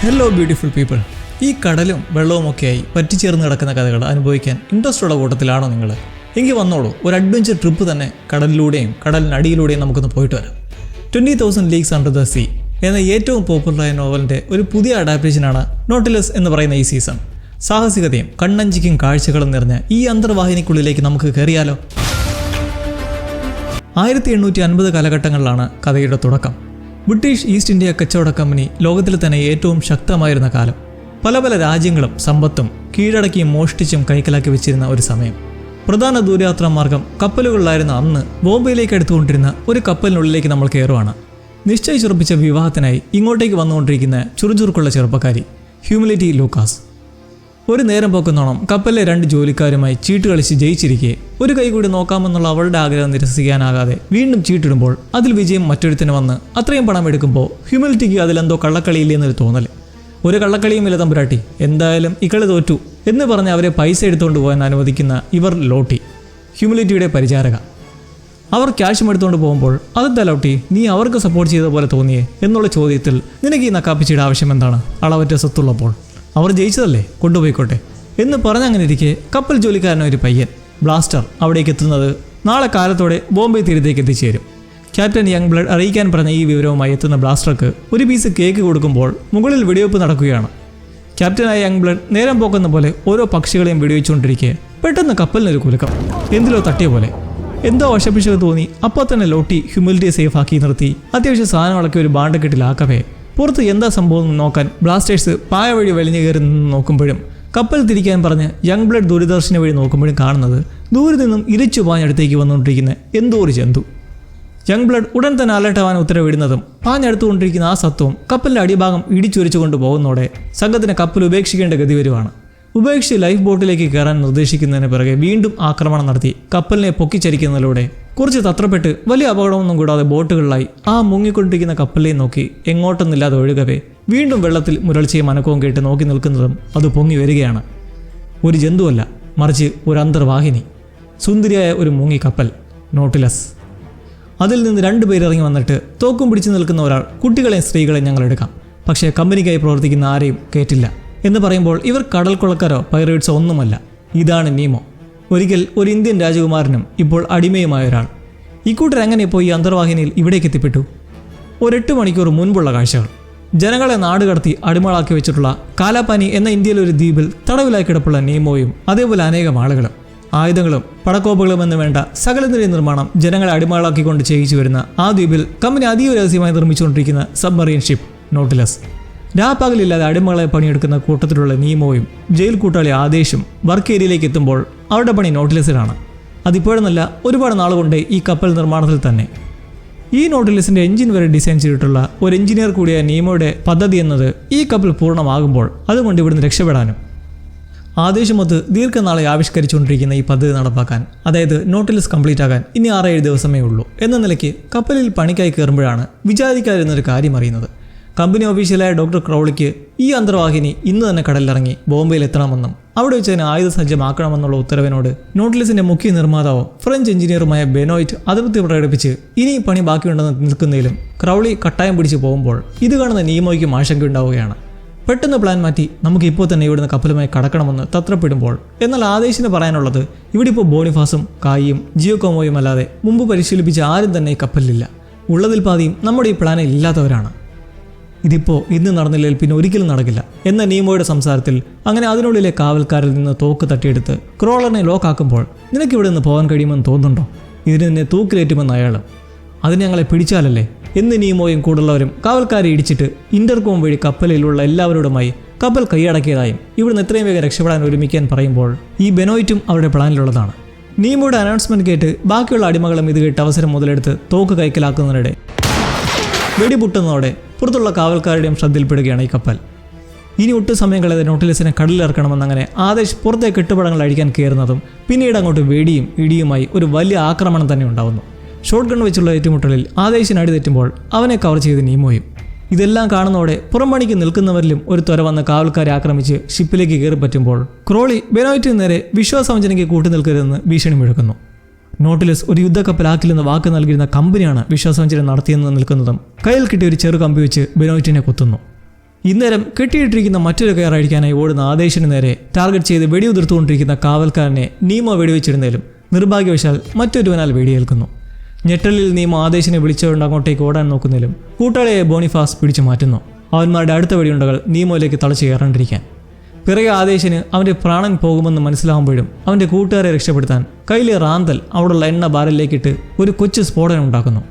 Hello beautiful people. ഈ കടലും വെള്ളവുമൊക്കെയായി പറ്റിച്ചേർന്ന് കിടക്കുന്ന കഥകൾ അനുഭവിക്കാൻ ഇൻട്രസ്റ്റ് ഉള്ള കൂട്ടത്തിലാണോ നിങ്ങൾ? എങ്കിൽ വന്നോളൂ, ഒരു അഡ്വഞ്ചർ ട്രിപ്പ് തന്നെ കടലിലൂടെയും കടലിനടിയിലൂടെയും നമുക്കൊന്ന് പോയിട്ട് വരാം. 20,000 Leagues Under the Sea എന്ന ഏറ്റവും പോപ്പുലറായ നോവലിൻ്റെ ഒരു പുതിയ അഡാപ്റ്റേഷനാണ് നോട്ടിലസ് എന്ന് പറയുന്ന ഈ സീസൺ. സാഹസികതയും കണ്ണഞ്ചിക്കും കാഴ്ചകളും നിറഞ്ഞ ഈ അന്തർവാഹിനിക്കുള്ളിലേക്ക് നമുക്ക് കയറിയാലോ? 1850 കാലഘട്ടങ്ങളിലാണ് കഥയുടെ തുടക്കം. ബ്രിട്ടീഷ് ഈസ്റ്റ് ഇന്ത്യ കച്ചവട കമ്പനി ലോകത്തിൽ തന്നെ ഏറ്റവും ശക്തമായിരുന്ന കാലം. പല പല രാജ്യങ്ങളും സമ്പത്തും കീഴടക്കിയും മോഷ്ടിച്ചും കൈക്കലാക്കി വെച്ചിരുന്ന ഒരു സമയം. പ്രധാന ദൂരയാത്രാ മാർഗം കപ്പലുകളിലായിരുന്ന അന്ന് ബോംബെയിലേക്ക് എടുത്തുകൊണ്ടിരുന്ന ഒരു കപ്പലിനുള്ളിലേക്ക് നമ്മൾ കയറുവാണ്. നിശ്ചയിച്ചുറപ്പിച്ച വിവാഹത്തിനായി ഇങ്ങോട്ടേക്ക് വന്നുകൊണ്ടിരിക്കുന്ന ചുറുചുറുക്കുള്ള ചെറുപ്പക്കാരി ഹ്യൂമിലിറ്റി ലൂക്കാസ്. ഒരു നേരം പോക്കുന്നോണം കപ്പലിലെ 2 ജോലിക്കാരുമായി ചീട്ട് കളിച്ച് ജയിച്ചിരിക്കെ ഒരു കൈ കൂടി നോക്കാമെന്നുള്ള അവളുടെ ആഗ്രഹം നിരസിക്കാനാകാതെ വീണ്ടും ചീട്ടിടുമ്പോൾ അതിൽ വിജയം മറ്റൊരുത്തിന് വന്ന് അത്രയും പണം എടുക്കുമ്പോൾ ഹ്യൂമിലിറ്റിക്ക് അതിലെന്തോ കള്ളക്കളിയില്ലെന്നൊരു തോന്നൽ. ഒരു കള്ളക്കളിയുമില്ല തമ്പുരാട്ടി, എന്തായാലും ഇക്കളി തോറ്റു എന്ന് പറഞ്ഞ് അവരെ പൈസ എടുത്തുകൊണ്ട് പോകാൻ അനുവദിക്കുന്ന ഇവർ ലോട്ടി, ഹ്യൂമിലിറ്റിയുടെ പരിചാരക. അവർ ക്യാഷും എടുത്തുകൊണ്ട് പോകുമ്പോൾ അതെന്താ ലോട്ടി, നീ അവർക്ക് സപ്പോർട്ട് ചെയ്ത പോലെ തോന്നിയേ എന്നുള്ള ചോദ്യത്തിൽ നിനക്ക് ഈ നക്കാപ്പിച്ചിയുടെ ആവശ്യം എന്താണ്? അളവറ്റ സ്വത്തുള്ളപ്പോൾ അവർ ജയിച്ചതല്ലേ, കൊണ്ടുപോയിക്കോട്ടെ എന്ന് പറഞ്ഞങ്ങനെ ഇരിക്കെ കപ്പൽ ജോലിക്കാരൻ ഒരു പയ്യൻ ബ്ലാസ്റ്റർ അവിടേക്ക് എത്തുന്നത് നാളെ കാലത്തോടെ ബോംബെ തീരത്തേക്ക് എത്തിച്ചേരും. ക്യാപ്റ്റൻ യങ് ബ്ലഡ് അറിയിക്കാൻ പറഞ്ഞ ഈ വിവരവുമായി എത്തുന്ന ബ്ലാസ്റ്റർക്ക് ഒരു പീസ് കേക്ക് കൊടുക്കുമ്പോൾ മുകളിൽ വെടിവെപ്പ് നടക്കുകയാണ്. ക്യാപ്റ്റനായ യങ് ബ്ലഡ് നേരം പോക്കുന്ന പോലെ ഓരോ പക്ഷികളെയും വെടിവെച്ചുകൊണ്ടിരിക്കെ പെട്ടെന്ന് കപ്പലിനൊരു കുലുക്കം, എന്തിലോ തട്ടിയ പോലെ. എന്തോ വശപ്പിച്ചത് തോന്നി അപ്പോൾ തന്നെ ലോട്ടി ഹ്യൂമിലിറ്റിയെ സേഫാക്കി നിർത്തി അത്യാവശ്യം സാധനങ്ങളൊക്കെ ഒരു ബാണ്ടക്കെട്ടിലാക്കവേ പുറത്ത് എന്താ സംഭവം നോക്കാൻ ബ്ലാസ്റ്റേഴ്സ് പായ വഴി വലിഞ്ഞു കയറി നിന്ന് നോക്കുമ്പോഴും കപ്പൽ തിരിക്കാൻ പറഞ്ഞ് യങ് ബ്ലഡ് ദൂരദർശന വഴി നോക്കുമ്പോഴും കാണുന്നത് ദൂരെ നിന്നും ഇരച്ചു പാഞ്ഞടുത്തേക്ക് വന്നുകൊണ്ടിരിക്കുന്ന എന്തോ ഒരു ജന്തു. യങ് ബ്ലഡ് ഉടൻ തന്നെ അലർട്ടാവാൻ ഉത്തരവിടുന്നതും പാഞ്ഞടുത്തുകൊണ്ടിരിക്കുന്ന ആ സത്വം കപ്പലിൻ്റെ അടിഭാഗം ഇടിച്ചുരച്ചു കൊണ്ടുപോകുന്നതോടെ സംഘത്തിന് കപ്പൽ ഉപേക്ഷിക്കേണ്ട ഗതി വരുവാണ്. ഉപേക്ഷിച്ച് ലൈഫ് ബോട്ടിലേക്ക് കയറാൻ നിർദ്ദേശിക്കുന്നതിന് പിറകെ വീണ്ടും ആക്രമണം നടത്തി കപ്പലിനെ പൊക്കിച്ചരിക്കുന്നതിലൂടെ കുറച്ച് തത്രപ്പെട്ട് വലിയ അപകടമൊന്നും കൂടാതെ ബോട്ടുകളിലായി ആ മുങ്ങിക്കൊണ്ടിരിക്കുന്ന കപ്പലിനെ നോക്കി എങ്ങോട്ടൊന്നില്ലാതെ ഒഴുകവേ വീണ്ടും വെള്ളത്തിൽ മുരൾച്ചയും അനക്കവും കേട്ട് നോക്കി നിൽക്കുന്നതും അത് പൊങ്ങി വരികയാണ്. ഒരു ജന്തുവല്ല, മറിച്ച് ഒരു അന്തർവാഹിനി, സുന്ദരിയായ ഒരു മുങ്ങി കപ്പൽ നോട്ടിലസ്. അതിൽ നിന്ന് 2 പേർ ഇറങ്ങി വന്നിട്ട് തോക്കും പിടിച്ചു നിൽക്കുന്ന ഒരാൾ കുട്ടികളെയും സ്ത്രീകളെയും ഞങ്ങൾ എടുക്കാം, പക്ഷേ കമ്പനിക്കായി പ്രവർത്തിക്കുന്ന ആരെയും കയറ്റില്ല എന്ന് പറയുമ്പോൾ ഇവർ കടൽ കൊള്ളക്കാരോ പൈറേറ്റ്സോ ഒന്നുമല്ല. ഇതാണ് നീമോ, ഒരിക്കൽ ഒരു ഇന്ത്യൻ രാജകുമാരനും ഇപ്പോൾ അടിമയുമായ ഒരാൾ. ഇക്കൂട്ടർ എങ്ങനെ ഇപ്പോൾ ഈ അന്തർവാഹിനിയിൽ ഇവിടേക്ക് എത്തിപ്പെട്ടു? ഒരു 8 മണിക്കൂർ മുൻപുള്ള കാഴ്ചകൾ. ജനങ്ങളെ നാടുകടത്തി അടിമകളാക്കി വെച്ചിട്ടുള്ള കാലാപാനി എന്ന ഇന്ത്യയിലെ ഒരു ദ്വീപിൽ തടവിലായി കിടപ്പുള്ള നീമോയും അതേപോലെ അനേകം ആളുകളും ആയുധങ്ങളും പടക്കോപ്പുകളും എന്ന് വേണ്ട സകലനിര നിർമ്മാണം ജനങ്ങളെ അടിമകളാക്കിക്കൊണ്ട് ചെയ്യിച്ചു വരുന്ന ആ ദ്വീപിൽ കമ്പനി അതീവ രഹസ്യമായി നിർമ്മിച്ചുകൊണ്ടിരിക്കുന്ന സബ്മറീൻ ഷിപ്പ് നോട്ടിലസ്. രാപ്പകലില്ലാതെ അടിമകളെ പണിയെടുക്കുന്ന കൂട്ടത്തിലുള്ള നീമോയും ജയിൽ കൂട്ടാളി ആദേശും വർക്ക് ഏരിയയിലേക്ക് എത്തുമ്പോൾ അവരുടെ പണി നോട്ടിലസിലാണ്. അതിപ്പോഴെന്നല്ല, ഒരുപാട് നാളുകൊണ്ട് ഈ കപ്പൽ നിർമ്മാണത്തിൽ തന്നെ. ഈ നോട്ടിലസിൻ്റെ എഞ്ചിൻ വരെ ഡിസൈൻ ചെയ്തിട്ടുള്ള ഒരു എഞ്ചിനീയർ കൂടിയ നീമോയുടെ പദ്ധതി എന്നത് ഈ കപ്പൽ പൂർണ്ണമാകുമ്പോൾ അതുകൊണ്ട് ഇവിടുന്ന് രക്ഷപ്പെടാനും. ആദേശമൊത്ത് ദീർഘനാളെ ആവിഷ്കരിച്ചുകൊണ്ടിരിക്കുന്ന ഈ പദ്ധതി നടപ്പാക്കാൻ, അതായത് നോട്ടിലസ് കംപ്ലീറ്റ് ആകാൻ ഇനി 6-7 ദിവസമേ ഉള്ളൂ എന്ന നിലയ്ക്ക് കപ്പലിൽ പണിക്കായി കയറുമ്പോഴാണ് വിചാരിക്കാതിരുന്നൊരു കാര്യം അറിയുന്നത്. കമ്പനി ഓഫീഷ്യലായ ഡോക്ടർ ക്രൗളിക്ക് ഈ അന്തർവാഹിനി ഇന്ന് തന്നെ കടലിലിറങ്ങി ബോംബെയിൽ എത്തണമെന്നും അവിടെ വെച്ച് അതിനെ ആയുധ സജ്ജമാക്കണമെന്നുള്ള ഉത്തരവിനോട് നോട്ടിലസിന്റെ മുഖ്യ നിർമ്മാതാവോ ഫ്രഞ്ച് എഞ്ചിനീയറുമായ ബെനോയിറ്റ് അതൃപ്തി പ്രകടിപ്പിച്ച് ഇനി പണി ബാക്കിയുണ്ടെന്ന് നിൽക്കുന്നതിലും ക്രൗളി കട്ടായം പിടിച്ച് പോകുമ്പോൾ ഇത് കാണുന്ന നീമോയ്ക്കും ആശങ്കയുണ്ടാവുകയാണ്. പെട്ടെന്ന് പ്ലാൻ മാറ്റി നമുക്ക് ഇപ്പോൾ തന്നെ ഇവിടുന്ന് കപ്പലുമായി കടക്കണമെന്ന് തത്രപ്പെടുമ്പോൾ എന്നാൽ ആദേശിന് പറയാനുള്ളത് ഇവിടെ ഇപ്പോൾ ബോണിഫാസും കായിയും ജിയോകോമോയും അല്ലാതെ മുമ്പ് പരിശീലിപ്പിച്ച ആരും തന്നെ ഈ കപ്പലിലില്ല. ഉള്ളതിൽ പാതിയും നമ്മുടെ ഈ പ്ലാനിൽ ഇല്ലാത്തവരാണ്. ഇതിപ്പോൾ ഇന്ന് നടന്നില്ലെങ്കിൽ പിന്നെ ഒരിക്കലും നടക്കില്ല എന്ന നീമോയുടെ സംസാരത്തിൽ അങ്ങനെ അതിനുള്ളിലെ കാവൽക്കാരിൽ നിന്ന് തോക്ക് തട്ടിയെടുത്ത് ക്രോളറിനെ ലോക്കാക്കുമ്പോൾ നിനക്ക് ഇവിടെ നിന്ന് പോകാൻ കഴിയുമെന്ന് തോന്നുന്നുണ്ടോ? ഇതിന് നിന്നെ തൂക്കിലേറ്റുമെന്ന് അയാളും. അതിന് ഞങ്ങളെ പിടിച്ചാലല്ലേ എന്ന് നീമോയും കൂടുള്ളവരും കാവൽക്കാരെ ഇടിച്ചിട്ട് ഇന്റർകോം വഴി കപ്പലിലുള്ള എല്ലാവരോടുമായി കപ്പൽ കൈയടക്കിയതായും ഇവിടുന്ന് എത്രയും വേഗം രക്ഷപ്പെടാൻ ഒരുമിക്കാൻ പറയുമ്പോൾ ഈ ബെനോയിറ്റും അവരുടെ പ്ലാനിലുള്ളതാണ്. നീമോയുടെ അനൗൺസ്മെന്റ് കേട്ട് ബാക്കിയുള്ള അടിമകളും ഇത് കേട്ട് അവസരം മുതലെടുത്ത് തോക്ക് കൈക്കലാക്കുന്നതിനിടെ വെടിപൊട്ടുന്നതോടെ പുറത്തുള്ള കാവൽക്കാരുടെയും ശ്രദ്ധയിൽപ്പെടുകയാണ് ഈ കപ്പൽ. ഇനി ഒട്ടും സമയം കളയാതെ നോട്ടിലസിനെ കടലിലിറക്കണമെന്നങ്ങനെ ആദേശ് പുറത്തെ കെട്ടുപടങ്ങൾ അഴിക്കാൻ കയറുന്നതും പിന്നീട് അങ്ങോട്ട് വെടിയും ഇടിയുമായി ഒരു വലിയ ആക്രമണം തന്നെ ഉണ്ടാവുന്നു. ഷോട്ട് ഗൺ വെച്ചുള്ള ഏറ്റുമുട്ടലിൽ ആദേശിന് അടിതെറ്റുമ്പോൾ അവനെ കവർ ചെയ്ത് നീമോയും. ഇതെല്ലാം കാണുന്നതോടെ പുറംപണിക്ക് നിൽക്കുന്നവരിലും ഒരു ത്വര വന്ന് കാവൽക്കാരെ ആക്രമിച്ച് ഷിപ്പിലേക്ക് കയറി പറ്റുമ്പോൾ ക്രോളി ബെനോയിറ്റിന് നേരെ വിശ്വാസവഞ്ചനയ്ക്ക് കൂട്ടുനിൽക്കരുതെന്ന് ഭീഷണി മുഴക്കുന്നു. നോട്ടിലസ് ഒരു യുദ്ധക്കപ്പലാക്കില്ലെന്ന് വാക്ക് നൽകിയിരുന്ന കമ്പനിയാണ് വിശ്വാസവഞ്ചന നടത്തിയെന്ന് നിൽക്കുന്നതും കയ്യിൽ കിട്ടിയ ഒരു ചെറു കമ്പി വെച്ച് ബെനോയിറ്റിനെ കുത്തുന്നു. ഇന്നേരം കെട്ടിയിട്ടിരിക്കുന്ന മറ്റൊരു കയർ അഴിക്കാനായി ഓടുന്ന ആദേശിന് നേരെ ടാർഗറ്റ് ചെയ്ത് വെടിയുതിർത്തുകൊണ്ടിരിക്കുന്ന കാവൽക്കാരനെ നീമോ വെടിവെച്ചിരുന്നേലും നിർഭാഗ്യവശാൽ മറ്റൊരുവനാൽ വെടിയേൽക്കുന്നു. ഞെട്ടലിൽ നീമോ ആദേശിനെ വിളിച്ചുകൊണ്ട് അങ്ങോട്ടേക്ക് ഓടാൻ നോക്കുന്നതിലും കൂട്ടാളിയെ ബോണിഫാസ് പിടിച്ചു മാറ്റുന്നു. അവന്മാരുടെ അടുത്ത വെടിയുണ്ടകൾ നീമോയിലേക്ക് തളച്ചു കയറാണ്ടിരിക്കാൻ. പിറകെ ആദേശിന് അവൻ്റെ പ്രാണൻ പോകുമെന്ന് മനസ്സിലാവുമ്പോഴും അവൻ്റെ കൂട്ടുകാരെ രക്ഷപ്പെടുത്താൻ കയ്യിലെ റാന്തൽ അവിടെയുള്ള എണ്ണ ബാരലിലേക്കിട്ട് ഒരു കൊച്ചു സ്ഫോടനം ഉണ്ടാക്കുന്നു.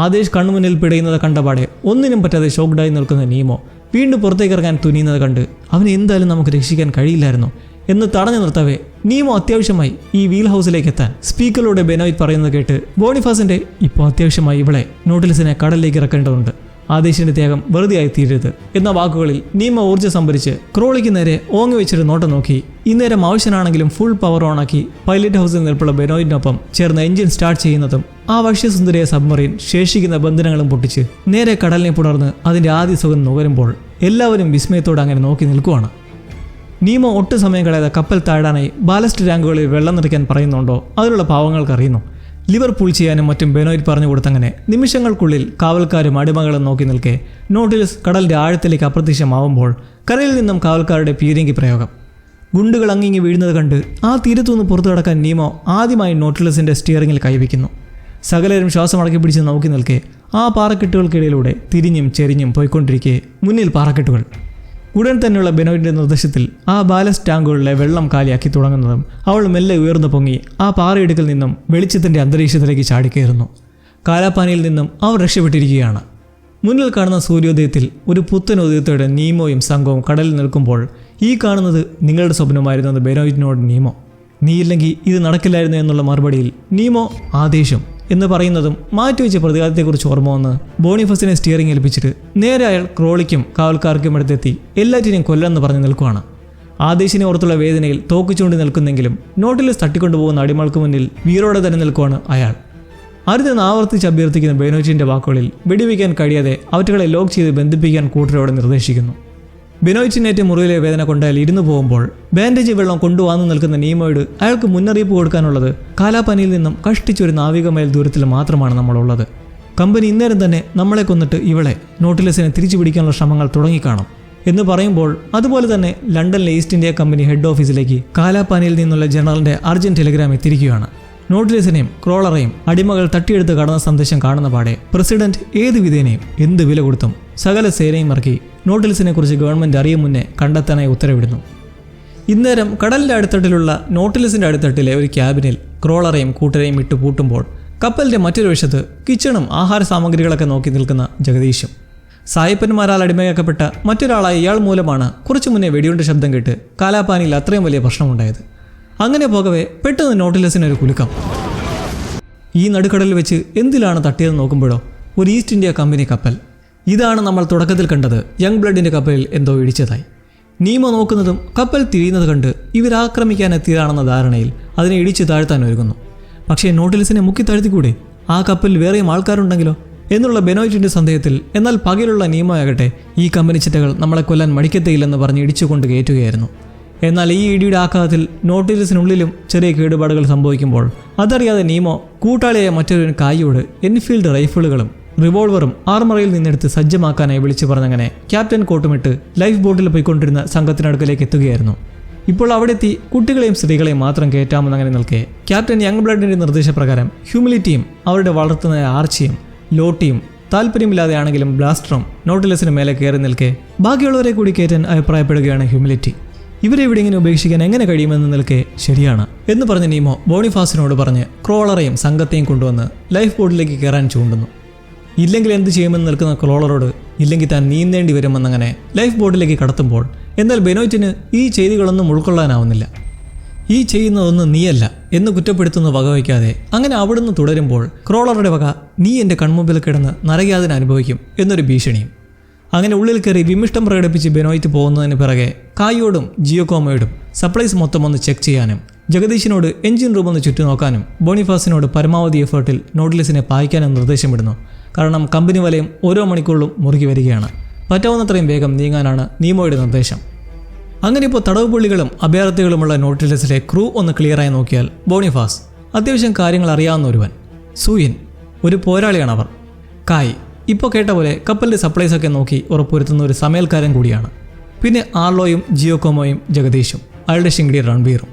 ആദേശ് കണ്ണുമുന്നിൽ പിടയുന്നത് കണ്ടപാടെ ഒന്നിനും പറ്റാതെ ഷോക്ക്ഡായി നിൽക്കുന്ന നീമോ വീണ്ടും പുറത്തേക്ക് ഇറങ്ങാൻ തുനിയുന്നത് കണ്ട് അവനെ എന്തായാലും നമുക്ക് രക്ഷിക്കാൻ കഴിയില്ലായിരുന്നു എന്ന് തടഞ്ഞു നിർത്തവേ നീമോ അത്യാവശ്യമായി ഈ വീൽ ഹൗസിലേക്ക് എത്താൻ സ്പീക്കറിലൂടെ ബെനോയിറ്റ് പറയുന്നത് കേട്ട് ബോണിഫാസിന്റെ ഇപ്പോൾ അത്യാവശ്യമായി ഇവളെ നോട്ടിലസിനെ കടലിലേക്ക് ഇറക്കേണ്ടതുണ്ട്, ആദേശിന്റെ ത്യാഗം വെറുതെ ആയി തീരരുത് എന്ന വാക്കുകളിൽ നീമോ ഊർജ്ജം സംഭരിച്ച് ക്രോളിക്ക് നേരെ ഓങ്ങി വെച്ചൊരു നോട്ടം നോക്കി ഇന്നേരം ആവശ്യനാണെങ്കിലും ഫുൾ പവർ ഓണാക്കി പൈലറ്റ് ഹൗസിൽ നിൽപ്പുള്ള ബെനോയിറ്റിനൊപ്പം ചേർന്ന് എഞ്ചിൻ സ്റ്റാർട്ട് ചെയ്യുന്നതും ആ വശ്യസുന്ദരിയ സബ്മറീൻ ശേഷിക്കുന്ന ബന്ധനങ്ങളും പൊട്ടിച്ച് നേരെ കടലിനെ പുണർന്ന് അതിന്റെ ആദ്യ സുഖം നുകരുമ്പോൾ എല്ലാവരും വിസ്മയത്തോടെ അങ്ങനെ നോക്കി നിൽക്കുവാണ്. നീമോ ഒട്ടും സമയം കളയാതെ കപ്പൽ താഴാനായി ബാലസ്റ്റ് ടാങ്കുകളിൽ വെള്ളം നിറയ്ക്കാൻ പറയുന്നുണ്ടോ അതിലുള്ള പാവങ്ങൾക്ക് അറിയുന്നു. ലിവർ പുൾ ചെയ്യാനും മറ്റും ബെനോയിറ്റ് പറഞ്ഞു കൊടുത്തങ്ങനെ നിമിഷങ്ങൾക്കുള്ളിൽ കാവൽക്കാരും അടിമകളും നോക്കി നിൽക്കെ നോട്ടിലസ് കടലിന്റെ ആഴത്തിലേക്ക് അപ്രത്യക്ഷമാവുമ്പോൾ കരയിൽ നിന്നും കാവൽക്കാരുടെ പീരങ്കി പ്രയോഗം. ഗുണ്ടുകൾ അങ്ങിങ്ങി വീഴുന്നത് കണ്ട് ആ തീരത്തുനിന്ന് പുറത്തു കടക്കാൻ നീമോ ആദ്യമായി നോട്ടിലസിന്റെ സ്റ്റിയറിംഗിൽ കൈവയ്ക്കുന്നു. സകലരും ശ്വാസം അടക്കി പിടിച്ച് നോക്കി നിൽക്കെ ആ പാറക്കെട്ടുകൾക്കിടയിലൂടെ തിരിഞ്ഞും ചെരിഞ്ഞും പോയിക്കൊണ്ടിരിക്കെ മുന്നിൽ പാറക്കെട്ടുകൾ. ഉടൻ തന്നെയുള്ള ബെനോയിറ്റിന്റെ നിർദ്ദേശത്തിൽ ആ ബാലസ്റ്റ് ടാങ്കുകളിലെ വെള്ളം കാലിയാക്കി തുടങ്ങുന്നതും അവൾ മെല്ലെ ഉയർന്നു പൊങ്ങി ആ പാറയിടുക്കിൽ നിന്നും വെളിച്ചത്തിന്റെ അന്തരീക്ഷത്തിലേക്ക് ചാടിക്കയറുന്നു. കാലാപാനിയിൽ നിന്നും അവർ രക്ഷപ്പെട്ടിരിക്കുകയാണ്. മുന്നിൽ കാണുന്ന സൂര്യോദയത്തിൽ ഒരു പുത്തൻ ഉദയത്തോടെ നീമോയും സംഘവും കടലിൽ നിൽക്കുമ്പോൾ ഈ കാണുന്നത് നിങ്ങളുടെ സ്വപ്നമായിരുന്നത് ബെനോയിറ്റിനോട് നീമോ, നീയില്ലെങ്കിൽ ഇത് നടക്കില്ലായിരുന്നു എന്നുള്ള മറുപടിയിൽ നീമോ ആദേശം എന്ന് പറയുന്നതും മാറ്റിവെച്ച പ്രതികാരത്തെക്കുറിച്ച് ഓർമ്മ വന്ന് ബോണിഫസിനെ സ്റ്റിയറിംഗ് ഏൽപ്പിച്ചിട്ട് നേരെ അയാൾ ക്രോളിക്കും കാവൽക്കാർക്കും അടുത്തെത്തി എല്ലാറ്റിനെയും കൊല്ലെന്ന് പറഞ്ഞു നിൽക്കുവാണ്. ആദേശിനെ ഓർത്തുള്ള വേദനയിൽ തോക്കുചൂണ്ടി നിൽക്കുന്നെങ്കിലും നോട്ടിലസ് തട്ടിക്കൊണ്ടുപോകുന്ന അടിമൾക്ക് മുന്നിൽ വീരോടെ തന്നെ നിൽക്കുവാണ് അയാൾ. അരുതെന്ന് ആവർത്തിച്ച് അഭ്യർത്ഥിക്കുന്ന ബെനോയിറ്റിന്റെ വാക്കുകളിൽ വെടിവെക്കാൻ കഴിയാതെ അവറ്റുകളെ ലോക്ക് ചെയ്ത് ബന്ധിപ്പിക്കാൻ കൂട്ടരോടെ നിർദ്ദേശിക്കുന്നു. ബെനോയിറ്റിനേറ്റ മുറിയിലെ വേദന കൊണ്ട് അയാൾ ഇരുന്നു പോകുമ്പോൾ ബാൻഡേജ് വെള്ളം കൊണ്ടുവന്നു നിൽക്കുന്ന നീമോയോട് അയാൾക്ക് മുന്നറിയിപ്പ് കൊടുക്കാനുള്ളത് കാലാപാനിയിൽ നിന്നും കഷ്ടിച്ചൊരു നാവിക മൈൽ ദൂരത്തിൽ മാത്രമാണ് നമ്മളുള്ളത്. കമ്പനി ഇന്നേരം തന്നെ നമ്മളെ കൊന്നിട്ട് ഇവളെ നോട്ടിലസിനെ തിരിച്ചു പിടിക്കാനുള്ള ശ്രമങ്ങൾ തുടങ്ങിക്കാണും എന്ന് പറയുമ്പോൾ അതുപോലെ തന്നെ ലണ്ടനിലെ ഈസ്റ്റ് ഇന്ത്യ കമ്പനി ഹെഡ് ഓഫീസിലേക്ക് കാലാപാനിയിൽ നിന്നുള്ള ജനറലിന്റെ അർജന്റ് ടെലിഗ്രാം എത്തിയിരിക്കുകയാണ്. നോട്ടിലസിനെയും ക്രോളറേയും അടിമകൾ തട്ടിയെടുത്ത് കടന്ന സന്ദേശം കാണുന്ന പാടെ പ്രസിഡന്റ് ഏത് വിധേനയും എന്ത് വില കൊടുത്തും സകല സേനയും ഇറക്കി നോട്ടിലസിനെ കുറിച്ച് ഗവൺമെന്റ് അറിയും മുന്നേ കണ്ടെത്താനായി ഉത്തരവിടുന്നു. ഇന്നേരം കടലിന്റെ അടിത്തട്ടിലുള്ള നോട്ടിലസിന്റെ അടിത്തട്ടിലെ ഒരു ക്യാബിനിൽ ക്രോളറേയും കൂട്ടരെയും ഇട്ട് പൂട്ടുമ്പോൾ കപ്പലിന്റെ മറ്റൊരു വശത്ത് കിച്ചണും ആഹാര സാമഗ്രികളൊക്കെ നോക്കി നിൽക്കുന്ന ജഗദീഷും. സായിപ്പന്മാരാൽ അടിമയാക്കപ്പെട്ട മറ്റൊരാളായ ഇയാൾ മൂലമാണ് കുറച്ചു മുന്നേ വെടിയുണ്ട ശബ്ദം കേട്ട് കാലാപാനിയിൽ അത്രയും വലിയ പ്രശ്നമുണ്ടായത്. അങ്ങനെ പോകവേ പെട്ടെന്ന് നോട്ടിലസിനൊരു കുലുക്കം. ഈ നടുക്കടലിൽ വെച്ച് എന്തിലാണ് തട്ടിയതെന്ന് നോക്കുമ്പോഴോ ഒരു ഈസ്റ്റ് ഇന്ത്യ കമ്പനി കപ്പൽ. ഇതാണ് നമ്മൾ തുടക്കത്തിൽ കണ്ടത് യങ് ബ്ലഡിന്റെ കപ്പലിൽ എന്തോ ഇടിച്ചതായി. നീമോ നോക്കുന്നതും കപ്പൽ തിരിയുന്നത് കണ്ട് ഇവരാക്രമിക്കാനെത്തിയതാണെന്ന ധാരണയിൽ അതിനെ ഇടിച്ചു താഴ്ത്താൻ ഒരുങ്ങുന്നു. പക്ഷേ നോട്ടിലസിനെ മുക്കി താഴ്ത്തിക്കൂടെ, ആ കപ്പലിൽ വേറെയും ആൾക്കാരുണ്ടെങ്കിലോ എന്നുള്ള ബെനോയിറ്റിന്റെ സന്ദേഹത്തിൽ. എന്നാൽ പകലുള്ള നീമോയാകട്ടെ ഈ കമ്പനി ചിറ്റകൾ നമ്മളെ കൊല്ലാൻ മടിക്കത്തേയില്ലെന്ന് പറഞ്ഞ് ഇടിച്ചുകൊണ്ട് കയറ്റുകയായിരുന്നു. എന്നാൽ ഈ ഇടിയുടെ ആഘാതത്തിൽ നോട്ടിലസിനുള്ളിലും ചെറിയ കേടുപാടുകൾ സംഭവിക്കുമ്പോൾ അതറിയാതെ നീമോ കൂട്ടാളിയായ മറ്റൊരു കായിയോട് എൻഫീൽഡ് റൈഫിളുകളും റിവോൾവറും ആർമറയിൽ നിന്നെടുത്ത് സജ്ജമാക്കാനായി വിളിച്ചു പറഞ്ഞങ്ങനെ ക്യാപ്റ്റൻ കോട്ടുമിട്ട് ലൈഫ് ബോട്ടിൽ പോയിക്കൊണ്ടിരുന്ന സംഘത്തിനടുക്കലേക്ക് എത്തുകയായിരുന്നു. ഇപ്പോൾ അവിടെ എത്തി കുട്ടികളെയും സ്ത്രീകളെയും മാത്രം കയറ്റാമെന്നങ്ങനെ നിൽക്കെ ക്യാപ്റ്റൻ യങ് ബ്ലഡിന്റെ നിർദ്ദേശപ്രകാരം ഹ്യൂമിലിറ്റിയും അവരുടെ വളർത്തുന്ന ആർച്ചിയും ലോട്ടിയും താല്പര്യമില്ലാതെയാണെങ്കിലും ബ്ലാസ്റ്ററും നോട്ടിലസിന് മേലെ കയറി നിൽക്കെ ബാക്കിയുള്ളവരെ കൂടി കയറ്റാൻ അഭിപ്രായപ്പെടുകയാണ് ഹ്യൂമിലിറ്റി. ഇവരെ ഇവിടെ ഇങ്ങനെ ഉപേക്ഷിക്കാൻ എങ്ങനെ കഴിയുമെന്ന് നിൽക്കെ ശരിയാണ് എന്ന് പറഞ്ഞ നീമോ ബോണിഫാസിനോട് പറഞ്ഞ് ക്രോളറേയും സംഘത്തെയും കൊണ്ടുവന്ന് ലൈഫ് ബോട്ടിലേക്ക് കയറാൻ ചൂണ്ടുന്നു. ഇല്ലെങ്കിൽ എന്ത് ചെയ്യുമെന്ന് നിൽക്കുന്ന ക്രോളറോട് ഇല്ലെങ്കിൽ താൻ നീന്തേണ്ടി വരുമെന്നങ്ങനെ ലൈഫ് ബോട്ടിലേക്ക് കടത്തുമ്പോൾ എന്നാൽ ബെനോയിറ്റിന് ഈ ചെയ്തികളൊന്നും ഉൾക്കൊള്ളാനാവുന്നില്ല. ഈ ചെയ്യുന്നതൊന്നും നീയല്ല എന്ന് കുറ്റപ്പെടുത്തുന്ന വകവയ്ക്കാതെ അങ്ങനെ അവിടുന്ന് തുടരുമ്പോൾ ക്രോളറുടെ വക നീ എൻ്റെ കൺമുമ്പിൽ കിടന്ന് നരകയാതന അനുഭവിക്കും എന്നൊരു ഭീഷണിയും. അങ്ങനെ ഉള്ളിൽ കയറി വിമിഷ്ടം പ്രകടിപ്പിച്ച് ബെനോയിറ്റ് പോകുന്നതിന് പിറകെ കായോടും ജിയോകോമയോടും സപ്ലൈസ് മൊത്തം ഒന്ന് ചെക്ക് ചെയ്യാനും ജഗദീഷിനോട് എഞ്ചിൻ റൂം ഒന്ന് ചുറ്റുനോക്കാനും ബോണിഫാസിനോട് പരമാവധി എഫേർട്ടിൽ നോട്ടിലസിനെ പായിക്കാനും നിർദ്ദേശമിടുന്നു. കാരണം കമ്പനി വലയം ഓരോ മണിക്കൂറിലും മുറുകി വരികയാണ്. പറ്റാവുന്നത്രയും വേഗം നീങ്ങാനാണ് നീമോയുടെ നിർദ്ദേശം. അങ്ങനെ ഇപ്പോൾ തടവുപുള്ളികളും അഭയാർത്ഥികളുമുള്ള നോട്ടിലസിലെ ക്രൂ ഒന്ന് ക്ലിയറായി നോക്കിയാൽ ബോണിഫാസ് അത്യാവശ്യം കാര്യങ്ങൾ അറിയാവുന്ന ഒരുവൻ, സൂയൻ ഒരു പോരാളിയാണവർ, കായ് ഇപ്പോൾ കേട്ട പോലെ കപ്പലിൻ്റെ സപ്ലൈസൊക്കെ നോക്കി ഉറപ്പുവരുത്തുന്ന ഒരു സമയൽക്കാരൻ കൂടിയാണ്. പിന്നെ ആർലോയും ജിയോകോമോയും ജഗദീഷും അയാളുടെ ശിങ്കിടി രൺബീറും.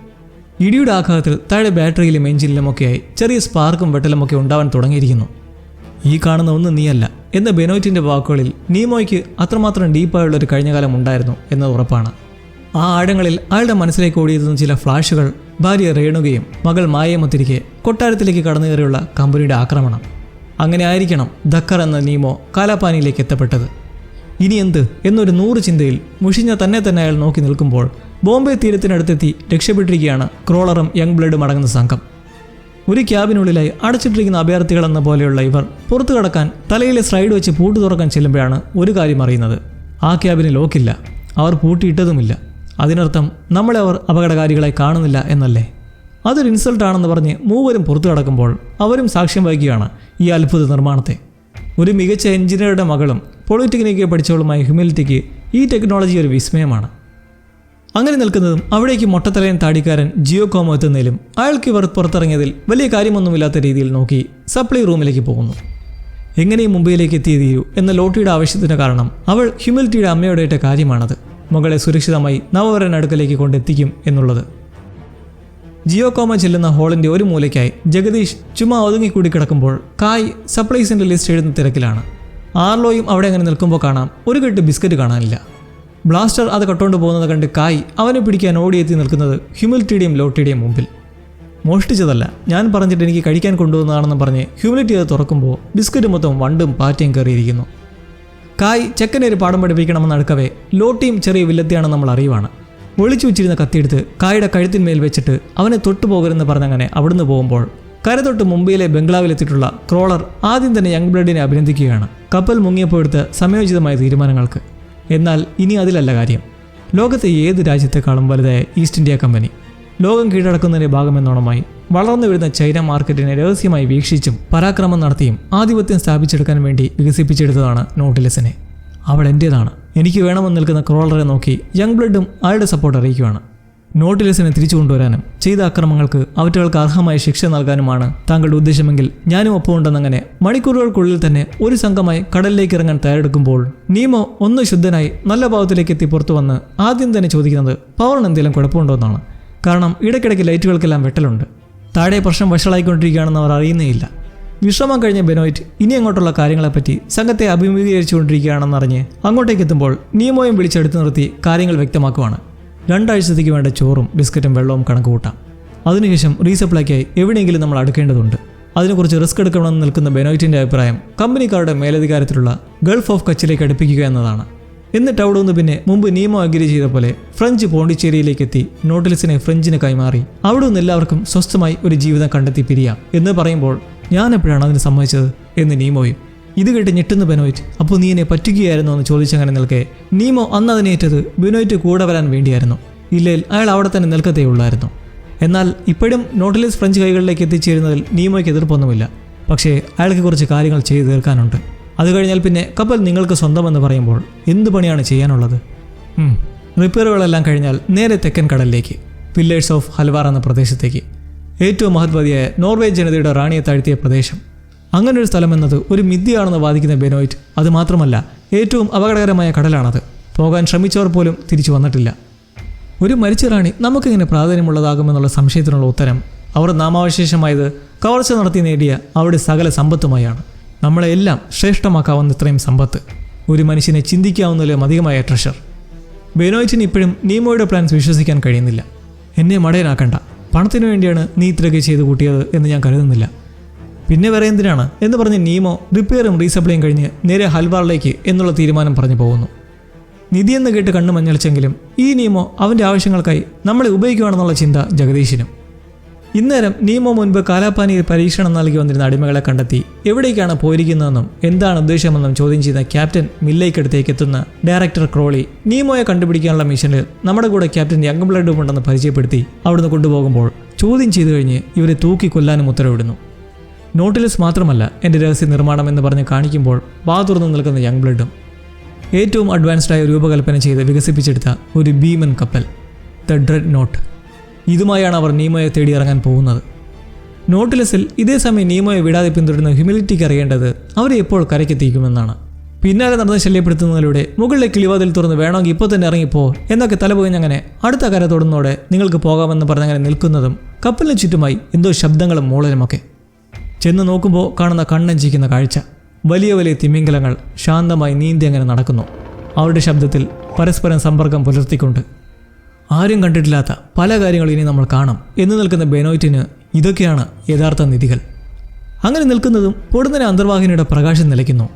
ഇടിയുടെ ആഘാതത്തിൽ താഴെ ബാറ്ററിയിലും എഞ്ചിനിലുമൊക്കെയായി ചെറിയ സ്പാർക്കും വെട്ടലുമൊക്കെ ഉണ്ടാവാൻ തുടങ്ങിയിരിക്കുന്നു. ഈ കാണുന്ന ഒന്നും നീയല്ല എന്ന ബെനോയിറ്റിൻ്റെ വാക്കുകളിൽ നീമോയ്ക്ക് അത്രമാത്രം ഡീപ്പായുള്ളൊരു കഴിഞ്ഞകാലം ഉണ്ടായിരുന്നു എന്നത് ഉറപ്പാണ്. ആ ആഴങ്ങളിൽ അയാളുടെ മനസ്സിലേക്ക് ഓടിയെത്തുന്ന ചില ഫ്ലാഷുകൾ, ഭാര്യ രേണുകയും മകൾ മായയുമൊത്തിരിക്കെ കൊട്ടാരത്തിലേക്ക് കടന്നു കയറിയുള്ള കമ്പനിയുടെ ആക്രമണം. അങ്ങനെ ആയിരിക്കണം ധക്കർ എന്ന നീമോ കാലാപാനിയിലേക്ക് എത്തപ്പെട്ടത്. ഇനി എന്ത് എന്നൊരു 100 ചിന്തയിൽ മുഷിഞ്ഞ തന്നെ അയാൾ നോക്കി നിൽക്കുമ്പോൾ ബോംബെ തീരത്തിനടുത്തെത്തി രക്ഷപ്പെട്ടിരിക്കുകയാണ് ക്രോളറും യങ് ബ്ലഡും അടങ്ങുന്ന സംഘം. ഒരു ക്യാബിനുള്ളിലായി അടച്ചിട്ടിരിക്കുന്ന അഭയാർത്ഥികളെന്ന പോലെയുള്ള ഇവർ പുറത്തു കടക്കാൻ തലയിലെ സ്ലൈഡ് വെച്ച് പൂട്ട് തുറക്കാൻ ചെല്ലുമ്പോഴാണ് ഒരു കാര്യം അറിയുന്നത്. ആ ക്യാബിന് ലോക്കില്ല, അവർ പൂട്ടിയിട്ടതുമില്ല. അതിനർത്ഥം നമ്മളെ അവർ അപകടകാരികളായി കാണുന്നില്ല എന്നല്ലേ? അതൊരു ഇൻസൾട്ടാണെന്ന് പറഞ്ഞ് മൂവരും പുറത്തു കടക്കുമ്പോൾ അവരും സാക്ഷ്യം വഹിക്കുകയാണ് ഈ അത്ഭുത നിർമ്മാണത്തെ. ഒരു മികച്ച എഞ്ചിനീയറുടെ മകളും പോളിടെക്നിക്ക് പഠിച്ചവളുമായ ഹ്യൂമിലിറ്റിക്ക് ഈ ടെക്നോളജി ഒരു വിസ്മയമാണ്. അങ്ങനെ നിൽക്കുന്നതും അവിടേക്ക് മൊട്ടത്തലയൻ താടിക്കാരൻ ജിയോകോമോ എത്തുന്നതിലും അയാൾക്ക് ഇവർ പുറത്തിറങ്ങിയതിൽ വലിയ കാര്യമൊന്നുമില്ലാത്ത രീതിയിൽ നോക്കി സപ്ലൈ റൂമിലേക്ക് പോകുന്നു. എങ്ങനെയും മുംബൈയിലേക്ക് എത്തിയേ തീരൂ എന്ന ലോട്ടിയുടെ ആവശ്യത്തിന് കാരണം അവൾ ഹ്യൂമിലിറ്റിയുടെ അമ്മയോടേറ്റ കാര്യമാണത്. മകളെ സുരക്ഷിതമായി നവവരൻ അടുക്കലേക്ക് കൊണ്ടെത്തിക്കും എന്നുള്ളത്. ജിയോകോമോ ചെല്ലുന്ന ഹോളിൻ്റെ ഒരു മൂലയ്ക്കായി ജഗദീഷ് ചുമ്മാ ഒതുങ്ങിക്കൂടി കിടക്കുമ്പോൾ കായ് സപ്ലൈസിൻ്റെ ലിസ്റ്റ് എഴുതുന്ന തിരക്കിലാണ്. ആർലോയും അവിടെ അങ്ങനെ നിൽക്കുമ്പോൾ കാണാം ഒരു കെട്ട് ബിസ്ക്കറ്റ് കാണാനില്ല. ബ്ലാസ്റ്റർ അത് കട്ടുകൊണ്ട് പോകുന്നത് കണ്ട് കായ് അവനെ പിടിക്കാൻ ഓടിയെത്തി നിൽക്കുന്നത് ഹ്യൂമിലിറ്റിയുടെയും ലോട്ടിയുടെയും മുമ്പിൽ. മോഷ്ടിച്ചതല്ല, ഞാൻ പറഞ്ഞിട്ട് എനിക്ക് കഴിക്കാൻ കൊണ്ടുവന്നതാണെന്ന് പറഞ്ഞ് ഹ്യൂമിലിറ്റി അത് തുറക്കുമ്പോൾ ബിസ്ക്കറ്റ് മൊത്തം വണ്ടും പാറ്റയും കയറിയിരിക്കുന്നു. കായ് ചെക്കനെ ഒരു പാഠം പഠിപ്പിക്കണമെന്ന് അടുക്കവേ ലോട്ടിയും ചെറിയ വില്ലത്തിയാണെന്ന് നമ്മൾ അറിയുവാണ്. ഒളിച്ചു വെച്ചിരുന്ന കത്തിയെടുത്ത് കായുടെ കഴുത്തിന്മേൽ വെച്ചിട്ട് അവനെ തൊട്ടുപോകരുതെന്ന് പറഞ്ഞങ്ങനെ അവിടുന്ന് പോകുമ്പോൾ കരതൊട്ട് മുംബൈയിലെ ബംഗ്ലാവിലെത്തിയിട്ടുള്ള ക്രോളർ ആദ്യം തന്നെ യങ് ബ്ലഡിനെ അഭിനന്ദിക്കുകയാണ് കപ്പൽ മുങ്ങിയപ്പോൾ എടുത്ത സമയോചിതമായ തീരുമാനങ്ങൾക്ക്. എന്നാൽ ഇനി അതിലല്ല കാര്യം. ലോകത്തെ ഏത് രാജ്യത്തെക്കാളും വലുതായ ഈസ്റ്റ് ഇന്ത്യ കമ്പനി ലോകം കീഴടക്കുന്നതിൻ്റെ ഭാഗമെന്നോണമായി വളർന്നു വരുന്ന ചൈന മാർക്കറ്റിനെ രഹസ്യമായി വീക്ഷിച്ചും പരാക്രമം നടത്തിയും ആധിപത്യം സ്ഥാപിച്ചെടുക്കാൻ വേണ്ടി വികസിപ്പിച്ചെടുത്തതാണ് നോട്ടിലസിനെ. അവൾ എൻ്റേതാണ്, എനിക്ക് വേണമെന്ന് നിൽക്കുന്ന ക്രോളറെ നോക്കി യങ് ബ്ലഡും അയാളുടെ സപ്പോർട്ട് അറിയിക്കുകയാണ്. നോട്ടിലസിനെ തിരിച്ചു കൊണ്ടുവരാനും ചെയ്ത അക്രമങ്ങൾക്ക് അവറ്റകൾക്ക് അർഹമായ ശിക്ഷ നൽകാനുമാണ് താങ്കളുടെ ഉദ്ദേശമെങ്കിൽ ഞാനും ഒപ്പമുണ്ടെന്നങ്ങനെ മണിക്കൂറുകൾക്കുള്ളിൽ തന്നെ ഒരു സംഘമായി കടലിലേക്ക് ഇറങ്ങാൻ തയ്യാറെടുക്കുമ്പോൾ നീമോ ഒന്ന് ശുദ്ധനായി നല്ല ഭാവത്തിലേക്ക് എത്തി പുറത്തു വന്ന് ആദ്യം തന്നെ ചോദിക്കുന്നത് പവറിന് എന്തെങ്കിലും കുഴപ്പമുണ്ടോ എന്നാണ്. കാരണം ഇടയ്ക്കിടയ്ക്ക് ലൈറ്റുകൾക്കെല്ലാം വെട്ടലുണ്ട്. താഴെ പ്രശ്നം വഷളായിക്കൊണ്ടിരിക്കുകയാണെന്ന് അവർ അറിയുന്നേയില്ല. വിശ്രമം കഴിഞ്ഞ ബെനോയിറ്റ് ഇനി അങ്ങോട്ടുള്ള കാര്യങ്ങളെപ്പറ്റി സംഘത്തെ അഭിമുഖീകരിച്ചുകൊണ്ടിരിക്കുകയാണെന്നറിഞ്ഞ് അങ്ങോട്ടേക്ക് എത്തുമ്പോൾ നീമോയും വിളിച്ചെടുത്ത് നിർത്തി കാര്യങ്ങൾ വ്യക്തമാക്കുവാണ്. 2 ആഴ്ചത്തേക്ക് വേണ്ട ചോറും ബിസ്ക്കറ്റും വെള്ളവും കണക്ക് കൂട്ടാം. അതിനുശേഷം റീസപ്ലൈക്കായി എവിടെയെങ്കിലും നമ്മൾ അടുക്കേണ്ടതുണ്ട്. അതിനെക്കുറിച്ച് റിസ്ക് എടുക്കണമെന്ന് നിൽക്കുന്ന ബെനോയിറ്റിൻ്റെ അഭിപ്രായം കമ്പനിക്കാരുടെ മേലധികാരത്തിലുള്ള ഗൾഫ് ഓഫ് കച്ചിലേക്ക് അടുപ്പിക്കുക എന്നതാണ്. എന്നിട്ട് അവിടെ നിന്ന് പിന്നെ മുമ്പ് നീമോ അഗ്രി ചെയ്ത പോലെ ഫ്രഞ്ച് പോണ്ടിച്ചേരിയിലേക്ക് എത്തി നോട്ടിലസിനെ ഫ്രഞ്ചിന് കൈമാറി അവിടെ നിന്ന് എല്ലാവർക്കും സ്വസ്ഥമായി ഒരു ജീവിതം കണ്ടെത്തി പിരിയാം എന്ന് പറയുമ്പോൾ ഞാൻ എപ്പോഴാണ് അതിന് സമ്മതിച്ചത് എന്ന് നീമോയും. ഇത് കേട്ട് ഞെട്ടുന്ന ബെനോയിറ്റ് അപ്പോൾ നീ എന്നെ പറ്റുകയായിരുന്നു എന്ന് ചോദിച്ചങ്ങനെ നിൽക്കെ നീമോ അന്ന് അതിനേറ്റത് ബെനോയിറ്റ് കൂടെ വരാൻ വേണ്ടിയായിരുന്നു. ഇല്ലേൽ അയാൾ അവിടെ തന്നെ നിൽക്കത്തേ ഉള്ളായിരുന്നു. എന്നാൽ ഇപ്പോഴും നോട്ടിലസ് ഫ്രഞ്ച് കൈകളിലേക്ക് എത്തിച്ചേരുന്നതിൽ നീമോയ്ക്ക് എതിർപ്പൊന്നുമില്ല. പക്ഷേ അയാൾക്ക് കുറച്ച് കാര്യങ്ങൾ ചെയ്തു തീർക്കാനുണ്ട്. അത് കഴിഞ്ഞാൽ പിന്നെ കപ്പൽ നിങ്ങൾക്ക് സ്വന്തമെന്ന് പറയുമ്പോൾ എന്ത് പണിയാണ് ചെയ്യാനുള്ളത്? റിപ്പയറുകളെല്ലാം കഴിഞ്ഞാൽ നേരെ തെക്കൻ കടലിലേക്ക്, പില്ലേഴ്സ് ഓഫ് ഹൽവാർ എന്ന പ്രദേശത്തേക്ക്, ഏറ്റവും മഹത്വതിയായ നോർവേ ജനതയുടെ റാണിയെ താഴ്ത്തിയ പ്രദേശം. അങ്ങനൊരു സ്ഥലമെന്നത് ഒരു മിഥ്യയാണെന്ന് വാദിക്കുന്ന ബെനോയിറ്റ് അതുമാത്രമല്ല, ഏറ്റവും അപകടകരമായ കടലാണത്. പോകാൻ ശ്രമിച്ചവർ പോലും തിരിച്ചു വന്നിട്ടില്ല. ഒരു മരിച്ച റാണി നമുക്കിങ്ങനെ പ്രാധാന്യമുള്ളതാകുമെന്നുള്ള സംശയത്തിനുള്ള ഉത്തരം അവർ നാമാവശേഷമായത് കവർച്ച നടത്തി നേടിയ അവരുടെ സകല സമ്പത്തുമായാണ്. നമ്മളെല്ലാം ശ്രേഷ്ഠമാക്കാവുന്ന ഇത്രയും സമ്പത്ത്, ഒരു മനുഷ്യനെ ചിന്തിക്കാവുന്നതിലും അധികമായ ട്രഷർ. ബെനോയിറ്റിന് ഇപ്പോഴും നീമോയുടെ പ്ലാൻസ് വിശ്വസിക്കാൻ കഴിയുന്നില്ല. എന്നെ മടയനാക്കണ്ട, പണത്തിനു വേണ്ടിയാണ് നീ ഇത്രയൊക്കെ ചെയ്ത് കൂട്ടിയത് എന്ന് ഞാൻ കരുതുന്നില്ല. പിന്നെ വേറെ എന്തിനാണ് എന്ന് പറഞ്ഞ് നീമോ റിപ്പയറും റീസപ്ലൈയും കഴിഞ്ഞ് നേരെ ഹൽവാറിലേക്ക് എന്നുള്ള തീരുമാനം പറഞ്ഞു പോകുന്നു. നിധിയെന്ന് കേട്ട് കണ്ണു മഞ്ഞളിച്ചെങ്കിലും ഈ നീമോ അവൻ്റെ ആവശ്യങ്ങൾക്കായി നമ്മളെ ഉപയോഗിക്കുകയാണെന്നുള്ള ചിന്ത ജഗദീഷിനും. ഇന്നേരം നീമോ മുൻപ് കാലാപാനിയിൽ പരീക്ഷണം നൽകി വന്നിരുന്ന അടിമകളെ കണ്ടെത്തി എവിടേക്കാണ് പോയിരിക്കുന്നതെന്നും എന്താണ് ഉദ്ദേശമെന്നും ചോദ്യം ചെയ്ത ക്യാപ്റ്റൻ മില്ലയ്ക്കടുത്തേക്ക് എത്തുന്ന ഡയറക്ടർ ക്രോളി നീമോയെ കണ്ടുപിടിക്കാനുള്ള മിഷനിൽ നമ്മുടെ കൂടെ ക്യാപ്റ്റൻ യങ് ബ്ലഡും ഉണ്ടെന്ന് പരിചയപ്പെടുത്തി അവിടുന്ന് കൊണ്ടുപോകുമ്പോൾ ചോദ്യം ചെയ്തു കഴിഞ്ഞ് ഇവരെ തൂക്കി കൊല്ലാനും ഉത്തരവിടുന്നു. നോട്ടിലസ് മാത്രമല്ല എൻ്റെ രഹസ്യ നിർമ്മാണം എന്ന് പറഞ്ഞ് കാണിക്കുമ്പോൾ വാ തുറന്നു നിൽക്കുന്ന യങ് ബ്ലഡും. ഏറ്റവും അഡ്വാൻസ്ഡായ രൂപകൽപ്പന ചെയ്ത് വികസിപ്പിച്ചെടുത്ത ഒരു ഭീമൻ കപ്പൽ, ദ ഡ്രെഡ് നോട്ട്. ഇതുമായാണ് അവർ നീമോയെ തേടി ഇറങ്ങാൻ പോകുന്നത്. നോട്ടിലസിൽ ഇതേ സമയം നീമോയെ വിടാതെ പിന്തുടരുന്ന ഹ്യൂമിലിറ്റിക്ക് അറിയേണ്ടത് അവരെ എപ്പോൾ കരയ്ക്കെത്തിക്കുമെന്നാണ്. പിന്നാലെ നടന്ന് ശല്യപ്പെടുത്തുന്നതിലൂടെ മുകളിലെ കിളിവാതിൽ തുറന്ന് വേണമെങ്കിൽ ഇപ്പോൾ തന്നെ ഇറങ്ങിപ്പോ എന്നൊക്കെ തലപോയിഞ്ഞങ്ങനെ അടുത്ത കര തൊടുന്നതോടെ നിങ്ങൾക്ക് പോകാമെന്ന് പറഞ്ഞങ്ങനെ നിൽക്കുന്നതും കപ്പലിന് ചുറ്റുമായി എന്തോ ശബ്ദങ്ങളും മൂളലുമൊക്കെ. ചെന്ന് നോക്കുമ്പോൾ കാണുന്ന കണ്ണഞ്ചിക്കുന്ന കാഴ്ച. വലിയ വലിയ തിമിംഗലങ്ങൾ ശാന്തമായി നീന്തി അങ്ങനെ നടക്കുന്നു. അവരുടെ ശബ്ദത്തിൽ പരസ്പരം സമ്പർക്കം പുലർത്തിക്കൊണ്ട്. ആരും കണ്ടിട്ടില്ലാത്ത പല കാര്യങ്ങളും ഇനി നമ്മൾ കാണും എന്ന് നിൽക്കുന്ന ബെനോയ്റ്റിന് ഇതൊക്കെയാണ് യഥാർത്ഥ നിധികൾ. അങ്ങനെ നിൽക്കുന്നതും പൊടുന്നനെ അന്തർവാഹിനിയുടെ പ്രകാശം നിലയ്ക്കുന്നു.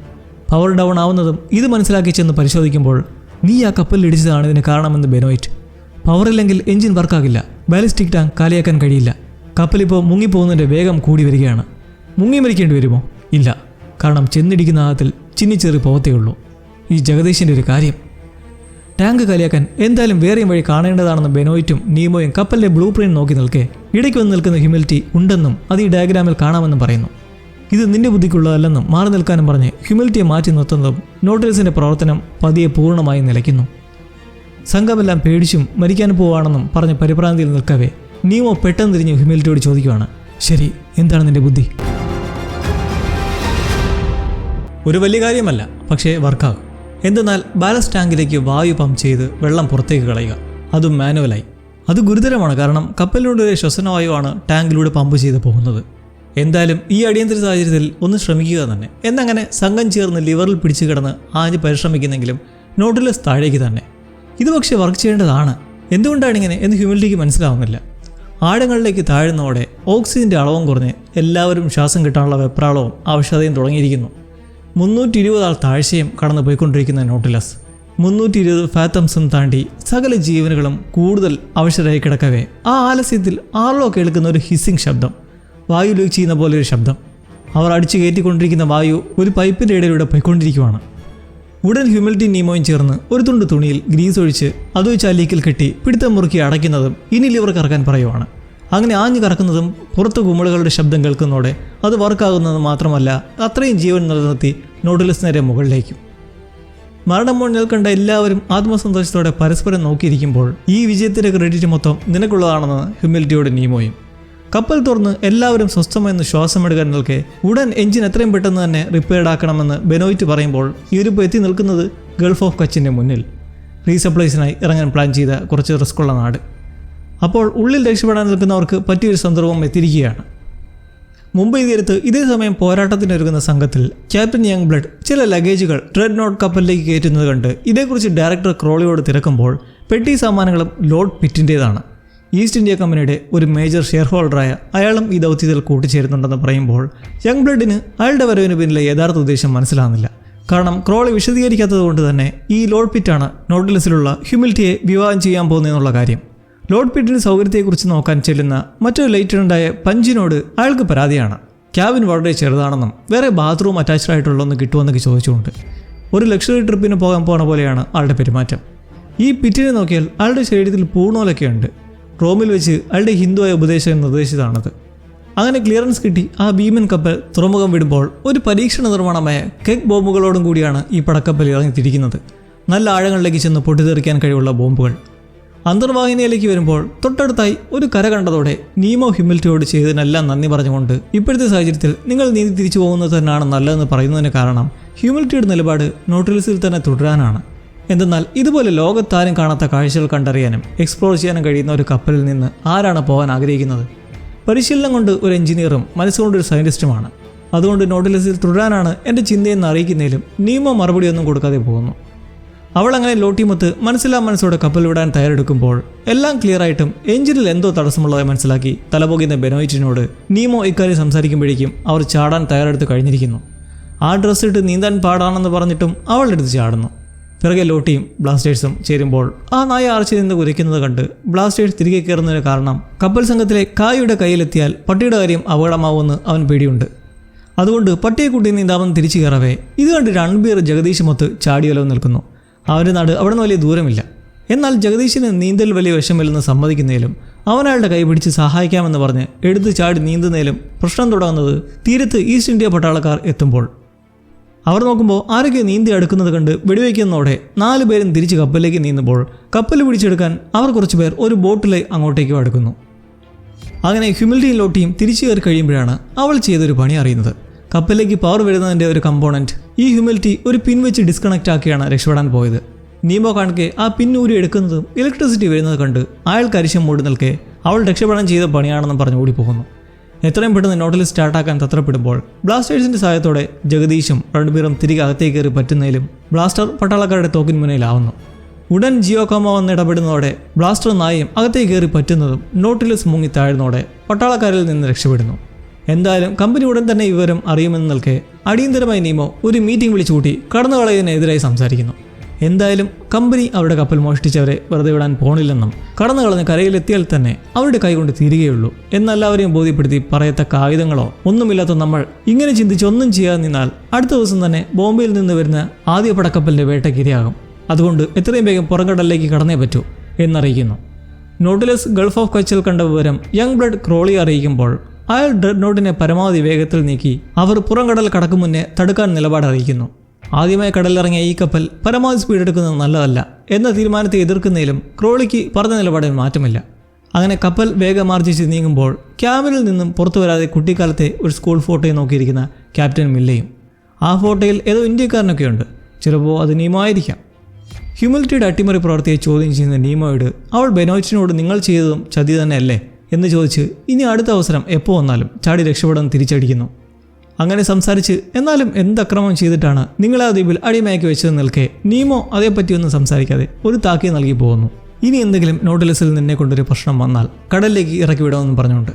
പവർ ഡൗൺ ആവുന്നതും ഇത് മനസ്സിലാക്കി ചെന്ന് പരിശോധിക്കുമ്പോൾ നീ ആ കപ്പലിൽ ഇടിച്ചതാണ് ഇതിന് കാരണമെന്ന് ബെനോയ്റ്റ്. പവറില്ലെങ്കിൽ എഞ്ചിൻ വർക്കാകില്ല, ബാലിസ്റ്റിക് ടാങ്ക് കാലിയാക്കാൻ കഴിയില്ല. കപ്പലിപ്പോൾ മുങ്ങിപ്പോകുന്നതിൻ്റെ വേഗം കൂടി വരികയാണ്. മുങ്ങി മരിക്കേണ്ടി വരുമോ? ഇല്ല, കാരണം ചെന്നിടിക്കുന്ന ആഴത്തിൽ ചിന്നിച്ചേറി പോകത്തേ ഉള്ളൂ. ഈ ജഗദീശിൻ്റെ ഒരു കാര്യം, ടാങ്ക് കാലിയാക്കാൻ എന്തായാലും വേറെയും വഴി കാണേണ്ടതാണെന്ന് ബെനോയ്റ്റും നീമോയും കപ്പലിൻ്റെ ബ്ലൂ പ്രിന്റ് നോക്കി നിൽക്കെ ഇടയ്ക്ക് വന്ന് നിൽക്കുന്ന ഹ്യൂമിലിറ്റി ഉണ്ടെന്നും അത് ഈ ഡയഗ്രാമിൽ കാണാമെന്നും പറയുന്നു. ഇത് നിന്റെ ബുദ്ധിക്കുള്ളതല്ലെന്നും മാറി നിൽക്കാനും പറഞ്ഞ് ഹ്യൂമിലിറ്റിയെ മാറ്റി നിർത്തുന്നതും നോട്ടിലസിൻ്റെ പ്രവർത്തനം പതിയെ പൂർണ്ണമായി നിലയ്ക്കുന്നു. സംഘമെല്ലാം പേടിച്ചും മരിക്കാൻ പോവാണെന്നും പറഞ്ഞ് പരിഭ്രാന്തിയിൽ നിൽക്കവേ നീമോ പെട്ടെന്ന് തിരിഞ്ഞ് ഹ്യൂമിലിറ്റിയോട് ചോദിക്കുവാണ്, ശരി, എന്താണ് നിന്റെ ബുദ്ധി? ഒരു വലിയ കാര്യമല്ല, പക്ഷേ വർക്കാകും. എന്തെന്നാൽ ബാലസ്റ്റ് ടാങ്കിലേക്ക് വായു പമ്പ് ചെയ്ത് വെള്ളം പുറത്തേക്ക് കളയുക, അതും മാനുവലായി. അത് ഗുരുതരമാണ്, കാരണം കപ്പലിലൂടെ ശ്വസനവായുവാണ് ടാങ്കിലൂടെ പമ്പ് ചെയ്ത് പോകുന്നത്. എന്തായാലും ഈ അടിയന്തര സാഹചര്യത്തിൽ ഒന്ന് ശ്രമിക്കുക തന്നെ. എന്നങ്ങനെ സംഘം ചേർന്ന് ലിവറിൽ പിടിച്ചു കിടന്ന് ആഞ്ഞ് പരിശ്രമിക്കുന്നെങ്കിലും നോട്ടിലസ് താഴേക്ക് തന്നെ. ഇത് പക്ഷേ വർക്ക് ചെയ്യേണ്ടതാണ്. എന്തുകൊണ്ടാണിങ്ങനെ എന്ന് ഹ്യൂമിലിറ്റിക്ക് മനസ്സിലാവുന്നില്ല. ആഴങ്ങളിലേക്ക് താഴുന്നതോടെ ഓക്സിജൻ്റെ അളവും കുറഞ്ഞ് എല്ലാവരും ശ്വാസം കിട്ടാനുള്ള വെപ്രാളവും ആവശ്യതയും തുടങ്ങിയിരിക്കുന്നു. 320 ആൾ താഴ്ചയും കടന്നു പോയിക്കൊണ്ടിരിക്കുന്ന നോട്ടിലസ് 320 ഫാത്തംസും താണ്ടി സകല ജീവനുകളും കൂടുതൽ അവശരായി കിടക്കവേ ആ ആലസ്യത്തിൽ ആറിലോ കേൾക്കുന്ന ഒരു ഹിസ്സിംഗ് ശബ്ദം, വായു ലീക്ക് ചെയ്യുന്ന പോലെ ഒരു ശബ്ദം. അവർ അടിച്ചു കയറ്റിക്കൊണ്ടിരിക്കുന്ന വായു ഒരു പൈപ്പിൻ്റെ ഇടയിലൂടെ പോയിക്കൊണ്ടിരിക്കുവാണ്. ഉടൻ ഹ്യൂമിലിറ്റി നീമോയും ചേർന്ന് ഒരു തുണ്ട് തുണിയിൽ ഗ്രീസ് ഒഴിച്ച് അത് വെച്ച് ആ ലീക്കിൽ കെട്ടി പിടുത്തം മുറുക്കി അടയ്ക്കുന്നതും ഇനി ലിവർ കറക്കാൻ പറയുവാണ്. അങ്ങനെ ആഞ്ഞു കറക്കുന്നതും പുറത്ത് കുമിളുകളുടെ ശബ്ദം കേൾക്കുന്നതോടെ അത് വർക്കാകുന്നത് മാത്രമല്ല അത്രയും ജീവൻ നിലനിർത്തി നോട്ടിലസ് നേരെ മുകളിലേക്കും. മരണം മുന്നിൽ കണ്ട എല്ലാവരും ആത്മസന്തോഷത്തോടെ പരസ്പരം നോക്കിയിരിക്കുമ്പോൾ ഈ വിജയത്തിൻ്റെ ക്രെഡിറ്റ് മൊത്തം നിനക്കുള്ളതാണെന്ന് ഹ്യൂമിലിറ്റിയോട് നീമോയും. കപ്പൽ തുറന്ന് എല്ലാവരും സ്വസ്ഥമെന്ന് ശ്വാസമെടുക്കാൻ നിൽക്കെ ഉടൻ എഞ്ചിൻ എത്രയും പെട്ടെന്ന് തന്നെ റിപ്പയർഡ് ആക്കണമെന്ന് ബെനോയ്റ്റ് പറയുമ്പോൾ ഇവരിപ്പോൾ എത്തി നിൽക്കുന്നത് ഗൾഫ് ഓഫ് കച്ചിൻ്റെ മുന്നിൽ റീസപ്ലൈസിനായി ഇറങ്ങാൻ പ്ലാൻ ചെയ്ത കുറച്ച് റിസ്ക്കുള്ള നാട്. അപ്പോൾ ഉള്ളിൽ രക്ഷപ്പെടാൻ നിൽക്കുന്നവർക്ക് പറ്റിയൊരു സന്ദർഭം എത്തിയിരിക്കുകയാണ്. മുംബൈ തീരത്ത് ഇതേ സമയം പോരാട്ടത്തിനൊരുങ്ങുന്ന സംഘത്തിൽ ക്യാപ്റ്റൻ യങ് ബ്ലഡ് ചില ലഗേജുകൾ ഡ്രെഡ് നോട്ട് കപ്പലിലേക്ക് കയറ്റുന്നത് കണ്ട് ഇതേക്കുറിച്ച് ഡയറക്ടർ ക്രോളിയോട് തിരക്കുമ്പോൾ പെട്ടി സാമാനങ്ങളും ലോഡ് പിറ്റിൻ്റേതാണ്. ഈസ്റ്റ് ഇന്ത്യ കമ്പനിയുടെ ഒരു മേജർ ഷെയർ ഹോൾഡറായ അയാളും ഈ ദൗത്യത്തിൽ കൂട്ടിച്ചേരുന്നുണ്ടെന്ന് പറയുമ്പോൾ യങ് ബ്ലഡിന് അയാളുടെ വരവിന് പിന്നിലെ യഥാർത്ഥ ഉദ്ദേശം മനസ്സിലാകുന്നില്ല. കാരണം ക്രോളി വിശദീകരിക്കാത്തത് കൊണ്ട് തന്നെ ഈ ലോഡ് പിറ്റാണ് നോട്ടിലസിലുള്ള ഹ്യൂമിലിറ്റിയെ വിവാഹം ചെയ്യാൻ പോകുന്നതെന്നുള്ള കാര്യം. ലോഡ് പിറ്റിന് സൗകര്യത്തെക്കുറിച്ച് നോക്കാൻ ചെല്ലുന്ന മറ്റൊരു ലൈറ്റനൻ്റായ പഞ്ചിനോട് അയാൾക്ക് പരാതിയാണ്. ക്യാബിൻ വളരെ ചെറുതാണെന്നും വേറെ ബാത്റൂം അറ്റാച്ച്ഡ് ആയിട്ടുള്ളതൊന്ന് കിട്ടുമെന്നൊക്കെ ചോദിച്ചുകൊണ്ട്. ഒരു ലക്ഷറി ട്രിപ്പിന് പോകാൻ പോണ പോലെയാണ് ആളുടെ പെരുമാറ്റം. ഈ പിറ്റിനെ നോക്കിയാൽ ആളുടെ ശരീരത്തിൽ പൂണോലൊക്കെ ഉണ്ട്. റോമിൽ വെച്ച് അയാളുടെ ഹിന്ദുവായ ഉപദേശകൻ നിർദ്ദേശിച്ചതാണത്. അങ്ങനെ ക്ലിയറൻസ് കിട്ടി ആ ഭീമൻ കപ്പൽ തുറമുഖം വിടുമ്പോൾ ഒരു പരീക്ഷണ നിർമ്മാണമായ കെഗ് ബോംബുകളോടും കൂടിയാണ് ഈ പടക്കപ്പൽ ഇറങ്ങിത്തിരിക്കുന്നത്. നല്ല ആഴങ്ങളിലേക്ക് ചെന്ന് പൊട്ടിത്തെറിക്കാൻ കഴിവുള്ള ബോംബുകൾ. അന്തർവാഹിനിയിലേക്ക് വരുമ്പോൾ തൊട്ടടുത്തായി ഒരു കര കണ്ടതോടെ നീമോ ഹ്യൂമിലിറ്റിയോട് ചെയ്തതിനെല്ലാം നന്ദി പറഞ്ഞുകൊണ്ട് ഇപ്പോഴത്തെ സാഹചര്യത്തിൽ നിങ്ങൾ നീതി തിരിച്ചു പോകുന്നത് തന്നെയാണ് നല്ലതെന്ന് പറയുന്നതിന് കാരണം ഹ്യൂമിലിറ്റിയുടെ നിലപാട് നോട്ടിലസിൽ തന്നെ തുടരാനാണ്. എന്തെന്നാൽ ഇതുപോലെ ലോകത്താരും കാണാത്ത കാഴ്ചകൾ കണ്ടറിയാനും എക്സ്പ്ലോർ ചെയ്യാനും കഴിയുന്ന ഒരു കപ്പലിൽ നിന്ന് ആരാണ് പോകാൻ ആഗ്രഹിക്കുന്നത്? പരിശീലനം കൊണ്ട് ഒരു എഞ്ചിനീയറും മനസ്സുകൊണ്ടൊരു സയൻറ്റിസ്റ്റുമാണ്. അതുകൊണ്ട് നോട്ടിലസിൽ തുടരാനാണ് എൻ്റെ ചിന്തയെന്ന് അറിയിക്കുന്നതിലും നീമോ മറുപടിയൊന്നും കൊടുക്കാതെ പോകുന്നു. അവൾ അങ്ങനെ ലോട്ടിമൊത്ത് മനസ്സിലോടെ കപ്പൽ വിടാൻ തയ്യാറെടുക്കുമ്പോൾ എല്ലാം ക്ലിയറായിട്ടും എഞ്ചിനിൽ എന്തോ തടസ്സമുള്ളതായി മനസ്സിലാക്കി തലപോകുന്ന ബെനോയ്റ്റിനോട് നീമോ ഇക്കാര്യം സംസാരിക്കുമ്പോഴേക്കും അവർ ചാടാൻ തയ്യാറെടുത്ത് കഴിഞ്ഞിരിക്കുന്നു. ആ ഡ്രസ്സ് ഇട്ട് നീന്താൻ പാടാണെന്ന് പറഞ്ഞിട്ടും അവളുടെ അടുത്ത് ചാടുന്നു. പിറകെ ലോട്ടിയും ബ്ലാസ്റ്റേഴ്സും ചേരുമ്പോൾ ആ നായ ആർച്ചിൽ നിന്ന് കുരയ്ക്കുന്നത് കണ്ട് ബ്ലാസ്റ്റേഴ്സ് തിരികെ കയറുന്നതിന് കാരണം കപ്പൽ സംഘത്തിലെ കായുടെ കയ്യിലെത്തിയാൽ പട്ടിയുടെ കാര്യം അപകടമാവുമെന്ന് അവൻ പേടിയുണ്ട്. അതുകൊണ്ട് പട്ടിയെ കൂട്ടി നീന്താമെന്ന് തിരിച്ചു കയറവേ ഇത് കണ്ട് രൺബീർ ജഗദീശുമൊത്ത് ചാടിയലോ നിൽക്കുന്നു. അവൻ്റെ നാട് അവിടെ നിന്ന് വലിയ ദൂരമില്ല. എന്നാൽ ജഗദീശിന് നീന്തൽ വലിയ വിഷമില്ലെന്ന് സമ്മതിക്കുന്നതിലും അവനയാളുടെ കൈ പിടിച്ച് സഹായിക്കാമെന്ന് പറഞ്ഞ് എടുത്ത് ചാടി നീന്തുന്നതിലും പ്രശ്നം തുടങ്ങുന്നത് തീരത്ത് ഈസ്റ്റ് ഇന്ത്യ പട്ടാളക്കാർ എത്തുമ്പോൾ. അവർ നോക്കുമ്പോൾ ആരൊക്കെ നീന്തി അടുക്കുന്നത് കണ്ട് വെടിവെക്കുന്നതോടെ 4 പേരും തിരിച്ച് കപ്പലിലേക്ക് നീന്തുമ്പോൾ കപ്പൽ പിടിച്ചെടുക്കാൻ അവർ കുറച്ച് പേർ ഒരു ബോട്ടിലെ അങ്ങോട്ടേക്കും അടുക്കുന്നു. അങ്ങനെ ഹ്യൂമിലിറ്റി ലോട്ടിയും തിരിച്ചു കയറി കഴിയുമ്പോഴാണ് അവൾ ചെയ്തൊരു പണി അറിയുന്നത്. കപ്പലിലേക്ക് പവർ വരുന്നതിൻ്റെ ഒരു കമ്പോണൻറ്റ് ഈ ഹ്യൂമിലിറ്റി ഒരു പിൻ വെച്ച് ഡിസ്കണക്റ്റ് ആക്കിയാണ് രക്ഷപ്പെടാൻ പോയത്. നീമോ കാണിക്കെ ആ പിൻ ഊരി എടുക്കുന്നതും ഇലക്ട്രിസിറ്റി വരുന്നത് കണ്ട് അയാൾക്ക് അരിശം മൂടി നിൽക്കെ അവൾ രക്ഷപ്പെടാൻ ചെയ്ത പണിയാണെന്ന് പറഞ്ഞ് ഓടിപ്പോകുന്നു. എത്രയും പെട്ടെന്ന് നോട്ടിലസ് സ്റ്റാർട്ടാക്കാൻ തത്രപ്പെടുമ്പോൾ ബ്ലാസ്റ്റേഴ്സിന്റെ സഹായത്തോടെ ജഗദീഷും രൺബീറും തിരികെ അകത്തേക്ക് കയറി പറ്റുന്നതിലും ബ്ലാസ്റ്റർ പട്ടാളക്കാരുടെ തോക്കിന് മുന്നിലാവുന്നു. ഉടൻ ജിയോകോമ വന്ന് ഇടപെടുന്നതോടെ ബ്ലാസ്റ്റർ നായയും അകത്തേക്ക് കയറി പറ്റുന്നതും നോട്ടിലസ് മുങ്ങി താഴ്ന്നതോടെ പട്ടാളക്കാരിൽ നിന്ന് രക്ഷപ്പെടുന്നു. എന്തായാലും കമ്പനി ഉടൻ തന്നെ വിവരം അറിയുമെന്ന് നിൽക്കെ അടിയന്തരമായി നീമോ ഒരു മീറ്റിംഗ് വിളിച്ചു കൂട്ടി കടന്നുകളയുന്നതിനെതിരായി സംസാരിക്കുന്നു. എന്തായാലും കമ്പനി അവരുടെ കപ്പൽ മോഷ്ടിച്ചവരെ വെറുതെ വിടാൻ പോണില്ലെന്നും കടന്നുകളഞ്ഞ് കരയിലെത്തിയാൽ തന്നെ അവരുടെ കൈകൊണ്ട് തീരുകയുള്ളൂ എന്നെല്ലാവരെയും ബോധ്യപ്പെടുത്തി പറയത്തക്ക ആയുധങ്ങളോ ഒന്നുമില്ലാത്ത നമ്മൾ ഇങ്ങനെ ചിന്തിച്ച് ഒന്നും ചെയ്യാതെ നിന്നാൽ അടുത്ത ദിവസം തന്നെ ബോംബെയിൽ നിന്ന് വരുന്ന ആദ്യ പടക്കപ്പലിൻ്റെ വേട്ടയ്ക്ക് ഇരയാകും. അതുകൊണ്ട് എത്രയും വേഗം പുറംകടലിലേക്ക് കടന്നേ പറ്റൂ എന്നറിയിക്കുന്നു. നോട്ടിലസ് ഗൾഫ് ഓഫ് കച്ചിൽ കണ്ട വിവരം യങ് ബ്ലഡ് ക്രോളിയെ അറിയിക്കുമ്പോൾ അയാൾ ഡ്രെഡ് നോട്ടിനെ പരമാവധി വേഗത്തിൽ നീക്കി അവർ പുറംകടൽ കടക്കും മുന്നേ തടുക്കാൻ നിലപാട് അറിയിക്കുന്നു. ആദ്യമായി കടലിറങ്ങിയ ഈ കപ്പൽ പരമാവധി സ്പീഡ് എടുക്കുന്നത് നല്ലതല്ല എന്ന തീരുമാനത്തെ എതിർക്കുന്നതിലും ക്രോളിക്ക് പറഞ്ഞ നിലപാടിൽ മാറ്റമില്ല. അങ്ങനെ കപ്പൽ വേഗമാർജിച്ച് നീങ്ങുമ്പോൾ ക്യാബിനിൽ നിന്നും പുറത്തു വരാതെ കുട്ടിക്കാലത്തെ ഒരു സ്കൂൾ ഫോട്ടോയെ നോക്കിയിരിക്കുന്ന ക്യാപ്റ്റൻ മില്ലയും. ആ ഫോട്ടോയിൽ ഏതോ ഇന്ത്യക്കാരനൊക്കെയുണ്ട്. ചിലപ്പോൾ അത് നീമോ ആയിരിക്കാം. ഹ്യൂമിലിറ്റിയുടെ അട്ടിമറി പ്രവർത്തിയെ ചോദ്യം ചെയ്യുന്ന നീമോയോട് അവൾ ബെനോയിറ്റിനോട് നിങ്ങൾ ചെയ്തതും ചതി തന്നെയല്ലേ എന്ന് ചോദിച്ച് ഇനി അടുത്ത അവസരം എപ്പോൾ വന്നാലും ചാടി രക്ഷപ്പെടുമെന്ന് തിരിച്ചടിക്കുന്നു. അങ്ങനെ സംസാരിച്ച് എന്നാലും എന്ത് അക്രമം ചെയ്തിട്ടാണ് നിങ്ങളെ ആ ദ്വീപിൽ അടിമയാക്കി വെച്ചത് നിൽക്കെ നീമോ അതേപ്പറ്റിയൊന്നും സംസാരിക്കാതെ ഒരു താക്കി നൽകി പോകുന്നു. ഇനി എന്തെങ്കിലും നോട്ടിലസിൽ നിന്നെ കൊണ്ടൊരു പ്രശ്നം വന്നാൽ കടലിലേക്ക് ഇറക്കി വിടാമെന്ന് പറഞ്ഞുകൊണ്ട്.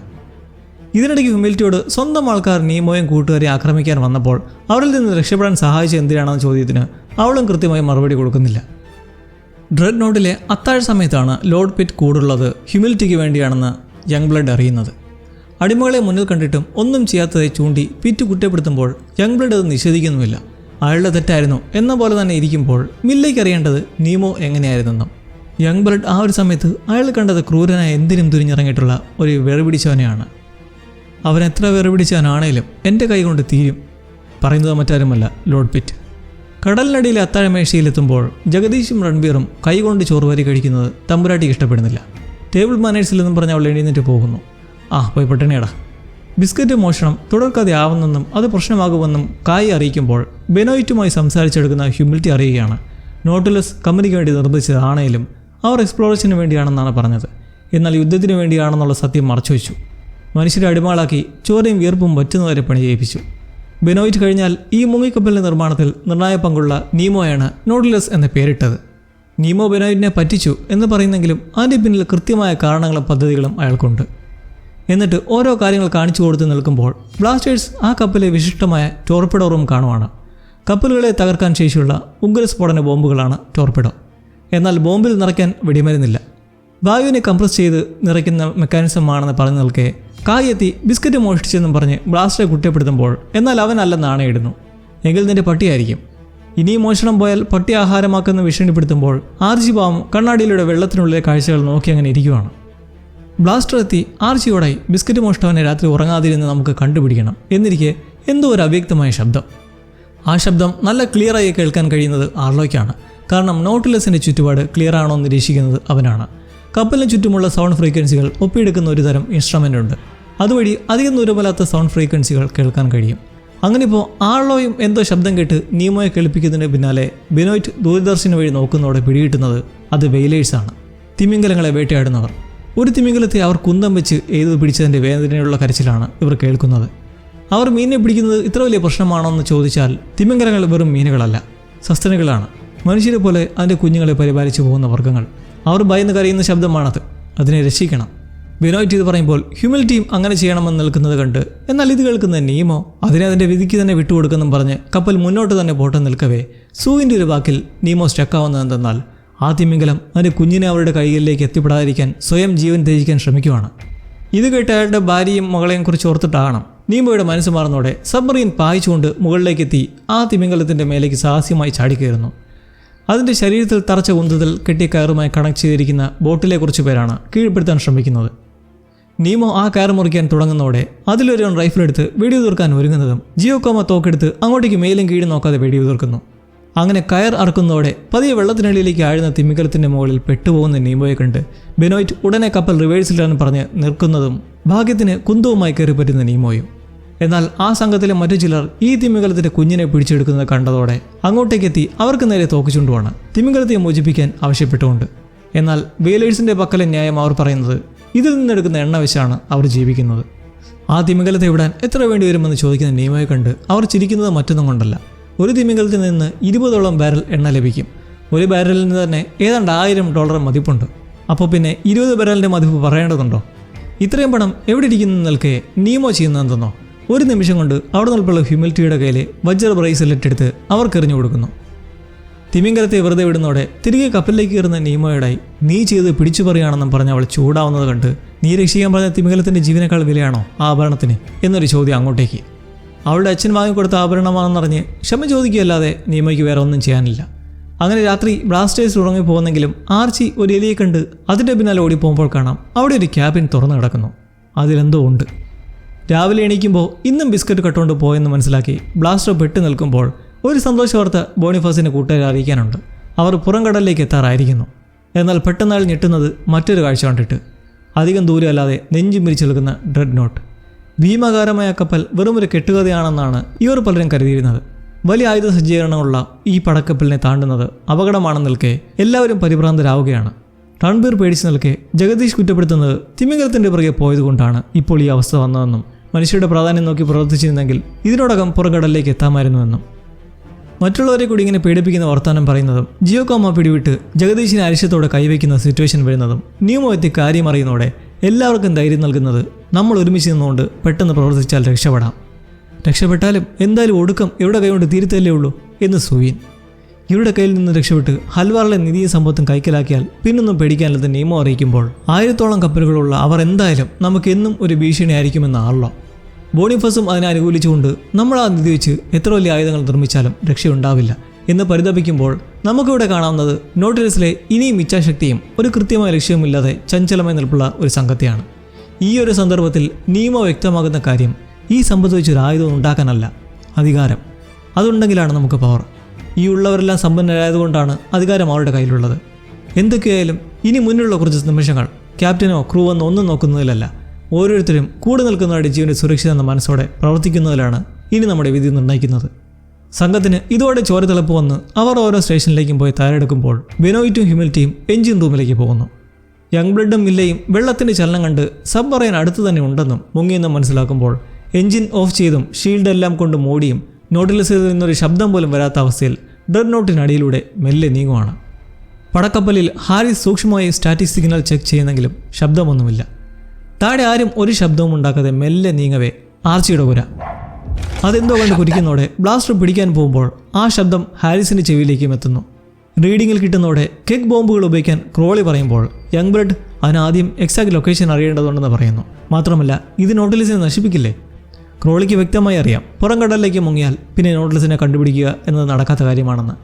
ഇതിനിടയ്ക്ക് ഹ്യൂമിലിറ്റിയോട് സ്വന്തം ആൾക്കാർ നീമോയും കൂട്ടുകാരെ ആക്രമിക്കാൻ വന്നപ്പോൾ അവരിൽ നിന്ന് രക്ഷപ്പെടാൻ സഹായിച്ച എന്തിനാണെന്ന ചോദ്യത്തിന് അവളും കൃത്യമായി മറുപടി കൊടുക്കുന്നില്ല. ഡ്രെഡ് നോട്ടിലെ അത്താഴ സമയത്താണ് ലോർഡ് പിറ്റ് കൂടുള്ളത് ഹ്യൂമിലിറ്റിക്ക് വേണ്ടിയാണെന്ന് യങ് ബ്ലഡ് അറിയുന്നത്. അടിമകളെ മുന്നിൽ കണ്ടിട്ടും ഒന്നും ചെയ്യാത്തതെ ചൂണ്ടി പിറ്റ് കുറ്റപ്പെടുത്തുമ്പോൾ യങ് ബ്ലഡ് അത് നിഷേധിക്കുന്നുമില്ല. അയാളുടെ തെറ്റായിരുന്നു എന്ന പോലെ തന്നെ ഇരിക്കുമ്പോൾ മില്ലയ്ക്ക് അറിയേണ്ടത് നീമോ എങ്ങനെയായിരുന്നെന്നും. യങ് ബ്ലഡ് ആ ഒരു സമയത്ത് അയാൾ കണ്ടത് ക്രൂരനായ എന്തിനും തുരിഞ്ഞിറങ്ങിയിട്ടുള്ള ഒരു വെറുപിടിച്ചവനെയാണ്. അവൻ എത്ര വെറുപിടിച്ചവനാണേലും എൻ്റെ കൈ കൊണ്ട് തീരും. പറയുന്നത് മറ്റാരുമല്ല, ലോർഡ് പിറ്റ്. കടലിനടിയിലെ അത്താഴമേശയിലെത്തുമ്പോൾ ജഗദീഷും രൺബീറും കൈകൊണ്ട് ചോറുവാരി കഴിക്കുന്നത് തമ്പുരാട്ടിക്ക് ഇഷ്ടപ്പെടുന്നില്ല. ടേബിൾ മാനേഴ്സിൽ നിന്നും പറഞ്ഞ് അവൾ എഴുന്നേറ്റ് പോകുന്നു. പോയി പട്ടിണിയടാ. ബിസ്ക്കറ്റ് മോഷണം തുടർക്കഥയാവുന്നെന്നും അത് പ്രശ്നമാകുമെന്നും കായി അറിയിക്കുമ്പോൾ ബെനോയിറ്റുമായി സംസാരിച്ചെടുക്കുന്ന ഹ്യൂമിലിറ്റി അറിയുകയാണ് നോട്ടിലസ് കമ്പനിക്ക് വേണ്ടി നിർമ്മിച്ചതാണേലും അവർ എക്സ്പ്ലോറേഷന് വേണ്ടിയാണെന്നാണ് പറഞ്ഞത്. എന്നാൽ യുദ്ധത്തിന് വേണ്ടിയാണെന്നുള്ള സത്യം മറച്ചുവെച്ചു. മനുഷ്യരെ അടിമകളാക്കി ചോരയും വിയർപ്പും വറ്റുന്നവരെ പണി ചെയ്യിപ്പിച്ചു. ബെനോയിറ്റ് കഴിഞ്ഞാൽ ഈ മുങ്ങിക്കപ്പലിൻ്റെ നിർമ്മാണത്തിൽ നിർണായക പങ്കുള്ള നീമോയാണ് നോട്ടിലസ് എന്ന പേരിട്ടത്. നീമോ ബെനോയിറ്റിനെ പറ്റിച്ചു എന്ന് പറയുന്നെങ്കിലും അതിൻ്റെ പിന്നിൽ കൃത്യമായ കാരണങ്ങളും പദ്ധതികളും അയാൾക്കുണ്ട്. എന്നിട്ട് ഓരോ കാര്യങ്ങൾ കാണിച്ചു കൊടുത്ത് നിൽക്കുമ്പോൾ ബ്ലാസ്റ്റേഴ്സ് ആ കപ്പലിലെ വിശിഷ്ടമായ ടോർപിഡോ റൂം കാണുവാണ്. കപ്പലുകളെ തകർക്കാൻ ശേഷിയുള്ള ഉഗ്രസ്ഫോടന ബോംബുകളാണ് ടോർപിഡോ. എന്നാൽ ബോംബിൽ നിറയ്ക്കാൻ വെടിമരുന്നില്ല. വായുവിനെ കംപ്രസ് ചെയ്ത് നിറയ്ക്കുന്ന മെക്കാനിസം ആണെന്ന് പറഞ്ഞു നിൽക്കെ കായ് എത്തി ബിസ്ക്കറ്റ് മോഷ്ടിച്ചെന്നും പറഞ്ഞ് ബ്ലാസ്റ്ററെ കുറ്റപ്പെടുത്തുമ്പോൾ എന്നാൽ അവനല്ലെന്ന് ആണയിടുന്നു. എങ്കിൽ നിന്റെ പട്ടിയായിരിക്കും. ഇനിയും മോഷണം പോയാൽ പട്ടി ആഹാരമാക്കുന്ന ഭീഷണിപ്പെടുത്തുമ്പോൾ ആർജിബാവും കണ്ണാടിയിലൂടെ വെള്ളത്തിനുള്ളിലെ കാഴ്ചകൾ നോക്കി അങ്ങനെ ഇരിക്കുവാണ്. ബ്ലാസ്റ്റർ എത്തി ആർജിയോടായി ബിസ്ക്കറ്റ് മോഷ്ടവനെ രാത്രി ഉറങ്ങാതിരുന്ന് നമുക്ക് കണ്ടുപിടിക്കണം എന്നിരിക്കെ എന്തോ ഒരു അവ്യക്തമായ ശബ്ദം. ആ ശബ്ദം നല്ല ക്ലിയറായി കേൾക്കാൻ കഴിയുന്നത് ആർലോയ്ക്കാണ്. കാരണം നോട്ടിലസിൻ്റെ ചുറ്റുപാട് ക്ലിയർ ആണോ എന്ന് നിരീക്ഷിക്കുന്നത് അവനാണ്. കപ്പലിന് ചുറ്റുമുള്ള സൗണ്ട് ഫ്രീക്വൻസികൾ ഒപ്പിയെടുക്കുന്ന ഒരു തരം ഇൻസ്ട്രുമെൻ്റ് ഉണ്ട്. അതുവഴി അധികം ദൂരമല്ലാത്ത സൗണ്ട് ഫ്രീക്വൻസികൾ കേൾക്കാൻ കഴിയും. അങ്ങനെ ഇപ്പോൾ ആർലോയും എന്തോ ശബ്ദം കേട്ട് നീമോയെ കേൾപ്പിക്കുന്നതിന് പിന്നാലെ ബെനോയിറ്റ് ദൂരദർശന വഴി നോക്കുന്നതോടെ പിടികിട്ടുന്നത് അത് വെയിലേഴ്സാണ്, തിമിംഗലങ്ങളെ വേട്ടയാടുന്നവർ. ഒരു തിമിംഗലത്തെ അവർ കുന്തം വെച്ച് എഴുതി പിടിച്ചതിൻ്റെ വേദനയുള്ള കരച്ചിലാണ് ഇവർ കേൾക്കുന്നത്. അവർ മീനിനെ പിടിക്കുന്നത് ഇത്ര വലിയ പ്രശ്നമാണോ എന്ന് ചോദിച്ചാൽ തിമിംഗലങ്ങൾ വെറും മീനുകളല്ല, സസ്തനികളാണ്. മനുഷ്യരെ പോലെ അതിൻ്റെ കുഞ്ഞുങ്ങളെ പരിപാലിച്ചു പോകുന്ന വർഗ്ഗങ്ങൾ. അവർ ഭയന്ന് കരയുന്ന ശബ്ദമാണത്. അതിനെ രക്ഷിക്കണം. ബെനോയിറ്റ് ഇത് പറയുമ്പോൾ ഹ്യൂമിലിറ്റിയും അങ്ങനെ ചെയ്യണമെന്ന് നിൽക്കുന്നത് കണ്ട് എന്നാൽ ഇത് കേൾക്കുന്ന നീമോ അതിനെ അതിൻ്റെ വിധിക്ക് തന്നെ വിട്ടുകൊടുക്കെന്നും പറഞ്ഞ് കപ്പൽ മുന്നോട്ട് തന്നെ പോട്ടെ നിൽക്കവേ സൂവിൻ്റെ ഒരു വാക്കിൽ നീമോ സ്റ്റക്കാവുന്നതെന്നാൽ ആ തിമിംഗലം അതിൻ്റെ കുഞ്ഞിനെ അവരുടെ കൈകളിലേക്ക് എത്തിപ്പെടാതിരിക്കാൻ സ്വയം ജീവൻ ത്യജിക്കാൻ ശ്രമിക്കുവാണ്. ഇത് കേട്ട് അയാളുടെ ഭാര്യയും മകളെയും കുറിച്ച് ഓർത്തിട്ടാകണം നീമോയുടെ മനസ്സ് മാറുന്നതോടെ സബ്മറീൻ പായിച്ചുകൊണ്ട് മുകളിലേക്കെത്തി ആ തിമിംഗലത്തിൻ്റെ മേലേക്ക് സാഹസ്യമായി ചാടിക്കയറുന്നു. അതിൻ്റെ ശരീരത്തിൽ തറച്ച ഉന്തത്തിൽ കെട്ടിയ കയറുമായി കണക്ട് ചെയ്തിരിക്കുന്ന ബോട്ടിലെ കുറച്ച് പേരാണ് കീഴ്പ്പെടുത്താൻ ശ്രമിക്കുന്നത്. നീമോ ആ കയർ മുറിക്കാൻ തുടങ്ങുന്നതോടെ അതിലൊരു റൈഫിലെടുത്ത് വെടിയുതിർക്കാൻ ഒരുങ്ങുന്നതും ജിയോകോമ തോക്കെടുത്ത് അങ്ങോട്ടേക്ക് മേലും കീഴും നോക്കാതെ വെടിയുതിർക്കുന്നു. അങ്ങനെ കയർ അറക്കുന്നതോടെ പതിയെ വെള്ളത്തിനടിയിലേക്ക് ആഴുന്ന തിമിംഗലത്തിൻ്റെ മുകളിൽ പെട്ടുപോകുന്ന നീമോയെ കണ്ട് ബെനോയിറ്റ് ഉടനെ കപ്പൽ റിവേഴ്സിലാണെന്ന് പറഞ്ഞ് നിൽക്കുന്നതും ഭാഗ്യത്തിന് കുന്തവുമായി കയറിപ്പറ്റുന്ന നീമോയും. എന്നാൽ ആ സംഘത്തിലെ മറ്റു ചിലർ ഈ തിമിംഗലത്തിന്റെ കുഞ്ഞിനെ പിടിച്ചെടുക്കുന്നത് കണ്ടതോടെ അങ്ങോട്ടേക്കെത്തി അവർക്ക് നേരെ തോക്കിച്ചുകൊണ്ടുമാണ് തിമിംഗലത്തെ മോചിപ്പിക്കാൻ ആവശ്യപ്പെട്ടുകൊണ്ട്. എന്നാൽ വെയിലേഴ്സിന്റെ പക്കലെ ന്യായം അവർ പറയുന്നത് ഇതിൽ നിന്നെടുക്കുന്ന എണ്ണ വെച്ചാണ് അവർ ജീവിക്കുന്നത്. ആ തിമിംഗലത്തെ വിടാൻ എത്ര വേണ്ടി വരുമെന്ന് ചോദിക്കുന്ന നീമോയെ കണ്ട് അവർ ചിരിക്കുന്നത് മറ്റൊന്നും കൊണ്ടല്ല. ഒരു തിമിംഗലത്തിൽ നിന്ന് 20ഓളം ബാരൽ എണ്ണ ലഭിക്കും. ഒരു ബാരലിൽ നിന്ന് തന്നെ ഏതാണ്ട് $1000 മതിപ്പുണ്ട്. അപ്പോൾ പിന്നെ 20 ബാരലിന്റെ മതിപ്പ് പറയേണ്ടതുണ്ടോ? ഇത്രയും പണം എവിടെ ഇരിക്കുന്നു നിൽക്കെ നീമോ ചെയ്യുന്നതെന്നോ? ഒരു നിമിഷം കൊണ്ട് അവിടെ നിൽപ്പുള്ള ഹ്യൂമിലിറ്റിയുടെ കയ്യിലെ വജ്ര ബ്രേസ്ലെറ്റ് എടുത്ത് അവർക്കെറിഞ്ഞു കൊടുക്കുന്നു. തിമിംഗലത്തെ വെറുതെ വിടുന്നതോടെ തിരികെ കപ്പലിലേക്ക് കയറുന്ന നീമോയോടായി നീ ചെയ്ത് പിടിച്ചു പറയുകയാണെന്നും പറഞ്ഞ് അവൾ ചൂടാവുന്നത് കണ്ട് നീ രക്ഷിക്കാൻ പറഞ്ഞ തിമിംഗലത്തിന്റെ ജീവനേക്കാൾ വിലയാണോ ആ ആഭരണത്തിന് എന്നൊരു ചോദ്യം അങ്ങോട്ടേക്ക്. അവളുടെ അച്ഛൻ വാങ്ങിക്കൊടുത്ത ആഭരണമാണെന്നറിഞ്ഞ് ക്ഷമ ചോദിക്കുകയല്ലാതെ നീമോയ്ക്ക് വേറെ ഒന്നും ചെയ്യാനില്ല. അങ്ങനെ രാത്രി ബ്ലാസ്റ്റേഴ്സ് ഉറങ്ങിപ്പോകുന്നെങ്കിലും ആർച്ചി ഒരു എലിയെ കണ്ട് അതിൻ്റെ പിന്നാലെ ഓടിപ്പോകുമ്പോൾ കാണാം അവിടെ ഒരു ക്യാബിൻ തുറന്നു കിടക്കുന്നു. അതിലെന്തോ ഉണ്ട്. രാവിലെ എണീക്കുമ്പോൾ ഇന്നും ബിസ്ക്കറ്റ് കട്ടുകൊണ്ട് പോയെന്ന് മനസ്സിലാക്കി ബ്ലാസ്റ്റർ പെട്ട് നിൽക്കുമ്പോൾ ഒരു സന്തോഷ വാർത്ത ബോണിഫാസിനെ കൂട്ടുകാരെ അറിയിക്കാനുണ്ട്. അവർ പുറംകടലിലേക്ക് എത്താറായിരിക്കുന്നു. എന്നാൽ പെട്ടെന്ന് അയാൾ ഞെട്ടുന്നത് മറ്റൊരു കാഴ്ച കണ്ടിട്ട്. അധികം ദൂരം അല്ലാതെ നെഞ്ചും പിരിച്ചു നിൽക്കുന്ന ഡ്രെഡ് നോട്ട്. ഭീമാകാരമായ കപ്പൽ വെറുമൊരു കെട്ടുകഥയാണെന്നാണ് ഇവർ പലരും കരുതിയിരുന്നത്. വലിയ ആയുധ സജ്ജീകരണമുള്ള ഈ പടക്കപ്പലിനെ താണ്ടുന്നത് അപകടമാണെന്ന് നിൽക്കെ എല്ലാവരും പരിഭ്രാന്തരാവുകയാണ്. രൺബീർ പേടിച്ചു നിൽക്കെ ജഗദീഷ് കുറ്റപ്പെടുത്തുന്നത് തിമിംഗലത്തിന്റെ പുറകെ പോയതുകൊണ്ടാണ് ഇപ്പോൾ ഈ അവസ്ഥ വന്നതെന്നും മനുഷ്യരുടെ പ്രാധാന്യം നോക്കി പ്രവർത്തിച്ചിരുന്നെങ്കിൽ ഇതിനോടകം പുറംകടലിലേക്ക് എത്താമായിരുന്നുവെന്നും. മറ്റുള്ളവരെ കൂടി ഇങ്ങനെ പേടിപ്പിക്കുന്ന വർത്തമാനം പറയുന്നതും ജിയോകോമ പിടിവിട്ട് ജഗദീഷിനെ അരിശത്തോടെ കൈവയ്ക്കുന്ന സിറ്റുവേഷൻ വരുന്നതും നീമോ എത്തി കാര്യം അറിയുന്നതോടെ എല്ലാവർക്കും ധൈര്യം നൽകുന്നത് നമ്മൾ ഒരുമിച്ച് നിന്നുകൊണ്ട് പെട്ടെന്ന് പ്രവർത്തിച്ചാൽ രക്ഷപ്പെടാം. രക്ഷപ്പെട്ടാലും എന്തായാലും ഒടുക്കം എവിടെ കൈകൊണ്ട് തീരുത്തല്ലേ ഉള്ളൂ എന്ന് സുവീൻ. ഇവരുടെ കയ്യിൽ നിന്ന് രക്ഷപ്പെട്ട് ഹൽവാറിലെ നിധിയും സമ്പത്തും കൈക്കലാക്കിയാൽ പിന്നൊന്നും പേടിക്കാനില്ലെന്ന് നിയമം അറിയിക്കുമ്പോൾ 1000ഓളം കപ്പലുകളുള്ള അവർ എന്തായാലും നമുക്കെന്നും ഒരു ഭീഷണിയായിരിക്കുമെന്ന് ആളോ. ബോണിഫസും അതിനെ അനുകൂലിച്ചുകൊണ്ട് നമ്മൾ ആ നിധി വെച്ച് എത്ര വലിയ ആയുധങ്ങൾ നിർമ്മിച്ചാലും രക്ഷയുണ്ടാവില്ല എന്ന് പരിതപിക്കുമ്പോൾ നമുക്കിവിടെ കാണാവുന്നത് നോട്ടിലസിലെ ഇനിയും ഇച്ഛാശക്തിയും ഒരു കൃത്യമായ ലക്ഷ്യവുമില്ലാതെ ചഞ്ചലമായി നിൽപ്പുള്ള ഒരു സംഘത്തെയാണ്. ഈ ഒരു സന്ദർഭത്തിൽ നിയമം വ്യക്തമാകുന്ന കാര്യം ഈ സമ്പത്ത് വെച്ചൊരു ആയുധം ഉണ്ടാക്കാനല്ല, അധികാരം. അതുണ്ടെങ്കിലാണ് നമുക്ക് പവർ. ഈ ഉള്ളവരെല്ലാം സമ്പന്നരായതുകൊണ്ടാണ് അധികാരം അവരുടെ കയ്യിലുള്ളത്. എന്തൊക്കെയായാലും ഇനി മുന്നിലുള്ള കുറച്ച് നിമിഷങ്ങൾ ക്യാപ്റ്റനോ ക്രൂ എന്നോ ഒന്നും നോക്കുന്നതിലല്ല, ഓരോരുത്തരും കൂടെ നിൽക്കുന്നവരുടെ ജീവന്റെ സുരക്ഷിത എന്ന മനസ്സോടെ പ്രവർത്തിക്കുന്നതിലാണ് ഇനി നമ്മുടെ വിധി നിർണ്ണയിക്കുന്നത്. സംഘത്തിന് ഇതോടെ ചോരത്തിളപ്പ് വന്ന് അവർ ഓരോ സ്റ്റേഷനിലേക്കും പോയി തയ്യാറെടുക്കുമ്പോൾ ബെനോയിറ്റും ഹ്യൂമിലിറ്റിയും എഞ്ചിൻ റൂമിലേക്ക് പോകുന്നു. യങ് ബ്ലഡും മില്ലയും വെള്ളത്തിൻ്റെ ചലനം കണ്ട് സബ്മറൈൻ അടുത്ത് തന്നെ ഉണ്ടെന്നും മുങ്ങിയെന്നും മനസ്സിലാക്കുമ്പോൾ എഞ്ചിൻ ഓഫ് ചെയ്തും ഷീൽഡ് എല്ലാം കൊണ്ട് മൂടിയും നോട്ടിലസിൽ നിന്നൊരു ശബ്ദം പോലും വരാത്ത അവസ്ഥയിൽ ഡ്രെഡ് നോട്ടിനടിയിലൂടെ മെല്ലെ നീങ്ങുവാണ്. പടക്കപ്പലിൽ ഹാരിസ് സൂക്ഷ്മമായി സ്റ്റാറ്റിക് സിഗ്നൽ ചെക്ക് ചെയ്യുന്നെങ്കിലും ശബ്ദമൊന്നുമില്ല. താഴെ ആരും ഒരു ശബ്ദവും ഉണ്ടാക്കാതെ മെല്ലെ നീങ്ങവേ ആർച്ചിയുടെ കുര. അതെന്തോ കണ്ട് കുരിക്കുന്നതോടെ ബ്ലാസ്റ്റർ പിടിക്കാൻ പോകുമ്പോൾ ആ ശബ്ദം ഹാരിസിൻ്റെ ചെവിയിലേക്കും എത്തുന്നു. റീഡിങ്ങിൽ കിട്ടുന്നതോടെ കെക്ക് ബോംബുകൾ ഉപയോഗിക്കാൻ ക്രോളി പറയുമ്പോൾ യങ് ബ്ലഡ് അതിനാദ്യം എക്സാക്ട് ലൊക്കേഷൻ അറിയേണ്ടതുണ്ടെന്ന് പറയുന്നു. മാത്രമല്ല ഇത് നോട്ടിലസിനെ നശിപ്പിക്കില്ലേ? ക്രോളിക്ക് വ്യക്തമായി അറിയാം പുറംകടലിലേക്ക് മുങ്ങിയാൽ പിന്നെ നോട്ടിലസിനെ കണ്ടുപിടിക്കുക എന്നത് നടക്കാത്ത കാര്യമാണെന്ന്.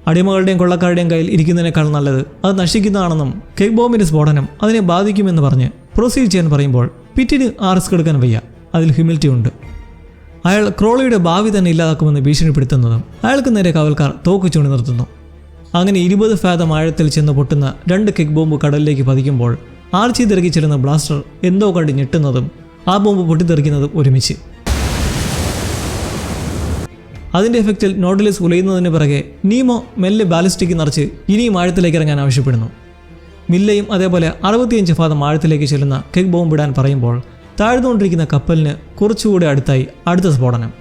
അടിമകളുടെയും കൊള്ളക്കാരുടെയും കയ്യിൽ ഇരിക്കുന്നതിനേക്കാൾ നല്ലത് അത് നശിക്കുന്നതാണെന്നും കെക്ക് ബോംബിൻ്റെ സ്ഫോടനം അതിനെ ബാധിക്കുമെന്ന് പറഞ്ഞ് പ്രൊസീഡ് ചെയ്യാൻ പറയുമ്പോൾ പിറ്റിന് ആ റിസ്ക് എടുക്കാൻ വയ്യ. അതിൽ ഹ്യൂമിലിറ്റി ഉണ്ട്. അയാൾ ക്രോളിയുടെ ഭാവി തന്നെ ഇല്ലാതാക്കുമെന്ന് ഭീഷണിപ്പെടുത്തുന്നതും അയാൾക്ക് നേരെ കാവൽക്കാർ തോക്ക് ചൂണ്ടി നിർത്തുന്നു. അങ്ങനെ 20 ഫാദം ആഴത്തിൽ ചെന്ന് പൊട്ടുന്ന 2 കെക്ക് ബോംബ് കടലിലേക്ക് പതിക്കുമ്പോൾ ആർച്ചി തിരക്കി ചെല്ലുന്ന ബ്ലാസ്റ്റർ എന്തോ കണ്ട് ഞെട്ടുന്നതും ആ ബോംബ് പൊട്ടിത്തെറിക്കുന്നതും ഒരുമിച്ച്. അതിൻ്റെ എഫക്റ്റിൽ നോട്ടിലസ് ഉലയുന്നതിന് പിറകെ നീമോ മെല്ലെ ബാലിസ്റ്റിക് നിറച്ച് ഇനിയും ആഴത്തിലേക്ക് ഇറങ്ങാൻ ആവശ്യപ്പെടുന്നു. മില്ലയും അതേപോലെ 65 ഫാദം ആഴത്തിലേക്ക് ചെല്ലുന്ന കെക്ക് ബോംബ് ഇടാൻ പറയുമ്പോൾ താഴ്ന്നുകൊണ്ടിരിക്കുന്ന കപ്പലിന് കുറച്ചുകൂടെ അടുത്തായി അടുത്ത സ്ഫോടനം.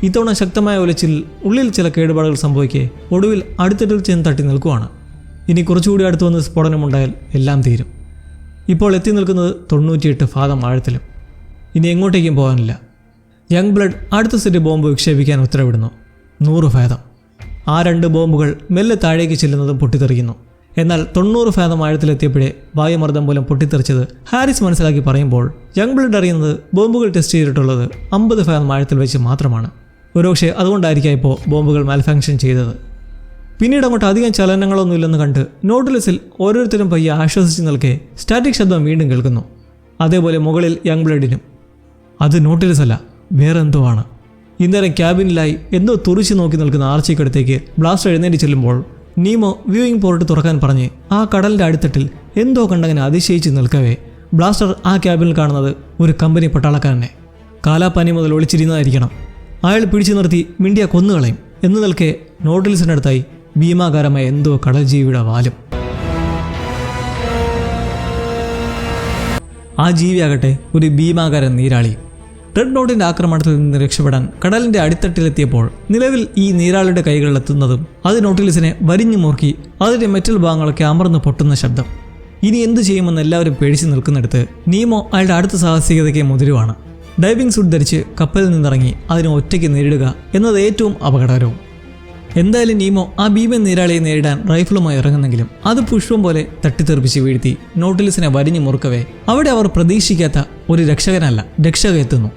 ഇത്തവണ ശക്തമായ ഉലച്ചിൽ ഉള്ളിൽ ചില കേടുപാടുകൾ സംഭവിക്കെ ഒടുവിൽ അടുത്തിട്ടിൽ ചെന്ന് തട്ടി നിൽക്കുവാണ്. ഇനി കുറച്ചുകൂടി അടുത്ത് വന്ന് സ്ഫോടനമുണ്ടായാൽ എല്ലാം തീരും. ഇപ്പോൾ എത്തി നിൽക്കുന്നത് 98 ഫാദം ആഴത്തിലും. ഇനി എങ്ങോട്ടേക്കും പോകാനില്ല. യങ് ബ്ലഡ് അടുത്ത സെറ്റ് ബോംബ് വിക്ഷേപിക്കാൻ ഉത്തരവിടുന്നു. 100 ഫാദം. ആ 2 ബോംബുകൾ മെല്ലെ താഴേക്ക് ചെല്ലുന്നതും പൊട്ടിത്തെറിക്കുന്നു. എന്നാൽ 90 ഫാദം ആഴത്തിലെത്തിയപ്പോഴേ വായുമർദ്ദം മൂലം പൊട്ടിത്തെറിച്ചത് ഹാരിസ് മനസ്സിലാക്കി പറയുമ്പോൾ യങ് ബ്ലഡ് അറിയുന്നത് ബോംബുകൾ ടെസ്റ്റ് ചെയ്തിട്ടുള്ളത് 50 ഫാദം ആഴത്തിൽ വെച്ച് മാത്രമാണ്. ഒരുപക്ഷെ അതുകൊണ്ടായിരിക്കാം ഇപ്പോൾ ബോംബുകൾ മാൽഫങ്ഷൻ ചെയ്തത്. പിന്നീട് അങ്ങോട്ട് അധികം ചലനങ്ങളൊന്നുമില്ലെന്ന് കണ്ട് നോട്ടിലസിൽ ഓരോരുത്തരും പയ്യെ ആശ്വസിച്ച് നിൽക്കെ സ്റ്റാറ്റിക് ശബ്ദം വീണ്ടും കേൾക്കുന്നു. അതേപോലെ മുകളിൽ യങ് ബ്ലഡിനും. അത് നോട്ടിലസ് അല്ല, വേറെ എന്തോ ആണ്. ഇന്നേരം ക്യാബിനിലായി എന്തോ തുറിച്ച് നോക്കി നിൽക്കുന്ന ആർച്ചിക്കടുത്തേക്ക് ബ്ലാസ്റ്റർ എഴുന്നേറ്റ് ചെല്ലുമ്പോൾ നീമോ വ്യൂയിങ് പോർട്ട് തുറക്കാൻ പറഞ്ഞ് ആ കടലിൻ്റെ അടിത്തട്ടിൽ എന്തോ കണ്ടങ്ങനെ അതിശയിച്ച് നിൽക്കവേ ബ്ലാസ്റ്റർ ആ ക്യാബിനിൽ കാണുന്നത് ഒരു കമ്പനി പട്ടാളക്കാരനെ. കാലാപ്പാനി മുതൽ ഒളിച്ചിരുന്നതായിരിക്കണം. അയാൾ പിടിച്ചു നിർത്തി മിണ്ടിയ കൊന്നുകളയും എന്ന് നിൽക്കെ നോട്ടിലിസിനടുത്തായി ഭീമാകാരമായ എന്തോ കടൽജീവിയുടെ വാലും. ആ ജീവിയാകട്ടെ ഒരു ഭീമാകാരൻ നീരാളി. റെഡ് നോട്ടിന്റെ ആക്രമണത്തിൽ നിന്ന് രക്ഷപ്പെടാൻ കടലിന്റെ അടിത്തട്ടിലെത്തിയപ്പോൾ നിലവിൽ ഈ നീരാളിയുടെ കൈകളിലെത്തുന്നതും അത് നോട്ടിലിസിനെ വരിഞ്ഞു മുറുക്കി അതിന്റെ മെറ്റൽ ഭാഗങ്ങളൊക്കെ അമർന്ന് പൊട്ടുന്ന ശബ്ദം. ഇനി എന്തു ചെയ്യുമെന്ന് എല്ലാവരും പേടിച്ച് നിൽക്കുന്നിടത്ത് നീമോ അയാളുടെ അടുത്ത സാഹസികതയ്ക്ക് മുതിരുവാണ്. ഡൈവിംഗ് സൂട്ട് ധരിച്ച് കപ്പലിൽ നിന്നിറങ്ങി അതിനെ ഒറ്റയ്ക്ക് നേരിടുക എന്നത് ഏറ്റവും അപകടകരവും. എന്തായാലും നീമോ ആ ഭീമൻ നീരാളിയെ നേരിടാൻ റൈഫിളുമായി ഇറങ്ങുന്നെങ്കിലും അത് പുഷ്പം പോലെ തട്ടിത്തെറിപ്പിച്ച് വീഴ്ത്തി നോട്ടിലിസിനെ വരിഞ്ഞു മുറുക്കവേ അവിടെ അവർ പ്രതീക്ഷിക്കാത്ത ഒരു രക്ഷകനല്ല രക്ഷക എത്തുന്നു.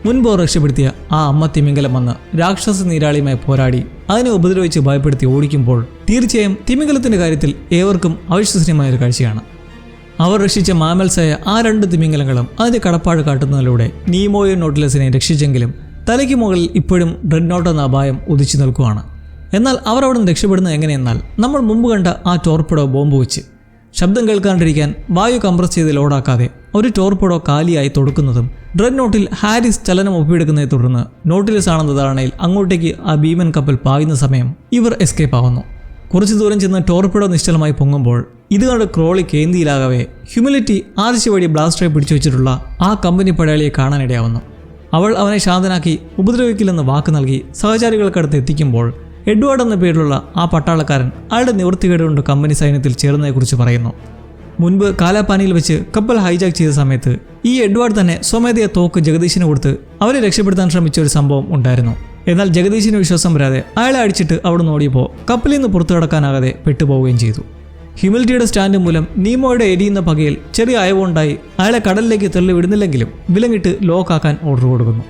മുൻപോ രക്ഷപ്പെടുത്തിയ ആ അമ്മ തിമിംഗലം വന്ന് രാക്ഷസ നീരാളിയുമായി പോരാടി അതിനെ ഉപദ്രവിച്ച് ഭയപ്പെടുത്തി ഓടിക്കുമ്പോൾ തീർച്ചയായും തിമിംഗലത്തിന്റെ കാര്യത്തിൽ ഏവർക്കും അവിശ്വസനീയമായൊരു കാഴ്ചയാണ്. അവർ രക്ഷിച്ച മാമൽസായ ആ 2 തിമിംഗലങ്ങളും അതിന്റെ കടപ്പാട് കാട്ടുന്നതിലൂടെ നീമോയും നോട്ടിലസിനെ രക്ഷിച്ചെങ്കിലും തലയ്ക്ക് മുകളിൽ ഇപ്പോഴും റെഡ് നോട്ട് എന്ന അപായം ഉദിച്ചു നിൽക്കുകയാണ്. എന്നാൽ അവർ അവിടെ നിന്ന് രക്ഷപ്പെടുന്നത് എങ്ങനെയെന്നാൽ നമ്മൾ മുമ്പ് കണ്ട ആ ടോർപിഡോ ബോംബ് വെച്ച് ശബ്ദം കേൾക്കാണ്ടിരിക്കാൻ വായു കംപ്രസ് ചെയ്ത് ലോഡാക്കാതെ ഒരു ടോർപിഡോ കാലിയായി തൊടുക്കുന്നതും റെഡ് നോട്ടിൽ ഹാരിസ് ചലനം ഒപ്പിയെടുക്കുന്നതിനെ തുടർന്ന് നോട്ടിലിസ് ആണെന്ന ധാരണയിൽ അങ്ങോട്ടേക്ക് ആ ഭീമൻ കപ്പൽ പായുന്ന സമയം ഇവർ എസ്കേപ്പ് ആവുന്നു. കുറച്ചു ദൂരം ചെന്ന് ടോർപിഡോ നിശ്ചലമായി പൊങ്ങുമ്പോൾ ഇത് കണ്ട് ക്രോളി കേന്തിയിലാകവേ ഹ്യൂമിലിറ്റി ആർച്ച് വഴി ബ്ലാസ്റ്ററെ പിടിച്ചു വെച്ചിട്ടുള്ള ആ കമ്പനി പടയാളിയെ കാണാനിടയാവുന്നു. അവൾ അവനെ ശാന്തനാക്കി ഉപദ്രവിക്കില്ലെന്ന് വാക്ക് നൽകി സഹചാരികൾക്കടുത്ത് എത്തിക്കുമ്പോൾ എഡ്വാർഡ് എന്ന പേരിലുള്ള ആ പട്ടാളക്കാരൻ അയാളുടെ നിവൃത്തികേട് കൊണ്ട് കമ്പനി സൈന്യത്തിൽ ചേർന്നതിനെക്കുറിച്ച് പറയുന്നു. മുൻപ് കാലാപ്പാനിയിൽ വെച്ച് കപ്പൽ ഹൈജാക്ക് ചെയ്ത സമയത്ത് ഈ എഡ്വാർഡ് തന്നെ സ്വമേധയ തോക്ക് ജഗദീശിന് കൊടുത്ത് അവരെ രക്ഷപ്പെടുത്താൻ ശ്രമിച്ച ഒരു സംഭവം ഉണ്ടായിരുന്നു. എന്നാൽ ജഗദീശിന് വിശ്വാസം വരാതെ അയാളെ അടിച്ചിട്ട് അവിടെ നിന്ന് ഓടിയപ്പോൾ കപ്പലിൽ നിന്ന് പുറത്തു കടക്കാനാകാതെ പെട്ടുപോവുകയും ചെയ്തു. ഹ്യൂമിലിറ്റിയുടെ സ്റ്റാൻഡ് മൂലം നീമോയുടെ എരിയുന്ന പകയിൽ ചെറിയ അയവുണ്ടായി അയാളെ കടലിലേക്ക് തള്ളി വിടുന്നില്ലെങ്കിലും വിലങ്ങിട്ട് ലോക്കാക്കാൻ ഓർഡർ കൊടുക്കുന്നു.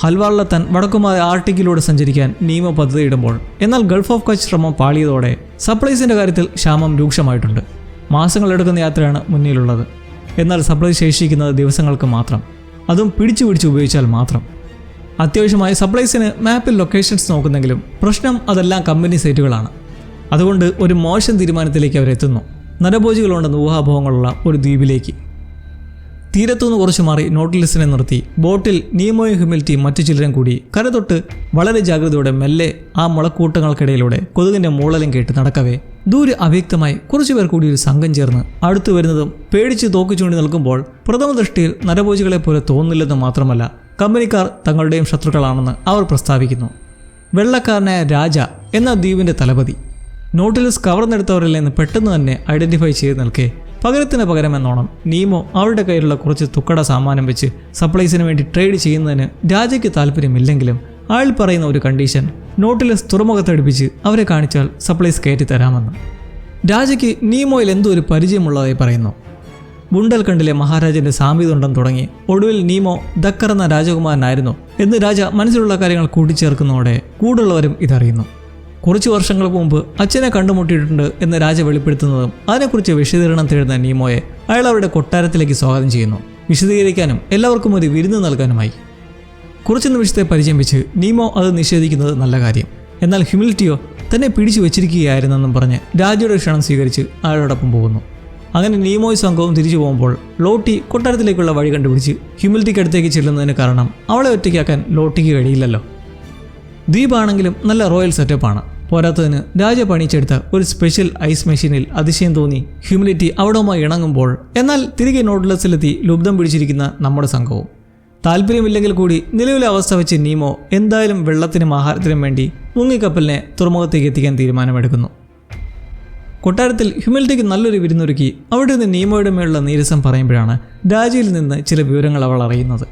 ഹൽവാറിലെത്താൻ വടക്കുമാറി ആർട്ടിക്കിലൂടെ സഞ്ചരിക്കാൻ നീമോ പദ്ധതിയിടുമ്പോൾ എന്നാൽ ഗൾഫ് ഓഫ് കച്ച് ശ്രമം പാളിയതോടെ സപ്ലൈസിന്റെ കാര്യത്തിൽ ക്ഷാമം രൂക്ഷമായിട്ടുണ്ട്. മാസങ്ങളെടുക്കുന്ന യാത്രയാണ് മുന്നിലുള്ളത്. എന്നാൽ സപ്ലൈ ശേഷിക്കുന്നത് ദിവസങ്ങൾക്ക് മാത്രം, അതും പിടിച്ചു ഉപയോഗിച്ചാൽ മാത്രം. അത്യാവശ്യമായി സപ്ലൈസിന് മാപ്പിൽ ലൊക്കേഷൻസ് നോക്കുന്നെങ്കിലും പ്രശ്നം അതെല്ലാം കമ്പനി സൈറ്റുകളാണ്. അതുകൊണ്ട് ഒരു മോശം തീരുമാനത്തിലേക്ക് അവരെത്തുന്നു. നരഭോജികളുണ്ടെന്ന് ഊഹാഭോഹങ്ങളുള്ള ഒരു ദ്വീപിലേക്ക്. തീരത്തുനിന്ന് കുറച്ചു മാറി നോട്ടിലിസിനെ നിർത്തി ബോട്ടിൽ നീമോയും ഹ്യൂമിലിറ്റിയും മറ്റു ചിലരും കൂടി കരതൊട്ട് വളരെ ജാഗ്രതയോടെ മെല്ലെ ആ മുളക്കൂട്ടങ്ങൾക്കിടയിലൂടെ കൊതുകിന്റെ മൂളലും കേട്ട് നടക്കവേ ദൂരെ അവ്യക്തമായി കുറച്ചുപേർ കൂടി ഒരു സംഘം ചേർന്ന് അടുത്തു വരുന്നതും പേടിച്ച് തോക്ക് ചൂണ്ടി നിൽക്കുമ്പോൾ പ്രഥമ ദൃഷ്ടിയിൽ നരഭോജികളെ പോലെ തോന്നില്ലെന്ന് മാത്രമല്ല കമ്പനിക്കാർ തങ്ങളുടെയും ശത്രുക്കളാണെന്ന് അവർ പ്രസ്താവിക്കുന്നു. വെള്ളക്കാരനായ രാജ എന്ന ദ്വീപിന്റെ തലപതി നോട്ടിലിസ് കവർന്നെടുത്തവരിൽ നിന്ന് പെട്ടെന്ന് തന്നെ ഐഡന്റിഫൈ ചെയ്ത് നിൽക്കെ പകരത്തിന് പകരമെന്നോണം നീമോ അവരുടെ കയ്യിലുള്ള കുറച്ച് തുക്കട സാമാനം വെച്ച് സപ്ലൈസിന് വേണ്ടി ട്രേഡ് ചെയ്യുന്നതിന് രാജയ്ക്ക് താല്പര്യമില്ലെങ്കിലും അയാൾ പറയുന്ന ഒരു കണ്ടീഷൻ നോട്ടിലിസ് തുറമുഖത്തടിപ്പിച്ച് അവരെ കാണിച്ചാൽ സപ്ലൈസ് കയറ്റി തരാമെന്ന്. രാജയ്ക്ക് നീമോയിൽ എന്തോ ഒരു പരിചയമുള്ളതായി പറയുന്നു. ബുണ്ടൽഖണ്ഡിലെ മഹാരാജന്റെ സാമീതുണ്ടെന്ന് തുടങ്ങി ഒടുവിൽ നീമോ ദക്കർ എന്ന രാജകുമാരനായിരുന്നു എന്ന് രാജ മനസ്സിലുള്ള കാര്യങ്ങൾ കൂട്ടിച്ചേർക്കുന്നതോടെ കൂടുള്ളവരും ഇതറിയുന്നു. കുറച്ചു വർഷങ്ങൾക്ക് മുമ്പ് അച്ഛനെ കണ്ടുമുട്ടിയിട്ടുണ്ട് എന്ന് രാജ വെളിപ്പെടുത്തുന്നതും അതിനെക്കുറിച്ച് വിശദീകരണം തേടുന്ന നീമോയെ അയാൾ അവരുടെ കൊട്ടാരത്തിലേക്ക് സ്വാഗതം ചെയ്യുന്നു. വിശദീകരിക്കാനും എല്ലാവർക്കും ഒരു വിരുന്ന് നൽകാനുമായി. കുറച്ച് നിമിഷത്തെ പരിചയം വെച്ച് നീമോ അത് നിഷേധിക്കുന്നത് നല്ല കാര്യം. എന്നാൽ ഹ്യൂമിലിറ്റിയോ തന്നെ പിടിച്ചു വെച്ചിരിക്കുകയായിരുന്നെന്നും പറഞ്ഞ് രാജയുടെ ക്ഷണം സ്വീകരിച്ച് അയാളോടൊപ്പം പോകുന്നു. അങ്ങനെ നീമോയ് സംഘവും തിരിച്ചു പോകുമ്പോൾ ലോട്ടി കൊട്ടാരത്തിലേക്കുള്ള വഴി കണ്ടുപിടിച്ച് ഹ്യൂമിലിറ്റിക്ക് അടുത്തേക്ക് ചെല്ലുന്നതിന് കാരണം അവളെ ഒറ്റയ്ക്കാക്കാൻ ലോട്ടിക്ക് കഴിയില്ലല്ലോ. ദ്വീപാണെങ്കിലും നല്ല റോയൽ സെറ്റപ്പാണ്. പോരാത്തതിന് രാജ പണിച്ചെടുത്ത ഒരു സ്പെഷ്യൽ ഐസ് മെഷീനിൽ അതിശയം തോന്നി ഹ്യൂമിലിറ്റി അവിടവുമായി ഇണങ്ങുമ്പോൾ എന്നാൽ തിരികെ നോട്ടിലസിലെത്തി ലുബ്ധം പിടിച്ചിരിക്കുന്ന നമ്മുടെ സംഘവും. താല്പര്യമില്ലെങ്കിൽ കൂടി നിലവിലെ അവസ്ഥ വെച്ച് നീമോ എന്തായാലും വെള്ളത്തിനും ആഹാരത്തിനും വേണ്ടി മുങ്ങിക്കപ്പലിനെ തുറമുഖത്തേക്ക് എത്തിക്കാൻ തീരുമാനമെടുക്കുന്നു. കൊട്ടാരത്തിൽ ഹ്യൂമിലിറ്റിക്ക് നല്ലൊരു വിരുന്നൊരുക്കി അവിടെ നിന്ന് നീമോയുടെ മേലുള്ള നീരസം പറയുമ്പോഴാണ് രാജയിൽ നിന്ന് ചില വിവരങ്ങൾ അവൾ അറിയുന്നത്.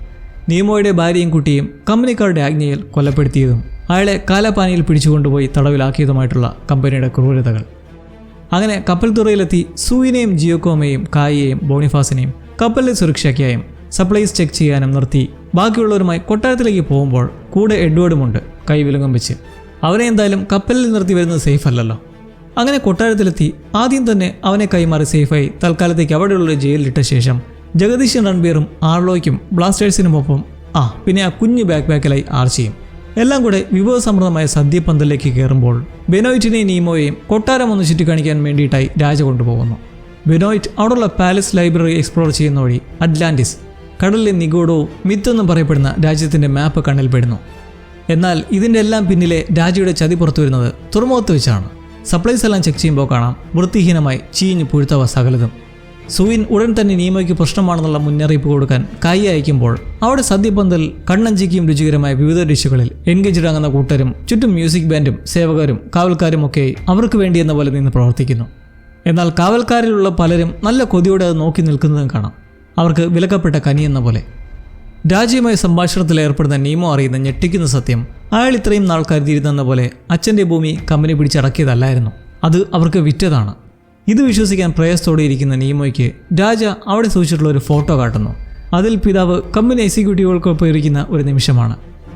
നീമോയുടെ ഭാര്യയും കുട്ടിയും കമ്പനിക്കാരുടെ ആജ്ഞയിൽ കൊലപ്പെടുത്തിയതും അയാളെ കാലാപ്പാനിയിൽ പിടിച്ചുകൊണ്ടുപോയി തടവിലാക്കിയതുമായിട്ടുള്ള കമ്പനിയുടെ ക്രൂരതകൾ. അങ്ങനെ കപ്പൽ തുറയിലെത്തി സൂയിനെയും ജിയോക്കോമയെയും കായിയെയും ബോണിഫാസിനെയും കപ്പലിൽ സുരക്ഷയ്ക്കായും സപ്ലൈസ് ചെക്ക് ചെയ്യാനും നിർത്തി ബാക്കിയുള്ളവരുമായി കൊട്ടാരത്തിലേക്ക് പോകുമ്പോൾ കൂടെ എഡ്വേർഡുമുണ്ട് കൈവിലങ്ങും വെച്ച്. അവനെ എന്തായാലും കപ്പലിൽ നിർത്തി വരുന്നത് സേഫ് അല്ലല്ലോ. അങ്ങനെ കൊട്ടാരത്തിലെത്തി ആദ്യം തന്നെ അവനെ കൈമാറി സേഫായി തൽക്കാലത്തേക്ക് അവിടെയുള്ള ജയിലിലിട്ട ശേഷം ജഗദീശൻ റൺബീറും ആർലോയ്ക്കും ബ്ലാസ്റ്റേഴ്സിനുമൊപ്പം പിന്നെ ആ കുഞ്ഞു ബാക്ക്പാക്കിലായി ആർച്ചിയും എല്ലാം കൂടെ വിഭവസമൃദ്ധമായ സദ്യപ്പന്തലിലേക്ക് കയറുമ്പോൾ ബെനോയിറ്റിനെയും നീമോയെയും കൊട്ടാരം ഒന്ന് ചുറ്റിക്കാണിക്കാൻ വേണ്ടിയിട്ടായി രാജ കൊണ്ടുപോകുന്നു. ബെനോയിറ്റ് അവിടെയുള്ള പാലസ് ലൈബ്രറി എക്സ്പ്ലോർ ചെയ്യുന്ന വഴി അറ്റ്ലാന്റിസ്, കടലിലെ നിഗൂഢവും മിത്തെന്നും പറയപ്പെടുന്ന രാജ്യത്തിൻ്റെ മാപ്പ് കണ്ണിൽപ്പെടുന്നു. എന്നാൽ ഇതിൻ്റെ എല്ലാം പിന്നിലെ രാജയുടെ ചതി പുറത്തു വരുന്നത് തുറമുഖത്ത് വെച്ചാണ്. സപ്ലൈസ് എല്ലാം ചെക്ക് ചെയ്യുമ്പോൾ കാണാം വൃത്തിഹീനമായി ചീഞ്ഞു പുഴുത്തവ സകലതും. സുവിൻ ഉടൻ തന്നെ നീമോയ്ക്ക് പ്രശ്നമാണെന്നുള്ള മുന്നറിയിപ്പ് കൊടുക്കാൻ കൈ അയക്കുമ്പോൾ അവിടെ സദ്യപന്തൽ കണ്ണഞ്ചിക്കും രുചികരമായ വിവിധ ഡിഷുകളിൽ എൻഗേജ്ഡ് ആകുന്ന കൂട്ടരും ചുറ്റും മ്യൂസിക് ബാൻഡും സേവകരും കാവൽക്കാരും ഒക്കെ അവർക്ക് വേണ്ടിയെന്ന പോലെ നിന്ന് പ്രവർത്തിക്കുന്നു. എന്നാൽ കാവൽക്കാരിലുള്ള പലരും നല്ല കൊതിയോടെ അത് നോക്കി നിൽക്കുന്നതും കാണാം, അവർക്ക് വിലക്കപ്പെട്ട കനിയെന്ന പോലെ. രാജ്യവുമായി സംഭാഷണത്തിൽ ഏർപ്പെടുന്ന നീമോ അറിയുന്ന ഞെട്ടിക്കുന്ന സത്യം, അയാൾ ഇത്രയും നാൾ കരുതിയിരുന്നെന്ന പോലെ അച്ഛൻ്റെ ഭൂമി കമ്പനി പിടിച്ചടക്കിയതല്ലായിരുന്നു, അത് അവർക്ക് വിറ്റതാണ്. ഇത് വിശ്വസിക്കാൻ പ്രയാസത്തോടെ ഇരിക്കുന്ന നീമോയ്ക്ക് രാജ അവിടെ സൂക്ഷിച്ചിട്ടുള്ള ഒരു ഫോട്ടോ കാട്ടുന്നു. അതിൽ പിതാവ് കമ്പനി എക്സിക്യൂട്ടീവുകൾക്കൊപ്പം ഇരിക്കുന്ന ഒരു നിമിഷമാണ്.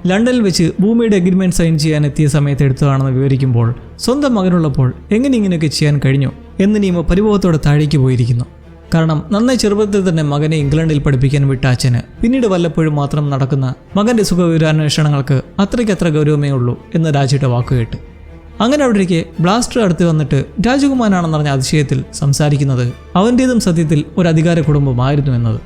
ലണ്ടനിൽ വെച്ച് ഭൂമിയുടെ അഗ്രിമെൻറ്റ് സൈൻ ചെയ്യാൻ എത്തിയ സമയത്ത് എടുത്തതാണെന്ന് വിവരിക്കുമ്പോൾ സ്വന്തം മകനുള്ളപ്പോൾ എങ്ങനെ ഇങ്ങനെയൊക്കെ ചെയ്യാൻ കഴിഞ്ഞു എന്ന് നീമോ പരിഭവത്തോടെ താഴേക്ക് പോയിരിക്കുന്നു. കാരണം നന്നായി ചെറുപ്പത്തിൽ തന്നെ മകനെ ഇംഗ്ലണ്ടിൽ പഠിപ്പിക്കാൻ വിട്ട അച്ഛന് പിന്നീട് വല്ലപ്പോഴും മാത്രം നടക്കുന്ന മകൻ്റെ സുഖവിവരാന്വേഷണങ്ങൾക്ക് അത്രയ്ക്കത്ര ഗൗരവമേ ഉള്ളൂ എന്ന് രാജയുടെ വാക്കുകേട്ട്. അങ്ങനെ അവിടേക്ക് ബ്ലാസ്റ്റർ അടുത്ത് വന്നിട്ട് രാജകുമാരനാണെന്നറിഞ്ഞ അതിശയത്തിൽ സംസാരിക്കുന്നത് അവൻ്റേതും സത്യത്തിൽ ഒരു അധികാര കുടുംബമായിരുന്നു എന്നത്.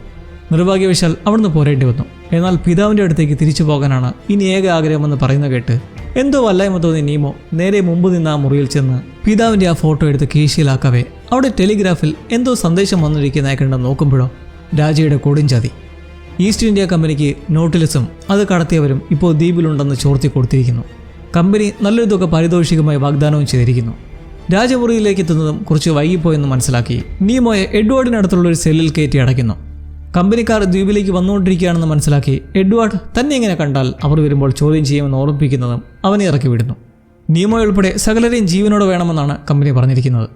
നിർഭാഗ്യവശാൽ അവിടുന്ന് പോരേണ്ടി വന്നു. എന്നാൽ പിതാവിൻ്റെ അടുത്തേക്ക് തിരിച്ചു പോകാനാണ് ഇനി ഏക ആഗ്രഹമെന്ന് പറയുന്ന കേട്ട് എന്തോ വല്ലായ്മ തോന്നി നീമോ നേരെ മുമ്പ് നിന്ന് ആ മുറിയിൽ ചെന്ന് പിതാവിൻ്റെ ആ ഫോട്ടോ എടുത്ത് കീശയിലാക്കവേ അവിടെ ടെലിഗ്രാഫിൽ എന്തോ സന്ദേശം വന്നിരിക്കുന്നതായി കണ്ട് നോക്കുമ്പോഴോ രാജയുടെ കൊടുംചതി. ഈസ്റ്റ് ഇന്ത്യ കമ്പനിക്ക് നോട്ടിലസും അത് കടത്തിയവരും ഇപ്പോൾ ദ്വീപിലുണ്ടെന്ന് ചോർത്തി കൊടുത്തിരിക്കുന്നു. കമ്പനി നല്ലൊരു തുക പാരിതോഷികമായി വാഗ്ദാനവും ചെയ്തിരിക്കുന്നു. രാജമുറിയിലേക്ക് എത്തുന്നതും കുറച്ച് വൈകിപ്പോയെന്ന് മനസ്സിലാക്കി നീമോയെ എഡ്വാർഡിനടുത്തുള്ള ഒരു സെല്ലിൽ കയറ്റി അടയ്ക്കുന്നു. കമ്പനിക്കാർ ദ്വീപിലേക്ക് വന്നുകൊണ്ടിരിക്കുകയാണെന്ന് മനസ്സിലാക്കി എഡ്വാർഡ് തന്നെ ഇങ്ങനെ കണ്ടാൽ അവർ വരുമ്പോൾ ചോദ്യം ചെയ്യുമെന്ന് ഓർമ്മിപ്പിക്കുന്നതും അവനെ ഇറക്കി വിടുന്നു. നീമോ ഉൾപ്പെടെ സകലരെയും ജീവനോടെ വേണമെന്നാണ് കമ്പനി പറഞ്ഞിരിക്കുന്നത്.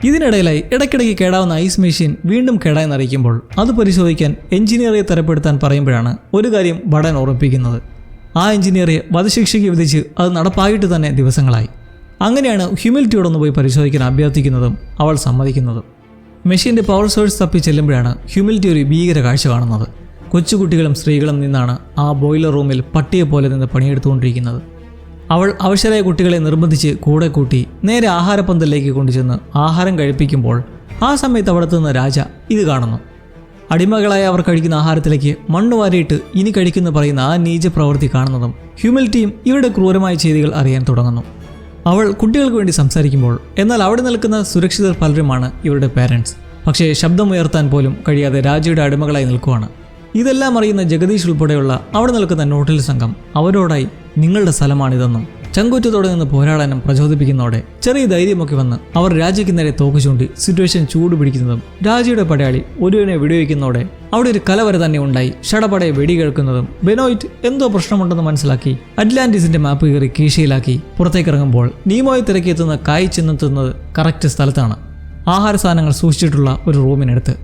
ഇതിനിടയിലായി ഇടയ്ക്കിടയ്ക്ക് കേടാവുന്ന ഐസ് മെഷീൻ വീണ്ടും കേടായെന്നറിയിക്കുമ്പോൾ അത് പരിശോധിക്കാൻ എഞ്ചിനീയറെ തരപ്പെടുത്താൻ പറയുമ്പോഴാണ് ഒരു കാര്യം ബടൻ ഓർമ്മിപ്പിക്കുന്നത്. ആ എഞ്ചിനീയറെ വധശിക്ഷയ്ക്ക് വിധിച്ച് അത് നടപ്പായിട്ട് തന്നെ ദിവസങ്ങളായി. അങ്ങനെയാണ് ഹ്യൂമിലിറ്റിയോടൊന്ന് പോയി പരിശോധിക്കാൻ അഭ്യർത്ഥിക്കുന്നതും അവൾ സമ്മതിക്കുന്നതും. മെഷീൻ്റെ പവർ സോഴ്സ് തപ്പി ചെല്ലുമ്പോഴാണ് ഹ്യൂമിലിറ്റി ഒരു ഭീകര കാഴ്ച കാണുന്നത്. കൊച്ചുകുട്ടികളും സ്ത്രീകളും നിന്നാണ് ആ ബോയിലർ റൂമിൽ പട്ടിയെ പോലെ നിന്ന് പണിയെടുത്തുകൊണ്ടിരിക്കുന്നത്. അവൾ അവശരായ കുട്ടികളെ നിർബന്ധിച്ച് കൂടെ കൂട്ടി നേരെ ആഹാരപ്പന്തലിലേക്ക് കൊണ്ടുചെന്ന് ആഹാരം കഴിപ്പിക്കുമ്പോൾ ആ സമയത്ത് അവിടെ നിന്ന് രാജ ഇത് കാണുന്നു. അടിമകളായ അവർ കഴിക്കുന്ന ആഹാരത്തിലേക്ക് മണ്ണ് വാരിയിട്ട് ഇനി കഴിക്കുന്നു പറയുന്ന ആ നീച പ്രവൃത്തി കാണുന്നതും ഹ്യൂമിലിറ്റിയും ഇവരുടെ ക്രൂരമായ ചെയ്തികൾ അറിയാൻ തുടങ്ങുന്നു. അവൾ കുട്ടികൾക്ക് വേണ്ടി സംസാരിക്കുമ്പോൾ എന്നാൽ അവിടെ നിൽക്കുന്ന സുരക്ഷിതർ പലരുമാണ് ഇവരുടെ പേരൻസ്. പക്ഷേ ശബ്ദമുയർത്താൻ പോലും കഴിയാതെ രാജയുടെ അടിമകളായി നിൽക്കുവാണ്. ഇതെല്ലാം അറിയുന്ന ജഗദീഷ് ഉൾപ്പെടെയുള്ള അവിടെ നിൽക്കുന്ന നോട്ടിൽ സംഘം അവരോടായി നിങ്ങളുടെ സ്ഥലമാണിതെന്നും ചങ്കൂറ്റത്തോടെ നിന്ന് പോരാടാനും പ്രചോദിപ്പിക്കുന്നതോടെ ചെറിയ ധൈര്യമൊക്കെ വന്ന് അവർ രാജയ്ക്ക് നേരെ തോക്ക് ചൂണ്ടി സിറ്റുവേഷൻ ചൂടുപിടിക്കുന്നതും രാജയുടെ പടയാളി ഒരുവനെ വെടിവെക്കുന്നതോടെ അവിടെ ഒരു കലവര തന്നെ ഉണ്ടായി ഷടപടയെ വെടി കേൾക്കുന്നതും ബെനോയിറ്റ് എന്തോ പ്രശ്നമുണ്ടെന്ന് മനസ്സിലാക്കി അറ്റ്ലാന്റിസിന്റെ മാപ്പ് കയറി കീശയിലാക്കി പുറത്തേക്കിറങ്ങുമ്പോൾ നീമോയെ തിരക്കിയെത്തുന്ന കായ് ചെന്നെത്തുന്നത് കറക്റ്റ് സ്ഥലത്താണ്. ആഹാര സാധനങ്ങൾ സൂക്ഷിച്ചിട്ടുള്ള ഒരു റൂമിനടുത്ത്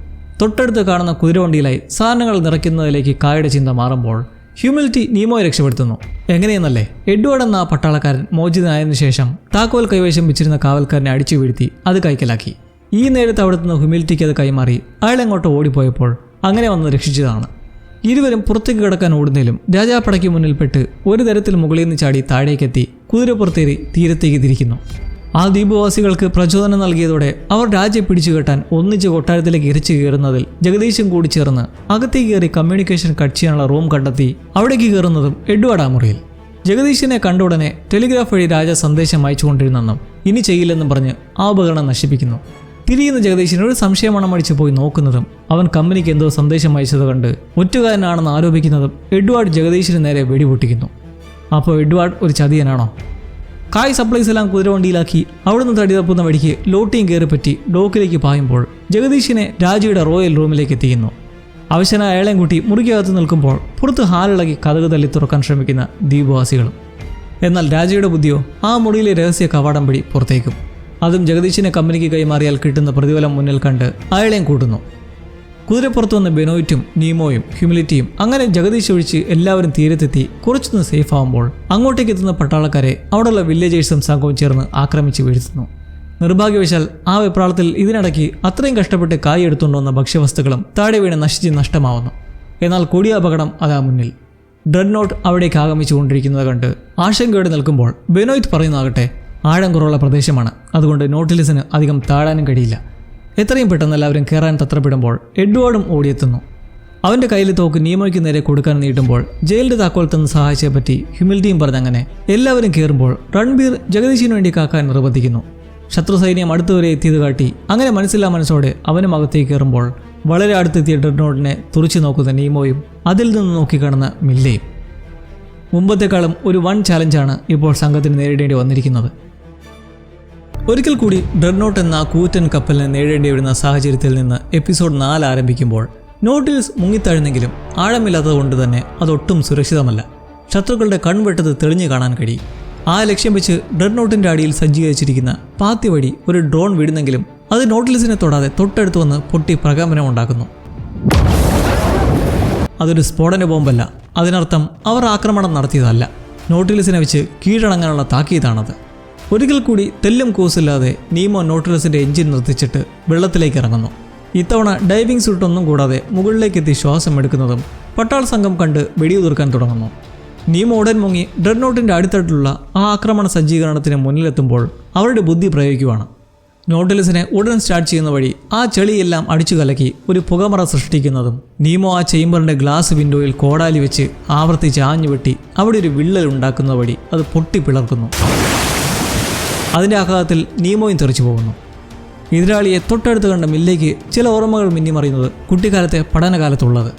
തൊട്ടടുത്ത് കാണുന്ന കുതിരവണ്ടിയിലായി സാധനങ്ങൾ നിറയ്ക്കുന്നതിലേക്ക് കായുടെ ചിന്ത മാറുമ്പോൾ ഹ്യൂമിലിറ്റി നീമോയെ രക്ഷപ്പെടുത്തുന്നു. എങ്ങനെയെന്നല്ലേ, എഡ്വേർഡ് എന്ന പട്ടാളക്കാരൻ മോചിതനായതിനു ശേഷം താക്കോൽ കൈവശം വെച്ചിരുന്ന കാവൽക്കാരനെ അടിച്ചു വീഴ്ത്തി അത് കൈക്കലാക്കി. ഈ നേരത്ത് അവിടുന്ന് ഹ്യൂമിലിറ്റിക്ക് അത് കൈമാറി അയാളെങ്ങോട്ട് ഓടിപ്പോയപ്പോൾ അങ്ങനെ വന്ന് രക്ഷിച്ചതാണ്. ഇരുവരും പുറത്തേക്ക് കിടക്കാൻ ഓടുന്നതിലും രാജാപ്പടയ്ക്ക് മുന്നിൽപ്പെട്ട് ഒരു തരത്തിൽ മുകളിൽ നിന്ന് ചാടി താഴേക്കെത്തി കുതിരപ്പുറത്തേറി തീരത്തേക്ക് തിരിക്കുന്നു. ആ ദ്വീപവാസികൾക്ക് പ്രചോദനം നൽകിയതോടെ അവർ രാജ്യെ പിടിച്ചു കെട്ടാൻ ഒന്നിച്ച് കൊട്ടാരത്തിലേക്ക് ഇരച്ചു കയറുന്നതിൽ ജഗദീശും കൂടി ചേർന്ന് അകത്തേക്ക് കയറി കമ്മ്യൂണിക്കേഷൻ കട്ട് ചെയ്യാനുള്ള റൂം കണ്ടെത്തി അവിടേക്ക് കയറുന്നതും എഡ്വേർഡ് ആ മുറിയിൽ. ജഗദീശിനെ കണ്ട ഉടനെ ടെലിഗ്രാഫ് വഴി രാജ സന്ദേശം അയച്ചുകൊണ്ടിരുന്നെന്നും ഇനി ചെയ്യില്ലെന്നും പറഞ്ഞ് ആ ഉപകരണം നശിപ്പിക്കുന്നു. തിരിയുന്ന ജഗദീശിന് ഒരു സംശയമണം അടിച്ചു പോയി നോക്കുന്നതും അവൻ കമ്പനിക്ക് എന്തോ സന്ദേശം അയച്ചത് കണ്ട് ഒറ്റുകാരനാണെന്ന് ആരോപിക്കുന്നതും എഡ്വേർഡ് ജഗദീശിന് നേരെ വെടിപൊട്ടിക്കുന്നു. അപ്പോൾ എഡ്വേർഡ് ഒരു ചതിയനാണോ? കായ് സപ്ലൈസ് എല്ലാം കുതിരവണ്ടിയിലാക്കി അവിടുന്ന് തടി തപ്പുന്ന വഴിക്ക് ലോട്ടിയും കയറിപ്പറ്റി ഡോക്കിലേക്ക് പായുമ്പോൾ ജഗദീശിനെ രാജയുടെ റോയൽ റൂമിലേക്ക് എത്തിക്കുന്നു. അവശനായ അയാളെയും കൂട്ടി മുറിക്കകത്ത് നിൽക്കുമ്പോൾ പുറത്ത് ഹാലിളകി കതക് തല്ലി തുറക്കാൻ ശ്രമിക്കുന്ന ദ്വീപവാസികളും. എന്നാൽ രാജയുടെ ബുദ്ധിയോ ആ മുറിയിലെ രഹസ്യ കവാടം വഴി പുറത്തേക്കും. അതും ജഗദീശിനെ കമ്പനിക്ക് കൈമാറിയാൽ കിട്ടുന്ന പ്രതിഫലം മുന്നിൽ കണ്ട് അയാളെയും കൂട്ടുന്നു. കുതിരപ്പുറത്ത് വന്ന ബെനോയിറ്റും നീമോയും ഹ്യൂമിലിറ്റിയും അങ്ങനെ ജഗദീശ് ഒഴിച്ച് എല്ലാവരും തീരത്തെത്തി കുറച്ചൊന്ന് സേഫ് ആവുമ്പോൾ അങ്ങോട്ടേക്ക് എത്തുന്ന പട്ടാളക്കാരെ അവിടെയുള്ള വില്ലേജേഴ്സും സംഘവും ചേർന്ന് ആക്രമിച്ച് വീഴ്ത്തുന്നു. നിർഭാഗ്യവശാൽ ആ വെപ്രാളത്തിൽ ഇതിനിടയ്ക്ക് അത്രയും കഷ്ടപ്പെട്ട് കായ് എടുത്തുകൊണ്ടുവന്ന ഭക്ഷ്യവസ്തുക്കളും താഴെ വീണ് നശിച്ച് നഷ്ടമാവുന്നു. എന്നാൽ കൊടിയ അപകടം അതാ മുന്നിൽ. ഡ്രെഡ്നോട്ട് അവിടേക്ക് ആഗമിച്ചുകൊണ്ടിരിക്കുന്നത് കണ്ട് ആശങ്കയോടെ നിൽക്കുമ്പോൾ ബെനോയിറ്റ് പറയുന്നതാകട്ടെ ആഴം കുറവുള്ള പ്രദേശമാണ്, അതുകൊണ്ട് നോട്ടിലിസിന് അധികം താഴാനും കഴിയില്ല. എത്രയും പെട്ടെന്ന് എല്ലാവരും കയറാൻ തത്രപ്പെടുമ്പോൾ എഡ്വാർഡും ഓടിയെത്തുന്നു. അവൻ്റെ കയ്യിൽ തോക്ക് നീമോയ്ക്ക് നേരെ കൊടുക്കാൻ നീട്ടുമ്പോൾ ജയിലിൻ്റെ താക്കോൽ തന്ന് സഹായിച്ചെ പറ്റി ഹ്യൂമിലിറ്റിയും പറഞ്ഞങ്ങനെ എല്ലാവരും കയറുമ്പോൾ രൺബീർ ജഗദീശിനു വേണ്ടി കാക്കാൻ നിർബന്ധിക്കുന്നു. ശത്രു സൈന്യം അടുത്തുവരെ എത്തിയത് കാട്ടി അങ്ങനെ മനസ്സില്ലാ മനസ്സോടെ അവനും അകത്തേക്ക് കയറുമ്പോൾ വളരെ അടുത്തെത്തിയ ഡ്രെഡ്നോട്ടിനെ തുറച്ചു നോക്കുന്ന നീമോയും അതിൽ നിന്ന് നോക്കിക്കാണുന്ന മില്ലയും. മുമ്പത്തെക്കാളും ഒരു വൺ ചാലഞ്ചാണ് ഇപ്പോൾ സംഘത്തിന് നേരിടേണ്ടി വന്നിരിക്കുന്നത്. ഒരിക്കൽ കൂടി ഡ്രെഡ്നോട്ട് എന്ന കൂറ്റൻ കപ്പലിനെ നേരിടേണ്ടി വരുന്ന സാഹചര്യത്തിൽ നിന്ന് എപ്പിസോഡ് 4 ആരംഭിക്കുമ്പോൾ നോട്ടിൽസ് മുങ്ങിത്താഴുന്നെങ്കിലും ആഴമില്ലാത്തതുകൊണ്ട് തന്നെ അതൊട്ടും സുരക്ഷിതമല്ല. ശത്രുക്കളുടെ കൺവെട്ടത് തെളിഞ്ഞു കാണാൻ കഴിയും. ആ ലക്ഷ്യം വെച്ച് ഡ്രെഡ്നോട്ടിൻ്റെ അടിയിൽ സജ്ജീകരിച്ചിരിക്കുന്ന പാത്തി വഴി ഒരു ഡ്രോൺ വിടുന്നെങ്കിലും അത് നോട്ടിൽസിനെ തൊടാതെ തൊട്ടടുത്ത് വന്ന് പൊട്ടി പ്രകമ്പനം ഉണ്ടാക്കുന്നു. അതൊരു സ്ഫോടന ബോംബല്ല. അതിനർത്ഥം അവർ ആക്രമണം നടത്തിയതല്ല, നോട്ടിൽസിനെ വെച്ച് കീഴടങ്ങാനുള്ള താക്കീതാണത്. ഒരിക്കൽ കൂടി തെല്ലും കൂസില്ലാതെ നീമോ നോട്ടിൽസിൻ്റെ എഞ്ചിൻ നിർത്തിച്ചിട്ട് വെള്ളത്തിലേക്ക് ഇറങ്ങുന്നു. ഇത്തവണ ഡൈവിംഗ് സൂട്ടൊന്നും കൂടാതെ മുകളിലേക്കെത്തി ശ്വാസം എടുക്കുന്നതും പട്ടാള സംഘം കണ്ട് വെടിയുതിർക്കാൻ തുടങ്ങുന്നു. നീമോ ഉടൻ മുങ്ങി ഡ്രെഡ്നോട്ടിൻ്റെ അടിത്തട്ടിലുള്ള ആ ആക്രമണ സജ്ജീകരണത്തിന് മുന്നിലെത്തുമ്പോൾ അവരുടെ ബുദ്ധി പ്രയോഗിക്കുവാണ്. നോട്ടിൽസിനെ ഉടൻ സ്റ്റാർട്ട് ചെയ്യുന്ന വഴി ആ ചെളിയെല്ലാം അടിച്ചു കലക്കി ഒരു പുകമറ സൃഷ്ടിക്കുന്നതും നീമോ ആ ചേംബറിൻ്റെ ഗ്ലാസ് വിൻഡോയിൽ കോടാലി വെച്ച് ആവർത്തിച്ച് ആഞ്ഞു വെട്ടി അവിടെ ഒരു വിള്ളൽ ഉണ്ടാക്കുന്ന വഴി അത് പൊട്ടിപ്പിളർക്കുന്നു. അതിൻ്റെ ആഘാതത്തിൽ നീമോയും തെറിച്ചു പോകുന്നു. എതിരാളിയെ തൊട്ടടുത്ത് കണ്ട മില്ലയ്ക്ക് ചില ഓർമ്മകൾ മിന്നിമറിയുന്നത് കുട്ടിക്കാലത്തെ പഠനകാലത്തുള്ളത്.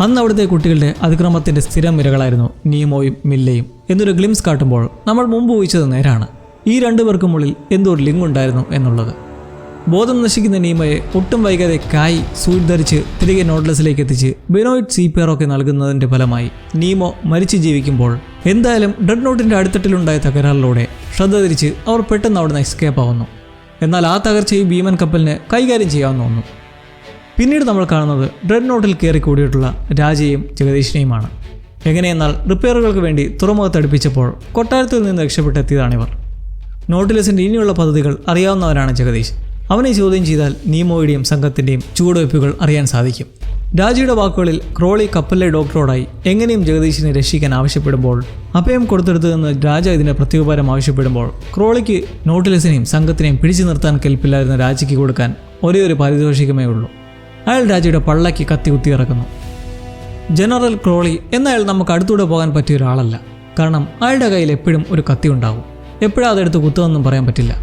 അന്ന് അവിടുത്തെ കുട്ടികളുടെ അതിക്രമത്തിൻ്റെ സ്ഥിരം ഇരകളായിരുന്നു നീമോയും മില്ലയും എന്നൊരു ഗ്ലിംസ് കാട്ടുമ്പോൾ നമ്മൾ മുമ്പ് ഊഹിച്ചത് നേരാണ്. ഈ രണ്ടുപേർക്കുമുള്ളിൽ എന്തോ ഒരു ലിങ്ക് ഉണ്ടായിരുന്നു എന്നുള്ളത്. ബോധം നശിക്കുന്ന നീമയെ ഒട്ടും വൈകാതെ കായ് സൂട്ട് ധരിച്ച് തിരികെ നോട്ടിൽസിലേക്ക് എത്തിച്ച് ബെനോയിറ്റ് CPR ഒക്കെ നൽകുന്നതിൻ്റെ ഫലമായി നീമോ മരിച്ചു ജീവിക്കുമ്പോൾ എന്തായാലും ഡ്രെഡ്നോട്ടിൻ്റെ അടിത്തട്ടിലുണ്ടായ തകരാറിലൂടെ ശ്രദ്ധ തിരിച്ച് അവർ പെട്ടെന്ന് അവിടുന്ന് എസ്കേപ്പ് ആവുന്നു. എന്നാൽ ആ തകർച്ചയും ഭീമൻ കപ്പലിന് കൈകാര്യം ചെയ്യാവുന്ന ഒന്നും. പിന്നീട് നമ്മൾ കാണുന്നത് ഡ്രെഡ്നോട്ടിൽ കയറി കൂടിയിട്ടുള്ള രാജയെയും ജഗദീഷിനെയുമാണ്. എങ്ങനെയെന്നാൽ റിപ്പയറുകൾക്ക് വേണ്ടി തുറമുഖത്ത് അടുപ്പിച്ചപ്പോൾ കൊട്ടാരത്തിൽ നിന്ന് രക്ഷപ്പെട്ടെത്തിയതാണിവർ. നോട്ടിൽസിൻ്റെ ഇനിയുള്ള പദ്ധതികൾ അറിയാവുന്നവരാണ് ജഗദീഷ്. അവനെ ചോദ്യം ചെയ്താൽ നീമോയുടെയും സംഘത്തിൻ്റെയും ചുവടുവയ്പ്പുകൾ അറിയാൻ സാധിക്കും. രാജയുടെ വാക്കുകളിൽ ക്രോളി കപ്പലിലെ ഡോക്ടറോടായി എങ്ങനെയും ജഗദീഷിനെ രക്ഷിക്കാൻ ആവശ്യപ്പെടുമ്പോൾ അഭയം കൊടുത്തെടുത്തതെന്ന് രാജ ഇതിന് പ്രത്യുപകാരം ആവശ്യപ്പെടുമ്പോൾ ക്രോളിക്ക് നോട്ടിൽസിനെയും സംഘത്തിനെയും പിടിച്ചു നിർത്താൻ കെൽപ്പില്ലായിരുന്ന രാജയ്ക്ക് കൊടുക്കാൻ ഒരേ ഒരു പാരിതോഷികമേ ഉള്ളൂ. അയാൾ രാജയുടെ പള്ളയ്ക്ക് കത്തി കുത്തിയിറക്കുന്നു. ജനറൽ ക്രോളി എന്നയാൾ നമുക്ക് അടുത്തൂടെ പോകാൻ പറ്റിയ ഒരാളല്ല. കാരണം അയാളുടെ കയ്യിൽ എപ്പോഴും ഒരു കത്തി ഉണ്ടാവും. എപ്പോഴും അതെടുത്ത് കുത്തുമെന്നും പറയാൻ പറ്റില്ല.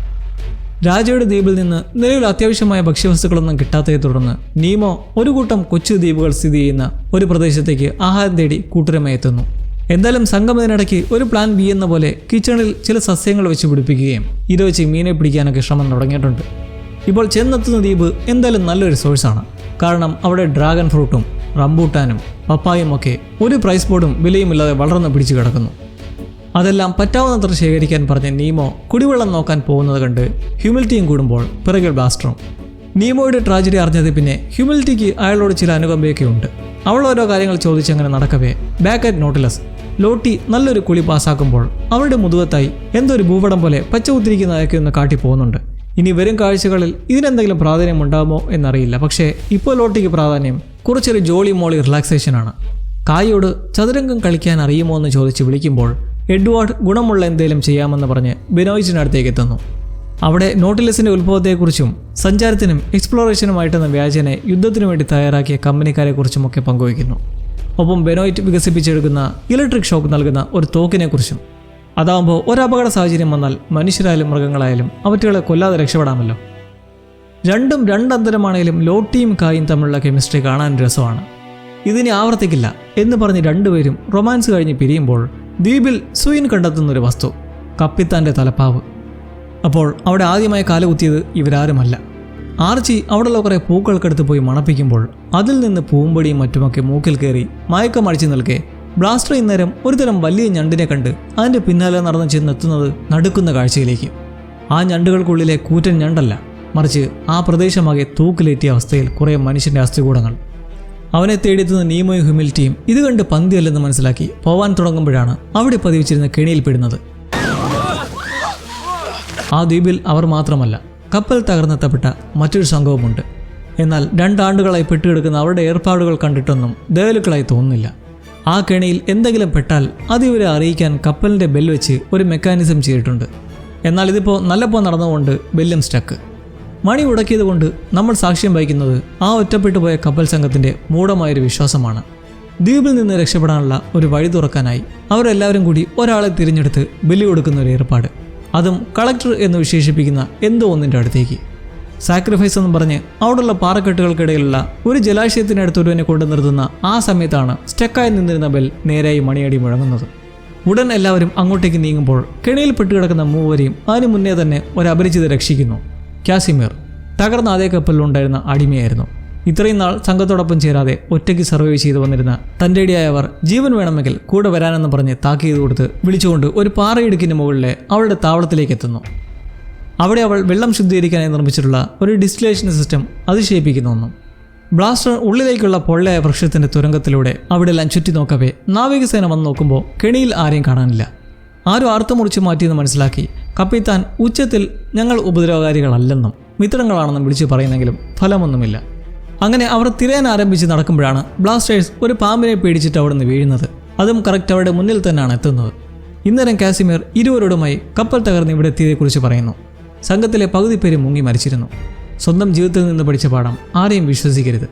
രാജയുടെ ദ്വീപിൽ നിന്ന് നിലവിൽ അത്യാവശ്യമായ ഭക്ഷ്യവസ്തുക്കളൊന്നും കിട്ടാത്തതിനെ തുടർന്ന് നീമോ ഒരു കൂട്ടം കൊച്ചു ദ്വീപുകൾ സ്ഥിതി ചെയ്യുന്ന ഒരു പ്രദേശത്തേക്ക് ആഹാരം തേടി കൂട്ടരുമായി എത്തുന്നു. എന്തായാലും സംഘം ഇതിനിടയ്ക്ക് ഒരു പ്ലാൻ ബി എന്ന പോലെ കിച്ചണിൽ ചില സസ്യങ്ങൾ വെച്ച് പിടിപ്പിക്കുകയും ഇത് വെച്ച് മീനെ പിടിക്കാനൊക്കെ ശ്രമം തുടങ്ങിയിട്ടുണ്ട്. ഇപ്പോൾ ചെന്നെത്തുന്ന ദ്വീപ് എന്തായാലും നല്ലൊരു സോഴ്സാണ്. കാരണം അവിടെ ഡ്രാഗൺ ഫ്രൂട്ടും റംബൂട്ടാനും പപ്പായും ഒക്കെ ഒരു പ്രൈസ് ബോർഡും വിലയുമില്ലാതെ വളർന്ന് പിടിച്ചു കിടക്കുന്നു. അതെല്ലാം പറ്റാവുന്നത്ര ശേഖരിക്കാൻ പറഞ്ഞ നീമോ കുടിവെള്ളം നോക്കാൻ പോകുന്നത് കണ്ട് ഹ്യൂമിലിറ്റിയും കൂടുമ്പോൾ പിറകിൽ ബ്ലാസ്റ്ററും. നീമോയുടെ ട്രാജഡി അറിഞ്ഞത് പിന്നെ ഹ്യൂമിലിറ്റിക്ക് അയാളോട് ചില അനുകമ്പയൊക്കെ ഉണ്ട്. അവൾ ഓരോ കാര്യങ്ങൾ ചോദിച്ചങ്ങനെ നടക്കവേ ബാക്ക് അറ്റ് നോട്ടിലസ് ലോട്ടി നല്ലൊരു കുളി പാസ്സാക്കുമ്പോൾ അവളുടെ മുതുകത്തായി എന്തോ ഒരു ഭൂപടം പോലെ പച്ച കുത്തിരിക്കുന്നതൊക്കെ ഒന്ന് കാട്ടി പോകുന്നുണ്ട്. ഇനി വരും കാഴ്ചകളിൽ ഇതിനെന്തെങ്കിലും പ്രാധാന്യം ഉണ്ടാകുമോ എന്നറിയില്ല. പക്ഷേ ഇപ്പോൾ ലോട്ടിക്ക് പ്രാധാന്യം കുറച്ചൊരു ജോളി മോളി റിലാക്സേഷനാണ്. കായോട് ചതുരംഗം കളിക്കാൻ അറിയുമോ എന്ന് ചോദിച്ച് വിളിക്കുമ്പോൾ എഡ്വാർഡ് ഗുണമുള്ള എന്തെങ്കിലും ചെയ്യാമെന്ന് പറഞ്ഞ് ബെനോയിറ്റിനടുത്തേക്ക് എത്തുന്നു. അവിടെ നോട്ടിലസിൻ്റെ ഉത്ഭവത്തെക്കുറിച്ചും സഞ്ചാരത്തിനും എക്സ്പ്ലോറേഷനുമായിട്ടെന്ന വ്യാജനെ യുദ്ധത്തിനു വേണ്ടി തയ്യാറാക്കിയ കമ്പനിക്കാരെക്കുറിച്ചുമൊക്കെ പങ്കുവയ്ക്കുന്നു. ഒപ്പം ബെനോയിറ്റ് വികസിപ്പിച്ചെടുക്കുന്ന ഇലക്ട്രിക് ഷോക്ക് നൽകുന്ന ഒരു തോക്കിനെക്കുറിച്ചും. അതാകുമ്പോൾ ഒരപകട സാഹചര്യം വന്നാൽ മനുഷ്യരായാലും മൃഗങ്ങളായാലും അവറ്റുകളെ കൊല്ലാതെ രക്ഷപ്പെടാമല്ലോ. രണ്ടും രണ്ടന്തരമാണെങ്കിലും ലോട്ടിയും കായും തമ്മിലുള്ള കെമിസ്ട്രി കാണാൻ രസമാണ്. ഇതിനെ ആവർത്തിക്കില്ല എന്ന് പറഞ്ഞ് രണ്ടുപേരും റൊമാൻസ് കഴിഞ്ഞ് പിരിയുമ്പോൾ ദ്വീപിൽ സുയിൻ കണ്ടെത്തുന്നൊരു വസ്തു, കപ്പിത്താൻ്റെ തലപ്പാവ്. അപ്പോൾ അവിടെ ആദ്യമായി കാലുകുത്തിയത് ഇവരാരുമല്ല. ആർച്ചി അവിടെയുള്ള കുറേ പൂക്കൾക്കടുത്ത് പോയി മണപ്പിക്കുമ്പോൾ അതിൽ നിന്ന് പൂമ്പൊടിയും മറ്റുമൊക്കെ മൂക്കിൽ കയറി മയക്കമടിച്ചു നിൽക്കെ ബ്ലാസ്റ്റർ ഇന്നേരം ഒരുതരം വലിയ ഞണ്ടിനെ കണ്ട് അതിൻ്റെ പിന്നാലെ നടന്ന് ചെന്നെത്തുന്നത് നടുക്കുന്ന കാഴ്ചയിലേക്ക്. ആ ഞണ്ടുകൾക്കുള്ളിലെ കൂറ്റൻ ഞണ്ടല്ല, മറിച്ച് ആ പ്രദേശമാകെ തൂക്കിലേറ്റിയ അവസ്ഥയിൽ കുറേ മനുഷ്യൻ്റെ അസ്ഥികൂടങ്ങൾ. അവനെ തേടിയെത്തുന്ന നീമോയും ഹ്യൂമിലിറ്റിയും ഇത് കണ്ട് പന്തിയല്ലെന്ന് മനസ്സിലാക്കി പോവാൻ തുടങ്ങുമ്പോഴാണ് അവിടെ പതിവിച്ചിരുന്ന കെണിയിൽപ്പെടുന്നത്. ആ ദ്വീപിൽ അവർ മാത്രമല്ല, കപ്പൽ തകർന്നെത്തപ്പെട്ട മറ്റൊരു സംഘവുമുണ്ട്. എന്നാൽ 2 ആണ്ടുകളായി പെട്ടുകിടക്കുന്ന അവരുടെ ഏർപ്പാടുകൾ കണ്ടിട്ടൊന്നും ദയലുക്കളായി തോന്നുന്നില്ല. ആ കെണിയിൽ എന്തെങ്കിലും പെട്ടാൽ അത് ഇവരെ അറിയിക്കാൻ കപ്പലിൻ്റെ ബെൽ വെച്ച് ഒരു മെക്കാനിസം ചെയ്തിട്ടുണ്ട്. എന്നാൽ ഇതിപ്പോൾ നല്ലപ്പോൾ നടന്നുകൊണ്ട് ബെല്ലും സ്റ്റക്ക്. മണി മുടക്കിയതുകൊണ്ട് നമ്മൾ സാക്ഷ്യം വഹിക്കുന്നത് ആ ഒറ്റപ്പെട്ടു പോയ കപ്പൽ സംഘത്തിന്റെ മൂഢമായൊരു വിശ്വാസമാണ്. ദ്വീപിൽ നിന്ന് രക്ഷപ്പെടാനുള്ള ഒരു വഴി തുറക്കാനായി അവരെല്ലാവരും കൂടി ഒരാളെ തിരഞ്ഞെടുത്ത് ബലി കൊടുക്കുന്ന ഒരു ഏർപ്പാട്, അതും കളക്ടർ എന്ന് വിശേഷിപ്പിക്കുന്ന എന്തോ ഒന്നിൻ്റെ അടുത്തേക്ക്. സാക്രിഫൈസ് എന്ന് പറഞ്ഞ് അവിടെയുള്ള പാറക്കെട്ടുകൾക്കിടയിലുള്ള ഒരു ജലാശയത്തിനടുത്ത് ഒരുവനെ കൊണ്ടു നിർത്തുന്ന ആ സമയത്താണ് സ്റ്റക്കായി നിന്നിരുന്ന ബെൽ നേരായി മണിയടി മുഴങ്ങുന്നത്. ഉടൻ എല്ലാവരും അങ്ങോട്ടേക്ക് നീങ്ങുമ്പോൾ കെണിയിൽ പെട്ടുകിടക്കുന്ന മൂവരെയും അതിനു മുന്നേ തന്നെ ഒരു അപരിചിത രക്ഷിക്കുന്നു. കാസിമിർ തകർന്ന അതേ കപ്പലിലുണ്ടായിരുന്ന അടിമയായിരുന്നു. ഇത്രയും നാൾ സംഘത്തോടൊപ്പം ചേരാതെ ഒറ്റയ്ക്ക് സർവൈവ് ചെയ്തു വന്നിരുന്ന തൻ്റെ ഇടയായവർ ജീവൻ വേണമെങ്കിൽ കൂടെ വരാനെന്ന് പറഞ്ഞ് താക്കീത് കൊടുത്ത് വിളിച്ചുകൊണ്ട് ഒരു പാറയിടുക്കിന് മുകളിലെ അവളുടെ താവളത്തിലേക്ക് എത്തുന്നു. അവിടെ അവൾ വെള്ളം ശുദ്ധീകരിക്കാനായി നിർമ്മിച്ചിട്ടുള്ള ഒരു ഡിസ്റ്റിലേഷൻ സിസ്റ്റം അതിശയിപ്പിക്കുന്ന ഒന്നും. ബ്ലാസ്റ്റർ ഉള്ളിലേക്കുള്ള പൊള്ളയായ വൃക്ഷത്തിൻ്റെ തുരങ്കത്തിലൂടെ അവിടെല്ലാം ചുറ്റി നോക്കവേ നാവികസേന വന്ന് നോക്കുമ്പോൾ കെണിയിൽ ആരെയും കാണാനില്ല. ആരും അർത്ഥമുറിച്ച് മാറ്റിയെന്ന് മനസ്സിലാക്കി കപ്പിത്താൻ ഉച്ചത്തിൽ ഞങ്ങൾ ഉപദ്രവകാരികളല്ലെന്നും മിത്രങ്ങളാണെന്നും വിളിച്ചു പറയുന്നെങ്കിലും ഫലമൊന്നുമില്ല. അങ്ങനെ അവർ തിരയാൻ ആരംഭിച്ച് നടക്കുമ്പോഴാണ് ബ്ലാസ്റ്റേഴ്സ് ഒരു പാമ്പിനെ പേടിച്ചിട്ട് അവിടെ നിന്ന് വീഴുന്നത്. അതും കറക്റ്റ് അവരുടെ മുന്നിൽ തന്നെയാണ് എത്തുന്നത്. ഇന്നേരം കാസിമിർ ഇരുവരോടുമായി കപ്പൽ തകർന്ന് ഇവിടെ എത്തിയതേക്കുറിച്ച് പറയുന്നു. സംഘത്തിലെ പകുതി പേര് മുങ്ങി മരിച്ചിരുന്നു. സ്വന്തം ജീവിതത്തിൽ നിന്ന് പഠിച്ച പാഠം ആരെയും വിശ്വസിക്കരുത്.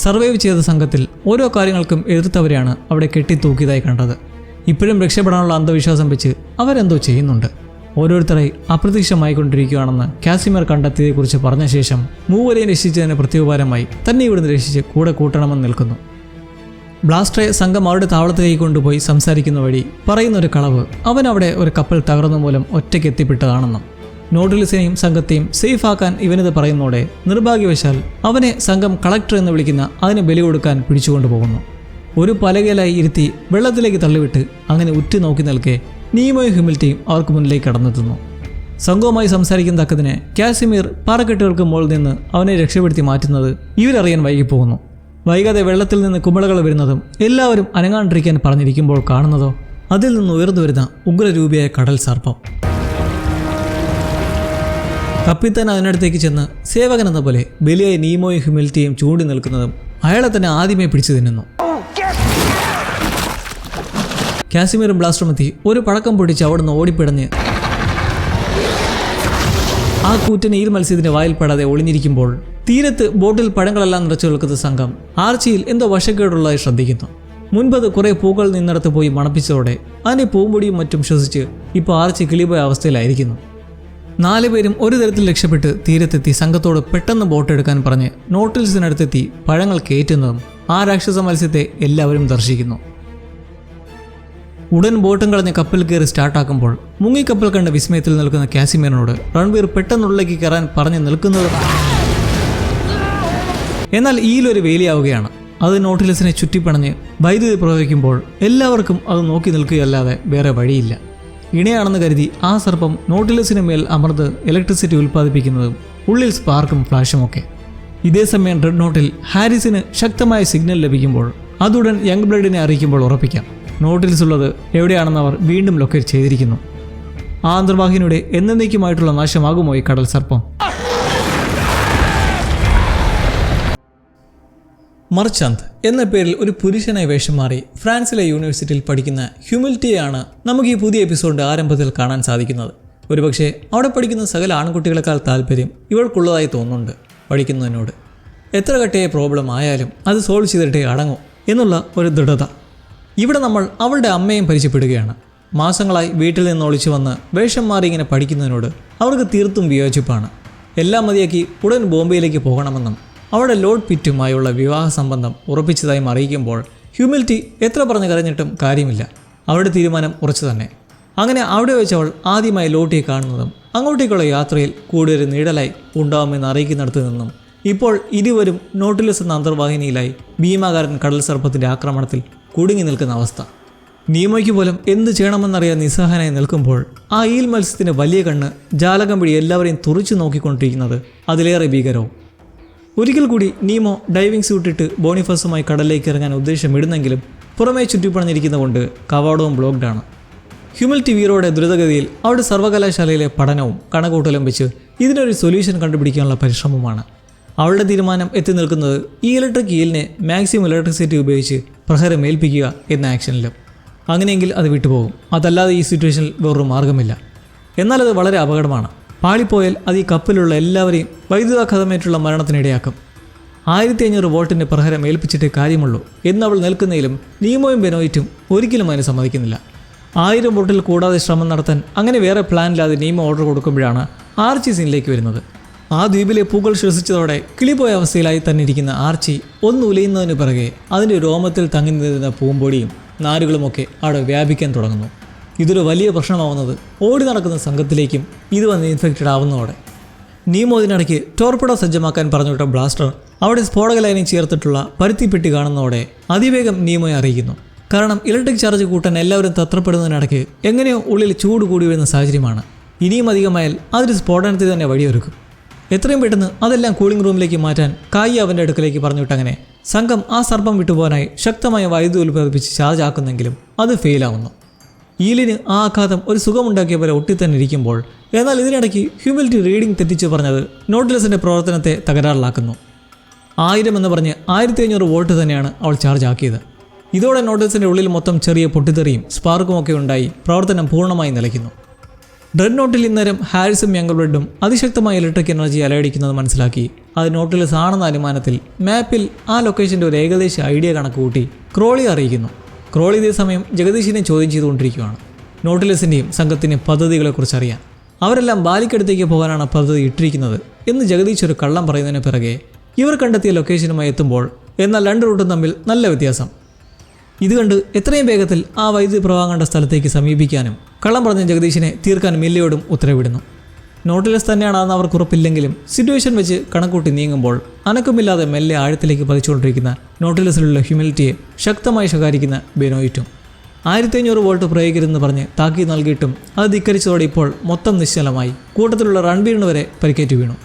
സർവൈവ് ചെയ്ത സംഘത്തിൽ ഓരോ കാര്യങ്ങൾക്കും എതിർത്തവരെയാണ് അവിടെ കെട്ടിത്തൂക്കിയതായി കണ്ടത്. ഇപ്പോഴും രക്ഷപ്പെടാനുള്ള അന്ധവിശ്വാസം വെച്ച് അവരെന്തോ ചെയ്യുന്നുണ്ട്. ഓരോരുത്തരായി അപ്രത്യക്ഷമായിക്കൊണ്ടിരിക്കുകയാണെന്ന് കാസിമിർ കണ്ടെത്തിയതേക്കുറിച്ച് പറഞ്ഞ ശേഷം മൂവരെയും രക്ഷിച്ചതിന് പ്രത്യുപകാരമായി തന്നെ ഇവിടുന്ന് രക്ഷിച്ച് കൂടെ കൂട്ടണമെന്ന് നിൽക്കുന്നു. ബ്ലാസ്റ്ററെ സംഘം അവരുടെ താവളത്തിലേക്ക് കൊണ്ടുപോയി സംസാരിക്കുന്ന വഴി പറയുന്ന ഒരു കളവ് അവൻ അവിടെ ഒരു കപ്പൽ തകർന്ന മൂലം ഒറ്റയ്ക്ക് എത്തിപ്പെട്ടതാണെന്നും നോട്ടിലിസിനെയും സംഘത്തെയും സേഫ് ആക്കാൻ ഇവനിത് പറയുന്നതോടെ നിർഭാഗ്യവശാൽ അവനെ സംഘം കളക്ടർ എന്ന് വിളിക്കുന്ന അതിന് ബലി കൊടുക്കാൻ പിടിച്ചുകൊണ്ടുപോകുന്നു. ഒരു പലകയിലായി ഇരുത്തി വെള്ളത്തിലേക്ക് തള്ളിവിട്ട് അങ്ങനെ ഉറ്റുനോക്കി നിൽക്കെ നീമോയും ഹ്യൂമിൽറ്റിയും അവർക്ക് മുന്നിലേക്ക് കടന്നെത്തുന്നു. സംഘവുമായി സംസാരിക്കുന്ന തക്കതിന് കാസിമിർ പാറക്കെട്ടുകൾക്ക് മുകളിൽ നിന്ന് അവനെ രക്ഷപ്പെടുത്തി മാറ്റുന്നത് ഇവരറിയാൻ വൈകിപ്പോകുന്നു. വൈകാതെ വെള്ളത്തിൽ നിന്ന് കുമിളകൾ വരുന്നതും എല്ലാവരും അനങ്ങാണ്ടിരിക്കാൻ പറഞ്ഞിരിക്കുമ്പോൾ കാണുന്നതോ അതിൽ നിന്ന് ഉയർന്നു വരുന്ന ഉഗ്രരൂപിയായ കടൽ സർപ്പം. കപ്പിത്താൻ അതിനടുത്തേക്ക് ചെന്ന് സേവകൻ എന്ന പോലെ ബലിയായി നീമോയും ഹ്യൂമിൽറ്റിയും ചൂണ്ടി നിൽക്കുന്നതും അയാളെ തന്നെ ആദ്യമേ പിടിച്ചു തിന്നുന്നു. കാസിമിറും ബ്ലാസ്റ്ററുമെത്തി ഒരു പഴക്കം പൊടിച്ച് അവിടുന്ന് ഓടിപ്പിടഞ്ഞ് ആ കൂറ്റൻ ഈൽ മത്സ്യത്തിന്റെ വായിൽപ്പെടാതെ ഒളിഞ്ഞിരിക്കുമ്പോൾ തീരത്ത് ബോട്ടിൽ പഴങ്ങളെല്ലാം നിറച്ചു നിൽക്കുന്ന സംഘം ആർച്ചിയിൽ എന്തോ വശക്കേടുള്ളതായി ശ്രദ്ധിക്കുന്നു. മുൻപത് കുറെ പൂക്കൾ നിന്നിടത്ത് പോയി മണപ്പിച്ചതോടെ അതിനെ പൂമ്പൊടിയും മറ്റും ശ്വസിച്ച് ഇപ്പോൾ ആർച്ചി കിളിപോയ അവസ്ഥയിലായിരിക്കുന്നു. 4 പേരും ഒരു തരത്തിൽ രക്ഷപ്പെട്ട് തീരത്തെത്തി സംഘത്തോട് പെട്ടെന്ന് ബോട്ടെടുക്കാൻ പറഞ്ഞ് നോട്ടിൽസിനടുത്തെത്തി പഴങ്ങൾ കയറ്റുന്നതും ആ രാക്ഷസ മത്സ്യത്തെ എല്ലാവരും ദർശിക്കുന്നു. ഉടൻ ബോട്ടും കളഞ്ഞ് കപ്പൽ കയറി സ്റ്റാർട്ടാക്കുമ്പോൾ മുങ്ങിക്കപ്പൽ കണ്ട വിസ്മയത്തിൽ നിൽക്കുന്ന കാസിമിറിനോട് റൺവീർ പെട്ടെന്നുള്ളിലേക്ക് കയറാൻ പറഞ്ഞു നിൽക്കുന്നത്. എന്നാൽ ഈയിലൊരു വേലിയാവുകയാണ്. അത് നോട്ടിലിസിനെ ചുറ്റിപ്പണഞ്ഞ് വൈദ്യുതി പ്രവഹിക്കുമ്പോൾ എല്ലാവർക്കും അത് നോക്കി നിൽക്കുകയല്ലാതെ വേറെ വഴിയില്ല. ഇണയാണെന്ന് കരുതി ആ സർപ്പം നോട്ടിലിസിന് മേൽ അമർന്ന് ഇലക്ട്രിസിറ്റി ഉൽപ്പാദിപ്പിക്കുന്നതും ഉള്ളിൽ സ്പാർക്കും ഫ്ലാഷുമൊക്കെ. ഇതേസമയം റെഡ് നോട്ടിൽ ഹാരിസിന് ശക്തമായ സിഗ്നൽ ലഭിക്കുമ്പോൾ അതുടൻ യങ് ബ്ലഡിനെ അറിയിക്കുമ്പോൾ ഉറപ്പിക്കാം നോട്ടിൽസ് ഉള്ളത് എവിടെയാണെന്ന് അവർ വീണ്ടും ലൊക്കേറ്റ് ചെയ്തിരിക്കുന്നു. ആ അന്തർവാഹിനിയുടെ എന്നേക്കുമായിട്ടുള്ള നാശമാകുമോ ഈ കടൽ സർപ്പം? മർച്ചാന്ത് എന്ന പേരിൽ ഒരു പുരുഷനായി വേഷം മാറി ഫ്രാൻസിലെ യൂണിവേഴ്സിറ്റിയിൽ പഠിക്കുന്ന ഹ്യൂമിൽറ്റിയെയാണ് നമുക്ക് ഈ പുതിയ എപ്പിസോഡിൻ്റെ ആരംഭത്തിൽ കാണാൻ സാധിക്കുന്നത്. ഒരുപക്ഷെ അവിടെ പഠിക്കുന്ന സകല ആൺകുട്ടികളെക്കാൾ താല്പര്യം ഇവൾക്കുള്ളതായി തോന്നുന്നുണ്ട് പഠിക്കുന്നതിനോട്. എത്ര കട്ടിയായ പ്രോബ്ലം ആയാലും അത് സോൾവ് ചെയ്തിട്ടേ അടങ്ങൂ എന്നുള്ള ഒരു ദൃഢത. ഇവിടെ നമ്മൾ അവളുടെ അമ്മയും പരിചയപ്പെടുകയാണ്. മാസങ്ങളായി വീട്ടിൽ നിന്ന് ഒളിച്ചു വന്ന് വേഷം മാറി ഇങ്ങനെ പഠിക്കുന്നതിനോട് അവർക്ക് തീർത്തും വിയോജിപ്പാണ്. എല്ലാം മതിയാക്കി ഉടൻ ബോംബെയിലേക്ക് പോകണമെന്നും അവിടെ ലോർഡ് പിറ്റുമായുള്ള വിവാഹ സംബന്ധം ഉറപ്പിച്ചതായും അറിയിക്കുമ്പോൾ ഹ്യൂമിൽറ്റി എത്ര പറഞ്ഞ് കരഞ്ഞിട്ടും കാര്യമില്ല. അവരുടെ തീരുമാനം ഉറച്ചു തന്നെ. അങ്ങനെ അവിടെ വെച്ച് അവൾ ആദ്യമായി ലോട്ടിയെ കാണുന്നതും അങ്ങോട്ടേക്കുള്ള യാത്രയിൽ കൂടുതൽ നീടലായി ഉണ്ടാവുമെന്ന് അറിയിക്കുന്നിടത്ത് നിന്നും ഇപ്പോൾ ഇരുവരും നോട്ടിലസ് എന്ന അന്തർവാഹിനിയിലായി ഭീമാകാരൻ കടൽ സർപ്പത്തിൻ്റെ ആക്രമണത്തിൽ കുടുങ്ങി നിൽക്കുന്ന അവസ്ഥ. നീമോയ്ക്ക് പോലും എന്ത് ചെയ്യണമെന്നറിയാൻ നിസ്സഹായനായി നിൽക്കുമ്പോൾ ആ ഈൽ മത്സ്യത്തിൻ്റെ വലിയ കണ്ണ് ജാലകം വഴി എല്ലാവരെയും തുറിച്ചു നോക്കിക്കൊണ്ടിരിക്കുന്നത് അതിലേറെ ഭീകരവും. ഒരിക്കൽ കൂടി നീമോ ഡൈവിംഗ് സ്യൂട്ടിട്ട് ബോണിഫസുമായി കടലിലേക്ക് ഇറങ്ങാൻ ഉദ്ദേശമിടുന്നെങ്കിലും പുറമേ ചുറ്റിപ്പണഞ്ഞിരിക്കുന്നതുകൊണ്ട് കവാടവും ബ്ലോക്ക്ഡാണ്. ഹ്യൂമിൽറ്റി വീറോടെ ദ്രുതഗതിയിൽ അവരുടെ സർവകലാശാലയിലെ പഠനവും കണക്കൂട്ടലും വെച്ച് ഇതിനൊരു സൊല്യൂഷൻ കണ്ടുപിടിക്കാനുള്ള പരിശ്രമമാണ്. അവളുടെ തീരുമാനം എത്തി നിൽക്കുന്നത് ഈ ഇലക്ട്രിക് ഈലിനെ മാക്സിമം ഇലക്ട്രിസിറ്റി ഉപയോഗിച്ച് പ്രഹരമേൽപ്പിക്കുക എന്ന ആക്ഷനിലും. അങ്ങനെയെങ്കിൽ അത് വിട്ടുപോകും. അതല്ലാതെ ഈ സിറ്റുവേഷനിൽ വേറൊരു മാർഗമില്ല. എന്നാൽ അത് വളരെ അപകടമാണ്. പാളിപ്പോയാൽ അത് ഈ കപ്പലിലുള്ള എല്ലാവരെയും വൈദ്യുതാഘാതമേറ്റുള്ള മരണത്തിനിടയാക്കും. 1500 വോൾട്ടിൻ്റെ പ്രഹരം ഏൽപ്പിച്ചിട്ടേ കാര്യമുള്ളൂ എന്നവൾ നിൽക്കുന്നതിലും നീമോയും ബെനോയിറ്റും ഒരിക്കലും അതിന് സമ്മതിക്കുന്നില്ല. 1000 വോൾട്ടിൽ കൂടാതെ ശ്രമം നടത്താൻ അങ്ങനെ വേറെ പ്ലാനില്ലാതെ നീമോ ഓർഡർ കൊടുക്കുമ്പോഴാണ് ആർച്ചി സീനിലേക്ക് വരുന്നത്. ആ ദ്വീപിലെ പൂക്കൾ ശ്വസിച്ചതോടെ കിളിപോയ അവസ്ഥയിലായി തന്നെ ഇരിക്കുന്ന ആർച്ചി ഒന്ന് ഉലയുന്നതിന് പിറകെ അതിൻ്റെ രോമത്തിൽ തങ്ങി നിന്നിരുന്ന പൂമ്പൊടിയും നാരുകളുമൊക്കെ അവിടെ വ്യാപിക്കാൻ തുടങ്ങുന്നു. ഇതൊരു വലിയ പ്രശ്നമാവുന്നത് ഓടി നടക്കുന്ന സംഘത്തിലേക്കും ഇത് വന്ന് ഇൻഫെക്റ്റഡ് ആവുന്നതോടെ. നീമോ ഇതിനിടയ്ക്ക് ടോർപിഡോ സജ്ജമാക്കാൻ പറഞ്ഞുവിട്ട ബ്ലാസ്റ്റർ അവിടെ സ്ഫോടക ലൈനിൽ ചേർത്തിട്ടുള്ള പരുത്തിപ്പെട്ടി കാണുന്നതോടെ അതിവേഗം നീമോയെ അറിയിക്കുന്നു. കാരണം ഇലക്ട്രിക് ചാർജ് കൂട്ടാൻ എല്ലാവരും തത്രപ്പെടുന്നതിനിടയ്ക്ക് എങ്ങനെയോ ഉള്ളിൽ ചൂട് കൂടി വരുന്ന സാഹചര്യമാണ്. ഇനിയും അധികമായാൽ അതൊരു സ്ഫോടനത്തിൽ തന്നെ വഴിയൊരുക്കും. എത്രയും പെട്ടെന്ന് അതെല്ലാം കൂളിംഗ് റൂമിലേക്ക് മാറ്റാൻ കായി അവൻ്റെ അടുക്കലേക്ക് പറഞ്ഞുവിട്ടങ്ങനെ സംഘം ആ സർപ്പം വിട്ടുപോകാനായി ശക്തമായ വൈദ്യുതി ഉൽപ്പാദിപ്പിച്ച് ചാർജ് ആക്കുന്നെങ്കിലും അത് ഫെയിലാവുന്നു. ഈലിന് ആ ആഘാതം ഒരു സുഖമുണ്ടാക്കിയ പോലെ ഒട്ടിത്തന്നെ ഇരിക്കുമ്പോൾ എന്നാൽ ഇതിനിടയ്ക്ക് ഹ്യൂമിലിറ്റി റീഡിംഗ് തെറ്റിച്ച് പറഞ്ഞത് നോട്ടിലസിൻ്റെ പ്രവർത്തനത്തെ തകരാറിലാക്കുന്നു. 1000 എന്ന് പറഞ്ഞ് 1500 വോൾട്ട് തന്നെയാണ് അവൾ ചാർജ് ആക്കിയത്. ഇതോടെ നോട്ടിലസിൻ്റെ ഉള്ളിൽ മൊത്തം ചെറിയ പൊട്ടിത്തെറിയും സ്പാർക്കുമൊക്കെ ഉണ്ടായി പ്രവർത്തനം പൂർണ്ണമായി നിലയ്ക്കുന്നു. ഡ്രെഡ് നോട്ടിൽ ഇന്നേരം ഹാരിസും യംഗർബ്ലഡും അതിശക്തമായ ഇലക്ട്രിക് എനർജി അലയടിക്കുന്നത് മനസ്സിലാക്കി അത് നോട്ടിലസ് ആണെന്ന അനുമാനത്തിൽ മാപ്പിൽ ആ ലൊക്കേഷൻ്റെ ഒരു ഏകദേശ ഐഡിയ കണക്ക് കൂട്ടി ക്രോളി അറിയിക്കുന്നു. ക്രോളി ഇതേ സമയം ജഗദീഷിനെ ചോദ്യം ചെയ്തുകൊണ്ടിരിക്കുകയാണ്. നോട്ടിലസിൻ്റെയും സംഘത്തിൻ്റെയും പദ്ധതികളെക്കുറിച്ച് അറിയാൻ. അവരെല്ലാം ബാലിക്കടുത്തേക്ക് പോകാനാണ് പദ്ധതി ഇട്ടിരിക്കുന്നത് എന്ന് ജഗദീഷ് ഒരു കള്ളം പറയുന്നതിന് പിറകെ ഇവർ കണ്ടെത്തിയ ലൊക്കേഷനുമായി എത്തുമ്പോൾ എന്നാൽ 2 റൂട്ടും തമ്മിൽ നല്ല വ്യത്യാസം. ഇത് കണ്ട് എത്രയും വേഗത്തിൽ ആ വൈദ്യുതി പ്രവാഹം കണ്ട സ്ഥലത്തേക്ക് സമീപിക്കാനും കള്ളം പറഞ്ഞ ജഗദീഷിനെ തീർക്കാൻ മില്ലയോടും ഉത്തരവിടുന്നു. നോട്ടിലസ് തന്നെയാണെന്ന് അവർക്ക് ഉറപ്പില്ലെങ്കിലും സിറ്റുവേഷൻ വെച്ച് കണക്കൂട്ടി നീങ്ങുമ്പോൾ അനക്കമില്ലാതെ മെല്ലെ ആഴത്തിലേക്ക് പതിച്ചുകൊണ്ടിരിക്കുന്ന നോട്ടിലസിലുള്ള ഹ്യൂമിലിറ്റിയെ ശക്തമായി ശകാരിക്കുന്ന ബെനോയിറ്റും 1500 വോൾട്ട് പ്രയോഗിക്കരുതെന്ന് പറഞ്ഞ് താക്കീത് നൽകിയിട്ടും അത് ധിക്കരിച്ചതോടെ ഇപ്പോൾ മൊത്തം നിശ്ചലമായി. കൂട്ടത്തിലുള്ള റൺബീറിന് വരെ പരിക്കേറ്റ് വീണു.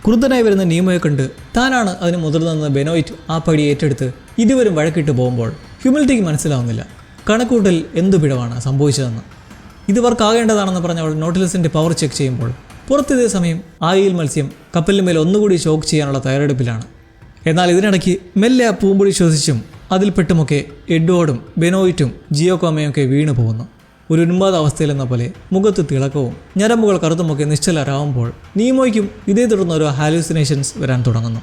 ക്രുദ്ധനായി വരുന്ന നീമോയെ കണ്ട് താനാണ് അതിന് മുതിർന്നതെന്ന് ബെനോയിറ്റ് ആ പടി ഏറ്റെടുത്ത് ഇരുവരും വഴക്കിട്ട് പോകുമ്പോൾ ഹ്യൂമിലിറ്റിക്ക് മനസ്സിലാവുന്നില്ല കണക്കൂട്ടൽ എന്തു പിഴവാണ് സംഭവിച്ചതെന്ന്. ഇത് വർക്കാകേണ്ടതാണെന്ന് പറഞ്ഞവൾ നോട്ടിലസിൻ്റെ പവർ ചെക്ക് ചെയ്യുമ്പോൾ പുറത്തിതേ സമയം ആയിൽ മത്സ്യം കപ്പലിന് മേൽ ഒന്നുകൂടി ഷോക്ക് ചെയ്യാനുള്ള തയ്യാറെടുപ്പിലാണ്. എന്നാൽ ഇതിനിടയ്ക്ക് മെല്ലെ ആ പൂമ്പൊടി ശ്വസിച്ചും അതിൽപ്പെട്ടുമൊക്കെ എഡ്വേർഡും ബെനോയിറ്റും ജിയോകോമയൊക്കെ വീണു പോകുന്നു. ഒരു ഉന്മാദ അവസ്ഥയിലെന്ന പോലെ മുഖത്ത് തിളക്കവും ഞരമ്പുകൾ കറുത്തുമൊക്കെ നിശ്ചലരാകുമ്പോൾ നീമോയ്ക്കും ഇതേ തുടർന്ന് ഓരോ ഹാലൂസിനേഷൻസ് വരാൻ തുടങ്ങുന്നു.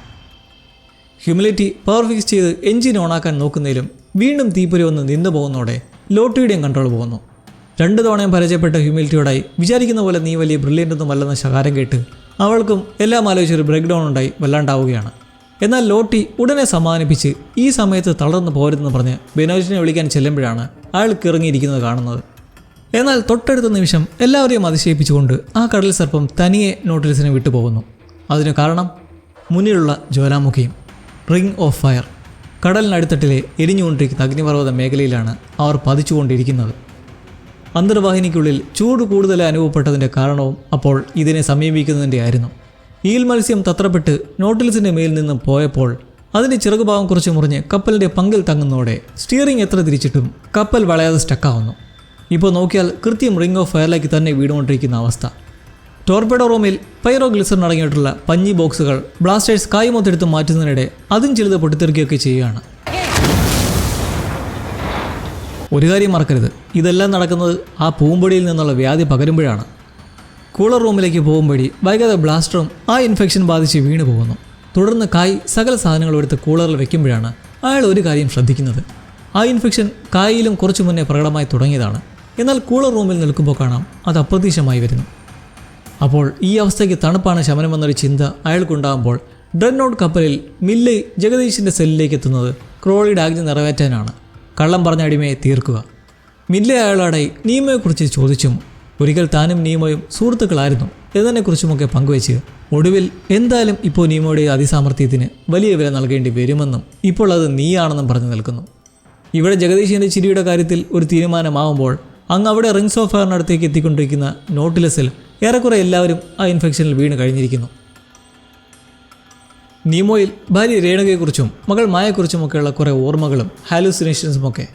ഹ്യൂമിലിറ്റി പവർ ഫിക്സ് ചെയ്ത് എഞ്ചിൻ ഓണാക്കാൻ നോക്കുന്നതിലും വീണ്ടും തീപ്പൊരി വന്ന് നിന്നു പോകുന്നതോടെ ലോട്ടിയുടെയും കൺട്രോൾ പോകുന്നു. 2 തവണയും പരാജയപ്പെട്ട ഹ്യൂമിലിറ്റിയോടായി വിചാരിക്കുന്ന പോലെ നീ വലിയ ബ്രില്യൻ്റൊന്നും അല്ലെന്ന ശകാരം കേട്ട് അവൾക്കും എല്ലാം ആലോചിച്ചൊരു ബ്രേക്ക് ഡൗൺ ഉണ്ടായി വല്ലാണ്ടാവുകയാണ്. എന്നാൽ ലോട്ടി ഉടനെ സമാധാനിപ്പിച്ച് ഈ സമയത്ത് തളർന്നു പോരുതെന്ന് പറഞ്ഞ് ബെനോയിറ്റിനെ വിളിക്കാൻ ചെല്ലുമ്പോഴാണ് അയാൾ കിറങ്ങിയിരിക്കുന്നത് കാണുന്നത്. എന്നാൽ തൊട്ടടുത്ത നിമിഷം എല്ലാവരെയും അതിശയിപ്പിച്ചുകൊണ്ട് ആ കടൽ സർപ്പം തനിയെ നോട്ടിലസിനെ വിട്ടുപോകുന്നു. അതിന് കാരണം മുന്നിലുള്ള ജ്വാലാമുഖിയും റിംഗ് ഓഫ് ഫയർ. കടലിനടുത്തട്ടിലെ എരിഞ്ഞുകൊണ്ടിരിക്കുന്ന അഗ്നിപർവ്വത മേഖലയിലാണ് അവർ പതിച്ചുകൊണ്ടിരിക്കുന്നത്. അന്തർവാഹിനിക്കുള്ളിൽ ചൂട് കൂടുതൽ അനുഭവപ്പെട്ടതിൻ്റെ കാരണവും അപ്പോൾ ഇതിനെ സമീപിക്കുന്നതിൻ്റെ ആയിരുന്നു. ഈൽ മത്സ്യം തത്രപ്പെട്ട് നോട്ടിലസിൻ്റെ മേൽ നിന്നും പോയപ്പോൾ അതിൻ്റെ ചിറകുഭാഗം കുറച്ച് മുറിഞ്ഞ് കപ്പലിൻ്റെ പങ്കിൽ തങ്ങുന്നതോടെ സ്റ്റിയറിംഗ് എത്ര തിരിച്ചിട്ടും കപ്പൽ വളയാതെ സ്റ്റക്കാവുന്നു. ഇപ്പോൾ നോക്കിയാൽ കൃത്യം റിംഗ് ഓഫ് ഫയറിലേക്ക് തന്നെ വീണുകൊണ്ടിരിക്കുന്ന അവസ്ഥ. ടോർപെഡോ റൂമിൽ പൈറോഗ്ലിസറിൻ അടങ്ങിയിട്ടുള്ള പഞ്ഞി ബോക്സുകൾ ബ്ലാസ്റ്റേഴ്സ് കായ്മൊത്തെടുത്ത് മാറ്റുന്നതിനിടെ അതും ചിലത് പൊട്ടിത്തെറിക്കുകയൊക്കെ ചെയ്യുകയാണ്. ഒരു കാര്യം മറക്കരുത്, ഇതെല്ലാം നടക്കുന്നത് ആ പൂമ്പൊടിയിൽ നിന്നുള്ള വ്യാധി പകരുമ്പോഴാണ്. കൂളർ റൂമിലേക്ക് പോകുമ്പോഴി വൈകാതെ ബ്ലാസ്റ്ററും ആ ഇൻഫെക്ഷൻ ബാധിച്ച് വീണു പോകുന്നു. തുടർന്ന് കായ് സകല സാധനങ്ങളും എടുത്ത് കൂളറിൽ വെക്കുമ്പോഴാണ് അയാൾ ഒരു കാര്യം ശ്രദ്ധിക്കുന്നത്. ആ ഇൻഫെക്ഷൻ കായിലും കുറച്ചു മുന്നേ പ്രകടമായി തുടങ്ങിയതാണ്. എന്നാൽ കൂളർ റൂമിൽ നിൽക്കുമ്പോൾ കാണാം അത് അപ്രതീക്ഷിതമായി വരുന്നു. അപ്പോൾ ഈ അവസ്ഥയ്ക്ക് തണുപ്പാണ് ശമനമെന്നൊരു ചിന്ത അയാൾക്കുണ്ടാകുമ്പോൾ ഡ്രെഡ് നോട്ട് കപ്പലിൽ മില്ല് ജഗദീഷിൻ്റെ സെല്ലിലേക്ക് എത്തുന്നത് ക്രോളിയുടെ ആജ്ഞ നിറവേറ്റാനാണ്. കള്ളം പറഞ്ഞ അടിമയെ തീർക്കുക. മില്ലെ അയാളാടായി നീമോയെക്കുറിച്ച് ചോദിച്ചും ഒരിക്കൽ താനും നീമോയും സുഹൃത്തുക്കളായിരുന്നു എന്നതിനെക്കുറിച്ചുമൊക്കെ പങ്കുവെച്ച് ഒടുവിൽ എന്തായാലും ഇപ്പോൾ നീമോയുടെ അതിസാമർത്ഥ്യത്തിന് വലിയ വില നൽകേണ്ടി വരുമെന്നും ഇപ്പോൾ അത് നീയാണെന്നും പറഞ്ഞു നിൽക്കുന്നു. ഇവിടെ ജഗദീഷിൻ്റെ ചിരിയുടെ കാര്യത്തിൽ ഒരു തീരുമാനമാകുമ്പോൾ അങ്ങ് അവിടെ റിംഗ്സ് ഓഫ് ഫയറിനടുത്തേക്ക് എത്തിക്കൊണ്ടിരിക്കുന്ന നോട്ടിലസിൽ ഏറെക്കുറെ എല്ലാവരും ആ ഇൻഫെക്ഷനിൽ വീണ് കഴിഞ്ഞിരിക്കുന്നു. നീമോയിൽ ഭാര്യ രേണുകയെക്കുറിച്ചും മകൾ മായെക്കുറിച്ചുമൊക്കെയുള്ള കുറേ ഓർമ്മകളും ഹാലൂസിനേഷൻസുമൊക്കെ.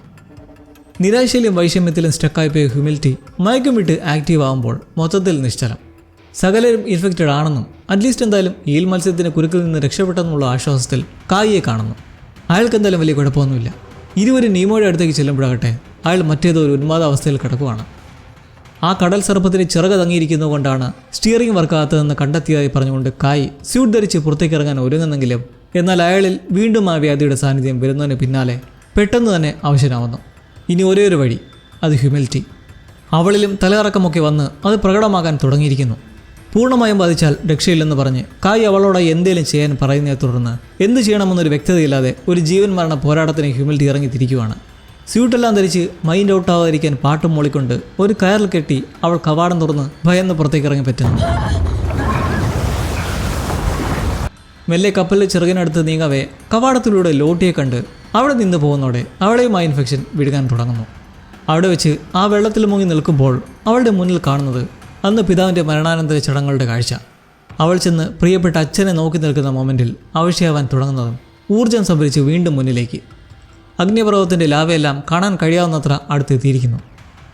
നിരാശയിലും വൈഷമ്യത്തിലും സ്റ്റക്കായിപ്പോയ ഹ്യൂമിലിറ്റി മയക്കം വിട്ട് ആക്റ്റീവ് ആകുമ്പോൾ മൊത്തത്തിൽ നിശ്ചലം. സകലരും ഇൻഫെക്റ്റഡ് ആണെന്നും അറ്റ്ലീസ്റ്റ് എന്തായാലും ഈൽ മത്സ്യത്തിന് കുരുക്കിൽ നിന്ന് രക്ഷപ്പെട്ടെന്നുള്ള ആശ്വാസത്തിൽ കായിയെ കാണുന്നു. അയാൾക്ക് എന്തായാലും വലിയ കുഴപ്പമൊന്നുമില്ല. ഇരുവരും നീമോയുടെ അടുത്തേക്ക് ചെല്ലുമ്പോഴാകട്ടെ അയാൾ മറ്റേതോ ഒരു ഉന്മാദ അവസ്ഥയിൽ കിടക്കുവാണ്. ആ കടൽ സർപ്പത്തിന് ചിറക് തങ്ങിയിരിക്കുന്നതുകൊണ്ടാണ് സ്റ്റിയറിംഗ് വർക്കാത്തതെന്ന് കണ്ടെത്തിയതായി പറഞ്ഞുകൊണ്ട് കായ് സ്യൂട്ട് ധരിച്ച് പുറത്തേക്ക് ഇറങ്ങാൻ ഒരുങ്ങുന്നെങ്കിലും എന്നാൽ അയാളിൽ വീണ്ടും ആ വ്യാധിയുടെ സാന്നിധ്യം വരുന്നതിന് പിന്നാലെ പെട്ടെന്ന് തന്നെ അവശനാവുന്നു. ഇനി ഒരേ ഒരു വഴി, അത് ഹ്യൂമിലിറ്റി. അവളിലും തലകറക്കമൊക്കെ വന്ന് അത് പ്രകടമാകാൻ തുടങ്ങിയിരിക്കുന്നു. പൂർണ്ണമായും ബാധിച്ചാൽ രക്ഷയില്ലെന്ന് പറഞ്ഞ് കായ് അവളോടായി എന്തേലും ചെയ്യാൻ പറയുന്നതിനെ തുടർന്ന് എന്ത് ചെയ്യണമെന്നൊരു വ്യക്തതയില്ലാതെ ഒരു ജീവൻ മരണ പോരാട്ടത്തിന് ഹ്യൂമിലിറ്റി ഇറങ്ങിത്തിരിക്കുകയാണ്. സ്യൂട്ടെല്ലാം ധരിച്ച് മൈൻഡ് ഔട്ട് ആവാതിരിക്കാൻ പാട്ടും മൂളിക്കൊണ്ട് ഒരു കയറിൽ കെട്ടി അവൾ കവാടം തുറന്ന് ഭയന്ന് പുറത്തേക്ക് ഇറങ്ങി പറ്റുന്നു. മെല്ലെ കപ്പലിൽ ചെറുകിനടുത്ത് നീങ്ങവേ കവാടത്തിലൂടെ ലോട്ടിയെ കണ്ട് അവിടെ നിന്ന് പോകുന്നതോടെ അവളെയും ആ ഇൻഫെക്ഷൻ വിഴുകാൻ തുടങ്ങുന്നു. അവിടെ വെച്ച് ആ വെള്ളത്തിൽ മുങ്ങി നിൽക്കുമ്പോൾ അവളുടെ മുന്നിൽ കാണുന്നത് അന്ന് പിതാവിൻ്റെ മരണാനന്തര ചടങ്ങുകളുടെ കാഴ്ച. അവൾ ചെന്ന് പ്രിയപ്പെട്ട അച്ഛനെ നോക്കി നിൽക്കുന്ന മൊമെൻറ്റിൽ അവശയാവാൻ തുടങ്ങുന്നതും ഊർജ്ജം സംഭരിച്ച് വീണ്ടും മുന്നിലേക്ക്. അഗ്നിപർവ്വതത്തിൻ്റെ ലാവയെല്ലാം കാണാൻ കഴിയാവുന്നത്ര അടുത്തെത്തിയിരിക്കുന്നു.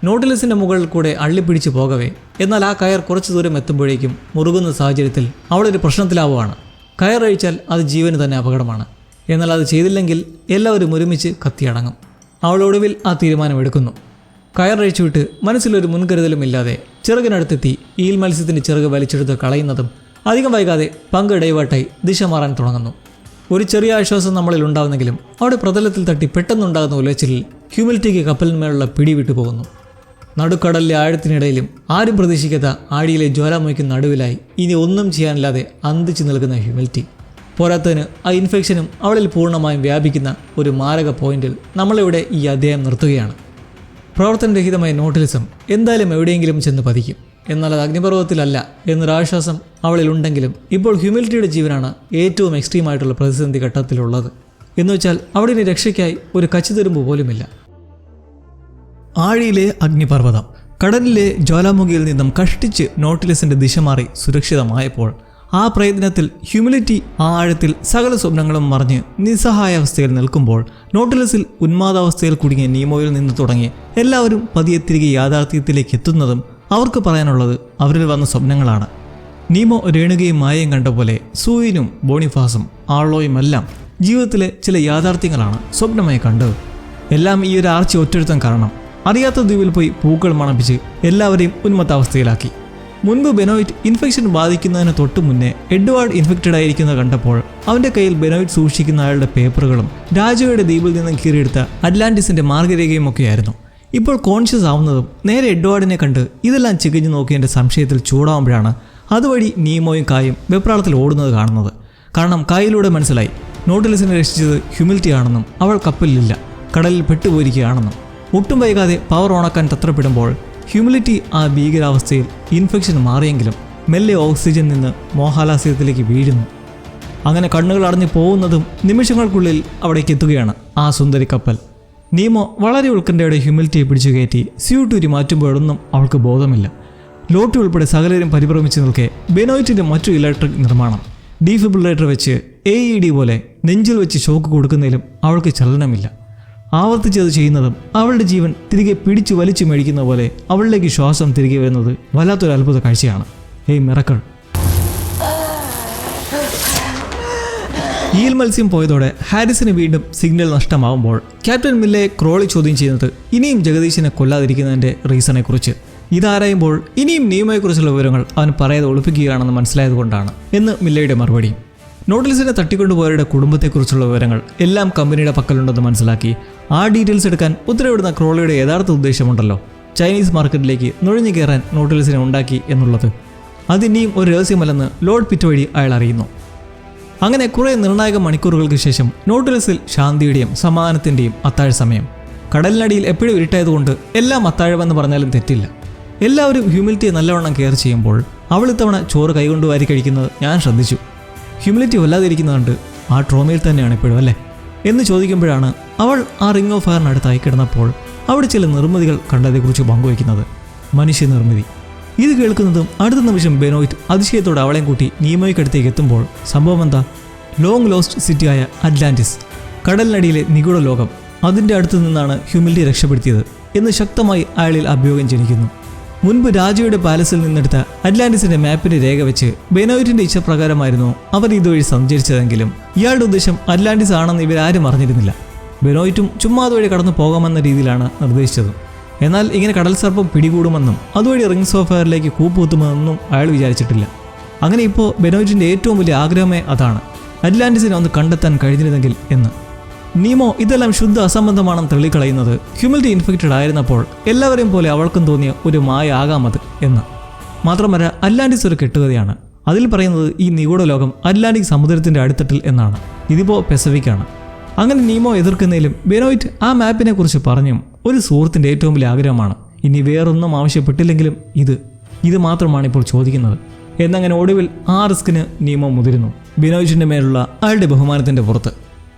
നോട്ടിലസിൻ്റെ മുകളിൽ കൂടെ അള്ളിപ്പിടിച്ച് പോകവേ എന്നാൽ ആ കയർ കുറച്ച് ദൂരം എത്തുമ്പോഴേക്കും മുറുകുന്ന സാഹചര്യത്തിൽ അവളൊരു പ്രശ്നത്തിലാവുകയാണ്. കയറഴിച്ചാൽ അത് ജീവന് തന്നെ അപകടമാണ്. എന്നാൽ അത് ചെയ്തില്ലെങ്കിൽ എല്ലാവരും ഒരുമിച്ച് കത്തിയടങ്ങും. അവളൊടുവിൽ ആ തീരുമാനമെടുക്കുന്നു. കയറഴിച്ചുവിട്ട് മനസ്സിലൊരു മുൻകരുതലും ഇല്ലാതെ ചിറകിനടുത്തെത്തി ഈൽ മത്സ്യത്തിൻ്റെ ചിറക് വലിച്ചെടുത്ത് കളയുന്നതും അധികം വൈകാതെ പങ്ക് ഡൈവേർട്ടായി ദിശ മാറാൻ തുടങ്ങുന്നു. ഒരു ചെറിയ ആശ്വാസം നമ്മളിൽ ഉണ്ടാകുന്നെങ്കിലും അവിടെ പ്രതലത്തിൽ തട്ടി പെട്ടെന്നുണ്ടാകുന്ന ഉലച്ചിലിൽ ഹ്യൂമിലിറ്റിക്ക് കപ്പലിന്മേലുള്ള പിടി വിട്ടുപോകുന്നു. നടുക്കടലിലെ ആഴത്തിനിടയിലും ആരും പ്രതീക്ഷിക്കാത്ത ആഴിയിലെ ജ്വാലാമുഖിക്ക് നടുവിലായി ഇനി ഒന്നും ചെയ്യാനില്ലാതെ അന്തിച്ചു നിൽക്കുന്ന ഹ്യൂമിലിറ്റി. പോരാത്തതിന് ആ ഇൻഫെക്ഷനും അവളിൽ പൂർണ്ണമായും വ്യാപിക്കുന്ന ഒരു മാരക പോയിന്റിൽ നമ്മളിവിടെ ഈ അധ്യായം നിർത്തുകയാണ്. പ്രവർത്തനരഹിതമായ നോട്ടിലിസം എന്തായാലും എവിടെയെങ്കിലും ചെന്ന് പതിക്കും. എന്നാൽ അത് അഗ്നിപർവ്വതത്തിലല്ല എന്നൊരാശ്വാസം അവളിലുണ്ടെങ്കിലും ഇപ്പോൾ ഹ്യൂമിലിറ്റിയുടെ ജീവനാണ് ഏറ്റവും എക്സ്ട്രീമായിട്ടുള്ള പ്രതിസന്ധി ഘട്ടത്തിലുള്ളത്. എന്നുവെച്ചാൽ അവിടെ ഇനി രക്ഷയ്ക്കായി ഒരു കച്ചിത്തുരുമ്പ് പോലുമില്ല. ആഴിയിലെ അഗ്നിപർവ്വതം കടലിലെ ജ്വാലാമുഖിയിൽ നിന്നും കഷ്ടിച്ച് നോട്ടിലിസിൻ്റെ ദിശ മാറി സുരക്ഷിതമായപ്പോൾ ആ പ്രയത്നത്തിൽ ഹ്യൂമിലിറ്റി ആ ആഴത്തിൽ സകല സ്വപ്നങ്ങളും മറിഞ്ഞ് നിസ്സഹായാവസ്ഥയിൽ നിൽക്കുമ്പോൾ നോട്ടിലസിൽ ഉന്മാദാവസ്ഥയിൽ കുടുങ്ങിയ നീമോയിൽ നിന്ന് തുടങ്ങി എല്ലാവരും പതിയെ തിരികെ യാഥാർത്ഥ്യത്തിലേക്ക് എത്തുന്നതും അവർക്ക് പറയാനുള്ളത് അവരിൽ വന്ന സ്വപ്നങ്ങളാണ്. നീമോ രേണുകയും മായയും കണ്ട പോലെ സൂയിനും ബോണിഫാസും ആളോയുമെല്ലാം ജീവിതത്തിലെ ചില യാഥാർത്ഥ്യങ്ങളാണ് സ്വപ്നമായി കണ്ടത്. എല്ലാം ഈ ഒരു ആർച്ച ഒറ്റൊരുത്തം കാരണം അറിയാത്ത ദ്വീപിൽ പോയി പൂക്കൾ മണപ്പിച്ച് എല്ലാവരെയും ഉന്മത്താവസ്ഥയിലാക്കി. മുൻപ് ബെനോയിറ്റ് ഇൻഫെക്ഷൻ ബാധിക്കുന്നതിന് തൊട്ടു മുന്നേ എഡ്വാർഡ് ഇൻഫെക്റ്റഡ് ആയിരിക്കുന്നത് കണ്ടപ്പോൾ അവൻ്റെ കയ്യിൽ ബെനോയിറ്റ് സൂക്ഷിക്കുന്ന അയാളുടെ പേപ്പറുകളും രാജയുടെ ദ്വീപിൽ നിന്നും കീറിയെടുത്ത അറ്റ്ലാന്റിസിൻ്റെ മാർഗരേഖയും ഒക്കെയായിരുന്നു. ഇപ്പോൾ കോൺഷ്യസ് ആവുന്നതും നേരെ എഡ്വാർഡിനെ കണ്ട് ഇതെല്ലാം ചികഞ്ഞു നോക്കിയതിൻ്റെ സംശയത്തിൽ ചൂടാവുമ്പോഴാണ് അതുവഴി നീമോയും കായും വെപ്രാളത്തിൽ ഓടുന്നത് കാണുന്നത്. കാരണം കായിലൂടെ മനസ്സിലായി നോട്ടിലസിനെ രക്ഷിച്ചത് ഹ്യൂമിലിറ്റി ആണെന്നും അവൾ കപ്പലിലില്ല, കടലിൽ പെട്ടുപോയിരിക്കുകയാണെന്നും. ഒട്ടും വൈകാതെ പവർ ഓണാക്കാൻ തത്രപ്പെടുമ്പോൾ ഹ്യൂമിലിറ്റി ആ ഭീകരാവസ്ഥയിൽ ഇൻഫെക്ഷൻ മാറിയെങ്കിലും മെല്ലെ ഓക്സിജൻ നിന്ന് മോഹാലാസ്യത്തിലേക്ക് വീഴുന്നു. അങ്ങനെ കണ്ണുകൾ അടഞ്ഞു പോകുന്നതും നിമിഷങ്ങൾക്കുള്ളിൽ അവിടേക്ക് എത്തുകയാണ് ആ സുന്ദരി കപ്പൽ. നീമോ വളരെ ഉത്കണ്ഠയോടെ ഹ്യൂമിലിറ്റിയെ പിടിച്ചു കയറ്റി സ്യൂട്ടൂരി മാറ്റുമ്പോഴൊന്നും അവൾക്ക് ബോധമില്ല. ലോട്ടി ഉൾപ്പെടെ സകലരും പരിഭ്രമിച്ചു നിൽക്കെ ബെനോയിറ്റിൻ്റെ മറ്റൊരു ഇലക്ട്രിക് നിർമ്മാണം ഡീഫിബ്രിലേറ്റർ വെച്ച് AED പോലെ നെഞ്ചിൽ വെച്ച് ഷോക്ക് കൊടുക്കുന്നതിലും അവൾക്ക് ചലനമില്ല. ആവർത്തിച്ചത് ചെയ്യുന്നതും അവളുടെ ജീവൻ തിരികെ പിടിച്ചു വലിച്ചു മേടിക്കുന്ന പോലെ അവളിലേക്ക് ശ്വാസം തിരികെ വരുന്നത് വല്ലാത്തൊരു അത്ഭുത കാഴ്ചയാണ്. മിറക്കിൾ. ഈൽ മത്സ്യം പോയതോടെ ഹാരിസിന് വീണ്ടും സിഗ്നൽ നഷ്ടമാവുമ്പോൾ ക്യാപ്റ്റൻ മില്ലയെ ക്രോളി ചോദ്യം ചെയ്യുന്നത് ഇനിയും ജഗദീശിനെ കൊല്ലാതിരിക്കുന്നതിൻ്റെ റീസണെക്കുറിച്ച്. ഇതാരായുമ്പോൾ ഇനിയും നീമയെക്കുറിച്ചുള്ള വിവരങ്ങൾ അവൻ പറയാതെ ഒളിപ്പിക്കുകയാണെന്ന് മനസ്സിലായതുകൊണ്ടാണ് എന്ന് മില്ലയുടെ മറുപടി. നോട്ടിലിസിനെ തട്ടിക്കൊണ്ടുപോയവരുടെ കുടുംബത്തെക്കുറിച്ചുള്ള വിവരങ്ങൾ എല്ലാം കമ്പനിയുടെ പക്കലുണ്ടെന്ന് മനസ്സിലാക്കി ആ ഡീറ്റെയിൽസ് എടുക്കാൻ ഉത്തരവിടുന്ന ക്രോളിയുടെ യഥാർത്ഥ ഉദ്ദേശമുണ്ടല്ലോ, ചൈനീസ് മാർക്കറ്റിലേക്ക് നുഴഞ്ഞു കയറാൻ നോട്ടിലിസിനെ ഉണ്ടാക്കി എന്നുള്ളത്. അതിനിയും ഒരു രഹസ്യമല്ലെന്ന് ലോർഡ് പിറ്റ് വഴി അയാൾ അറിയുന്നു. അങ്ങനെ കുറേ നിർണായക മണിക്കൂറുകൾക്ക് ശേഷം നോട്ടിലിസിൽ ശാന്തിയുടെയും സമാധാനത്തിൻ്റെയും അത്താഴ സമയം. കടലിനടിയിൽ എപ്പോഴും ഇരുട്ടായതുകൊണ്ട് എല്ലാം അത്താഴമെന്ന് പറഞ്ഞാലും തെറ്റില്ല. എല്ലാവരും ഹ്യൂമിലിറ്റിയെ നല്ലവണ്ണം കെയർ ചെയ്യുമ്പോൾ അവൾ ഇത്തവണ ചോറ് കൈകൊണ്ട് വാരി കഴിക്കുന്നത് ഞാൻ ശ്രദ്ധിച്ചു. ഹ്യൂമിലിറ്റി വല്ലാതിരിക്കുന്നതുകൊണ്ട് ആ ട്രോമയിൽ തന്നെയാണ് ഇപ്പോഴും അല്ലേ എന്ന് ചോദിക്കുമ്പോഴാണ് അവൾ ആ റിംഗ് ഓഫ് ഫയറിനടുത്തായി കിടന്നപ്പോൾ അവിടെ ചില നിർമ്മിതികൾ കണ്ടതേക്കുറിച്ച് പങ്കുവയ്ക്കുന്നത്. മനുഷ്യ നിർമ്മിതി. ഇത് കേൾക്കുന്നതും അടുത്ത നിമിഷം ബെനോയിറ്റ് അതിശയത്തോടെ അവളെയും കൂട്ടി നീമോയ്ക്കടുത്തേക്ക് എത്തുമ്പോൾ സംഭവം എന്താ? ലോങ് ലോസ്റ്റ് സിറ്റിയായ അറ്റ്ലാന്റിസ്, കടലിനടിയിലെ നിഗൂഢ ലോകം, അതിൻ്റെ അടുത്തു നിന്നാണ് ഹ്യൂമിലിറ്റി രക്ഷപ്പെടുത്തിയത് എന്ന് ശക്തമായി അയാളിൽ അഭ്യൂഹം ജനിക്കുന്നു. മുൻപ് രാജയുടെ പാലസിൽ നിന്നെടുത്ത അറ്റ്ലാന്റിസിന്റെ മാപ്പിന്റെ രേഖ വെച്ച് ബെനോയിറ്റിന്റെ ഇച്ഛപ്രകാരമായിരുന്നു അവർ ഇതുവഴി സഞ്ചരിച്ചതെങ്കിലും ഇയാളുടെ ഉദ്ദേശം അറ്റ്ലാന്റിസ് ആണെന്ന് ഇവരാരും അറിഞ്ഞിരുന്നില്ല. ബെനോയിറ്റും ചുമ്മാ അതുവഴി കടന്നു പോകാമെന്ന രീതിയിലാണ് നിർദ്ദേശിച്ചത്. എന്നാൽ ഇങ്ങനെ കടൽ സർപ്പം പിടികൂടുമെന്നും അതുവഴി റിങ്സ് ഓഫ് ഫയറിലേക്ക് കൂപ്പുകുത്തുമെന്നും അയാൾ വിചാരിച്ചിട്ടില്ല. അങ്ങനെ ഇപ്പോൾ ബെനോയിറ്റിൻ്റെ ഏറ്റവും വലിയ ആഗ്രഹമേ അതാണ്, അറ്റ്ലാന്റിസിനെ ഒന്ന് കണ്ടെത്താൻ കഴിഞ്ഞിരുന്നെങ്കിൽ എന്ന്. നീമോ ഇതെല്ലാം ശുദ്ധ അസംബന്ധമാണെന്ന് തള്ളിക്കളയുന്നത് ഹ്യൂമിലിറ്റി ഇൻഫെക്റ്റഡ് ആയിരുന്നപ്പോൾ എല്ലാവരെയും പോലെ അവൾക്കും തോന്നിയ ഒരു മായ ആകാമത് എന്ന്. മാത്രമല്ല അറ്റ്ലാന്റിസ് ഒരു കെട്ടുകഥയാണ്. അതിൽ പറയുന്നത് ഈ നിഗൂഢ ലോകം അറ്റ്ലാന്റിക് സമുദ്രത്തിൻ്റെ അടിത്തട്ടിൽ എന്നാണ്. ഇതിപ്പോൾ പെസഫിക്കാണ്. അങ്ങനെ നീമോ എതിർക്കുന്നതിലും ബെനോയിറ്റ് ആ മാപ്പിനെ കുറിച്ച് പറഞ്ഞും ഒരു സുഹൃത്തിൻ്റെ ഏറ്റവും വലിയ ആഗ്രഹമാണ്. ഇനി വേറൊന്നും ആവശ്യപ്പെട്ടില്ലെങ്കിലും ഇത് മാത്രമാണ് ഇപ്പോൾ ചോദിക്കുന്നത്. എന്നങ്ങനെ ഒടുവിൽ ആ റിസ്കിന് നീമോ മുതിരുന്നു, ബെനോയിറ്റിൻ്റെ മേലുള്ള അയാളുടെ ബഹുമാനത്തിൻ്റെ പുറത്ത്.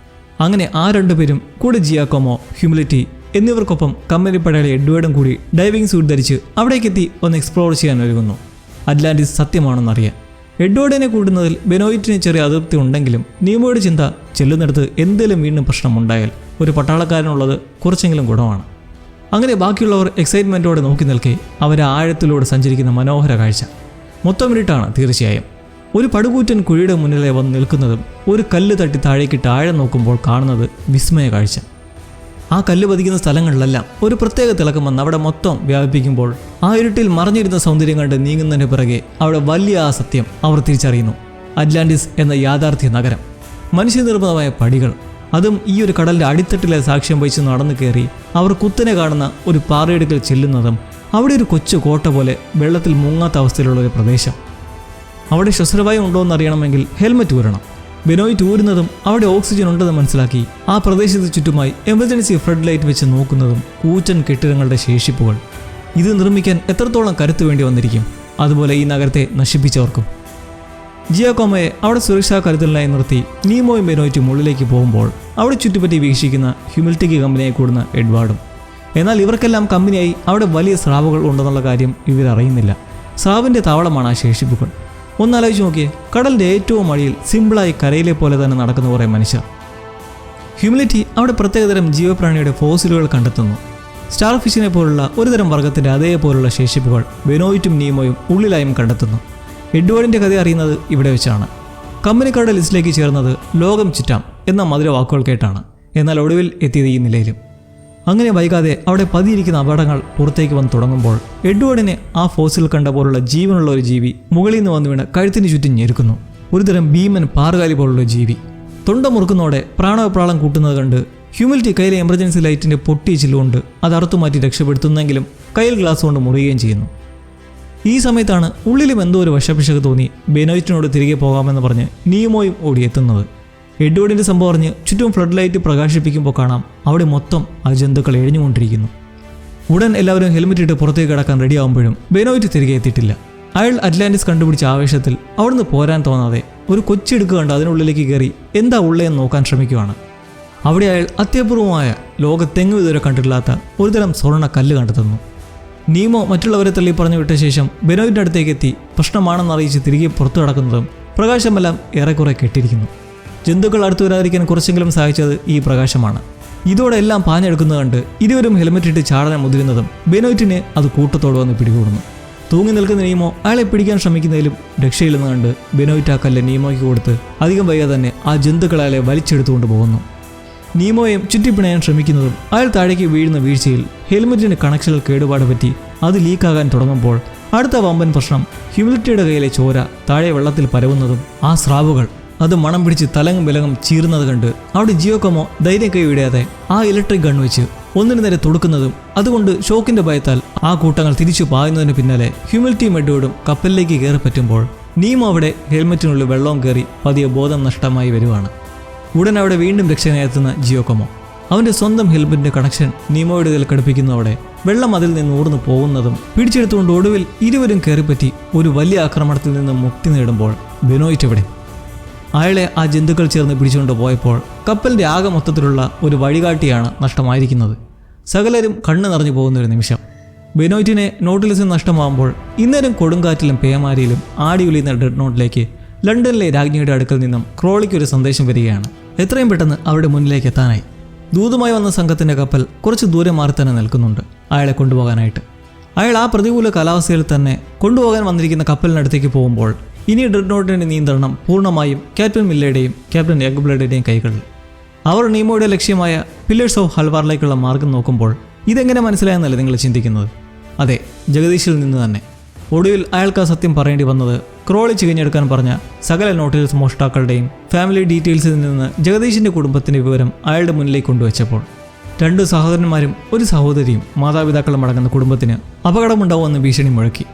അങ്ങനെ ആ രണ്ടുപേരും കൂടെ ജിയാക്കോമോ, ഹ്യൂമിലിറ്റി എന്നിവർക്കൊപ്പം കമ്പനി പടയാളി എഡ്വേർഡും കൂടി ഡൈവിംഗ് സൂട്ട് ധരിച്ച് അവിടേക്കെത്തി ഒന്ന് എക്സ്പ്ലോർ ചെയ്യാൻ ഒരുങ്ങുന്നു, അറ്റ്ലാന്റിസ് സത്യമാണെന്നറിയാൻ. എഡ്വേർഡിനെ കൂടുന്നതിൽ ബെനോയിറ്റിന് ചെറിയ അതൃപ്തി ഉണ്ടെങ്കിലും നീമോയുടെ ചിന്ത ചെല്ലുന്നിടത്ത് എന്തെങ്കിലും വീണ്ടും പ്രശ്നമുണ്ടായാൽ ഒരു പട്ടാളക്കാരനുള്ളത് കുറച്ചെങ്കിലും ഗുണമാണ്. അങ്ങനെ ബാക്കിയുള്ളവർ എക്സൈറ്റ്മെൻറ്റോടെ നോക്കി നിൽക്കെ അവർ ആഴത്തിലൂടെ സഞ്ചരിക്കുന്ന മനോഹര കാഴ്ച. മൊത്തം ഇരുട്ടാണ് തീർച്ചയായും. ഒരു പടുകൂറ്റൻ കുഴിയുടെ മുന്നിലെ വന്ന് നിൽക്കുന്നതും ഒരു കല്ല് തട്ടി താഴേക്കിട്ട് ആഴം നോക്കുമ്പോൾ കാണുന്നത് വിസ്മയ കാഴ്ച. ആ കല്ല് പതിക്കുന്ന സ്ഥലങ്ങളിലെല്ലാം ഒരു പ്രത്യേക തിളക്കം വന്ന് അവിടെ മൊത്തം വ്യാപിപ്പിക്കുമ്പോൾ ആ ഇരുട്ടിൽ മറഞ്ഞിരുന്ന സൗന്ദര്യം കണ്ട് നീങ്ങുന്നതിന് പിറകെ അവിടെ വലിയ ആ സത്യം അവർ തിരിച്ചറിയുന്നു. അറ്റ്ലാന്റിസ് എന്ന യാഥാർത്ഥ്യ നഗരം, മനുഷ്യനിർമ്മിതമായ പടികൾ, അതും ഈ ഒരു കടലിൻ്റെ അടിത്തട്ടിലെ സാക്ഷ്യം വഹിച്ച് നടന്നു കയറി അവർ കുത്തനെ കാണുന്ന ഒരു പാറയിടുക്കിൽ ചെല്ലുന്നതും അവിടെ ഒരു കൊച്ചു കോട്ട പോലെ വെള്ളത്തിൽ മുങ്ങാത്ത അവസ്ഥയിലുള്ള ഒരു പ്രദേശം. അവിടെ ശ്വസനവായു ഉണ്ടോ എന്നറിയണമെങ്കിൽ ഹെൽമറ്റ് ഊരണം. ബെനോയിറ്റ് ഊരുന്നതും അവിടെ ഓക്സിജൻ ഉണ്ടെന്ന് മനസ്സിലാക്കി ആ പ്രദേശത്ത് ചുറ്റുമായി എമർജൻസി ഫ്ലഡ് ലൈറ്റ് വെച്ച് നോക്കുന്നതും കൂറ്റൻ കെട്ടിടങ്ങളുടെ ശേഷിപ്പുകൾ. ഇത് നിർമ്മിക്കാൻ എത്രത്തോളം കരുത്ത് വേണ്ടി വന്നിരിക്കും, അതുപോലെ ഈ നഗരത്തെ നശിപ്പിച്ചവർക്കും. ജിയാക്കോമയെ അവിടെ സുരക്ഷാ കരുതലിനായി നിർത്തി നീമോയും ബെനോയിറ്റും ഉള്ളിലേക്ക് പോകുമ്പോൾ അവിടെ ചുറ്റുപറ്റി വീക്ഷിക്കുന്ന ഹ്യൂമിലിറ്റിക്ക് കമ്പനിയെ കൂടുന്ന എഡ്വാർഡും. എന്നാൽ ഇവർക്കെല്ലാം കമ്പനിയായി അവിടെ വലിയ സ്രാവുകൾ ഉണ്ടെന്നുള്ള കാര്യം ഇവരറിയുന്നില്ല. സ്രാവിൻ്റെ താവളമാണ് ആ ശേഷിപ്പുകൾ. ഒന്നാലോചിച്ച് നോക്കിയേ, കടലിൻ്റെ ഏറ്റവും അടിയിൽ സിമ്പിളായി കരയിലെ പോലെ തന്നെ നടക്കുന്ന കുറേ മനുഷ്യർ. ഹ്യൂമിലിറ്റി അവിടെ പ്രത്യേകതരം ജീവപ്രാണിയുടെ ഫോസിലുകൾ കണ്ടെത്തുന്നു. സ്റ്റാർ ഫിഷിനെ പോലുള്ള ഒരുതരം വർഗ്ഗത്തിൻ്റെ അതേപോലുള്ള ശേഷിപ്പുകൾ ബെനോയിറ്റും നീമോയും ഉള്ളിലായും കണ്ടെത്തുന്നു. എഡ്വേർഡിൻ്റെ കഥ അറിയുന്നത് ഇവിടെ വെച്ചാണ്. കമ്പനിക്കാരുടെ ലിസ്റ്റിലേക്ക് ചേർന്നത് ലോകം ചുറ്റാം എന്ന മധുര വാക്കുകൾ കേട്ടാണ്. എന്നാൽ ഒടുവിൽ എത്തിയത് ഈ നിലയിലും. അങ്ങനെ വൈകാതെ അവിടെ പതിയിരിക്കുന്ന അപകടങ്ങൾ പുറത്തേക്ക് വന്ന് തുടങ്ങുമ്പോൾ എഡ്വേർഡിനെ ആ ഫോസിൽ കണ്ട പോലുള്ള ജീവനുള്ള ഒരു ജീവി മുകളിൽ നിന്ന് വന്നു വീണ് കഴുത്തിന് ചുറ്റും ഞെരുക്കുന്നു. ഒരുതരം ഭീമൻ പാറുകാലി പോലുള്ള ജീവി തൊണ്ട മുറുക്കുന്നതോടെ പ്രാണവപ്രാളം കൂട്ടുന്നത് കണ്ട് ഹ്യൂമിലിറ്റി കയ്യിലെ എമർജൻസി ലൈറ്റിൻ്റെ പൊട്ടിയ ചില്ലുകൊണ്ട് അത് അറുത്തുമാറ്റി രക്ഷപ്പെടുത്തുന്നെങ്കിലും കയ്യിൽ ഗ്ലാസ് കൊണ്ട് മുറിയുകയും ചെയ്യുന്നു. ഈ സമയത്താണ് ഉള്ളിലും എന്തോ ഒരു വശപിശക് തോന്നി ബെനോയിറ്റിനോട് തിരികെ പോകാമെന്ന് പറഞ്ഞ് നീമോയും ഓടിയെത്തുന്നത്. എഡ്വേർഡിൻ്റെ സംഭവം അറിഞ്ഞ് ചുറ്റും ഫ്ലഡ് ലൈറ്റ് പ്രകാശിപ്പിക്കുമ്പോൾ കാണാം അവിടെ മൊത്തം ആ ജന്തുക്കൾ എഴിഞ്ഞുകൊണ്ടിരിക്കുന്നു. ഉടൻ എല്ലാവരും ഹെൽമെറ്റ് ഇട്ട് പുറത്തേക്ക് കിടക്കാൻ റെഡിയാകുമ്പോഴും ബെനോയിറ്റ് തിരികെ എത്തിയിട്ടില്ല. അയാൾ അറ്റ്ലാന്റിസ് കണ്ടുപിടിച്ച ആവേശത്തിൽ അവിടുന്ന് പോരാൻ തോന്നാതെ ഒരു കൊച്ചിടുക്ക് കണ്ട് അതിനുള്ളിലേക്ക് കയറി എന്താ ഉള്ളതെന്ന് നോക്കാൻ ശ്രമിക്കുകയാണ്. അവിടെ അയാൾ അത്യപൂർവമായ ലോകത്തെങ്ങും ഇതുവരെ കണ്ടിട്ടില്ലാത്ത ഒരുതരം സ്വർണ്ണ കല്ല് കണ്ടെത്തുന്നു. നീമോ മറ്റുള്ളവരെ തള്ളി പറഞ്ഞു വിട്ട ശേഷം ബെനോയിറ്റിൻ്റെ അടുത്തേക്ക് എത്തി പ്രശ്നമാണെന്നറിയിച്ച് തിരികെ പുറത്തു കടക്കുന്നതും പ്രകാശമെല്ലാം ഏറെക്കുറെ കെട്ടിരിക്കുന്നു. ജന്തുക്കൾ അടുത്തു വരാതിരിക്കാൻ കുറച്ചെങ്കിലും സഹായിച്ചത് ഈ പ്രകാശമാണ്. ഇതോടെ എല്ലാം പാഞ്ഞെടുക്കുന്നത് കണ്ട് ഇരുവരും ഹെൽമെറ്റ് ഇട്ട് ചാടാൻ മുതിരുന്നതും ബെനോയിറ്റിനെ അത് കൂട്ടത്തോട് വന്ന് പിടികൂടുന്നു. തൂങ്ങി നിൽക്കുന്ന നീമോ അയാളെ പിടിക്കാൻ ശ്രമിക്കുന്നതിലും രക്ഷയില്ലെന്ന് കണ്ട് ബെനോയിറ്റ് ആ കല്ല് നീമോയ്ക്ക് കൊടുത്ത് അധികം വൈകാതെ തന്നെ ആ ജന്തുക്കൾ അയാളെ വലിച്ചെടുത്തുകൊണ്ട് പോകുന്നു. നീമോയും ചുറ്റിപ്പിണയാൻ ശ്രമിക്കുന്നതും അയാൾ താഴേക്ക് വീഴുന്ന വീഴ്ചയിൽ ഹെൽമെറ്റിന് കണക്ഷനിൽ കേടുപാട് പറ്റി അത് ലീക്കാകാൻ തുടങ്ങുമ്പോൾ അടുത്ത വമ്പൻ പ്രശ്നം ഹ്യൂമിലിറ്റിയുടെ കയ്യിലെ ചോര താഴെ വെള്ളത്തിൽ പരവുന്നതും ആ സ്രാവുകൾ അത് മണം പിടിച്ച് തലങ്ങും വിലങ്ങും ചീറുന്നത് കണ്ട് അവിടെ ജിയോക്കോമോ ധൈര്യം കൈവിടാതെ ആ ഇലക്ട്രിക് ഗൺ വെച്ച് ഒന്നിനു നേരെ തൊടുക്കുന്നതും അതുകൊണ്ട് ഷോക്കിന്റെ ഭയത്താൽ ആ കൂട്ടങ്ങൾ തിരിച്ചു പായുന്നതിന് പിന്നാലെ ഹ്യൂമിലിറ്റിയും എഡ്വേർഡും കപ്പലിലേക്ക് കയറി പറ്റുമ്പോൾ നീമോ അവിടെ ഹെൽമെറ്റിനുള്ളിൽ വെള്ളവും കയറി പതിയെ ബോധം നഷ്ടമായി വരുവാണ്. ഉടൻ അവിടെ വീണ്ടും രക്ഷകനെത്തുന്ന ജിയോക്കോമോ അവൻ്റെ സ്വന്തം ഹെൽമെറ്റിന്റെ കണക്ഷൻ നീമോയുടെ ഇതിൽ ഘടിപ്പിക്കുന്നതോടെ വെള്ളം അതിൽ നിന്ന് ഊർന്നു പോകുന്നതും പിടിച്ചെടുത്തുകൊണ്ട് ഒടുവിൽ ഇരുവരും കയറിപ്പറ്റി ഒരു വലിയ ആക്രമണത്തിൽ നിന്ന് മുക്തി നേടുമ്പോൾ ബെനോയിറ്റ് എവിടെ? അയാളെ ആ ജന്തുക്കൾ ചേർന്ന് പിടിച്ചുകൊണ്ട് പോയപ്പോൾ കപ്പലിൻ്റെ ആകെ മൊത്തത്തിലുള്ള ഒരു വഴികാട്ടിയാണ് നഷ്ടമായിരിക്കുന്നത്. സകലരും കണ്ണ് നിറഞ്ഞു പോകുന്നൊരു നിമിഷം. ബെനോയിറ്റിനെ നോട്ടിലിസ് നഷ്ടമാകുമ്പോൾ ഇന്നേരം കൊടുങ്കാറ്റിലും പേമാരിയിലും ആടി ഉലിയുന്ന ഡെഡ് നോട്ടിലേക്ക് ലണ്ടനിലെ രാജ്ഞിയുടെ അടുക്കൽ നിന്നും ക്രോളിക്കൊരു സന്ദേശം വരികയാണ്. എത്രയും പെട്ടെന്ന് അവരുടെ മുന്നിലേക്ക് എത്താനായി. ദൂതുമായി വന്ന സംഘത്തിൻ്റെ കപ്പൽ കുറച്ച് ദൂരെ മാറി തന്നെ നിൽക്കുന്നുണ്ട് അയാളെ കൊണ്ടുപോകാനായിട്ട്. അയാൾ ആ പ്രതികൂല കാലാവസ്ഥയിൽ തന്നെ കൊണ്ടുപോകാൻ വന്നിരിക്കുന്ന കപ്പലിനടുത്തേക്ക് പോകുമ്പോൾ ഇനി ഡെഡ് നോട്ടിൻ്റെ നിയന്ത്രണം പൂർണ്ണമായും ക്യാപ്റ്റൻ മില്ലയുടെയും ക്യാപ്റ്റൻ യഗ്ബ്ലഡിൻ്റെയും കൈകളിൽ. അവർ നീമോയുടെ ലക്ഷ്യമായ പില്ലേഴ്സ് ഓഫ് ഹൽവാറിലേക്കുള്ള മാർഗം നോക്കുമ്പോൾ ഇതെങ്ങനെ മനസ്സിലായെന്നല്ലേ നിങ്ങൾ ചിന്തിക്കുന്നത്? അതെ, ജഗദീഷിൽ നിന്ന് തന്നെ. ഒടുവിൽ അയാൾക്ക് ആ സത്യം പറയേണ്ടി വന്നത് ക്രോളി ചികഞ്ഞെടുക്കാൻ പറഞ്ഞ സകല നോട്ടീസ് മോഷ്ടാക്കളുടെയും ഫാമിലി ഡീറ്റെയിൽസിൽ നിന്ന് ജഗദീഷിൻ്റെ കുടുംബത്തിൻ്റെ വിവരം അയാളുടെ മുന്നിലേക്ക് കൊണ്ടുവച്ചപ്പോൾ 2 സഹോദരന്മാരും ഒരു സഹോദരിയും മാതാപിതാക്കളും അടങ്ങുന്ന കുടുംബത്തിന് അപകടമുണ്ടാവുമെന്ന് ഭീഷണി മുഴക്കി.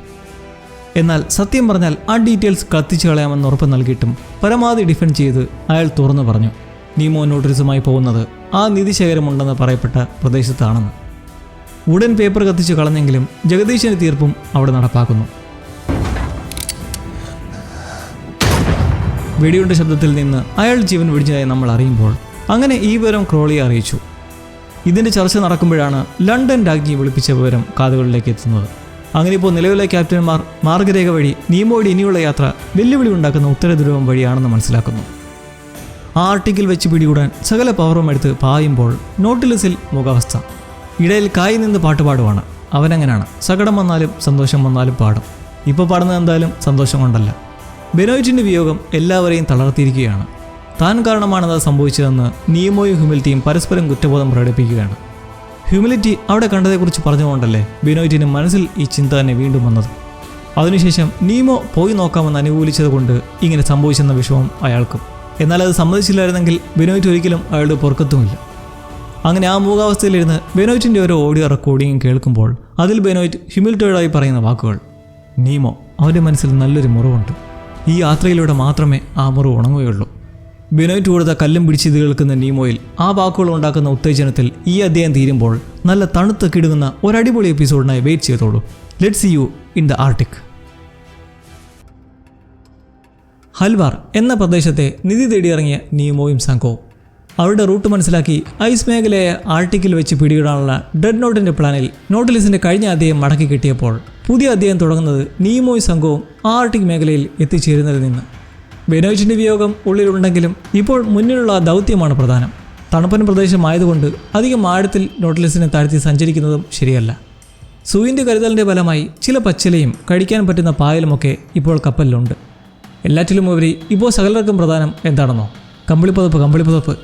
എന്നാൽ സത്യം പറഞ്ഞാൽ ആ ഡീറ്റെയിൽസ് കത്തിച്ചു കളയാമെന്ന് ഉറപ്പ് നൽകിയിട്ടും പരമാവധി ഡിഫെൻഡ് ചെയ്ത് അയാൾ തുറന്നു പറഞ്ഞു നീമോ നോട്ടീസുമായി പോകുന്നത് ആ നിധിശേഖരമുണ്ടെന്ന് പറയപ്പെട്ട പ്രദേശത്താണെന്ന്. ഉടൻ പേപ്പർ കത്തിച്ചു കളഞ്ഞെങ്കിലും ജഗദീഷിന്റെ തീർപ്പും അവിടെ നടപ്പാക്കുന്നു. വെടിയുണ്ട ശബ്ദത്തിൽ നിന്ന് അയാൾ ജീവൻ വെടിഞ്ഞതായി നമ്മൾ അറിയുമ്പോൾ അങ്ങനെ ഈ വിവരം ക്രോളിയെ അറിയിച്ചു. ഇതിൻ്റെ ചർച്ച നടക്കുമ്പോഴാണ് ലണ്ടൻ രാജ്ഞി വിളിപ്പിച്ച വിവരം കാതുകളിലേക്ക് എത്തുന്നത്. അങ്ങനെ ഇപ്പോൾ നിലവിലെ ക്യാപ്റ്റന്മാർ മാർഗരേഖ വഴി നീമോയുടെ ഇനിയുള്ള യാത്ര വെല്ലുവിളി ഉണ്ടാക്കുന്ന ഉത്തരധ്രുവം വഴിയാണെന്ന് മനസ്സിലാക്കുന്നു. ആ ആർട്ടിക്കിൽ വെച്ച് പിടികൂടാൻ സകല പവറും എടുത്ത് പായുമ്പോൾ നോട്ടിലസിൽ മുഖാവസ്ഥ. ഇടയിൽ കായി നിന്ന് പാട്ടുപാടുവാണ്. അവനങ്ങനെയാണ്, സകടം വന്നാലും സന്തോഷം വന്നാലും പാടും. ഇപ്പോൾ പാടുന്നത് എന്തായാലും സന്തോഷം കൊണ്ടല്ല. ബെനോയിറ്റിൻ്റെ വിയോഗം എല്ലാവരെയും തളർത്തിയിരിക്കുകയാണ്. താൻ കാരണമാണത് സംഭവിച്ചതെന്ന് നീമോയും ഹ്യൂമിലിറ്റിയും പരസ്പരം കുറ്റബോധം പ്രകടിപ്പിക്കുകയാണ്. ഹ്യൂമിലിറ്റി അവിടെ കണ്ടതേക്കുറിച്ച് പറഞ്ഞുകൊണ്ടല്ലേ ബെനോയിറ്റിന് മനസ്സിൽ ഈ ചിന്ത തന്നെ വീണ്ടും വന്നത്. അതിനുശേഷം നീമോ പോയി നോക്കാമെന്ന് അനുകൂലിച്ചത് കൊണ്ട് ഇങ്ങനെ സംഭവിച്ചെന്ന വിഷമം അയാൾക്കും. എന്നാൽ അത് സമ്മതിച്ചില്ലായിരുന്നെങ്കിൽ ബെനോയിറ്റ് ഒരിക്കലും അയാളുടെ പൊറുക്കത്തുമില്ല. അങ്ങനെ ആ മൂകാവസ്ഥയിലിരുന്ന് ബെനോയിറ്റിൻ്റെ ഒരു ഓഡിയോ റെക്കോർഡിംഗ് കേൾക്കുമ്പോൾ അതിൽ ബെനോയിറ്റ് ഹ്യൂമിലിറ്റിയോടായി പറയുന്ന വാക്കുകൾ: നീമോ, അവൻ്റെ മനസ്സിൽ നല്ലൊരു മുറിവുണ്ട്. ഈ യാത്രയിലൂടെ മാത്രമേ ആ മുറിവ് ഉണങ്ങുകയുള്ളൂ. ബെനോയിറ്റ് കൊടുത്ത കല്ലും പിടിച്ചിത് കേൾക്കുന്ന നീമോയിൽ ആ വാക്കുകൾ ഉണ്ടാക്കുന്ന ഉത്തേജനത്തിൽ ഈ അധ്യായം തീരുമ്പോൾ നല്ല തണുത്ത് കിടുങ്ങുന്ന ഒരടിപൊളി എപ്പിസോഡിനായി വെയിറ്റ് ചെയ്തോളൂ. Let's see you in the Arctic. ഹൽവാർ എന്ന പ്രദേശത്തെ നിധി തേടിയിറങ്ങിയ നീമോയും സംഘവും അവരുടെ റൂട്ട് മനസ്സിലാക്കി ഐസ് മേഖലയായ ആർട്ടിക്കിൽ വെച്ച് പിടികൂടാനുള്ള ഡെഡ് നോട്ടിൻ്റെ പ്ലാനിൽ നോട്ടിലിസിൻ്റെ കഴിഞ്ഞ അധ്യായം മടക്കി കിട്ടിയപ്പോൾ പുതിയ അധ്യായം തുടങ്ങുന്നത് നീമോയും സംഘവും ആർട്ടിക് മേഖലയിൽ എത്തിച്ചേരുന്നതിൽ നിന്ന്. ബെനോയിറ്റിൻ്റെ വിയോഗം ഉള്ളിലുണ്ടെങ്കിലും ഇപ്പോൾ മുന്നിലുള്ള ദൗത്യമാണ് പ്രധാനം. തണുപ്പൻ പ്രദേശമായതുകൊണ്ട് അധികം ആഴത്തിൽ നോട്ടിലിസിനെ താഴ്ത്തി സഞ്ചരിക്കുന്നതും ശരിയല്ല. സൂയിൻ്റെ കരുതലിൻ്റെ ഫലമായി ചില പച്ചിലയും കഴിക്കാൻ പറ്റുന്ന പായലുമൊക്കെ ഇപ്പോൾ കപ്പലിലുണ്ട്. എല്ലാറ്റിലും ഉപരി ഇപ്പോൾ സകലർക്കും പ്രധാനം എന്താണെന്നോ? കമ്പിളിപ്പുതപ്പ്.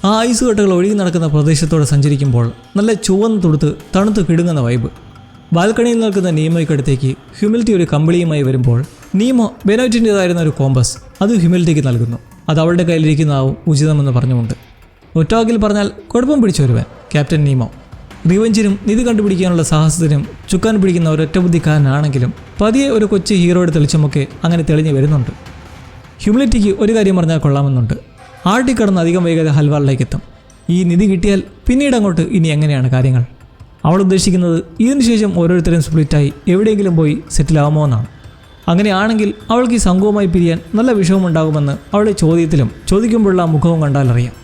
ആ ഐസ് കെട്ടുകൾ ഒഴുകി നടക്കുന്ന പ്രദേശത്തോടെ സഞ്ചരിക്കുമ്പോൾ നല്ല ചുവന്ന് തൊടുത്ത് തണുത്ത് കിടുങ്ങുന്ന വൈബ്. ബാൽക്കണിയിൽ നിൽക്കുന്ന നീമോയ്ക്കടുത്തേക്ക് ഹ്യൂമിലിറ്റി ഒരു കമ്പിളിയുമായി വരുമ്പോൾ നീമോ ബെനോയിറ്റിൻ്റെതായിരുന്ന ഒരു കോമ്പസ് അത് ഹ്യൂമിലിറ്റിക്ക് നൽകുന്നു. അത് അവളുടെ കയ്യിലിരിക്കുന്നതാവും ഉചിതമെന്ന് പറഞ്ഞുകൊണ്ട്. ഒറ്റവാക്കിൽ പറഞ്ഞാൽ കുഴപ്പം പിടിച്ചൊരുവൻ ക്യാപ്റ്റൻ നീമോ. റിവഞ്ചിനും നിധി കണ്ടുപിടിക്കാനുള്ള സാഹസത്തിനും ചുക്കാൻ പിടിക്കുന്ന ഒരൊറ്റ ബുദ്ധിക്കാരനാണെങ്കിലും പതിയെ ഒരു കൊച്ചു ഹീറോയുടെ തെളിച്ചമൊക്കെ അങ്ങനെ തെളിഞ്ഞു വരുന്നുണ്ട്. ഹ്യൂമിലിറ്റിക്ക് ഒരു കാര്യം പറഞ്ഞാൽ കൊള്ളാമെന്നുണ്ട്. ആർട്ടിക് കടന്ന് അധികം വേഗത ഹൽവാറിലേക്ക് എത്തും. ഈ നിധി കിട്ടിയാൽ പിന്നീട് അങ്ങോട്ട് ഇനി എങ്ങനെയാണ് കാര്യങ്ങൾ? അവൾ ഉദ്ദേശിക്കുന്നത് ഇതിനുശേഷം ഓരോരുത്തരും സ്പ്ലിറ്റായി എവിടെയെങ്കിലും പോയി സെറ്റിലാവുമോ എന്നാണ്. അങ്ങനെയാണെങ്കിൽ അവൾക്ക് ഈ സംഘവുമായി പിരിയാൻ നല്ല വിഷമമുണ്ടാകുമെന്ന് അവളുടെ ചോദ്യത്തിലും ചോദിക്കുമ്പോഴുള്ള മുഖവും കണ്ടാലറിയാം.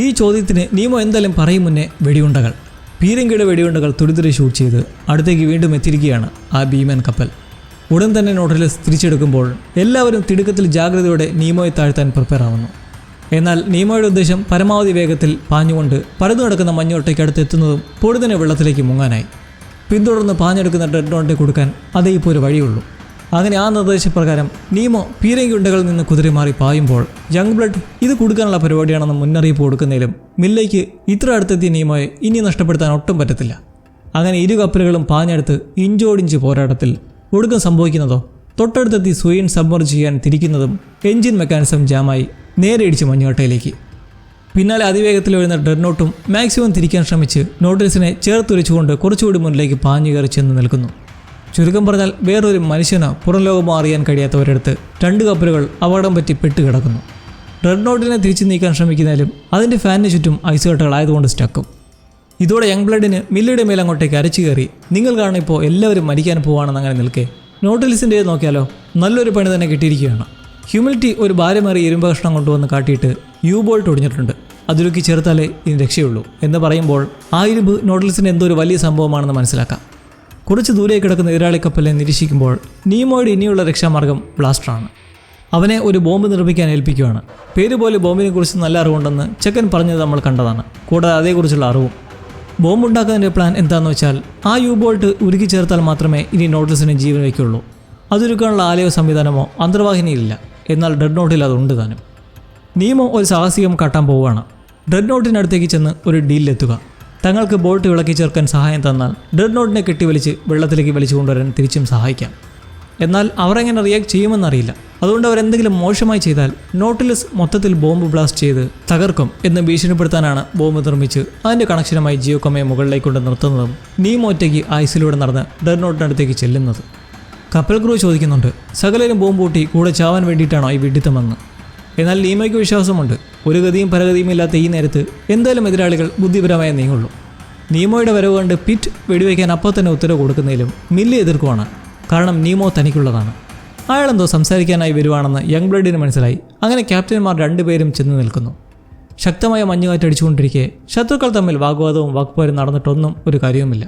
ഈ ചോദ്യത്തിന് നീമോ എന്തായാലും പറയും മുന്നേ വെടിയുണ്ടകൾ, പീരങ്കിയുടെ വെടിയുണ്ടകൾ തുടിതുറി ഷൂട്ട് ചെയ്ത് അടുത്തേക്ക് വീണ്ടും എത്തിയിരിക്കുകയാണ് ആ ഭീമൻ കപ്പൽ. ഉടൻ തന്നെ നോട്ടിലിസ് തിരിച്ചെടുക്കുമ്പോൾ എല്ലാവരും തിടുക്കത്തിൽ ജാഗ്രതയോടെ നീമോയെ താഴ്ത്താൻ പ്രിപ്പയർ ആവുന്നു. എന്നാൽ നീമോയുടെ ഉദ്ദേശം പരമാവധി വേഗത്തിൽ പാഞ്ഞുകൊണ്ട് പരന്നു കിടക്കുന്ന മഞ്ഞോട്ടേക്ക് അടുത്തെത്തുന്നതും പൊടുതനെ വെള്ളത്തിലേക്ക് മുങ്ങാനായി. പിന്തുടർന്ന് പാഞ്ഞെടുക്കുന്ന ഡെഡ് നോട്ടെ കൊടുക്കാൻ അതേ ഇപ്പോൾ ഒരു വഴിയുള്ളൂ. അങ്ങനെ ആ നിർദ്ദേശപ്രകാരം നീമോ പീരങ്കി ഉണ്ടകളിൽ നിന്ന് കുതിരി മാറി പായുമ്പോൾ യങ് ബ്ലഡ് ഇത് കൊടുക്കാനുള്ള പരിപാടിയാണെന്ന് മുന്നറിയിപ്പ് കൊടുക്കുന്നതിലും മില്ലേക്ക് ഇത്ര അടുത്തെത്തിയ നീമോയെ ഇനി നഷ്ടപ്പെടുത്താൻ ഒട്ടും പറ്റത്തില്ല. അങ്ങനെ ഇരു കപ്പലുകളും പാഞ്ഞെടുത്ത് ഇഞ്ചോടിഞ്ച് പോരാട്ടത്തിൽ ഒടുക്കം സംഭവിക്കുന്നതോ തൊട്ടടുത്തെത്തി സുയിൻ സബ്മർജ് ചെയ്യാൻ തിരിക്കുന്നതും എൻജിൻ മെക്കാനിസം ജാമായി നേരെ ഇടിച്ച് മഞ്ഞോട്ടയിലേക്ക്. പിന്നാലെ അതിവേഗത്തിൽ വരുന്ന ഡെഡ് നോട്ടും മാക്സിമം തിരിക്കാൻ ശ്രമിച്ച് നോട്ടിലിസിനെ ചേർത്തുരച്ചുകൊണ്ട് കുറച്ചുകൂടി മുന്നിലേക്ക് പാഞ്ഞു കയറി ചെന്ന് നിൽക്കുന്നു. ചുരുക്കം പറഞ്ഞാൽ വേറൊരു മനുഷ്യനോ പുറം ലോകമോ അറിയാൻ കഴിയാത്തവരടുത്ത് 2 കപ്പലുകൾ അപകടം പറ്റി പെട്ടുകിടക്കുന്നു. ഡെഡ് നോട്ടിനെ തിരിച്ചു നീക്കാൻ ശ്രമിക്കുന്നതിലും അതിൻ്റെ ഫാനിന് ചുറ്റും ഐസ് കട്ടകളായതുകൊണ്ട് സ്റ്റക്കും. ഇതോടെ യങ് ബ്ലഡിന് മില്ലയുടെ മേലങ്ങോട്ടേക്ക് അരച്ചു കയറി നിങ്ങൾ കാണാൻ ഇപ്പോൾ എല്ലാവരും മരിക്കാൻ പോവാണെന്ന് അങ്ങനെ നിൽക്കേ നോട്ടിലിസിൻ്റെ നോക്കിയാലോ നല്ലൊരു പണി തന്നെ കിട്ടിയിരിക്കുകയാണ്. ഹ്യൂമിലിറ്റി ഒരു ഭാരമേറിയ ഇരുമ്പ് കഷ്ണം കൊണ്ടുവന്ന് കാട്ടിയിട്ട് യു ബോൾട്ട് ഒടിഞ്ഞിട്ടുണ്ട്, അതിലൊക്കെ ചേർത്താലേ ഇനി രക്ഷയുള്ളൂ എന്ന് പറയുമ്പോൾ ആ ഇരുമ്പ് നോട്ടിലിസിന് എന്തോ ഒരു വലിയ സംഭവമാണെന്ന് മനസ്സിലാക്കാം. കുറച്ച് ദൂരെ കിടക്കുന്ന എതിരാളി കപ്പലിനെ നിരീക്ഷിക്കുമ്പോൾ നീമോയുടെ ഇനിയുള്ള രക്ഷാമാർഗം ബ്ലാസ്റ്ററാണ്. അവനെ ഒരു ബോംബ് നിർമ്മിക്കാൻ ഏൽപ്പിക്കുകയാണ്. പേര് പോലെ ബോംബിനെ കുറിച്ച് നല്ല അറിവുണ്ടെന്ന് ചെക്കൻ പറഞ്ഞത് നമ്മൾ കണ്ടതാണ്. കൂടാതെ അതേക്കുറിച്ചുള്ള അറിവും. ബോംബുണ്ടാക്കുന്നതിൻ്റെ പ്ലാൻ എന്താണെന്ന് വെച്ചാൽ ആ യു ബോൾട്ട് ഉരുക്കി ചേർത്താൽ മാത്രമേ ഇനി നോട്ടിലിസിന് ജീവൻ വയ്ക്കുള്ളൂ. അതൊരുക്കാനുള്ള ആലയ സംവിധാനമോ അന്തർവാഹിനിയിലില്ല. എന്നാൽ ഡെഡ് നോട്ടിൽ അതുണ്ട് താനും. നീമോ ഒരു സാഹസികം കാട്ടാൻ പോവുകയാണ്. ഡെഡ് നോട്ടിനടുത്തേക്ക് ചെന്ന് ഒരു ഡീലിലെത്തുക. തങ്ങൾക്ക് ബോട്ട് ഇളക്കി ചേർക്കാൻ സഹായം തന്നാൽ ഡ്രെഡ്നോട്ടിനെ കെട്ടിവലിച്ച് വെള്ളത്തിലേക്ക് വലിച്ചു കൊണ്ടുവരാൻ തിരിച്ചും സഹായിക്കാം. എന്നാൽ അവർ എങ്ങനെ റിയാക്ട് ചെയ്യുമെന്നറിയില്ല. അതുകൊണ്ട് അവരെന്തെങ്കിലും മോശമായി ചെയ്താൽ നോട്ടിലസ് മൊത്തത്തിൽ ബോംബ് ബ്ലാസ്റ്റ് ചെയ്ത് തകർക്കും എന്ന് ഭീഷണിപ്പെടുത്താനാണ് ബോംബ് നിർമ്മിച്ച് അതിൻ്റെ കണക്ഷനുമായി ജിയോക്കോമയെ മുകളിലേക്ക് കൊണ്ട് നിർത്തുന്നതും നീമോ ഒറ്റയ്ക്ക് ഐസിലൂടെ നടന്ന് ഡ്രെഡ്നോട്ടിനടുത്തേക്ക് ചെല്ലുന്നത്. കപ്പൽ ക്രൂ ചോദിക്കുന്നുണ്ട്, സകലരും ബോംബ് പൂട്ടി കൂടെ ചാവാൻ വേണ്ടിയിട്ടാണോ ഈ വിഡിത്തമെന്ന്. എന്നാൽ നീമോയ്ക്ക് വിശ്വാസമുണ്ട്, ഒരു ഗതിയും പരഗതിയും ഇല്ലാത്ത ഈ നേരത്ത് എന്തായാലും എതിരാളികൾ ബുദ്ധിപരമായി നീങ്ങുള്ളൂ. നീമോയുടെ വരവ് കണ്ട് പിറ്റ് വെടിവയ്ക്കാൻ അപ്പോൾ തന്നെ ഉത്തരവ് കൊടുക്കുന്നതിലും മില്ലി എതിർക്കുവാണ്. കാരണം നീമോ തനിക്കുള്ളതാണ്. അയാളെന്തോ സംസാരിക്കാനായി വരുവാണെന്ന് യങ് ബ്ലഡിന് മനസ്സിലായി. അങ്ങനെ ക്യാപ്റ്റന്മാർ രണ്ടുപേരും ചെന്ന് നിൽക്കുന്നു. ശക്തമായ മഞ്ഞുകാറ്റടിച്ചുകൊണ്ടിരിക്കെ ശത്രുക്കൾ തമ്മിൽ വാഗ്വാദവും വാക്പോരും നടന്നിട്ടൊന്നും ഒരു കാര്യവുമില്ല.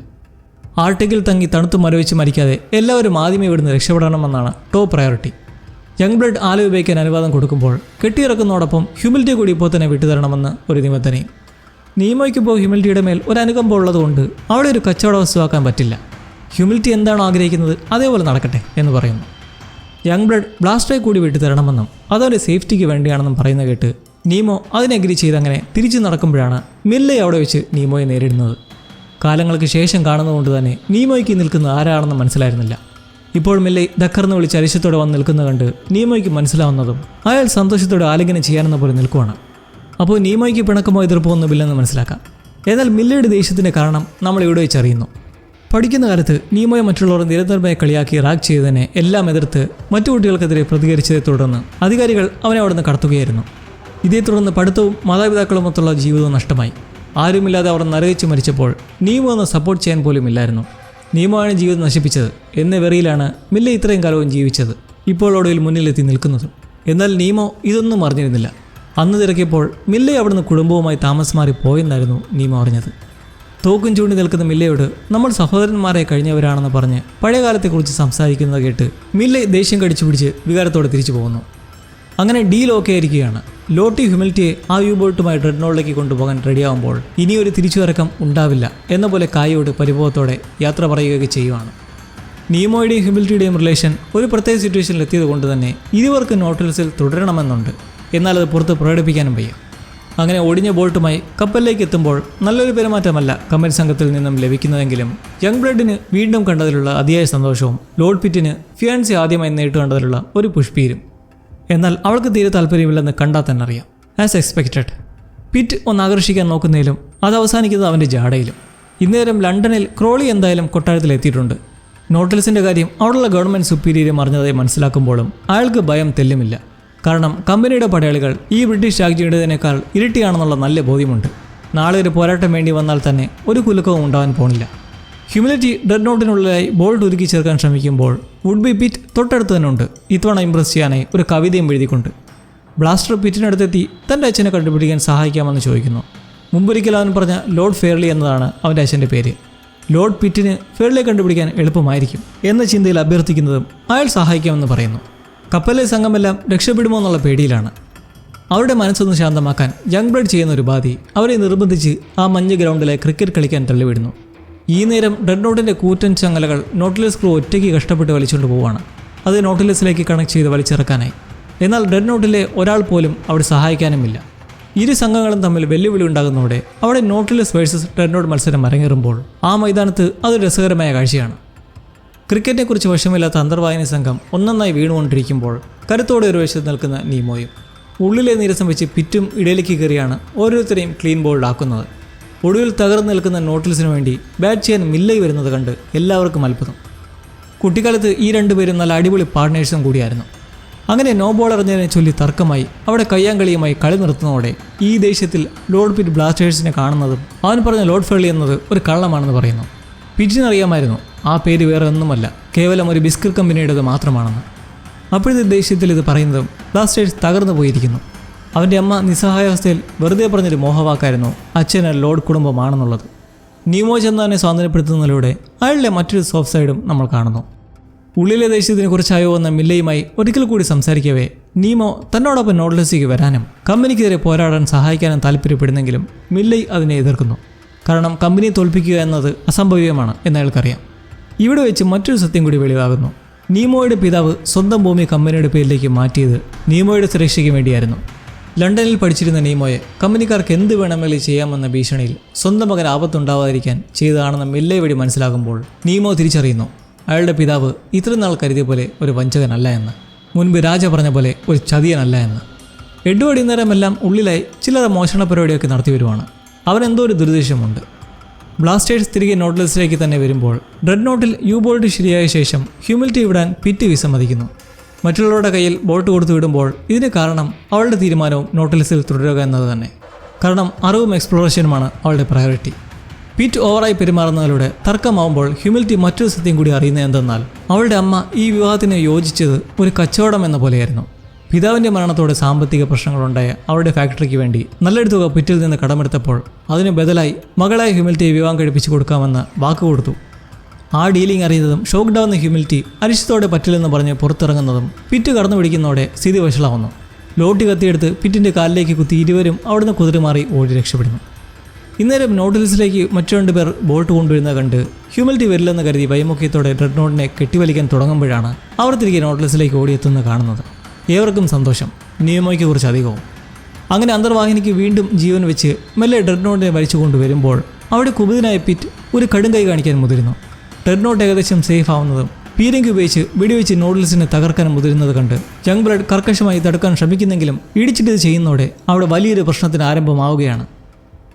ആർട്ടിക്കിൽ തങ്ങി തണുത്തു മരവിച്ച് മരിക്കാതെ എല്ലാവരും ആദ്യമേ ഇവിടുന്ന് രക്ഷപ്പെടണമെന്നാണ് ടോപ്പ് പ്രയോറിറ്റി. യങ് ബ്ലഡ് ആല ഉപയോഗിക്കാൻ അനുവാദം കൊടുക്കുമ്പോൾ കെട്ടിയിറക്കുന്നതോടൊപ്പം ഹ്യൂമിലിറ്റി കൂടി ഇപ്പോൾ തന്നെ വിട്ടുതരണമെന്ന് ഒരു നിബന്ധനയും. നീമോയ്ക്കിപ്പോൾ ഹ്യൂമിലിറ്റിയുടെ മേൽ ഒരു അനുകമ്പം ഉള്ളതുകൊണ്ട് അവിടെ ഒരു കച്ചവട വസ്തുവാക്കാൻ പറ്റില്ല. ഹ്യൂമിലിറ്റി എന്താണോ ആഗ്രഹിക്കുന്നത് അതേപോലെ നടക്കട്ടെ എന്ന് പറയുന്നു. യങ് ബ്ലഡ് ബ്ലാസ്റ്ററെ കൂടി വിട്ടുതരണമെന്നും അതവൻ്റെ സേഫ്റ്റിക്ക് വേണ്ടിയാണെന്നും പറയുന്ന കേട്ട് നീമോ അതിനെ അഗ്രി ചെയ്തങ്ങനെ തിരിച്ചു നടക്കുമ്പോഴാണ് മില്ലെ അവിടെ വെച്ച് നീമോയെ നേരിടുന്നത്. കാലങ്ങൾക്ക് ശേഷം കാണുന്നതുകൊണ്ട് തന്നെ നീമോയ്ക്ക് നിൽക്കുന്നത് ആരാണെന്ന് മനസ്സിലായിരുന്നില്ല. ഇപ്പോൾ മില്ലെ ദക്കർന്ന് വിളിച്ച് അരിശത്തോടെ വന്ന് നിൽക്കുന്നത് കണ്ട് നീമോയ്ക്ക് മനസ്സിലാവുന്നതും അയാൾ സന്തോഷത്തോടെ ആലിംഗനം ചെയ്യാനെന്ന പോലെ നിൽക്കുവാണ്. അപ്പോൾ നീമോയ്ക്ക് പിണക്കമോ എതിർപ്പോ ഒന്നുമില്ലെന്ന് മനസ്സിലാക്കാം. എന്നാൽ മില്ലയുടെ ദേഷ്യത്തിൻ്റെ കാരണം നമ്മൾ ഇവിടെ വെച്ചറിയുന്നു. പഠിക്കുന്ന കാലത്ത് നീമോയെ മറ്റുള്ളവർ നിരന്തരമായി കളിയാക്കി റാഗ് ചെയ്തതിനെ എല്ലാം എതിർത്ത് മറ്റു കുട്ടികൾക്കെതിരെ പ്രതികരിച്ചതിനെ തുടർന്ന് അധികാരികൾ അവനെ അവിടെ നിന്ന് കടത്തുകയായിരുന്നു. ഇതേ തുടർന്ന് പഠിത്തവും മാതാപിതാക്കളുമൊത്തുള്ള ജീവിതവും നഷ്ടമായി. ആരുമില്ലാതെ അവർ നരകിച്ച് മരിച്ചപ്പോൾ നീമോ ഒന്ന് സപ്പോർട്ട് ചെയ്യാൻ പോലും ഇല്ലായിരുന്നു. നീമോ ആണ് ജീവിതം നശിപ്പിച്ചത് എന്ന വെറിയിലാണ് മില്ലെ ഇത്രയും കാലവും ജീവിച്ചത്, ഇപ്പോൾ ഒടുവിൽ മുന്നിലെത്തി നിൽക്കുന്നതും. എന്നാൽ നീമോ ഇതൊന്നും അറിഞ്ഞിരുന്നില്ല. അന്ന് തിരക്കിയപ്പോൾ മില്ലെ അവിടുന്ന് കുടുംബവുമായി താമസം മാറി പോയെന്നായിരുന്നു നീമോ അറിഞ്ഞത്. തോക്കും ചൂണ്ടി നിൽക്കുന്ന മില്ലയോട് നമ്മൾ സഹോദരന്മാരെ കഴിഞ്ഞവരാണെന്ന് പറഞ്ഞ് പഴയകാലത്തെക്കുറിച്ച് സംസാരിക്കുന്നത് കേട്ട് മില്ലെ ദേഷ്യം കടിച്ചു പിടിച്ച് വികാരത്തോടെ തിരിച്ചു പോകുന്നു. അങ്ങനെ ഡീൽ ഓക്കെ ആയിരിക്കുകയാണ്. ലോട്ടി ഹ്യൂമിലിറ്റിയെ ആ യു ബോട്ടുമായി ഡ്രെഡ്നോട്ടിലേക്ക് കൊണ്ടുപോകാൻ റെഡിയാവുമ്പോൾ ഇനിയൊരു തിരിച്ചുവരക്കം ഉണ്ടാവില്ല എന്ന പോലെ കായോട് പരിഭവത്തോടെ യാത്ര പറയുകയൊക്കെ ചെയ്യുവാണ്. നീമോയുടെയും ഹ്യൂമിലിറ്റിയുടെയും റിലേഷൻ ഒരു പ്രത്യേക സിറ്റുവേഷനിൽ എത്തിയത് കൊണ്ട് തന്നെ ഇരുവർക്ക് നോട്ടിൽസിൽ തുടരണമെന്നുണ്ട്. എന്നാൽ അത് പുറത്ത് പ്രകടിപ്പിക്കാനും വയ്യ. അങ്ങനെ ഒടിഞ്ഞ ബോൾട്ടുമായി കപ്പലിലേക്ക് എത്തുമ്പോൾ നല്ലൊരു പെരുമാറ്റമല്ല കമ്പനി സംഘത്തിൽ നിന്നും ലഭിക്കുന്നതെങ്കിലും യങ് ബ്ലഡിന് വീണ്ടും കണ്ടതിലുള്ള അതിയായ സന്തോഷവും ലോർഡ് പിറ്റിന് ഫിയാൻസി ആദ്യമായി നേരിട്ട് കണ്ടതിലുള്ള ഒരു പുഷ്പീരും. എന്നാൽ അവൾക്ക് തീരെ താല്പര്യമില്ലെന്ന് കണ്ടാൽ തന്നെ അറിയാം. ആസ് എക്സ്പെക്റ്റഡ് പിറ്റ് ഒന്ന് ആകർഷിക്കാൻ നോക്കുന്നതിലും അത് അവസാനിക്കുന്നത് അവൻ്റെ ജാടയിലും. ഇന്നേരം ലണ്ടനിൽ ക്രോളി എന്തായാലും കൊട്ടാരത്തിലെത്തിയിട്ടുണ്ട്. നോട്ടിൽസിൻ്റെ കാര്യം അവിടെയുള്ള ഗവൺമെൻറ് സുപ്പീരിയരും അറിഞ്ഞതായി മനസ്സിലാക്കുമ്പോഴും അയാൾക്ക് ഭയം തെല്ലുമില്ല. കാരണം കമ്പനിയുടെ പടയാളികൾ ഈ ബ്രിട്ടീഷ് രാജ്യയുടേതിനേക്കാൾ ഇരട്ടിയാണെന്നുള്ള നല്ല ബോധ്യമുണ്ട്. നാളെ ഒരു പോരാട്ടം വേണ്ടി വന്നാൽ തന്നെ ഒരു കുലുക്കവും ഉണ്ടാവാൻ പോണില്ല. ഹ്യൂമിലിറ്റി ഡ്രെഡ്നോട്ടിനുള്ളിലായി ബോൾട്ട് ഒരുക്കി ചേർക്കാൻ ശ്രമിക്കുമ്പോൾ വുഡ് ബി പിറ്റ് തൊട്ടടുത്ത് തന്നെ ഉണ്ട്. ഇത്തവണ ഇംപ്രസ് ചെയ്യാനായി ഒരു കവിതയും എഴുതിക്കൊണ്ട്. ബ്ലാസ്റ്റർ പിറ്റിനടുത്തെത്തി തൻ്റെ അച്ഛനെ കണ്ടുപിടിക്കാൻ സഹായിക്കാമെന്ന് ചോദിക്കുന്നു. മുമ്പൊരിക്കൽ അവൻ പറഞ്ഞ ലോർഡ് ഫെയർലി എന്നതാണ് അവൻ്റെ അച്ഛൻ്റെ പേര്. ലോർഡ് പിറ്റിന് ഫെയർലിയെ കണ്ടുപിടിക്കാൻ എളുപ്പമായിരിക്കും എന്ന ചിന്തയിൽ അഭ്യർത്ഥിക്കുന്നതും അയാൾ സഹായിക്കാമെന്ന് പറയുന്നു. കപ്പലിലെ സംഘമെല്ലാം രക്ഷപ്പെടുമോ എന്നുള്ള പേടിയിലാണ്. അവരുടെ മനസ്സൊന്ന് ശാന്തമാക്കാൻ യങ് ബ്ലഡ് ചെയ്യുന്ന ഒരു ബാധി അവരെ നിർബന്ധിച്ച് ആ മഞ്ഞ് ഗ്രൗണ്ടിലെ ക്രിക്കറ്റ് കളിക്കാൻ തള്ളിവിടുന്നു. ഈ നേരം ഡ്രെഡ്നോട്ടിൻ്റെ കൂറ്റൻ ചങ്ങലകൾ നോട്ടിലസ് ക്രൂ ഒറ്റയ്ക്ക് കഷ്ടപ്പെട്ട് വലിച്ചുകൊണ്ട് പോവുകയാണ്. അത് നോട്ടിലസിലേക്ക് കണക്ട് ചെയ്ത് വലിച്ചിറക്കാനായി. എന്നാൽ ഡ്രെഡ്നോട്ടിലെ ഒരാൾ പോലും അവിടെ സഹായിക്കാനുമില്ല. ഇരു സംഘങ്ങളും തമ്മിൽ വെല്ലുവിളി ഉണ്ടാകുന്നതോടെ അവിടെ നോട്ടിലസ് വേഴ്സസ് ഡ്രെഡ്നോട്ട് മത്സരം അരങ്ങേറുമ്പോൾ ആ മൈതാനത്ത് അതൊരു രസകരമായ കാഴ്ചയാണ്. ക്രിക്കറ്റിനെക്കുറിച്ച് വശമില്ലാത്ത അന്തർവാഹിനി സംഘം ഒന്നൊന്നായി വീണുകൊണ്ടിരിക്കുമ്പോൾ കരുത്തോടെ ഒരു വശത്ത് നിൽക്കുന്ന നീമോയും ഉള്ളിലെ നീരസം വെച്ച് പിറ്റും ഇടയിലേക്ക് കയറിയാണ് ഓരോരുത്തരെയും ക്ലീൻ ബോൾഡ് ആക്കുന്നത്. ഒടുവിൽ തകർന്നു നിൽക്കുന്ന നോട്ടിൽസിന് വേണ്ടി ബാറ്റ് ചെയ്യാൻ മില്ലൈ വരുന്നത് കണ്ട് എല്ലാവർക്കും അത്ഭുതം. കുട്ടിക്കാലത്ത് ഈ രണ്ടുപേരും നല്ല അടിപൊളി പാർട്ട്നേഴ്സും കൂടിയായിരുന്നു. അങ്ങനെ നോ ബോൾ എറിഞ്ഞതിനെ ചൊല്ലി തർക്കമായി അവിടെ കയ്യാങ്കളിയുമായി കളി നിർത്തുന്നതോടെ ഈ ദേഷ്യത്തിൽ ലോർഡ് പിറ്റ് ബ്ലാസ്റ്റേഴ്സിനെ കാണുന്നതും അവൻ പറഞ്ഞ ലോർഡ് ഫെർലി എന്നത് ഒരു കള്ളമാണെന്ന് പറയുന്നു. പിറ്റിനറിയാമായിരുന്നു ആ പേര് വേറെ ഒന്നുമല്ല, കേവലം ഒരു ബിസ്ക്കറ്റ് കമ്പനിയുടേത് മാത്രമാണെന്ന്. അപ്പോഴത്തെ ദേഷ്യത്തിൽ ഇത് പറയുന്നതും ബ്ലാസ്റ്റേഴ്സ് തകർന്നു പോയിരിക്കുന്നു. അവൻ്റെ അമ്മ നിസ്സഹായാവസ്ഥയിൽ വെറുതെ പറഞ്ഞൊരു മോഹവാക്കായിരുന്നു അച്ഛന് ലോർഡ് കുടുംബമാണെന്നുള്ളത്. നീമോ ചെന്നാനെ സ്വാതന്ത്ര്യപ്പെടുത്തുന്നതിലൂടെ അയാളുടെ മറ്റൊരു സോഫ്റ്റ് സൈഡും നമ്മൾ കാണുന്നു. ഉള്ളിലെ ദേഷ്യത്തിനെ കുറിച്ചായോ എന്ന മില്ലയുമായി ഒരിക്കൽ കൂടി സംസാരിക്കവേ നീമോ തന്നോടൊപ്പം നോട്ടിലസിലേക്ക് വരാനും കമ്പനിക്കെതിരെ പോരാടാൻ സഹായിക്കാനും താല്പര്യപ്പെടുന്നെങ്കിലും മില്ലൈ അതിനെ എതിർക്കുന്നു. കാരണം കമ്പനിയെ തോൽപ്പിക്കുക എന്നത് അസംഭവ്യമാണ് എന്നയാൾക്കറിയാം. ഇവിടെ വെച്ച് മറ്റൊരു സത്യം കൂടി വെളിവാകുന്നു. നീമോയുടെ പിതാവ് സ്വന്തം ഭൂമി കമ്പനിയുടെ പേരിലേക്ക് മാറ്റിയത് നീമോയുടെ സുരക്ഷയ്ക്ക് വേണ്ടിയായിരുന്നു. ലണ്ടനിൽ പഠിച്ചിരുന്ന നീമോയെ കമ്പനിക്കാർക്ക് എന്ത് വേണമെങ്കിലും ചെയ്യാമെന്ന ഭീഷണിയിൽ സ്വന്തം മകൻ ആപത്തുണ്ടാവാതിരിക്കാൻ ചെയ്തതാണെന്ന് മെല്ലെ വഴി മനസ്സിലാകുമ്പോൾ നീമോ തിരിച്ചറിയുന്നു അയാളുടെ പിതാവ് ഇത്രയും നാൾ കരുതിയ പോലെ ഒരു വഞ്ചകനല്ല എന്ന്, മുൻപ് രാജ പറഞ്ഞ പോലെ ഒരു ചതിയനല്ല എന്ന്. എഡ്വേർഡ് ഇന്നേരമെല്ലാം ഉള്ളിലായി ചില്ലറ മോഷണ പരിപാടിയൊക്കെ നടത്തി വരുവാണ്. അവനെന്തോ ഒരു ദുരുദ്ദേശമുണ്ട്. ബ്ലാസ്റ്റേഴ്സ് തിരികെ നോട്ട്ലെസ്സിലേക്ക് തന്നെ വരുമ്പോൾ ഡ്രെഡ് നോട്ടിൽ യു ബോൾട്ട് ശരിയായ ശേഷം ഹ്യൂമിലിറ്റി വിടാൻ പിറ്റ് വിസമ്മതിക്കുന്നു. മറ്റുള്ളവരുടെ കയ്യിൽ ബോൾട്ട് കൊടുത്തു വിടുമ്പോൾ ഇതിന് കാരണം അവളുടെ തീരുമാനവും നോട്ട്ലെസ്സിൽ തുടരുക എന്നത് തന്നെ. കാരണം അറിവും എക്സ്പ്ലോറേഷനുമാണ് അവളുടെ പ്രയോറിറ്റി. പിറ്റ് ഓവറായി പെരുമാറുന്നതിലൂടെ തർക്കമാവുമ്പോൾ ഹ്യൂമിലിറ്റി മറ്റൊരു സത്യം കൂടി അറിയുന്നത് എന്തെന്നാൽ അവളുടെ അമ്മ ഈ വിവാഹത്തിന് യോജിച്ചത് ഒരു കച്ചവടം എന്ന പോലെയായിരുന്നു. പിതാവിൻ്റെ മരണത്തോടെ സാമ്പത്തിക പ്രശ്നങ്ങളുണ്ടായ അവരുടെ ഫാക്ടറിക്ക് വേണ്ടി നല്ലൊരു തുക പിറ്റിൽ നിന്ന് കടമെടുത്തപ്പോൾ അതിന് ബദലായി മകളായ ഹ്യൂമിലിറ്റിയെ വിവാഹം കഴിപ്പിച്ചു കൊടുക്കാമെന്ന് വാക്കുകൊടുത്തു. ആ ഡീലിംഗ് അറിയുന്നതും ഷോക്ക്ഡാവുന്ന ഹ്യൂമിലിറ്റി അരിശത്തോടെ പറ്റില്ലെന്ന് പറഞ്ഞ് പുറത്തിറങ്ങുന്നതും പിറ്റ് കടന്നു പിടിക്കുന്നതോടെ സ്ഥിതി വഷളാവുന്നു. ലോട്ടി കത്തിയെടുത്ത് പിറ്റിൻ്റെ കാലിലേക്ക് കുത്തി ഇരുവരും അവിടുന്ന് കുതിരുമാറി ഓടി രക്ഷപ്പെടുന്നു. ഇന്നേരം നോട്ട്ലെസ്സിലേക്ക് മറ്റു 2 പേർ ബോൾട്ട് കൊണ്ടുവരുന്നത് കണ്ട് ഹ്യൂമിലിറ്റി വരില്ലെന്ന് കരുതി വൈമുഖ്യത്തോടെ ഡ്രെഡ് നോട്ടിനെ കെട്ടിവലിക്കാൻ തുടങ്ങുമ്പോഴാണ് അവർ തിരികെ നോട്ട്ലെസ്സിലേക്ക് ഓടിയെത്തുന്നത് കാണുന്നത്. ഏവർക്കും സന്തോഷം, നിയമോയ്ക്ക് കുറിച്ച് അധികവും. അങ്ങനെ അന്തർവാഹിനിക്ക് വീണ്ടും ജീവൻ വെച്ച് മെല്ലെ ഡ്രെഡ് നോട്ടിനെ വലിച്ചു കൊണ്ടുവരുമ്പോൾ അവിടെ കുപിതനായ പിറ്റ് ഒരു കടുംകൈ കാണിക്കാൻ മുതിരുന്നു. ഡ്രെഡ് നോട്ട് ഏകദേശം സേഫ് ആവുന്നതും പീരങ്കി ഉപയോഗിച്ച് വെടിവെച്ച് നോട്ട്ലെസ്സിനെ തകർക്കാൻ മുതിരുന്നത് കണ്ട് യങ് ബ്ലഡ് കർക്കശമായി തടുക്കാൻ ശ്രമിക്കുന്നെങ്കിലും ഇടിച്ചിട്ട് ചെയ്യുന്നതോടെ അവിടെ വലിയൊരു പ്രശ്നത്തിന് ആരംഭമാവുകയാണ്.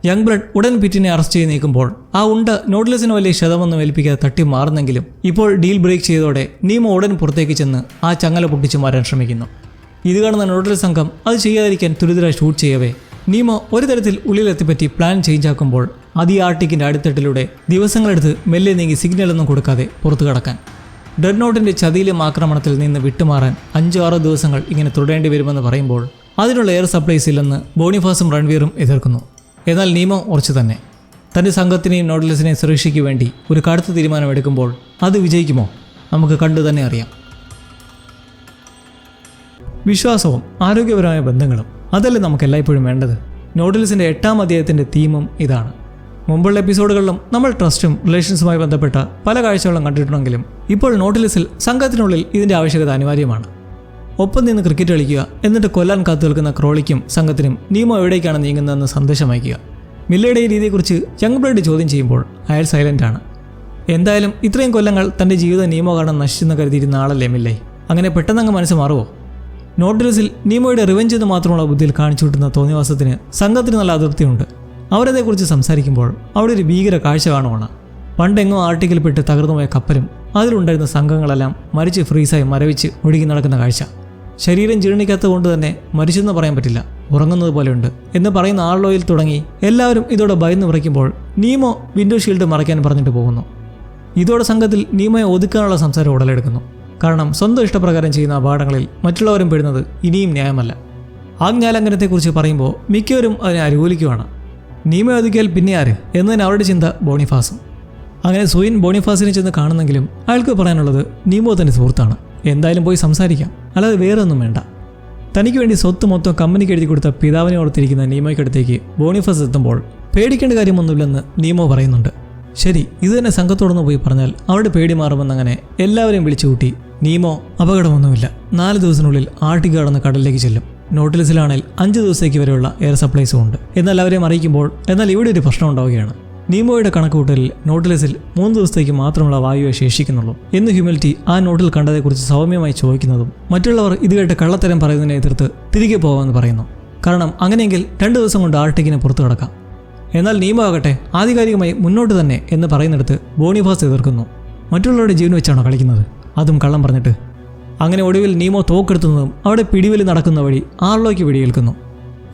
യങ് ബ്ലഡ് ഉടൻ പിറ്റിനെ അറസ്റ്റ് ചെയ്ത് നീക്കുമ്പോൾ ആ ഉണ്ട നോട്ട്ലെസ്സിന് വലിയ ക്ഷതമൊന്നും ഏൽപ്പിക്കാതെ തട്ടി മാറുന്നെങ്കിലും ഇപ്പോൾ ഡീൽ ബ്രേക്ക് ചെയ്തതോടെ നീമോ ഉടൻ പുറത്തേക്ക് ചെന്ന് ആ ചങ്ങല പൊട്ടിച്ചു മാറാൻ ശ്രമിക്കുന്നു. ഇത് കാണുന്ന നോട്ട്ലെസ് സംഘം അത് ചെയ്യാതിരിക്കാൻ തുരിതരായി ഷൂട്ട് ചെയ്യവേ നീമോ ഒരു തരത്തിൽ ഉള്ളിലെത്തിപ്പറ്റി പ്ലാൻ ചേഞ്ച് ആക്കുമ്പോൾ അത് ഈ ആർട്ടിക്കിൻ്റെ അടിത്തട്ടിലൂടെ ദിവസങ്ങളെടുത്ത് മെല്ലെ നീങ്ങി സിഗ്നലൊന്നും കൊടുക്കാതെ പുറത്തു കടക്കാൻ. ഡ്രെഡ് നോട്ടിൻ്റെ ചതിയിലും ആക്രമണത്തിൽ നിന്ന് വിട്ടുമാറാൻ 5-6 ദിവസങ്ങൾ ഇങ്ങനെ തുടരേണ്ടി വരുമെന്ന് പറയുമ്പോൾ അതിനുള്ള എയർ സപ്ലൈസ് ഇല്ലെന്ന് ബോണിഫാസും റൺവീറും എതിർക്കുന്നു. എന്നാൽ നീമോ ഉറച്ചു തന്നെ. തൻ്റെ സംഘത്തിനെയും നോട്ട്ലെസ്സിനെയും സുരക്ഷയ്ക്ക് വേണ്ടി ഒരു കടുത്ത തീരുമാനമെടുക്കുമ്പോൾ അത് വിജയിക്കുമോ? നമുക്ക് കണ്ടു തന്നെ അറിയാം. വിശ്വാസവും ആരോഗ്യപരമായ ബന്ധങ്ങളും അതല്ലേ നമുക്ക് എല്ലായ്പ്പോഴും വേണ്ടത്. നോട്ട്ലെസ്സിൻ്റെ 8ാം അധ്യായത്തിൻ്റെ തീമും ഇതാണ്. മുമ്പുള്ള എപ്പിസോഡുകളിലും നമ്മൾ ട്രസ്റ്റും റിലേഷൻസുമായി ബന്ധപ്പെട്ട പല കാഴ്ചകളും കണ്ടിട്ടുണ്ടെങ്കിലും ഇപ്പോൾ നോട്ട്ലെസ്സിൽ സംഘത്തിനുള്ളിൽ ഇതിൻ്റെ ആവശ്യകത അനിവാര്യമാണ്. ഒപ്പം നിന്ന് ക്രിക്കറ്റ് കളിക്കുക, എന്നിട്ട് കൊല്ലാൻ കാത്തു നിൽക്കുന്ന ക്രോളിക്കും സംഘത്തിനും നീമോ എവിടേക്കാണ് നീങ്ങുന്നതെന്ന് സന്ദേശം അയക്കുക. മില്ലയുടെ ഈ രീതിയെക്കുറിച്ച് യങ് ബ്ലഡ് ചോദ്യം ചെയ്യുമ്പോൾ അയാൾ സൈലൻ്റ് ആണ്. എന്തായാലും ഇത്രയും കൊല്ലങ്ങൾ തൻ്റെ ജീവിതം നീമോ കാരണം നശിച്ചെന്ന് കരുതിയിരുന്ന ആളല്ലേ മില്ലേ. അങ്ങനെ പെട്ടെന്നങ്ങ് മനസ്സ് മാറുമോ? നോട്ട്ലെസ്സിൽ നീമോയുടെ റിവെഞ്ച് എന്ന് മാത്രമുള്ള ബുദ്ധിയിൽ കാണിച്ചു കിട്ടുന്ന തോന്നിവാസത്തിന് സംഘത്തിന് നല്ല അതിർത്തിയുണ്ട്. അവരതേക്കുറിച്ച് സംസാരിക്കുമ്പോൾ അവിടെ ഒരു ഭീകര കാഴ്ച കാണുവാണ്. പണ്ടെങ്ങോ ആർട്ടിക്കിൽപ്പെട്ട് തകർന്നുപോയ കപ്പലും അതിലുണ്ടായിരുന്ന സംഘങ്ങളെല്ലാം മരിച്ച് ഫ്രീസായി മരവിച്ച് ഒഴുകി നടക്കുന്ന കാഴ്ച. ശരീരം ജീർണിക്കാത്തത് കൊണ്ട് തന്നെ മരിച്ചെന്ന് പറയാൻ പറ്റില്ല, ഉറങ്ങുന്നത് പോലെയുണ്ട് എന്ന് പറയുന്ന ആളോയിൽ തുടങ്ങി എല്ലാവരും ഇതോടെ ഭയന്ന് വിറയ്ക്കുമ്പോൾ നീമോ വിൻഡോ ഷീൽഡ് മറയ്ക്കാൻ പറഞ്ഞിട്ട് പോകുന്നു. ഇതോടെ സംഘത്തിൽ നീമോയെ ഒതുക്കാനുള്ള സംസാരം ഉടലെടുക്കുന്നു. കാരണം സ്വന്തം ഇഷ്ടപ്രകാരം ചെയ്യുന്ന അപകടങ്ങളിൽ മറ്റുള്ളവരും പെടുന്നത് ഇനിയും ന്യായമല്ല. ആജ്ഞാലംഘനത്തെക്കുറിച്ച് പറയുമ്പോൾ മിക്കവരും അതിനെ അനുകൂലിക്കുവാണ്. നീമോ ഒതുക്കിയാൽ പിന്നെ ആര് എന്നതിന് അവരുടെ ചിന്ത ബോണിഫാസും. അങ്ങനെ സുയിൻ ബോണിഫാസിനെ ചെന്ന് കാണുന്നെങ്കിലും അയാൾക്ക് പറയാനുള്ളത് നീമോ തൻ്റെ സുഹൃത്താണ്, എന്തായാലും പോയി സംസാരിക്കാം, അല്ലാതെ വേറെ ഒന്നും വേണ്ട. തനിക്ക് വേണ്ടി സ്വത്ത് മൊത്തം കമ്പനിക്ക് എഴുതി കൊടുത്ത പിതാവിനെ ഓർത്തിരിക്കുന്ന നീമോയ്ക്കടുത്തേക്ക് ബോണിഫാസ് എത്തുമ്പോൾ പേടിക്കേണ്ട കാര്യമൊന്നുമില്ലെന്ന് നീമോ പറയുന്നുണ്ട്. ശരി, ഇത് തന്നെ സംഘത്തോടൊന്ന് പോയി പറഞ്ഞാൽ അവരുടെ പേടി മാറുമെന്നങ്ങനെ എല്ലാവരെയും വിളിച്ചു കൂട്ടി നീമോ അപകടമൊന്നുമില്ല 4 ദിവസത്തിനുള്ളിൽ ആർട്ടിക് കടന്ന് കടലിലേക്ക് ചെല്ലും. നോട്ട്ലെസ്സിലാണെങ്കിൽ 5 ദിവസത്തേക്ക് വരെയുള്ള എയർ സപ്ലൈസും ഉണ്ട്. എന്നാൽ അവരെയും അറിയിക്കുമ്പോൾ ഇവിടെ ഒരു പ്രശ്നം ഉണ്ടാവുകയാണ്. നീമോയുടെ കണക്കുകൂട്ടലിൽ നോട്ട്ലെസ്സിൽ 3 ദിവസത്തേക്ക് മാത്രമുള്ള വായുവെ ശേഷിക്കുന്നുള്ളൂ എന്ന് ഹ്യൂമിലിറ്റി ആ നോട്ടിൽ കണ്ടതേക്കുറിച്ച് സൗമ്യമായി ചോദിക്കുന്നതും മറ്റുള്ളവർ ഇത് കേട്ട് കള്ളത്തരം പറയുന്നതിനെ എതിർത്ത് തിരികെ പോകാമെന്ന് പറയുന്നു. കാരണം അങ്ങനെയെങ്കിൽ 2 ദിവസം കൊണ്ട് ആർട്ടിക്കിനെ പുറത്തു കടക്കാം. എന്നാൽ നീമോ ആകട്ടെ ആധികാരികമായി മുന്നോട്ട് തന്നെ എന്ന് പറയുന്നിടത്ത് ബോണിഫാസ് എതിർക്കുന്നു. മറ്റുള്ളവരുടെ ജീവൻ വെച്ചാണോ കളിക്കുന്നത്, അതും കള്ളം പറഞ്ഞിട്ട്. അങ്ങനെ ഒടുവിൽ നീമോ തോക്കെടുത്തുന്നതും അവിടെ പിടിവലി നടക്കുന്ന വഴി ആളിലേക്ക് വെടിയേൽക്കുന്നു.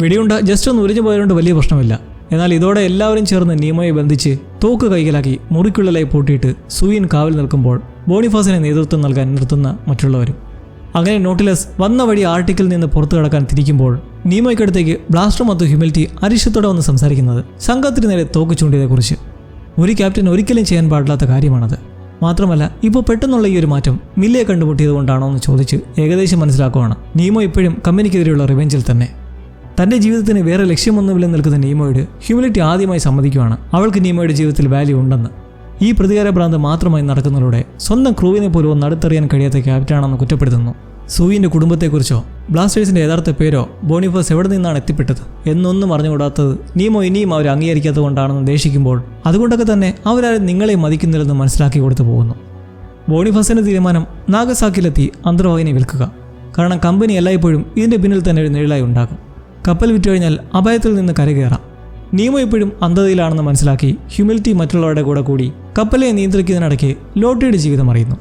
വെടിയുണ്ട ജസ്റ്റ് ഒന്ന് ഉരിഞ്ഞു പോയതുകൊണ്ട് വലിയ പ്രശ്നമില്ല. എന്നാൽ ഇതോടെ എല്ലാവരും ചേർന്ന് നീമോയെ ബന്ധിച്ച് തോക്ക് കൈക്കലാക്കി മുറിക്കുള്ളിലായി പൂട്ടിയിട്ട് സുയിൻ കാവൽ നിൽക്കുമ്പോൾ ബോണിഫാസിനെ നേതൃത്വം നൽകാൻ നിർത്തുന്ന മറ്റുള്ളവരും. അങ്ങനെ നോട്ട്ലെസ് വന്ന വഴി ആർട്ടിക്കിൽ നിന്ന് പുറത്തു കടക്കാൻ തിരിക്കുമ്പോൾ നീമോയ്ക്കടുത്തേക്ക് ബ്ലാസ്റ്റർ മൊത്തം ഹ്യൂമിലിറ്റി അരിശത്തോടെ വന്ന് സംസാരിക്കുന്നത് സംഘത്തിന് നേരെ തോക്ക് ചൂണ്ടിയതെക്കുറിച്ച്. ഒരു ക്യാപ്റ്റൻ ഒരിക്കലും ചെയ്യാൻ പാടില്ലാത്ത കാര്യമാണത്. മാത്രമല്ല ഇപ്പോൾ പെട്ടെന്നുള്ള ഈ ഒരു മാറ്റം മില്ലയെ കണ്ടുമുട്ടിയത് കൊണ്ടാണോ എന്ന് ചോദിച്ച് ഏകദേശം മനസ്സിലാക്കുവാണ്. നീമോ ഇപ്പോഴും കമ്പനിക്കെതിരെയുള്ള റിവെഞ്ചിൽ തന്നെ. തൻ്റെ ജീവിതത്തിന് വേറെ ലക്ഷ്യമൊന്നുമില്ലെന്ന് നിൽക്കുന്ന നീമോയോട് ഹ്യൂമിലിറ്റി ആദ്യമായി സമ്മതിക്കുവാണ് അവൾക്ക് നീമോയുടെ ജീവിതത്തിൽ വാല്യൂ ഉണ്ടെന്ന്. ഈ പ്രതികാര ഭ്രാന്ത് മാത്രമായി നടക്കുന്നതിലൂടെ സ്വന്തം ക്രൂവിനെ പോലും ഒന്ന് അടുത്തറിയാൻ കഴിയാത്ത ക്യാപ്റ്റനാണെന്ന് കുറ്റപ്പെടുത്തുന്നു. സൂയിൻ്റെ കുടുംബത്തെക്കുറിച്ചോ ബ്ലാസ്റ്റേഴ്സിൻ്റെ യഥാർത്ഥ പേരോ ബോണിഫാസ് എവിടെ നിന്നാണ് എത്തിപ്പെട്ടത് എന്നൊന്നും അറിഞ്ഞുകൂടാത്തത് നീമോ ഇനിയും അവർ അംഗീകരിക്കാത്തത് കൊണ്ടാണെന്ന് ദേഷിക്കുമ്പോൾ അതുകൊണ്ടൊക്കെ തന്നെ അവരാരും നിങ്ങളെ മതിക്കുന്നില്ലെന്ന് മനസ്സിലാക്കി കൊടുത്തു പോകുന്നു. ബോണിഫാസിൻ്റെ തീരുമാനം നാഗസാക്കിയിലെത്തി അന്തർവാഹിനി വിൽക്കുക. കാരണം കമ്പനി എല്ലായ്പ്പോഴും ഇതിൻ്റെ പിന്നിൽ തന്നെ ഒരു നിഴലായി ഉണ്ടാകും. കപ്പൽ വിറ്റുകഴിഞ്ഞാൽ അപായത്തിൽ നിന്ന് കരകയറാം. നീമോ ഇപ്പോഴും അന്ധതയിലാണെന്ന് മനസ്സിലാക്കി ഹ്യൂമിലിറ്റി മറ്റുള്ളവരുടെ കൂടി കപ്പലിനെ നിയന്ത്രിക്കുന്നതിനിടയ്ക്ക് ലോട്ടിയുടെ ജീവിതം അറിയുന്നു.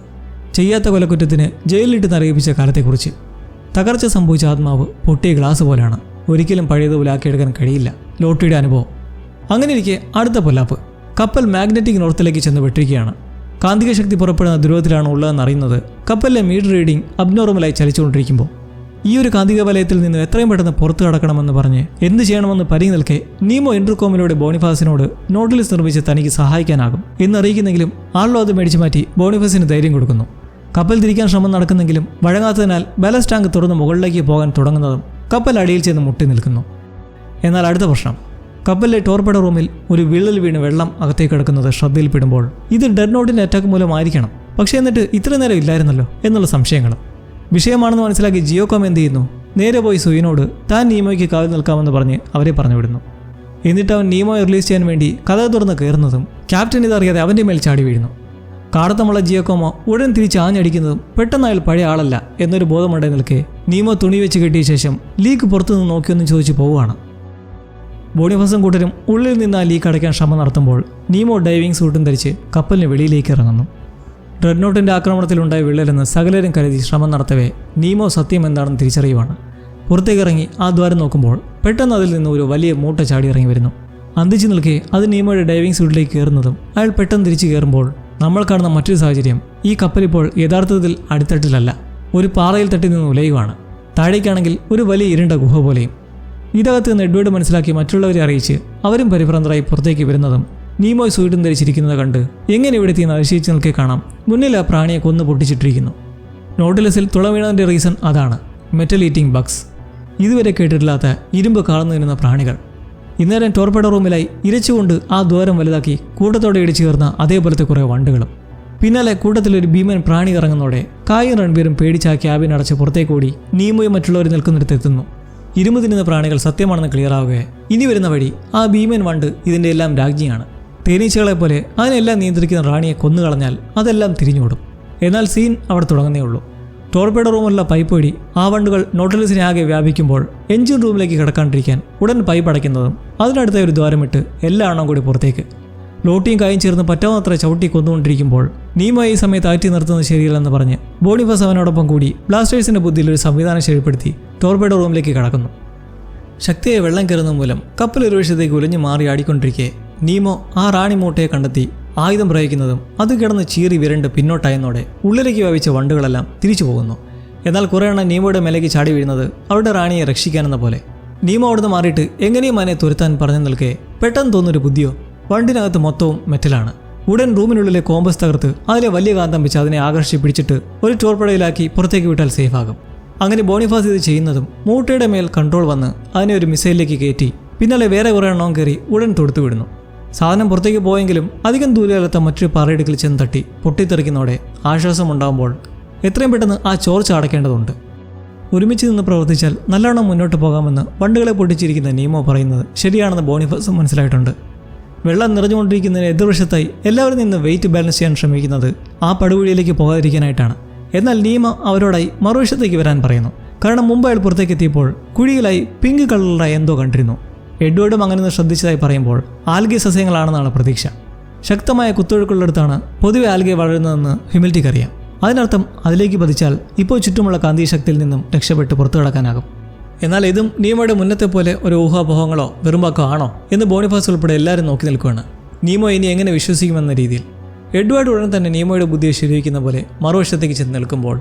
ചെയ്യാത്ത കൊലക്കുറ്റത്തിന് ജയിലിലിട്ട് നരകിപ്പിച്ച കാലത്തെക്കുറിച്ച്. തകർച്ച സംഭവിച്ച ആത്മാവ് പൊട്ടിയ ഗ്ലാസ് പോലെയാണ്. ഒരിക്കലും പഴയതുപോലെ ആക്കിയെടുക്കാൻ കഴിയില്ല ലോട്ടിയുടെ അനുഭവം. അങ്ങനെയിരിക്കെ അടുത്ത പൊല്ലാപ്പ്. കപ്പൽ മാഗ്നറ്റിക് നോർത്തിലേക്ക് ചെന്ന് വെട്ടിരിക്കുകയാണ്. കാന്തിക ശക്തി പുറപ്പെടുന്ന ധ്രുവത്തിലാണ് ഉള്ളതെന്ന് അറിയുന്നത് കപ്പലിലെ മീറ്റർ റീഡിംഗ് അബ്നോർമലായി ചലിച്ചുകൊണ്ടിരിക്കുമ്പോൾ ഈ ഒരു കാന്തിക വലയത്തിൽ നിന്ന് എത്രയും പെട്ടെന്ന് പുറത്തു കടക്കണമെന്ന് പറഞ്ഞ് എന്ത് ചെയ്യണമെന്ന് പരിങ്ങി നിൽക്കെ നീമോ ഇന്റർകോമിലൂടെ ബോണിഫാസിനോട് നോട്ടിലിസ് നിർമ്മിച്ച് തനിക്ക് സഹായിക്കാനാകും എന്നറിയിക്കുന്നെങ്കിലും ആളോ അത് മേടിച്ചു മാറ്റി ബോണിഫാസിന് ധൈര്യം കൊടുക്കുന്നു. കപ്പൽ തിരിക്കാൻ ശ്രമം നടക്കുന്നെങ്കിലും വഴങ്ങാത്തതിനാൽ ബാലസ്റ്റ് ടാങ്ക് തുറന്ന് മുകളിലേക്ക് പോകാൻ തുടങ്ങുന്നതും കപ്പൽ അടിയിൽ ചെന്ന് മുട്ടി നിൽക്കുന്നു. എന്നാൽ അടുത്ത പ്രശ്നം, കപ്പലിലെ ടോർപെഡോ റൂമിൽ ഒരു വിള്ളൽ വീണ് വെള്ളം അകത്തേക്ക് കിടക്കുന്നത് ശ്രദ്ധയിൽപ്പെടുമ്പോൾ ഇത് ഡെഡ് നോട്ടിൻ്റെ അറ്റാക്ക് മൂലമായിരിക്കണം, പക്ഷേ എന്നിട്ട് ഇത്ര നേരം ഇല്ലായിരുന്നല്ലോ എന്നുള്ള സംശയങ്ങളും. വിഷയമാണെന്ന് മനസ്സിലാക്കി ജിയോകോം എന്ത് ചെയ്യുന്നു, നേരെ പോയി സുയിനോട് താൻ നീമോയ്ക്ക് കാവൽ നിൽക്കാമെന്ന് പറഞ്ഞ് അവരെ പറഞ്ഞു വിടുന്നു. എന്നിട്ട് അവൻ നീമോയെ റിലീസ് ചെയ്യാൻ വേണ്ടി കഥ തുറന്ന് കയറുന്നതും ക്യാപ്റ്റൻ ഇതറിയാതെ അവൻ്റെ മേൽ ചാടി വീഴുന്നു. കാടത്തമുള്ള ജിയോകോമോ ഉടൻ തിരിച്ച് ആഞ്ഞടിക്കുന്നതും പെട്ടെന്ന് അയാൾ പഴയ ആളല്ല എന്നൊരു ബോധമുണ്ടായി നിൽക്കെ നീമോ തുണി വെച്ച് കെട്ടിയ ശേഷം ലീക്ക് പുറത്തുനിന്ന് നോക്കിയൊന്നും ചോദിച്ചു പോവുകയാണ്. ബോണിഫാസും കൂട്ടരും ഉള്ളിൽ നിന്ന് ആ ലീക്ക് അടയ്ക്കാൻ ശ്രമം നടത്തുമ്പോൾ നീമോ ഡൈവിംഗ് സൂട്ടും ധരിച്ച് കപ്പലിന് വെളിയിലേക്ക് ഇറങ്ങുന്നു. ഡ്രെഡ് നോട്ടിൻ്റെ ആക്രമണത്തിലുണ്ടായ വിള്ളലെന്ന് സകലരും കരുതി ശ്രമം നടത്തവേ നീമോ സത്യം എന്താണെന്ന് തിരിച്ചറിയുവാണ്. പുറത്തേക്കിറങ്ങി ആ ദ്വാരം നോക്കുമ്പോൾ പെട്ടെന്ന് അതിൽ നിന്ന് ഒരു വലിയ മൂട്ട ചാടി ഇറങ്ങി വരുന്നു. അന്തിച്ചു നിൽക്കെ അത് നീമോയുടെ ഡൈവിംഗ് സൂട്ടിലേക്ക് കയറുന്നതും അയാൾ പെട്ടെന്ന് തിരിച്ചു കയറുമ്പോൾ നമ്മൾ കാണുന്ന മറ്റൊരു സാഹചര്യം, ഈ കപ്പലിപ്പോൾ യഥാർത്ഥത്തിൽ അടിത്തട്ടിലല്ല, ഒരു പാറയിൽ തട്ടി നിന്ന് ഉലയുവാണ്. താഴേക്കാണെങ്കിൽ ഒരു വലിയ ഇരുണ്ട ഗുഹ പോലെയും. ഇതകത്ത് നിന്ന് എഡ്വേർഡ് മനസ്സിലാക്കി മറ്റുള്ളവരെ അറിയിച്ച് അവരും പരിഭ്രാന്തരായി പുറത്തേക്ക് വരുന്നതും നീമോയ് സൂട്ടും ധരിച്ചിരിക്കുന്നത് കണ്ട് എങ്ങനെ ഇവിടെ എത്തിയെന്ന് അതിശയിച്ച് നിൽക്കെ കാണാം മുന്നിൽ ആ പ്രാണിയെ കൊന്നു പൊട്ടിച്ചിട്ടിരിക്കുന്നു. നോട്ടിലസിൽ തുള വീണതിൻ്റെ റീസൺ അതാണ്, മെറ്റൽ ഈറ്റിംഗ് ബഗ്സ്. ഇതുവരെ കേട്ടിട്ടില്ലാത്ത ഇരുമ്പ് കാർന്നു നിന്ന പ്രാണികൾ. ഇന്നേരം ടോർപെഡോ റൂമിലായി ഇരച്ചുകൊണ്ട് ആ ദ്വാരം വലുതാക്കി കൂട്ടത്തോടെ ഇടിച്ചു ചേർന്ന അതേപോലത്തെ കുറേ വണ്ടുകളും. പിന്നാലെ കൂട്ടത്തിലൊരു ഭീമൻ പ്രാണി ഇറങ്ങുന്നതോടെ കായും റൺബീറും പേടിച്ച് ആ ക്യാബിൻ അടച്ച് പുറത്തേക്കോടി നീമോയും മറ്റുള്ളവർ നിൽക്കുന്നിടത്ത് എത്തുന്നു. ഇരുമ്പ് തിന്നുന്ന പ്രാണികൾ സത്യമാണെന്ന് ക്ലിയറാവുകയെ ഇനി വരുന്ന വഴി ആ ഭീമൻ വണ്ട് ഇതിൻ്റെ എല്ലാം രാജ്ഞിയാണ്. തേനീച്ചകളെപ്പോലെ അതിനെല്ലാം നിയന്ത്രിക്കുന്ന റാണിയെ കൊന്നുകളഞ്ഞാൽ അതെല്ലാം തിരിഞ്ഞോടും. എന്നാൽ സീൻ അവിടെ തുടങ്ങുന്നേ ഉള്ളൂ. ടോർപെഡോ റൂമുള്ള പൈപ്പ് വഴി ആ വണ്ടുകൾ നോട്ടിലസിനെ ആകെ വ്യാപിക്കുമ്പോൾ എഞ്ചിൻ റൂമിലേക്ക് കിടക്കാണ്ടിരിക്കാൻ ഉടൻ പൈപ്പ് അടയ്ക്കുന്നതും അതിനടുത്ത ഒരു ദ്വാരമിട്ട് എല്ലാ എണ്ണം കൂടി പുറത്തേക്ക്. ലോട്ടിയും കായും ചേർന്ന് പറ്റാവുന്നത്ര ചവിട്ടി കൊന്നുകൊണ്ടിരിക്കുമ്പോൾ നീമോ ഈ സമയത്ത് ആറ്റി നിർത്തുന്നത് ശരിയല്ലെന്ന് പറഞ്ഞ് ബോണിഫാസ് അവനോടൊപ്പം കൂടി ബ്ലാസ്റ്റേഴ്സിൻ്റെ ബുദ്ധിയിൽ ഒരു സംവിധാനം ശരിപ്പെടുത്തി ടോർപെഡോ റൂമിലേക്ക് കടക്കുന്നു. ശക്തിയെ വെള്ളം കയറുന്ന മൂലം കപ്പൽ ഒരു വശത്തേക്ക് ഉലഞ്ഞു മാറി ആടിക്കൊണ്ടിരിക്കെ നീമോ ആ റാണി മൂട്ടയെ കണ്ടെത്തി ആയുധം പ്രയോഗിക്കുന്നതും അത് കിടന്ന് ചീറി വിരണ്ട് പിന്നോട്ടായെന്നോടെ ഉള്ളിലേക്ക് വ്യാപിച്ച വണ്ടുകളെല്ലാം തിരിച്ചു പോകുന്നു. എന്നാൽ കുറേ എണ്ണം നീമോയുടെ മേലേക്ക് ചാടി വീഴുന്നത് അവരുടെ റാണിയെ രക്ഷിക്കാനെന്ന പോലെ. നീമോ അവിടുന്ന് മാറിയിട്ട് എങ്ങനെയും അതിനെ തുരത്താൻ പറഞ്ഞു നിൽക്കെ പെട്ടെന്ന് തോന്നുന്നൊരു ബുദ്ധിയോ, വണ്ടിനകത്ത് മൊത്തവും മെറ്റലാണ്. ഉടൻ റൂമിനുള്ളിലെ കോമ്പസ് തകർത്ത് അതിലെ വലിയ കാന്തം വെച്ച് അതിനെ ആകർഷിച്ച് പിടിച്ചിട്ട് ഒരു ടോർപെഡോയിലാക്കി പുറത്തേക്ക് വിട്ടാൽ സേഫാകും. അങ്ങനെ ബോണിഫാസ് ഇത് ചെയ്യുന്നതും മൂട്ടയുടെ മേൽ കൺട്രോൾ വന്ന് അതിനെ ഒരു മിസൈലിലേക്ക് കയറ്റി പിന്നാലെ വേറെ കുറേ എണ്ണവും കയറി ഉടൻ തൊടുത്തു വിടുന്നു. സാധനം പുറത്തേക്ക് പോയെങ്കിലും അധികം ദൂരകാലത്ത് മറ്റൊരു പാറയിടുക്കിൽ ചെന്ന് തട്ടി പൊട്ടിത്തെറിക്കുന്നതോടെ ആശ്വാസമുണ്ടാകുമ്പോൾ എത്രയും പെട്ടെന്ന് ആ ചോർച്ച അടയ്ക്കേണ്ടതുണ്ട്. ഒരുമിച്ച് നിന്ന് പ്രവർത്തിച്ചാൽ നല്ലവണ്ണം മുന്നോട്ട് പോകാമെന്ന് വണ്ടുകളെ പൊട്ടിച്ചിരിക്കുന്ന നീമോ പറയുന്നത് ശരിയാണെന്ന് ബോണിഫാസും മനസ്സിലായിട്ടുണ്ട്. വെള്ളം നിറഞ്ഞുകൊണ്ടിരിക്കുന്നതിന് എതിർവശത്തായി എല്ലാവരും നിന്ന് വെയിറ്റ് ബാലൻസ് ചെയ്യാൻ ശ്രമിക്കുന്നത് ആ പടുകുഴിയിലേക്ക് പോകാതിരിക്കാനായിട്ടാണ്. എന്നാൽ നീമ അവരോടായി മറുവശത്തേക്ക് വരാൻ പറയുന്നു. കാരണം മുമ്പ് അയാൾ പുറത്തേക്ക് എത്തിയപ്പോൾ കുഴിയിലായി പിങ്ക് കളറിലായി എന്തോ കണ്ടിരുന്നു. എഡ്വേർഡും അങ്ങനെ ശ്രദ്ധിച്ചതായി പറയുമ്പോൾ ആൽഗെ സസ്യങ്ങളാണെന്നാണ് പ്രതീക്ഷ. ശക്തമായ കുത്തൊഴുക്കുള്ളിടത്താണ് പൊതുവെ ആൽഗെ വളരുന്നതെന്ന് ഹ്യൂമിലിറ്റിക്ക് അറിയാം. അതിനർത്ഥം അതിലേക്ക് പതിച്ചാൽ ഇപ്പോൾ ചുറ്റുമുള്ള കാന്തിക ശക്തിയിൽ നിന്നും രക്ഷപ്പെട്ട് പുറത്തു കടക്കാനാകും. എന്നാൽ ഇതും നീമോയുടെ മുന്നത്തെ പോലെ ഒരു ഊഹാപോഹങ്ങളോ വെറുമ്പാക്കോ ആണോ എന്ന് ബോണിഫാസ് ഉൾപ്പെടെ എല്ലാവരും നോക്കി നിൽക്കുകയാണ്. നീമോ ഇനി എങ്ങനെ വിശ്വസിക്കുമെന്ന രീതിയിൽ. എഡ്വേർഡ് ഉടൻ തന്നെ നീമോയുടെ ബുദ്ധിയെ ശരിവയ്ക്കുന്ന പോലെ മറുവശത്തേക്ക് ചെന്ന് നിൽക്കുമ്പോൾ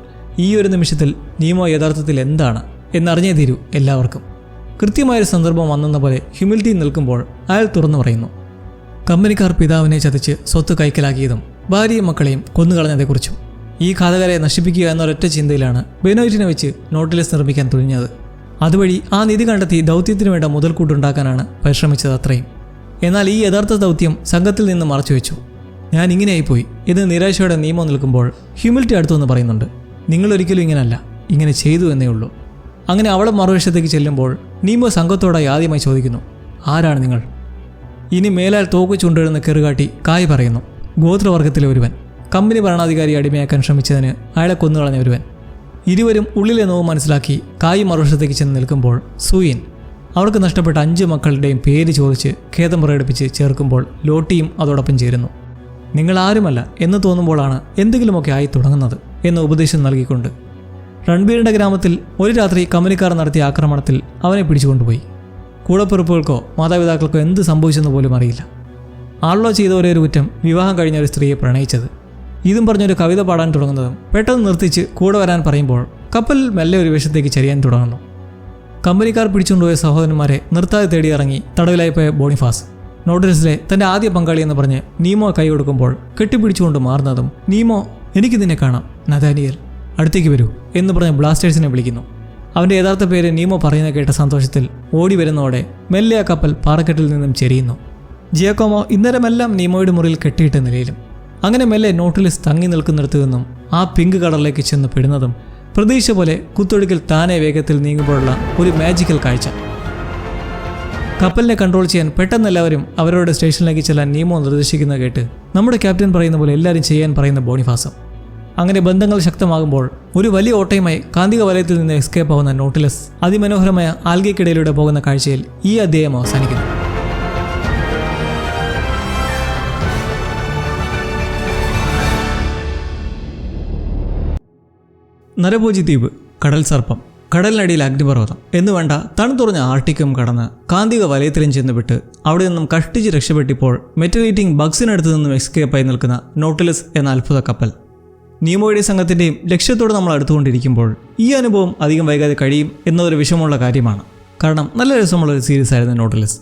ഈ ഒരു നിമിഷത്തിൽ നീമോ യഥാർത്ഥത്തിൽ എന്താണ് എന്നറിഞ്ഞേ തീരൂ എല്ലാവർക്കും. കൃത്യമായൊരു സന്ദർഭം വന്നെന്ന പോലെ ഹ്യൂമിലിറ്റി നിൽക്കുമ്പോൾ അയാൾ തുറന്നു പറയുന്നു. കമ്പനിക്കാർ പിതാവിനെ ചതച്ച് സ്വത്ത് കൈക്കലാക്കിയതും ഭാര്യയും മക്കളെയും കൊന്നുകളഞ്ഞതേക്കുറിച്ചും. ഈ ഘാതകരെ നശിപ്പിക്കുക എന്നൊരൊറ്റ ചിന്തയിലാണ് ബെനോയിറ്റിനെ വെച്ച് നോട്ടിലസ് നിർമ്മിക്കാൻ തുനിഞ്ഞത്. അതുവഴി ആ നിധി കണ്ടെത്തി ദൗത്യത്തിന് വേണ്ട മുതൽക്കൂട്ടുണ്ടാക്കാനാണ് പരിശ്രമിച്ചത് അത്രയും. എന്നാൽ ഈ യഥാർത്ഥ ദൗത്യം സംഘത്തിൽ നിന്ന് മറച്ചുവെച്ചു. ഞാൻ ഇങ്ങനെയായിപ്പോയി എന്ന് നിരാശയോടെ നീമോ നിൽക്കുമ്പോൾ ഹ്യൂമിലിറ്റി അടുത്തുനിന്ന് പറയുന്നുണ്ട്. നിങ്ങളൊരിക്കലും ഇങ്ങനല്ല, ഇങ്ങനെ ചെയ്തു എന്നേ ഉള്ളൂ. അങ്ങനെ അവളെ മറുവശത്തേക്ക് ചെല്ലുമ്പോൾ നീമോ സംഘത്തോടായി ആദ്യമായി ചോദിക്കുന്നു, ആരാണ് നിങ്ങൾ? ഇനി മേലാൽ തോക്ക് ചൂണ്ടെടുന്ന കെറുകാട്ടി കായ് പറയുന്നു, ഗോത്രവർഗത്തിലെ ഒരുവൻ, കമ്പനി ഭരണാധികാരി അടിമയാക്കാൻ ശ്രമിച്ചതിന് അയാളെ കൊന്നുകളഞ്ഞ ഒരുവൻ. ഇരുവരും ഉള്ളിലെ നോവ് മനസ്സിലാക്കി കായ് മറുവശത്തേക്ക് ചെന്ന് നിൽക്കുമ്പോൾ സൂയിൻ അവർക്ക് നഷ്ടപ്പെട്ട 5 മക്കളുടെയും പേര് ചോദിച്ച് ഖേദം പ്രകടിപ്പിച്ച് ചേർക്കുമ്പോൾ ലോട്ടിയും അതോടൊപ്പം ചേരുന്നു. നിങ്ങൾ ആരുമല്ല എന്ന് തോന്നുമ്പോഴാണ് എന്തെങ്കിലുമൊക്കെ ആയി തുടങ്ങുന്നത് എന്ന ഉപദേശം നൽകിക്കൊണ്ട് രൺബീറിൻ്റെ ഗ്രാമത്തിൽ ഒരു രാത്രി കമ്പനിക്കാർ നടത്തിയ ആക്രമണത്തിൽ അവനെ പിടിച്ചുകൊണ്ടുപോയി. കൂടപ്പിറപ്പുകൾക്കോ മാതാപിതാക്കൾക്കോ എന്ത് സംഭവിച്ചെന്ന് പോലും അറിയില്ല. ആളോ ചെയ്ത ഒരേ ഒരു കുറ്റം വിവാഹം കഴിഞ്ഞ ഒരു സ്ത്രീയെ പ്രണയിച്ചത്. ഇതും പറഞ്ഞൊരു കവിത പാടാൻ തുടങ്ങുന്നതും പെട്ടെന്ന് നിർത്തിച്ച് കൂടെ വരാൻ പറയുമ്പോൾ കപ്പൽ മെല്ലെ ഒരു വേഷത്തേക്ക് ചരിയാൻ തുടങ്ങുന്നു. കമ്പനിക്കാർ പിടിച്ചുകൊണ്ടുപോയ സഹോദരന്മാരെ നിർത്താതെ തേടിയിറങ്ങി തടവിലായി പോയ ബോണിഫാസ് നോട്ടിലസിലെ തൻ്റെ ആദ്യ പങ്കാളി എന്ന് പറഞ്ഞ് നീമോ കൈ കൊടുക്കുമ്പോൾ കെട്ടിപ്പിടിച്ചുകൊണ്ട് മാറുന്നതും നീമോ എനിക്ക് നിന്നെ കാണാം നഥാനിയൽ അടുത്തേക്ക് വരൂ എന്ന് പറഞ്ഞ് ബ്ലാസ്റ്റേഴ്സിനെ വിളിക്കുന്നു. അവൻ്റെ യഥാർത്ഥ പേര് നീമോ പറയുന്ന കേട്ട സന്തോഷത്തിൽ ഓടി വരുന്നതോടെ മെല്ലെ ആ കപ്പൽ പാറക്കെട്ടിൽ നിന്നും ചെരിയുന്നു. ജിയാക്കോമോ ഇന്നേരമെല്ലാം നീമോയുടെ മുറിയിൽ കെട്ടിയിട്ട നിലയിലും. അങ്ങനെ മെല്ലെ നോട്ടിലിസ് തങ്ങി നിൽക്കുന്നിടത്തു നിന്നും ആ പിങ്ക് കടലിലേക്ക് ചെന്ന് പെടുന്നതും പ്രതീക്ഷ പോലെ കുത്തൊഴുക്കിൽ താനെ വേഗത്തിൽ നീങ്ങുമ്പോഴുള്ള ഒരു മാജിക്കൽ കാഴ്ച. കപ്പലിനെ കൺട്രോൾ ചെയ്യാൻ പെട്ടെന്ന് എല്ലാവരും അവരുടെ സ്റ്റേഷനിലേക്ക് ചെല്ലാൻ നീമോ നിർദ്ദേശിക്കുന്നത് കേട്ട് നമ്മുടെ ക്യാപ്റ്റൻ പറയുന്ന പോലെ എല്ലാവരും ചെയ്യാൻ പറയുന്ന ബോണിഫാസം. അങ്ങനെ ബന്ധങ്ങൾ ശക്തമാകുമ്പോൾ ഒരു വലിയ ഓട്ടയുമായി കാന്തിക വലയത്തിൽ നിന്ന് എസ്കേപ്പ് ആവുന്ന നോട്ടിലസ് അതിമനോഹരമായ ആൽഗയ്ക്കിടയിലൂടെ പോകുന്ന കാഴ്ചയിൽ ഈ അധ്യായം അവസാനിക്കുന്നു. നരഭോജി ദ്വീപ്, കടൽ സർപ്പം, കടലിനടിയിൽ അഗ്നിപർവ്വതം എന്ന് വേണ്ട തണുത്തുറഞ്ഞ ആർട്ടിക്കും കടന്ന് കാന്തിക വലയത്തിലും ചെന്നുവിട്ട് അവിടെ നിന്നും കഷ്ടിച്ച് രക്ഷപ്പെട്ടിപ്പോൾ മെറ്റൽ ഈറ്റിംഗ് ബഗ്സിനടുത്ത് നിന്നും എസ്കേപ്പായി നിൽക്കുന്ന നോട്ടിലസ് എന്ന അത്ഭുത കപ്പൽ. നീമോയുടെ സംഘത്തിൻ്റെയും ലക്ഷ്യത്തോട് നമ്മൾ അടുത്തുകൊണ്ടിരിക്കുമ്പോൾ ഈ അനുഭവം അധികം വൈകാതെ കഴിയും എന്നതൊരു വിഷമമുള്ള കാര്യമാണ്. കാരണം നല്ല രസമുള്ളൊരു സീരീസ് ആയിരുന്നു നോട്ടിലസ്.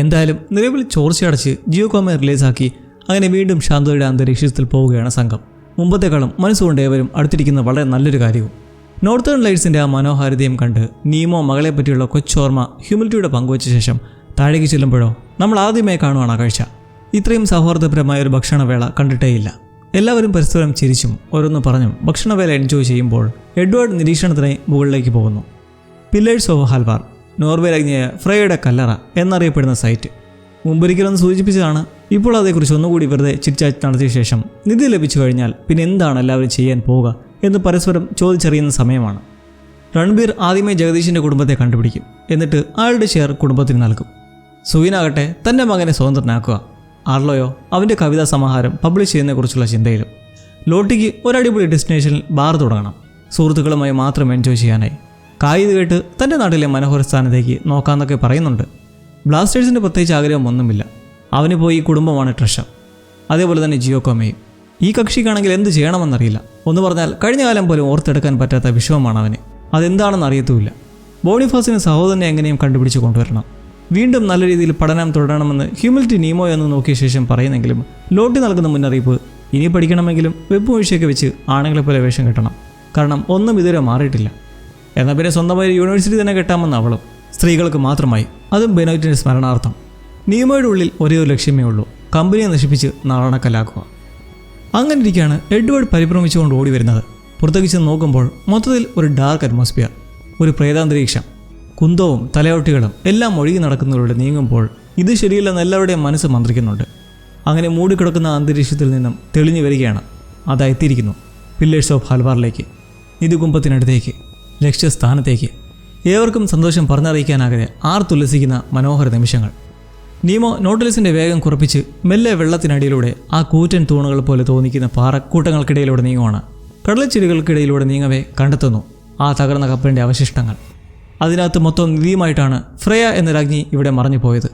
എന്തായാലും നിലവിൽ ചോർച്ചയടച്ച് ജിയോകോമെ റിലീസാക്കി അങ്ങനെ വീണ്ടും ശാന്തതയുടെ അന്തരീക്ഷത്തിൽ പോവുകയാണ് സംഘം. മുമ്പത്തെക്കാളും മനസ്സുകൊണ്ട് ഏവരും അടുത്തിരിക്കുന്ന വളരെ നല്ലൊരു കാര്യവും. നോർത്തേൺ ലൈറ്റ്സിൻ്റെ ആ മനോഹാരിതയും കണ്ട് നീമോ മകളെ പറ്റിയുള്ള കൊച്ചോർമ്മ ഹ്യൂമിലിറ്റിയുടെ പങ്കുവച്ച ശേഷം താഴേക്ക് ചെല്ലുമ്പോഴോ നമ്മൾ ആദ്യമായി കാണുവാണ് ആ കാഴ്ച. ഇത്രയും സൗഹാർദ്ദപരമായ ഒരു ഭക്ഷണവേള കണ്ടിട്ടേയില്ല. എല്ലാവരും പരസ്പരം ചിരിച്ചും ഓരോന്ന് പറഞ്ഞും ഭക്ഷണവേല എൻജോയ് ചെയ്യുമ്പോൾ എഡ്വേർഡ് നിരീക്ഷണത്തിനായി മുകളിലേക്ക് പോകുന്നു. പില്ലേഴ്സ് ഓഫ് ഹാൽവാർ, നോർവേ രാജ്ഞിയായ ഫ്രേയുടെ കല്ലറ എന്നറിയപ്പെടുന്ന സൈറ്റ്. മുമ്പൊരിക്കലൊന്ന് സൂചിപ്പിച്ചതാണ്. ഇപ്പോൾ അതേക്കുറിച്ച് ഒന്നുകൂടി വെറുതെ ചിറ്റ്ചാറ്റ് നടത്തിയ ശേഷം നിധി ലഭിച്ചു കഴിഞ്ഞാൽ പിന്നെ എന്താണ് എല്ലാവരും ചെയ്യാൻ പോവുക എന്ന് പരസ്പരം ചോദിച്ചറിയുന്ന സമയമാണ്. രൺബീർ ആദ്യമേ ജഗദീഷിൻ്റെ കുടുംബത്തെ കണ്ടുപിടിക്കും. എന്നിട്ട് അയാളുടെ ഷെയർ കുടുംബത്തിന് നൽകും. സുവിനാകട്ടെ തൻ്റെ മകനെ സ്വതന്ത്രനാക്കുക. ആർലോയോ അവൻ്റെ കവിതാ സമാഹാരം പബ്ലിഷ് ചെയ്യുന്നതിനെക്കുറിച്ചുള്ള ചിന്തയിലും. ലോട്ടിക്ക് ഒരടിപൊളി ഡെസ്റ്റിനേഷനിൽ ബാർ തുടങ്ങണം, സുഹൃത്തുക്കളുമായി മാത്രം എൻജോയ് ചെയ്യാനായി. കായിത് കേട്ട് തൻ്റെ നാട്ടിലെ മനോഹര സ്ഥാനത്തേക്ക് നോക്കാമെന്നൊക്കെ പറയുന്നുണ്ട്. ബ്ലാസ്റ്റേഴ്സിൻ്റെ പ്രത്യേകിച്ച് ആഗ്രഹം ഒന്നുമില്ല. അവന് പോയി ഈ കുടുംബമാണ് ട്രഷർ. അതേപോലെ തന്നെ ജിയോകോമയും. ഈ കക്ഷിക്കാണെങ്കിൽ എന്ത് ചെയ്യണമെന്നറിയില്ല. ഒന്ന് പറഞ്ഞാൽ കഴിഞ്ഞ കാലം പോലും ഓർത്തെടുക്കാൻ പറ്റാത്ത വിഷമമാണ് അവന്. അതെന്താണെന്ന് അറിയത്തുമില്ല. ബോണിഫാസിന് സഹോദരനെ എങ്ങനെയും കണ്ടുപിടിച്ച് കൊണ്ടുവരണം. വീണ്ടും നല്ല രീതിയിൽ പഠനം തുടരണമെന്ന് ഹ്യൂമിലിറ്റി നീമോ എന്ന് നോക്കിയ ശേഷം പറയുന്നെങ്കിലും ലോട്ടി നൽകുന്ന മുന്നറിയിപ്പ് ഇനി പഠിക്കണമെങ്കിലും വെബ് വഴിയൊക്കെ വെച്ച് ആണുങ്ങളെപ്പോലെ വേഷം കെട്ടണം. കാരണം ഒന്നും ഇതുവരെ മാറിയിട്ടില്ല. എന്നാൽ പിന്നെ സ്വന്തമായി യൂണിവേഴ്സിറ്റി തന്നെ കെട്ടാമെന്ന് അവളും. സ്ത്രീകൾക്ക് മാത്രമായി, അതും ബെനോയിറ്റിൻ്റെ സ്മരണാർത്ഥം. നീമോയുടെ ഉള്ളിൽ ഒരേ ഒരു ലക്ഷ്യമേ ഉള്ളൂ, കമ്പനിയെ നശിപ്പിച്ച് നാളണക്കലാക്കുക. അങ്ങനെ ഇരിക്കുകയാണ് എഡ്വേർഡ് പരിഭ്രമിച്ചുകൊണ്ട് ഓടി വരുന്നത്. പുറത്തേക്ക് ചെന്ന് നോക്കുമ്പോൾ മൊത്തത്തിൽ ഒരു ഡാർക്ക് അറ്റ്മോസ്ഫിയർ, ഒരു പ്രേതാന്തരീക്ഷം. കുന്തവും തലയോട്ടികളും എല്ലാം ഒഴുകി നടക്കുന്നവരുടെ നീങ്ങുമ്പോൾ ഇത് ശരിയില്ലെന്ന് എല്ലാവരുടെയും മനസ്സ് മന്ത്രിക്കുന്നുണ്ട്. അങ്ങനെ മൂടിക്കിടക്കുന്ന അന്തരീക്ഷത്തിൽ നിന്നും തെളിഞ്ഞു വരികയാണ്. അതെത്തിയിരിക്കുന്നു പില്ലേഴ്സ് ഓഫ് ഹാൽവാറിലേക്ക്, നിധികുംഭത്തിനടുത്തേക്ക്, ലക്ഷ്യസ്ഥാനത്തേക്ക്. ഏവർക്കും സന്തോഷം പറഞ്ഞറിയിക്കാനാകാതെ ആർത്തുല്ലസിക്കുന്ന മനോഹര നിമിഷങ്ങൾ. നീമോ നോട്ടിലസിൻ്റെ വേഗം കുറപ്പിച്ച് മെല്ലെ വെള്ളത്തിനടിയിലൂടെ ആ കൂറ്റൻ തൂണുകൾ പോലെ തോന്നിക്കുന്ന പാറക്കൂട്ടങ്ങൾക്കിടയിലൂടെ നീങ്ങുവാണ്. കടൽച്ചിടികൾക്കിടയിലൂടെ നീങ്ങവേ കണ്ടെത്തുന്നു ആ തകർന്ന കപ്പലിൻ്റെ അവശിഷ്ടങ്ങൾ. അതിനകത്ത് മൊത്തം നിധിയുമായിട്ടാണ് ഫ്രേയ എന്ന രാജ്ഞി ഇവിടെ മറഞ്ഞു പോയത്.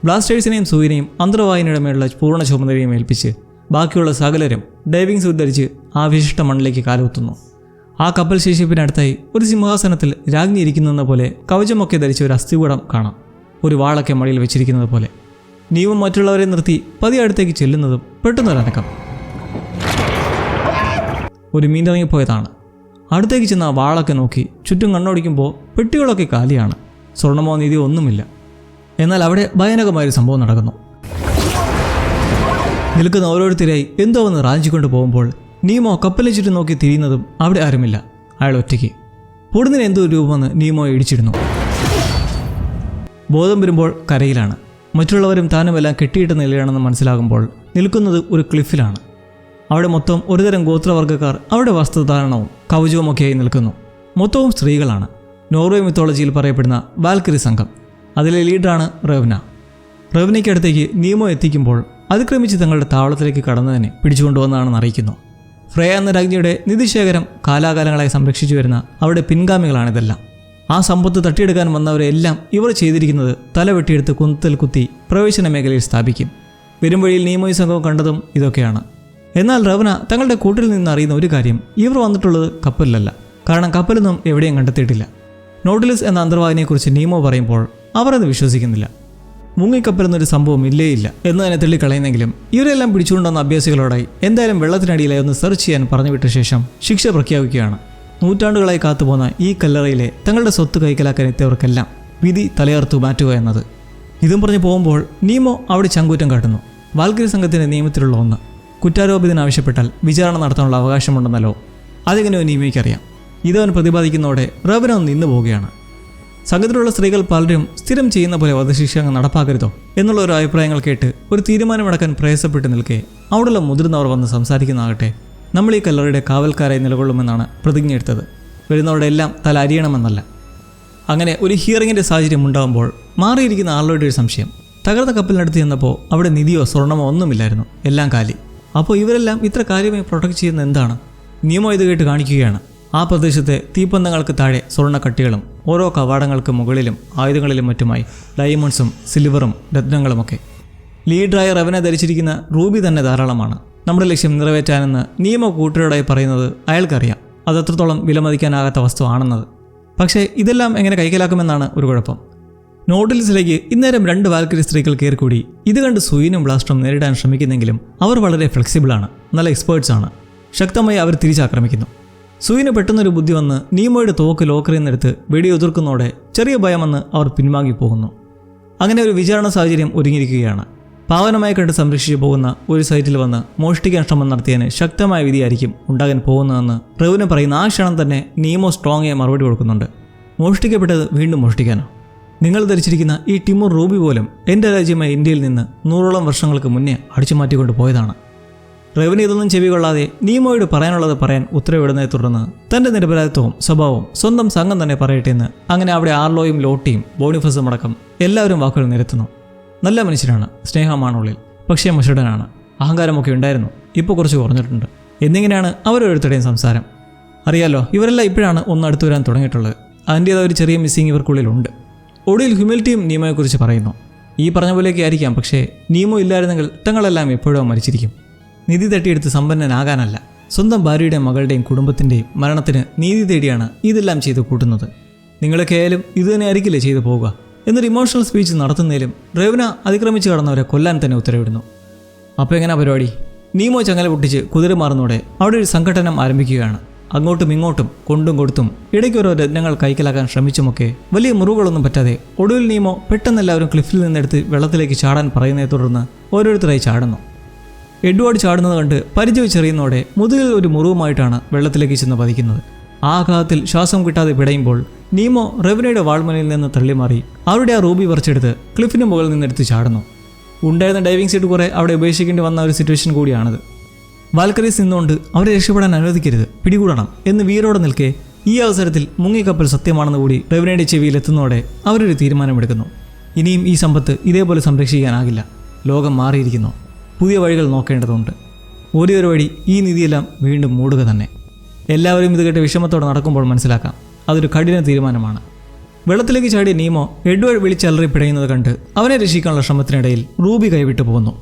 ബ്ലാസ്റ്റേഴ്സിനെയും സൂര്യനെയും അന്തർവാഹിനിയുടെ മേലുള്ള പൂർണ്ണ ചുമതലയും ഏൽപ്പിച്ച് ബാക്കിയുള്ള സകലരും ഡൈവിംഗ് സൂട്ട് ധരിച്ച് ആ വിശിഷ്ട മണ്ണിലേക്ക് കാലുകുത്തുന്നു. ആ കപ്പൽ ശേഷിപ്പിനടുത്തായി ഒരു സിംഹാസനത്തിൽ രാജ്ഞി ഇരിക്കുന്ന പോലെ കവചമൊക്കെ ധരിച്ച ഒരു അസ്ഥികൂടം കാണാം, ഒരു വാളൊക്കെ മടിയിൽ വെച്ചിരിക്കുന്നത് പോലെ. നീവും മറ്റുള്ളവരെ നിർത്തി പതിയെ അടുത്തേക്ക് ചെല്ലുന്നതും പെട്ടെന്നൊരനക്കം. ഒരു മീനിറങ്ങിപ്പോയതാണ്. അടുത്തേക്ക് ചെന്ന് ആ വാളൊക്കെ നോക്കി ചുറ്റും കണ്ണോടിക്കുമ്പോൾ പെട്ടികളൊക്കെ കാലിയാണ്. സ്വർണമോ നിധിയോ ഒന്നുമില്ല. എന്നാൽ അവിടെ ഭയാനകമായൊരു സംഭവം നടക്കുന്നു. നിൽക്കുന്ന ഓരോരുത്തരായി എന്തോ ഒന്ന് റാഞ്ചിക്കൊണ്ട് പോകുമ്പോൾ നീമോ കപ്പലിന് ചുറ്റും നോക്കി തിരിയുന്നതും അവിടെ ആരുമില്ല. അയാൾ ഒറ്റയ്ക്ക്. പൊടുന്നതിന് എന്തോ രൂപമെന്ന് നീമോയെ ഇടിച്ചിടുന്നു. ബോധം വരുമ്പോൾ കരയിലാണ്. മറ്റുള്ളവരും താനുമെല്ലാം കെട്ടിയിട്ട നിലയാണെന്ന് മനസ്സിലാകുമ്പോൾ നിൽക്കുന്നത് ഒരു ക്ലിഫിലാണ്. അവിടെ മൊത്തം ഒരുതരം ഗോത്രവർഗ്ഗക്കാർ അവരുടെ വസ്ത്രധാരണവും കവചവുമൊക്കെയായി നിൽക്കുന്നു. മൊത്തവും സ്ത്രീകളാണ്. നോർവേ മിത്തോളജിയിൽ പറയപ്പെടുന്ന വാൽക്കിറി സംഘം. അതിലെ ലീഡറാണ് റെവ്ന. റെവ്നയ്ക്കടുത്തേക്ക് നീമോ എത്തിക്കുമ്പോൾ അതിക്രമിച്ച് തങ്ങളുടെ താവളത്തിലേക്ക് കടന്നതിനെ പിടിച്ചുകൊണ്ടുവന്നാണെന്ന് അറിയിക്കുന്നു. ഫ്രേയ എന്ന രാജ്ഞിയുടെ നിധിശേഖരം കാലാകാലങ്ങളായി സംരക്ഷിച്ചു വരുന്ന അവരുടെ പിൻഗാമികളാണിതെല്ലാം. ആ സമ്പത്ത് തട്ടിയെടുക്കാൻ വന്നവരെല്ലാം ഇവർ ചെയ്തിരിക്കുന്നത് തല വെട്ടിയെടുത്ത് കുന്തത്തിൽ കുത്തി പ്രവേശന മേഖലയിൽ സ്ഥാപിക്കും. വരും വഴിയിൽ നീമോയി സംഘം കണ്ടതും ഇതൊക്കെയാണ്. എന്നാൽ റവ്ന തങ്ങളുടെ കൂട്ടിൽ നിന്ന് അറിയുന്ന ഒരു കാര്യം, ഇവർ വന്നിട്ടുള്ളത് കപ്പലിലല്ല. കാരണം കപ്പലൊന്നും എവിടെയും കണ്ടെത്തിയിട്ടില്ല. നോട്ടിലസ് എന്ന അന്തർവാഹിനിയെക്കുറിച്ച് നീമോ പറയുമ്പോൾ അവർ അത് വിശ്വസിക്കുന്നില്ല. മുങ്ങിക്കപ്പലെന്നൊരു സംഭവം ഇല്ലേയില്ല എന്ന് തന്നെ തെള്ളിക്കളയുന്നെങ്കിലും ഇവരെല്ലാം പിടിച്ചുകൊണ്ടുവന്ന അഭ്യാസികളോടായി എന്തായാലും വെള്ളത്തിനടിയിലായി ഒന്ന് സെർച്ച് ചെയ്യാൻ പറഞ്ഞുവിട്ട ശേഷം ശിക്ഷ പ്രഖ്യാപിക്കുകയാണ്. നൂറ്റാണ്ടുകളായി കാത്തുപോകുന്ന ഈ കല്ലറയിലെ തങ്ങളുടെ സ്വത്ത് കൈക്കലാക്കാൻ എത്തിയവർക്കെല്ലാം വിധി തലയർത്തു മാറ്റുക എന്നത്. ഇതും പറഞ്ഞ് പോകുമ്പോൾ നീമോ അവിടെ ചങ്കൂറ്റം കാട്ടുന്നു. വാൽക്കിറി സംഘത്തിൻ്റെ നിയമത്തിലുള്ള ഒന്ന്, കുറ്റാരോപിതനാവശ്യപ്പെട്ടാൽ വിചാരണ നടത്താനുള്ള അവകാശമുണ്ടെന്നല്ലോ. അതെങ്ങനെയോ നീമയ്ക്കറിയാം. ഇതവൻ പ്രതിപാദിക്കുന്നതോടെ റവ്ന നിന്നു പോവുകയാണ്. സംഘത്തിലുള്ള സ്ത്രീകൾ പലരും സ്ഥിരം ചെയ്യുന്ന പോലെ വധശിക്ഷ അങ്ങ് നടപ്പാക്കരുതോ എന്നുള്ള ഒരു അഭിപ്രായങ്ങൾ കേട്ട് ഒരു തീരുമാനമെടുക്കാൻ പ്രയാസപ്പെട്ട് നിൽക്കെ അവിടെയുള്ള മുതിർന്നവർ വന്ന് സംസാരിക്കുന്നതാകട്ടെ, നമ്മൾ ഈ കല്ലറയുടെ കാവൽക്കാരായി നിലകൊള്ളുമെന്നാണ് പ്രതിജ്ഞ എടുത്തത്. വരുന്നവരുടെ എല്ലാം തല അരിയണമെന്നല്ല. അങ്ങനെ ഒരു ഹിയറിങ്ങിൻ്റെ സാഹചര്യം ഉണ്ടാകുമ്പോൾ മാറിയിരിക്കുന്ന ആളുടെ ഒരു സംശയം, തകർന്ന കപ്പലിനടുത്ത് ചെന്നപ്പോൾ അവിടെ നിധിയോ സ്വർണമോ ഒന്നുമില്ലായിരുന്നു, എല്ലാം കാലി. അപ്പോൾ ഇവരെല്ലാം ഇത്ര കാര്യമായി പ്രൊട്ടക്ട് ചെയ്യുന്ന എന്താണ്? നിയമം ഇത് കേട്ട് കാണിക്കുകയാണ്. ആ പ്രദേശത്തെ തീപ്പന്തങ്ങൾക്ക് താഴെ സ്വർണ്ണക്കട്ടികളും ഓരോ കവാടങ്ങൾക്ക് മുകളിലും ആയുധങ്ങളിലും മറ്റുമായി ഡയമണ്ട്സും സിൽവറും രത്നങ്ങളുമൊക്കെ. ലീഡറായ റവ്ന ധരിച്ചിരിക്കുന്ന റൂബി തന്നെ ധാരാളമാണ്. നമ്മുടെ ലക്ഷ്യം നിറവേറ്റാനെന്ന് നിയമ കൂട്ടരോടായി പറയുന്നത് അയാൾക്കറിയാം. അത് എത്രത്തോളം വിലമതിക്കാനാകാത്ത വസ്തുവാണെന്നത്. പക്ഷേ ഇതെല്ലാം എങ്ങനെ കൈക്കലാക്കുമെന്നാണ് ഒരു കുഴപ്പം. നോട്ടിലസിലേക്ക് ഇന്നേരം 2 വാൽക്കിറി സ്ത്രീകൾ കയറിക്കൂടി ഇത് കണ്ട് സൂയിനും ബ്ലാസ്റ്ററും നേരിടാൻ ശ്രമിക്കുന്നെങ്കിലും അവർ വളരെ ഫ്ലെക്സിബിളാണ്, നല്ല എക്സ്പേർട്സാണ്. ശക്തമായി അവർ തിരിച്ചാക്രമിക്കുന്നു. സൂയിന് പെട്ടെന്നൊരു ബുദ്ധി വന്ന് നീമോയുടെ തോക്ക് ലോക്കറിൽ നിന്നെടുത്ത് വെടിയുതിർക്കുന്നതോടെ ചെറിയ ഭയമെന്ന് അവർ പിൻവാങ്ങിപ്പോകുന്നു. അങ്ങനെ ഒരു വിചാരണ സാഹചര്യം ഒരുങ്ങിയിരിക്കുകയാണ്. പാവനമായി കണ്ട് സംരക്ഷിച്ചു പോകുന്ന ഒരു സൈറ്റിൽ വന്ന് മോഷ്ടിക്കാൻ ശ്രമം നടത്തിയതിന് ശക്തമായ വിധിയായിരിക്കും ഉണ്ടാകാൻ പോകുന്നതെന്ന് റെവ്ന പറയുന്ന ആ ക്ഷണം തന്നെ നീമോ സ്ട്രോങ്ങായി മറുപടി കൊടുക്കുന്നുണ്ട്. മോഷ്ടിക്കപ്പെട്ടത് വീണ്ടും മോഷ്ടിക്കാനോ? നിങ്ങൾ ധരിച്ചിരിക്കുന്ന ഈ ടിമൂർ റൂബി പോലും എൻ്റെ രാജ്യമായ ഇന്ത്യയിൽ നിന്ന് 100ഓളം വർഷങ്ങൾക്ക് മുന്നേ അടിച്ചു മാറ്റിക്കൊണ്ട് പോയതാണ്. റെവ്ന ഇതൊന്നും ചെവി കൊള്ളാതെ നീമോയോട് പറയാനുള്ളത് പറയാൻ ഉത്തരവിടുന്നതിനെ തുടർന്ന് തൻ്റെ നിരപരാധിത്വവും സ്വഭാവവും സ്വന്തം സംഘം തന്നെ പറയട്ടെ എന്ന് അങ്ങനെ അവിടെ ആർലോയും ലോട്ടിയും ബോണിഫസും അടക്കം എല്ലാവരും വാക്കുകൾ നിരത്തുന്നു. നല്ല മനുഷ്യരാണ്, സ്നേഹമാണുള്ളിൽ, പക്ഷേ മുഷടനാണ്, അഹങ്കാരമൊക്കെ ഉണ്ടായിരുന്നു, ഇപ്പോൾ കുറച്ച് കുറഞ്ഞിട്ടുണ്ട് എന്നിങ്ങനെയാണ് അവരോരുത്തരുടെയും സംസാരം. അറിയാലോ, ഇവരെല്ലാം ഇപ്പോഴാണ് ഒന്ന് അടുത്തു വരാൻ തുടങ്ങിയിട്ടുള്ളത്. അതിൻ്റേതായ ഒരു ചെറിയ മിസ്സിങ് ഇവർക്കുള്ളിലുണ്ട്. ഒടുവിൽ ഹ്യൂമിലിറ്റിയും നീമോയെക്കുറിച്ച് പറയുന്നു. ഈ പറഞ്ഞ പോലെയൊക്കെ ആയിരിക്കാം, പക്ഷേ നീമോ ഇല്ലായിരുന്നെങ്കിൽ തങ്ങളെല്ലാം എപ്പോഴോ മരിച്ചിരിക്കും. നിധി തട്ടിയെടുത്ത് സമ്പന്നനാകാനല്ല, സ്വന്തം ഭാര്യയുടെയും മകളുടെയും കുടുംബത്തിൻ്റെയും മരണത്തിന് നീതി തേടിയാണ് ഇതെല്ലാം ചെയ്ത് കൂട്ടുന്നത്. നിങ്ങളൊക്കെ ആയാലും ഇതുതന്നെ ആയിരിക്കില്ലേ ചെയ്തു പോവുക എന്നൊരു ഇമോഷണൽ സ്പീച്ച് നടത്തുന്നതിലും റെവ്ന അതിക്രമിച്ച് കടന്നവരെ കൊല്ലാൻ തന്നെ ഉത്തരവിടുന്നു. അപ്പോൾ എങ്ങനെ പരിപാടി? നീമോ ചങ്ങല പൊട്ടിച്ച് കുതിര മാറുന്നതോടെ അവിടെ ഒരു സംഘടനം ആരംഭിക്കുകയാണ്. അങ്ങോട്ടും ഇങ്ങോട്ടും കൊണ്ടും കൊടുത്തും ഇടയ്ക്ക് ഓരോ രത്നങ്ങൾ കൈക്കലാക്കാൻ ശ്രമിച്ചുമൊക്കെ വലിയ മുറിവുകളൊന്നും പറ്റാതെ ഒടുവിൽ നീമോ പെട്ടെന്നെല്ലാവരും ക്ലിഫിൽ നിന്നെടുത്ത് വെള്ളത്തിലേക്ക് ചാടാൻ പറയുന്നതിനെ തുടർന്ന് ഓരോരുത്തരായി ചാടുന്നു. എഡ്വേർഡ് ചാടുന്നത് കണ്ട് പരിചയിച്ചെറിയുന്നതോടെ മുതുകിൽ ഒരു മുറിവുമായിട്ടാണ് വെള്ളത്തിലേക്ക് ചെന്ന് പതിക്കുന്നത്. ആ ആഘാതത്തിൽ ശ്വാസം കിട്ടാതെ പിടയുമ്പോൾ നീമോ റെവ്നയുടെ വാൾമുനയിൽ നിന്ന് തള്ളിമാറി അവരുടെ ആ റൂബി പറിച്ചെടുത്ത് ക്ലിഫിന് മുകളിൽ നിന്നെടുത്ത് ചാടുന്നു. ഉണ്ടായിരുന്ന ഡൈവിംഗ് സീറ്റ് കുറെ അവിടെ ഉപേക്ഷിക്കേണ്ടി വന്ന ഒരു സിറ്റുവേഷൻ കൂടിയാണത്. വാൽക്കറീസ് നിന്നുകൊണ്ട് അവരെ രക്ഷപ്പെടാൻ അനുവദിക്കരുത്, പിടികൂടണം എന്ന് വീരോടെ നിൽക്കെ ഈ അവസരത്തിൽ മുങ്ങിക്കപ്പൽ സത്യമാണെന്ന് കൂടി റെവ്നയുടെ ചെവിയിൽ എത്തുന്നതോടെ അവരൊരു തീരുമാനമെടുക്കുന്നു. ഇനിയും ഈ സമ്പത്ത് ഇതേപോലെ സംരക്ഷിക്കാനാകില്ല. ലോകം മാറിയിരിക്കുന്നു, പുതിയ വഴികൾ നോക്കേണ്ടതുണ്ട്. ഒരേ ഒരു വഴി ഈ നിധിയെല്ലാം വീണ്ടും മൂടുക തന്നെ. എല്ലാവരും ഇത് കേട്ട് വിഷമത്തോടെ നടക്കുമ്പോൾ മനസ്സിലാക്കാം അതൊരു കഠിന തീരുമാനമാണ്. വെള്ളത്തിലേക്ക് ചാടിയ നീമോ എഡ്വേർഡ് വിളിച്ചലറി പിടയുന്നത് കണ്ട് അവനെ രക്ഷിക്കാനുള്ള ശ്രമത്തിനിടയിൽ റൂബി കൈവിട്ടു പോകുന്നു.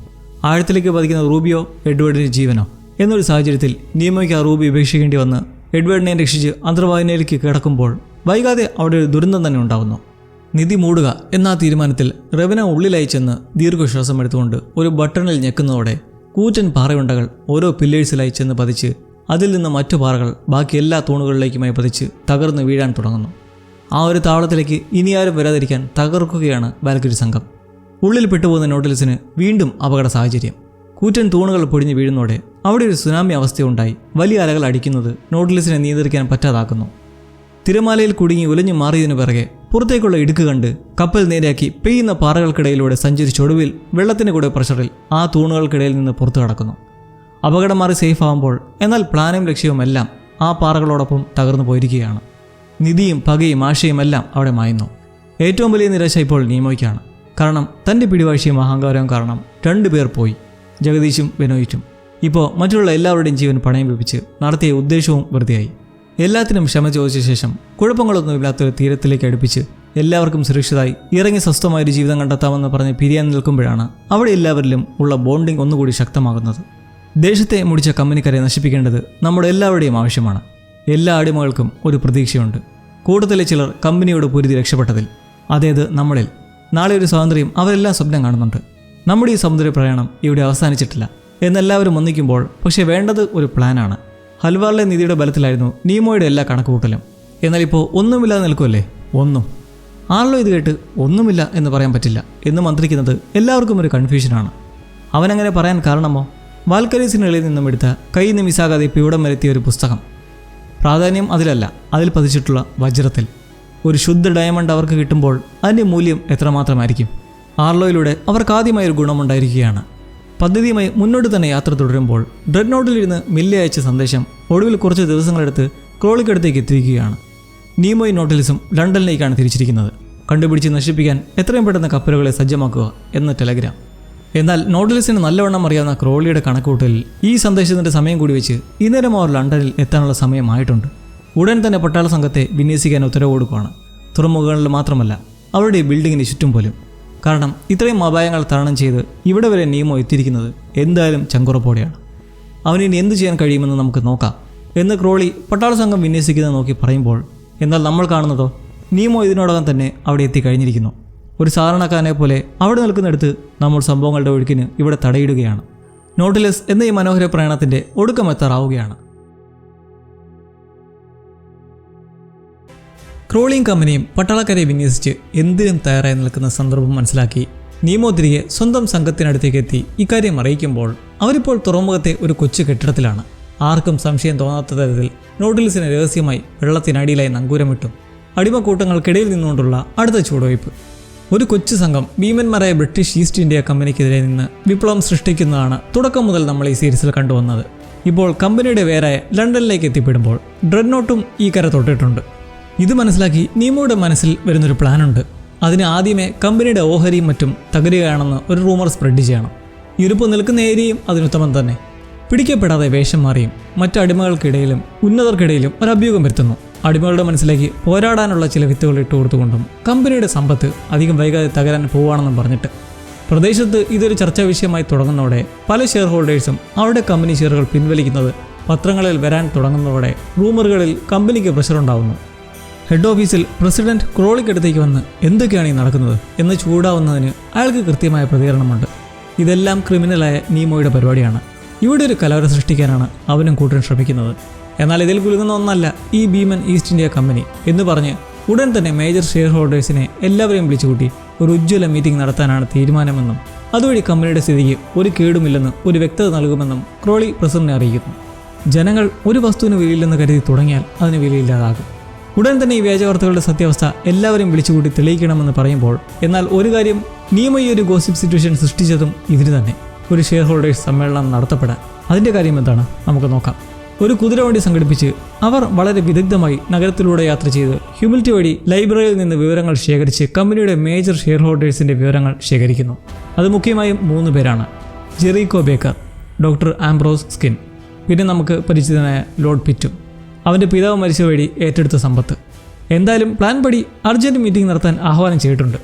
ആഴത്തിലേക്ക് പതിക്കുന്ന റൂബിയോ എഡ്വേർഡിൻ്റെ ജീവനോ എന്നൊരു സാഹചര്യത്തിൽ നീമോയ്ക്ക് ആ റൂബി ഉപേക്ഷിക്കേണ്ടി വന്ന് എഡ്വേർഡിനെ രക്ഷിച്ച് അന്തർവാഹിനിയിലേക്ക് കിടക്കുമ്പോൾ വൈകാതെ അവിടെ ഒരു ദുരന്തം തന്നെ ഉണ്ടാകുന്നു. നിധി മൂടുക എന്ന തീരുമാനത്തിൽ റെവ്ന ഉള്ളിലായി ചെന്ന് ദീർഘശ്വാസം എടുത്തുകൊണ്ട് ഒരു ബട്ടണിൽ ഞെക്കുന്നതോടെ കൂറ്റൻ പാറയുണ്ടകൾ ഓരോ പില്ലേഴ്സിലായി ചെന്ന് പതിച്ച് അതിൽ നിന്ന് മറ്റു പാറകൾ ബാക്കി എല്ലാ തൂണുകളിലേക്കുമായി പതിച്ച് തകർന്ന് വീഴാൻ തുടങ്ങുന്നു. ആ ഒരു താവളത്തിലേക്ക് ഇനിയാരും വരാതിരിക്കാൻ തകർക്കുകയാണ് വാൽക്കിറി സംഘം. ഉള്ളിൽ പെട്ടുപോകുന്ന നോട്ടിലസിന് വീണ്ടും അപകട സാഹചര്യം. കൂറ്റൻ തൂണുകൾ പൊടിഞ്ഞ് വീഴുന്നതോടെ അവിടെ ഒരു സുനാമി അവസ്ഥയുണ്ടായി. വലിയ അലകൾ അടിക്കുന്നത് നോട്ടിലിസിനെ നിയന്ത്രിക്കാൻ പറ്റാതാക്കുന്നു. തിരമാലയിൽ കുടുങ്ങി ഉലഞ്ഞു മാറിയതിനു പിറകെ പുറത്തേക്കുള്ള ഇടുക്ക് കണ്ട് കപ്പൽ നേരെയാക്കി പെയ്യുന്ന പാറകൾക്കിടയിലൂടെ സഞ്ചരിച്ചൊടുവിൽ വെള്ളത്തിന് കൂടെ പ്രഷറിൽ ആ തൂണുകൾക്കിടയിൽ നിന്ന് പുറത്തു കടക്കുന്നു. അപകടം മാറി സേഫ് ആവുമ്പോൾ എന്നാൽ പ്ലാനും ലക്ഷ്യവുമെല്ലാം ആ പാറകളോടൊപ്പം തകർന്നു പോയിരിക്കുകയാണ്. നിധിയും പകയും ആശയും എല്ലാം അവിടെ മായുന്നു. ഏറ്റവും വലിയ നിരാശ ഇപ്പോൾ നീമോയ്ക്കാണ്. കാരണം തൻ്റെ പിടിവാശിയും അഹങ്കാരവും കാരണം 2 പേർ പോയി, ജഗദീഷും ബെനോയിറ്റും. ഇപ്പോൾ മറ്റുള്ള എല്ലാവരുടെയും ജീവൻ പണയം വെപ്പിച്ച് നടത്തിയ ഉദ്ദേശവും വെറുതെയായി. എല്ലാത്തിനും ക്ഷമ ചോദിച്ച ശേഷം കുഴപ്പങ്ങളൊന്നുമില്ലാത്തൊരു തീരത്തിലേക്ക് അടുപ്പിച്ച് എല്ലാവർക്കും സുരക്ഷിതമായി ഇറങ്ങി സ്വസ്ഥമായൊരു ജീവിതം കണ്ടെത്താമെന്ന് പറഞ്ഞ് പിരിയാൻ നിൽക്കുമ്പോഴാണ് അവിടെ എല്ലാവരിലും ഉള്ള ബോണ്ടിങ് ഒന്നുകൂടി ശക്തമാകുന്നത്. ദേശത്തെ മുടിച്ച കമ്പനിക്കാരെ നശിപ്പിക്കേണ്ടത് നമ്മുടെ എല്ലാവരുടെയും ആവശ്യമാണ്. എല്ലാ അടിമകൾക്കും ഒരു പ്രതീക്ഷയുണ്ട്. കൂട്ടത്തിലെ ചിലർ കമ്പനിയോട് പൊരുതി രക്ഷപ്പെട്ടതിൽ, അതേത് നമ്മളിൽ. നാളെ ഒരു സ്വാതന്ത്ര്യം അവരെല്ലാം സ്വപ്നം കാണുന്നുണ്ട്. നമ്മുടെ ഈ സമുദ്ര പ്രയാണം ഇവിടെ അവസാനിച്ചിട്ടില്ല എന്നെല്ലാവരും ഒന്നിക്കുമ്പോൾ പക്ഷേ വേണ്ടത് ഒരു പ്ലാനാണ്. ഹൽവാറിലെ നിധിയുടെ ബലത്തിലായിരുന്നു നീമോയുടെ എല്ലാ കണക്കുകൂട്ടലും. എന്നാൽ ഇപ്പോൾ ഒന്നുമില്ലാതെ നിൽക്കുമല്ലേ ഒന്നും. ആണല്ലോ ഇത് കേട്ട് ഒന്നുമില്ല എന്ന് പറയാൻ പറ്റില്ല എന്ന് മന്ത്രിക്കുന്നത് എല്ലാവർക്കും ഒരു കൺഫ്യൂഷനാണ്. അവനങ്ങനെ പറയാൻ കാരണമോ വാൽക്കരീസിനുള്ളിൽ നിന്നും എടുത്ത കൈ നിമിസാകാതെ പിവിടം വരുത്തിയ ഒരു പുസ്തകം. പ്രാധാന്യം അതിലല്ല, അതിൽ പതിച്ചിട്ടുള്ള വജ്രത്തിൽ. ഒരു ശുദ്ധ ഡയമണ്ട് അവർക്ക് കിട്ടുമ്പോൾ അതിൻ്റെ മൂല്യം എത്രമാത്രമായിരിക്കും. ആർലോയിലൂടെ അവർക്ക് ആദ്യമായൊരു ഗുണമുണ്ടായിരിക്കുകയാണ്. പദ്ധതിയുമായി മുന്നോട്ട് തന്നെ യാത്ര തുടരുമ്പോൾ ഡ്രെഡ്നോട്ടിലിരുന്ന് മില്ലി അയച്ച സന്ദേശം ഒടുവിൽ കുറച്ച് ദിവസങ്ങളെടുത്ത് ക്രോളിക്കടുത്തേക്ക് എത്തിയിരിക്കുകയാണ്. നീമോയും നോട്ടിലിസും ലണ്ടനിലേക്കാണ് തിരിച്ചിരിക്കുന്നത്. കണ്ടുപിടിച്ച് നശിപ്പിക്കാൻ എത്രയും പെട്ടെന്ന് കപ്പലുകളെ സജ്ജമാക്കുക എന്ന ടെലഗ്രാം. എന്നാൽ നോട്ടിലിസിന് നല്ലവണ്ണം അറിയാവുന്ന ക്രോളിയുടെ കണക്കൂട്ടലിൽ ഈ സന്ദേശത്തിൻ്റെ സമയം കൂടി വെച്ച് ഇന്നേരം അവർ ലണ്ടനിൽ എത്താനുള്ള സമയമായിട്ടുണ്ട്. ഉടൻ തന്നെ പട്ടാള സംഘത്തെ വിന്യസിക്കാൻ ഉത്തരവ് കൊടുക്കുകയാണ്. തുറമുഖങ്ങളിൽ മാത്രമല്ല, അവരുടെ ബിൽഡിങ്ങിന് ചുറ്റും പോലും. കാരണം ഇത്രയും അപായങ്ങൾ തരണം ചെയ്ത് ഇവിടെ വരെ നീമോ എത്തിയിരിക്കുന്നത് എന്തായാലും ചങ്കുറപ്പോടെയാണ്. അവനിനി എന്തു ചെയ്യാൻ കഴിയുമെന്ന് നമുക്ക് നോക്കാം എന്ന് ക്രോളി പട്ടാള സംഘം വിന്യസിക്കുന്നത് നോക്കി പറയുമ്പോൾ, എന്നാൽ നമ്മൾ കാണുന്നതോ നീമോ ഇതിനോടകം തന്നെ അവിടെ എത്തിക്കഴിഞ്ഞിരിക്കുന്നു. ഒരു സാധാരണക്കാരനെ പോലെ അവിടെ നിൽക്കുന്നിടത്ത് നമ്മൾ സംഭവങ്ങളുടെ ഒഴുക്കിന് ഇവിടെ തടയിടുകയാണ്. നോട്ടിലസ് എന്ന ഈ മനോഹര പ്രയാണത്തിൻ്റെ ഒടുക്കമെത്താറാവുകയാണ്. ക്രോളിയും കമ്പനിയും പട്ടാളക്കാരെ വിന്യസിച്ച് എന്തിനും തയ്യാറായി നിൽക്കുന്ന സന്ദർഭം മനസ്സിലാക്കി നീമോ തിരികെ സ്വന്തം സംഘത്തിനടുത്തേക്ക് എത്തി ഇക്കാര്യം അറിയിക്കുമ്പോൾ അവരിപ്പോൾ തുറമുഖത്തെ ഒരു കൊച്ചു കെട്ടിടത്തിലാണ്. ആർക്കും സംശയം തോന്നാത്ത തരത്തിൽ നോട്ടിലിസിന് രഹസ്യമായി വെള്ളത്തിനടിയിലായി നങ്കൂരമിട്ടും അടിമക്കൂട്ടങ്ങൾക്കിടയിൽ നിന്നുകൊണ്ടുള്ള അടുത്ത ചുവടുവയ്പ്. ഒരു കൊച്ചു സംഘം ഭീമന്മാരായ ബ്രിട്ടീഷ് ഈസ്റ്റ് ഇന്ത്യ കമ്പനിക്കെതിരെ നിന്ന് വിപ്ലവം സൃഷ്ടിക്കുന്നതാണ് തുടക്കം മുതൽ നമ്മൾ ഈ സീരീസിൽ കണ്ടുവന്നത്. ഇപ്പോൾ കമ്പനിയുടെ വേരായ ലണ്ടനിലേക്ക് എത്തിപ്പെടുമ്പോൾ ഡ്രെഡ്നോട്ടും ഈ കര തൊട്ടിട്ടുണ്ട്. ഇത് മനസ്സിലാക്കി നീമോയുടെ മനസ്സിൽ വരുന്നൊരു പ്ലാനുണ്ട്. അതിന് ആദ്യമേ കമ്പനിയുടെ ഓഹരിയും മറ്റും തകരുകയാണെന്ന് ഒരു റൂമർ സ്പ്രെഡ് ചെയ്യണം. ഇരുപ്പ് നിൽക്കുന്ന ഏരിയയും അതിനുത്തമം തന്നെ. പിടിക്കപ്പെടാതെ വേഷം മാറിയും മറ്റു അടിമകൾക്കിടയിലും ഉന്നതർക്കിടയിലും ഒരു അഭ്യൂഹം വരുത്തുന്നു. അടിമകളുടെ മനസ്സിലേക്ക് പോരാടാനുള്ള ചില വിത്തുകൾ ഇട്ടുകൊടുത്തുകൊണ്ടും കമ്പനിയുടെ സമ്പത്ത് അധികം വൈകാതെ തകരാൻ പോവുകയാണെന്നും പറഞ്ഞിട്ട് പ്രദേശത്ത് ഇതൊരു ചർച്ചാ വിഷയമായി തുടങ്ങുന്നതോടെ പല ഷെയർ ഹോൾഡേഴ്സും അവരുടെ കമ്പനി ഷെയറുകൾ പിൻവലിക്കുന്നത് പത്രങ്ങളിൽ വരാൻ തുടങ്ങുന്നതോടെ റൂമറുകളിൽ കമ്പനിക്ക് പ്രഷറുണ്ടാവുന്നു. ഹെഡ് ഓഫീസിൽ പ്രസിഡന്റ് ക്രോളിക്കടുത്തേക്ക് വന്ന് എന്തൊക്കെയാണ് ഈ നടക്കുന്നത് എന്ന് ചൂടാവുന്നതിന് അയാൾക്ക് കൃത്യമായ പ്രതികരണമുണ്ട്. ഇതെല്ലാം ക്രിമിനലായ നീമോയുടെ പരിപാടിയാണ്. ഇവിടെ ഒരു കലവര സൃഷ്ടിക്കാനാണ് അവനും കൂട്ടൻ ശ്രമിക്കുന്നത്. എന്നാൽ ഇതിൽ കുലുങ്ങുന്ന ഒന്നല്ല ഈ ഭീമൻ ഈസ്റ്റ് ഇന്ത്യ കമ്പനി എന്ന് പറഞ്ഞ് ഉടൻ തന്നെ മേജർ ഷെയർ ഹോൾഡേഴ്സിനെ എല്ലാവരെയും വിളിച്ചുകൂട്ടി ഒരു ഉജ്ജ്വല മീറ്റിംഗ് നടത്താനാണ് തീരുമാനമെന്നും അതുവഴി കമ്പനിയുടെ സ്ഥിതിക്ക് ഒരു കേടുമില്ലെന്ന് ഒരു വ്യക്തത നൽകുമെന്നും ക്രോളി പ്രസിഡന്റിനെ അറിയിക്കുന്നു. ജനങ്ങൾ ഒരു വസ്തുവിന് വിലയില്ലെന്ന് കരുതി തുടങ്ങിയാൽ അതിന് വിലയില്ലാതാകും. ഉടൻ തന്നെ ഈ വ്യാജവാർത്തകളുടെ സത്യാവസ്ഥ എല്ലാവരും വിളിച്ചുകൂട്ടി തെളിയിക്കണമെന്ന് പറയുമ്പോൾ, എന്നാൽ ഒരു കാര്യം നീമോ ഈ ഒരു ഗോസിപ്പ് സിറ്റുവേഷൻ സൃഷ്ടിച്ചതും ഇതിന് തന്നെ. ഒരു ഷെയർ ഹോൾഡേഴ്സ് സമ്മേളനം നടത്തപ്പെടാൻ. അതിൻ്റെ കാര്യം എന്താണ് നമുക്ക് നോക്കാം. ഒരു കുതിരവണ്ടി സംഘടിപ്പിച്ച് അവർ വളരെ വിദഗ്ധമായി നഗരത്തിലൂടെ യാത്ര ചെയ്ത് ഹ്യൂമിലിറ്റി വഴി ലൈബ്രറിയിൽ നിന്ന് വിവരങ്ങൾ ശേഖരിച്ച് കമ്പനിയുടെ മേജർ ഷെയർ ഹോൾഡേഴ്സിൻ്റെ വിവരങ്ങൾ ശേഖരിക്കുന്നു. അത് മുഖ്യമായും 3 പേരാണ്: Jericho Baker, doctor Ambrose Skin, പിന്നെ നമുക്ക് പരിചിതനായ ലോർഡ് പിറ്റും. അവൻ്റെ പിതാവ് മരിച്ച വഴി ഏറ്റെടുത്ത സമ്പത്ത്. എന്തായാലും പ്ലാൻ പടി അർജന്റ് മീറ്റിംഗ് നടത്താൻ ആഹ്വാനം ചെയ്തിട്ടുണ്ട്.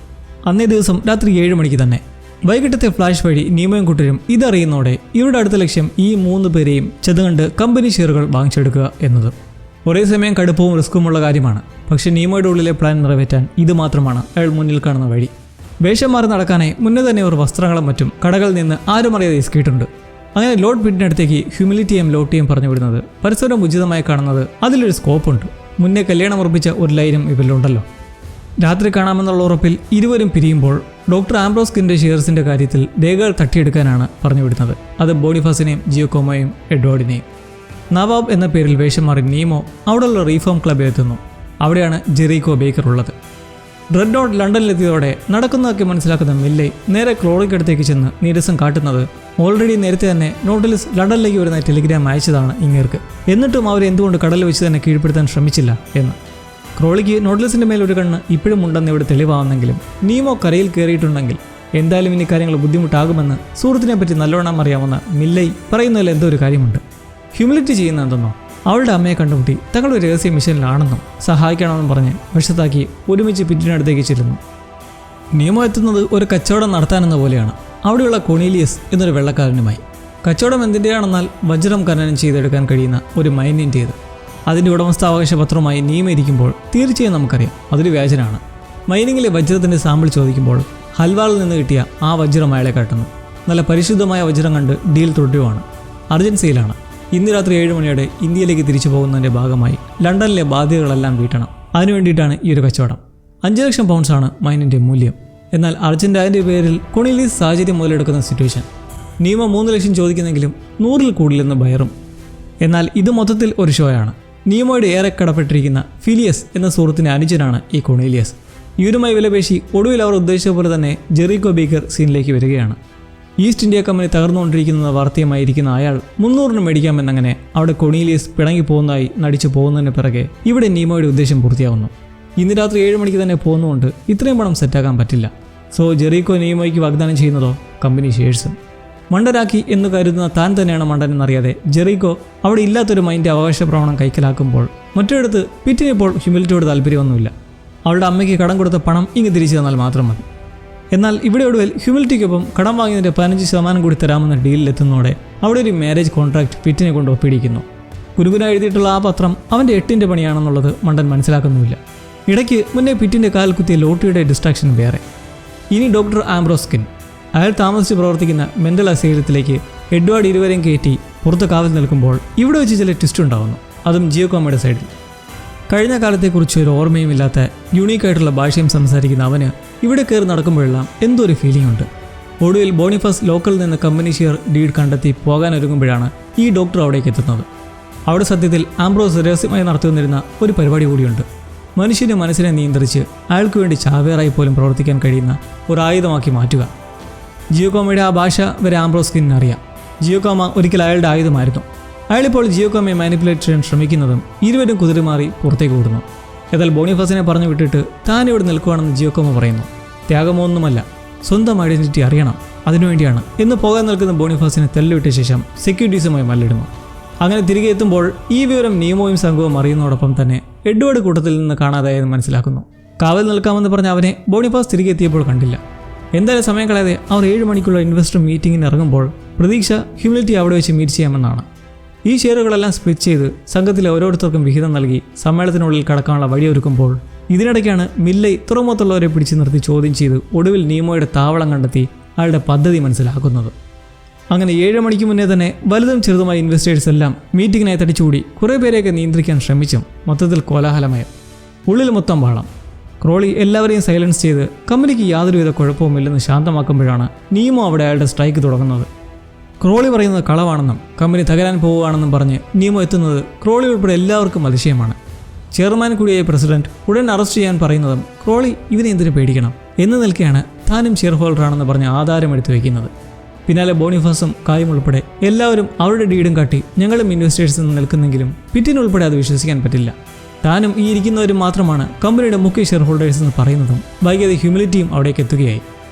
അന്നേ ദിവസം രാത്രി 7 മണിക്ക് തന്നെ. വൈകിട്ടത്തെ ഫ്ലാഷ് വഴി നീമോയും കൂട്ടരും ഇതറിയുന്നതോടെ ഇവരുടെ അടുത്ത ലക്ഷ്യം ഈ 3 പേരെയും ചെതുകണ്ട് കമ്പനി ഷെയറുകൾ വാങ്ങിച്ചെടുക്കുക എന്നത്. ഒരേ സമയം കടുപ്പവും റിസ്ക്കുമുള്ള കാര്യമാണ്. പക്ഷേ നീമോയുടെ ഉള്ളിലെ പ്ലാൻ നിറവേറ്റാൻ ഇത് മാത്രമാണ് അയാൾ മുന്നിൽ കാണുന്ന വഴി. വേഷം മാറി നടക്കാനായി മുന്നേ തന്നെ ഒരു വസ്ത്രങ്ങളും മറ്റും കടകളിൽ നിന്ന് ആരും അറിയാതെ ഇസ്കിയിട്ടുണ്ട്. അങ്ങനെ ലോർഡ് പിറ്റിനടുത്തേക്ക് ഹ്യൂമിലിറ്റിയും ലോട്ടിയും പറഞ്ഞു വിടുന്നത് പരസ്പരം ഉചിതമായി കാണുന്നത് അതിലൊരു സ്കോപ്പുണ്ട്. മുന്നേ കല്യാണം ഉറപ്പിച്ച ഒരു ലൈനും ഇവരിലുണ്ടല്ലോ. രാത്രി കാണാമെന്നുള്ള ഉറപ്പിൽ ഇരുവരും പിരിയുമ്പോൾ ഡോക്ടർ ആംബ്രോസ്കിൻ്റെ ഷെയർസിൻ്റെ കാര്യത്തിൽ രേഖകൾ തട്ടിയെടുക്കാനാണ് പറഞ്ഞു വിടുന്നത്. അത് ബോണിഫാസിനെയും ജിയോക്കോമയും എഡ്വാർഡിനെയും. നവാബ് എന്ന പേരിൽ വേഷം മാറി നീമോ അവിടെയുള്ള റീഫോം ക്ലബ്ബിൽ എത്തുന്നു. അവിടെയാണ് ജെറീക്കോ ബേക്കർ ഉള്ളത്. റെഡ് ഡോട്ട് ലണ്ടനിലെത്തിയതോടെ നടക്കുന്നതൊക്കെ മനസ്സിലാക്കുന്ന മില്ലേ നേരെ ക്രോളിക്കടുത്തേക്ക് ചെന്ന് നീരസം കാട്ടുന്നത് ഓൾറെഡി നേരത്തെ തന്നെ നോട്ടിലിസ് ലണ്ടനിലേക്ക് വരുന്ന ടെലിഗ്രാം അയച്ചതാണ് ഇങ്ങേർക്ക്. എന്നിട്ടും അവർ എന്തുകൊണ്ട് കടലിൽ വെച്ച് തന്നെ കീഴ്പ്പെടുത്താൻ ശ്രമിച്ചില്ല എന്ന്. ക്രോളിക്ക് നോട്ടിലിസിൻ്റെ മേലൊരു കണ്ണ് ഇപ്പോഴും ഉണ്ടെന്ന് ഇവിടെ തെളിവാണെങ്കിലും നീമോ കരയിൽ കയറിയിട്ടുണ്ടെങ്കിൽ എന്തായാലും ഇനി കാര്യങ്ങൾ ബുദ്ധിമുട്ടാകുമെന്ന് സുഹൃത്തിനെ പറ്റി നല്ലോണം അറിയാവുന്ന മില്ലേ പറയുന്നതിൽ എന്തോ ഒരു കാര്യമുണ്ട്. ഹ്യൂമിലിറ്റി ചെയ്യുന്ന എന്തെന്നോ അവളുടെ അമ്മയെ കണ്ടുമുട്ടി തങ്ങളൊരു രഹസ്യ മിഷനിലാണെന്നും സഹായിക്കണമെന്നും പറഞ്ഞ് വശത്താക്കി ഒരുമിച്ച് പിറ്റിനടുത്തേക്ക് ചെല്ലുന്നു. നീമോ എത്തുന്നത് ഒരു കച്ചവടം നടത്താനെന്ന പോലെയാണ്. അവിടെയുള്ള കൊണീലിയസ് എന്നൊരു വെള്ളക്കാരനുമായി. കച്ചവടം എന്തിൻ്റെയാണെന്നാൽ വജ്രം ഖനനം ചെയ്തെടുക്കാൻ കഴിയുന്ന ഒരു മൈനിൻ്റേത്. അതിൻ്റെ ഉടമസ്ഥാവകാശ പത്രവുമായി നീമ ഇരിക്കുമ്പോൾ തീർച്ചയായും നമുക്കറിയാം അതൊരു വ്യാജനാണ്. മൈനിങ്ങിലെ വജ്രത്തിൻ്റെ സാമ്പിൾ ചോദിക്കുമ്പോൾ ഹൽവാളിൽ നിന്ന് കിട്ടിയ ആ വജ്രം അയാളെ കാട്ടുന്നു. നല്ല പരിശുദ്ധമായ വജ്രം കണ്ട് ഡീൽ തുടരുവാണ്. അർജൻസയിലാണ്. ഇന്ന് രാത്രി 7 മണിയോടെ ഇന്ത്യയിലേക്ക് തിരിച്ചു പോകുന്നതിൻ്റെ ഭാഗമായി ലണ്ടനിലെ ബാധ്യതകളെല്ലാം വീട്ടണം. അതിനു വേണ്ടിയിട്ടാണ് ഈ ഒരു കച്ചവടം. 5 ലക്ഷം പൗണ്ട്സാണ് മൈനിൻ്റെ മൂല്യം. എന്നാൽ അർജൻറ്റായതിൻ്റെ പേരിൽ കൊണീലിയസ് സാഹചര്യം മുതലെടുക്കുന്ന സിറ്റുവേഷൻ. നീമോ 3 ലക്ഷം ചോദിക്കുന്നെങ്കിലും 100-ൽ കൂടുതലെന്ന് ബയറും. എന്നാൽ ഇത് മൊത്തത്തിൽ ഒരു ഷോയാണ്. നീമോയുടെ ഏറെ കടപ്പെട്ടിരിക്കുന്ന ഫിലിയസ് എന്ന സുഹൃത്തിൻ്റെ അനുജനാണ് ഈ കൊണീലിയസ്. ഇവരുമായി വിലപേശി ഒടുവിൽ അവർ ഉദ്ദേശിച്ച പോലെ തന്നെ ജെറീക്കോ ബേക്കർ സീനിലേക്ക് വരികയാണ്. ഈസ്റ്റ് ഇന്ത്യ കമ്പനി തകർന്നുകൊണ്ടിരിക്കുന്ന വാർത്തയുമായിരിക്കുന്ന അയാൾ 300-ന് മേടിക്കാമെന്നങ്ങനെ അവിടെ കൊണീലിയസ് പിണങ്ങി പോകുന്നതായി നടിച്ചു പോകുന്നതിന് പിറകെ ഇവിടെ നീമോയുടെ ഉദ്ദേശം പൂർത്തിയാവുന്നു. ഇന്ന് രാത്രി 7 മണിക്ക് തന്നെ പോകുന്നതുകൊണ്ട് ഇത്രയും പണം സെറ്റാക്കാൻ പറ്റില്ല. സോ ജെറീക്കോ നീമോയ്ക്ക് വാഗ്ദാനം ചെയ്യുന്നതോ കമ്പനി ഷെയർസും. മണ്ടനാക്കി എന്ന് കരുതുന്ന താൻ തന്നെയാണ് മണ്ടനെന്നറിയാതെ ജെറീക്കോ അവിടെ ഇല്ലാത്തൊരു മൈൻഡ് അവകാശ പ്രമാണം കൈക്കലാക്കുമ്പോൾ മറ്റൊരിടത്ത് പിറ്റിനിപ്പോൾ ഹ്യൂമിലിറ്റിയോട് താല്പര്യമൊന്നുമില്ല. അവളുടെ അമ്മയ്ക്ക് കടം കൊടുത്ത പണം ഇങ്ങ് തിരിച്ചു തന്നാൽ മാത്രം മതി. എന്നാൽ ഇവിടെ ഒടുവിൽ ഹ്യൂമിലിറ്റിക്കൊപ്പം കടം വാങ്ങിയതിൻ്റെ 15% കൂടി തരാമെന്ന ഡീലിലെത്തുന്നതോടെ അവിടെ ഒരു മാരേജ് കോൺട്രാക്ട് പിറ്റിനെ കൊണ്ട് ഒപ്പിടിക്കുന്നു. കുരുകുന എഴുതിയിട്ടുള്ള ആ പത്രം അവൻ്റെ 8-ൻ്റെ പണിയാണെന്നുള്ളത് മണ്ടൻ മനസ്സിലാക്കുന്നുമില്ല. ഇടയ്ക്ക് മുന്നേ പിറ്റിൻ്റെ കാൽ കുത്തിയ ലോട്ടറിയുടെ ഡിസ്ട്രാക്ഷൻ വേറെ. ഇനി ഡോക്ടർ ആംബ്രോസ്കിൻ. അയാൾ താമസിച്ച് പ്രവർത്തിക്കുന്ന മെൻ്റൽ അസൈലത്തിലേക്ക് എഡ്വാർഡ് ഇരുവരെയും കയറ്റി പുറത്ത് കാവൽ നിൽക്കുമ്പോൾ ഇവിടെ വെച്ച് ചില ട്വിസ്റ്റ് ഉണ്ടാകുന്നു. അതും ജിയോക്കോമയുടെ സൈഡിൽ. കഴിഞ്ഞ കാലത്തെക്കുറിച്ച് ഒരു ഓർമ്മയുമില്ലാത്ത യുണീക്കായിട്ടുള്ള ഭാഷയും സംസാരിക്കുന്ന അവന് ഇവിടെ കയറി നടക്കുമ്പോഴെല്ലാം എന്തോ ഒരു ഫീലിംഗ് ഉണ്ട്. ഒടുവിൽ ബോണിഫാസ് ലോക്കലിൽ നിന്ന് കമ്പനി ഷെയർ ഡീഡ് കണ്ടെത്തി പോകാനൊരുങ്ങുമ്പോഴാണ് ഈ ഡോക്ടർ അവിടേക്ക് എത്തുന്നത്. അവിടെ സത്യത്തിൽ ആംബ്രോസ് രഹസ്യമായി നടത്തിവന്നിരുന്ന ഒരു പരിപാടി കൂടിയുണ്ട്. മനുഷ്യൻ്റെ മനസ്സിനെ നിയന്ത്രിച്ച് അയാൾക്ക് വേണ്ടി ചാവേറായി പോലും പ്രവർത്തിക്കാൻ കഴിയുന്ന ഒരു ആയുധമാക്കി മാറ്റുക. ജിയോക്കോമയുടെ ആ ഭാഷ വരെ ആംബ്രോസ്കിന് അറിയാം. ജിയോക്കോമ ഒരിക്കൽ അയാളുടെ ആയുധമായിരുന്നു. അയാളിപ്പോൾ ജിയോക്കോമയെ മാനിപ്പുലേറ്റ് ചെയ്യാൻ ശ്രമിക്കുന്നതും ഇരുവരും കുതിരുമാറി പുറത്തേക്ക് ഓടുന്നു. എന്നാൽ ബോണിഫാസിനെ പറഞ്ഞു വിട്ടിട്ട് താൻ ഇവിടെ നിൽക്കുകയാണെന്ന് ജിയോക്കോമ പറയുന്നു. ത്യാഗമൊന്നുമല്ല, സ്വന്തം ഐഡന്റിറ്റി അറിയണം, അതിനുവേണ്ടിയാണ് എന്ന് പോകാൻ നിൽക്കുന്ന ബോണിഫാസിനെ തെല്ലുവിട്ട ശേഷം സെക്യൂരിറ്റീസുമായി മല്ലിടുന്നു. അങ്ങനെ തിരികെ എത്തുമ്പോൾ ഈ വിവരം നീമോയും സംഘവും അറിയുന്നതോടൊപ്പം തന്നെ എഡ്വേർഡ് കൂട്ടത്തിൽ നിന്ന് കാണാതായെന്ന് മനസ്സിലാക്കുന്നു. കാവൽ നിൽക്കാമെന്ന് പറഞ്ഞ അവനെ ബോണിഫാസ് തിരികെ എത്തിയപ്പോൾ കണ്ടില്ല. എന്തായാലും സമയം കളയാതെ അവർ 7 മണിക്കുള്ള ഇൻവെസ്റ്റർ മീറ്റിങ്ങിന് ഇറങ്ങുമ്പോൾ പ്രതീക്ഷ ഹ്യൂമിലിറ്റി അവിടെ വെച്ച് മീറ്റ് ചെയ്യാമെന്നാണ്. ഈ ഷെയറുകളെല്ലാം സ്പ്ലിറ്റ് ചെയ്ത് സംഘത്തിലെ ഓരോരുത്തർക്കും വിഹിതം നൽകി സമ്മേളനത്തിനുള്ളിൽ കടക്കാനുള്ള വഴിയൊരുക്കുമ്പോൾ ഇതിനിടയ്ക്കാണ് മില്ലേ തുറമുഖത്തുള്ളവരെ പിടിച്ചു നിർത്തി ചോദ്യം ചെയ്ത് ഒടുവിൽ നീമോയുടെ താവളം കണ്ടെത്തി അയാളുടെ പദ്ധതി മനസ്സിലാക്കുന്നത്. അങ്ങനെ 7 മണിക്ക് മുന്നേ തന്നെ വലുതും ചെറുതുമായ ഇൻവെസ്റ്റേഴ്സ് എല്ലാം മീറ്റിങ്ങിനായി തടിച്ചുകൂടി കുറേ പേരെയൊക്കെ നിയന്ത്രിക്കാൻ ശ്രമിച്ചും മൊത്തത്തിൽ കോലാഹലമയം. ഉള്ളിൽ മൊത്തം വാളം. ക്രോളി എല്ലാവരെയും സൈലൻസ് ചെയ്ത് കമ്പനിക്ക് യാതൊരുവിധ കുഴപ്പവുമില്ലെന്ന് ശാന്തമാക്കുമ്പോഴാണ് നീമോ അവിടെ അയാളുടെ സ്ട്രൈക്ക് തുടങ്ങുന്നത്. ക്രോളി പറയുന്നത് കളവാണെന്നും കമ്പനി തകരാൻ പോവുകയാണെന്നും പറഞ്ഞ് നീമോ എത്തുന്നത് ക്രോളി ഉൾപ്പെടെ എല്ലാവർക്കും അതിശയമാണ്. ചെയർമാൻ കൂടിയായ പ്രസിഡന്റ് ഉടൻ അറസ്റ്റ് ചെയ്യാൻ പറയുന്നതും ക്രോളി ഇവനെ എന്തിനു പേടിക്കണം എന്ന് നിൽക്കെയാണ് താനും ഷെയർ ഹോൾഡറാണെന്ന് പറഞ്ഞ് ആധാരം എടുത്തു വയ്ക്കുന്നത്. പിന്നാലെ ബോണിഫാസും കായും ഉൾപ്പെടെ എല്ലാവരും അവരുടെ ഡീഡും കാട്ടി ഞങ്ങളും ഇൻവെസ്റ്റേഴ്സ് നിന്ന് നിൽക്കുന്നെങ്കിലും പിറ്റിനുൾപ്പെടെ അത് വിശ്വസിക്കാൻ പറ്റില്ല. താനും ഈ ഇരിക്കുന്നവരും മാത്രമാണ് കമ്പനിയുടെ മുഖ്യ ഷെയർ ഹോൾഡേഴ്സ് എന്ന് പറയുന്നതും വൈകാതെ ഹ്യൂമിലിറ്റിയും അവിടേക്ക് എത്തുകയായി.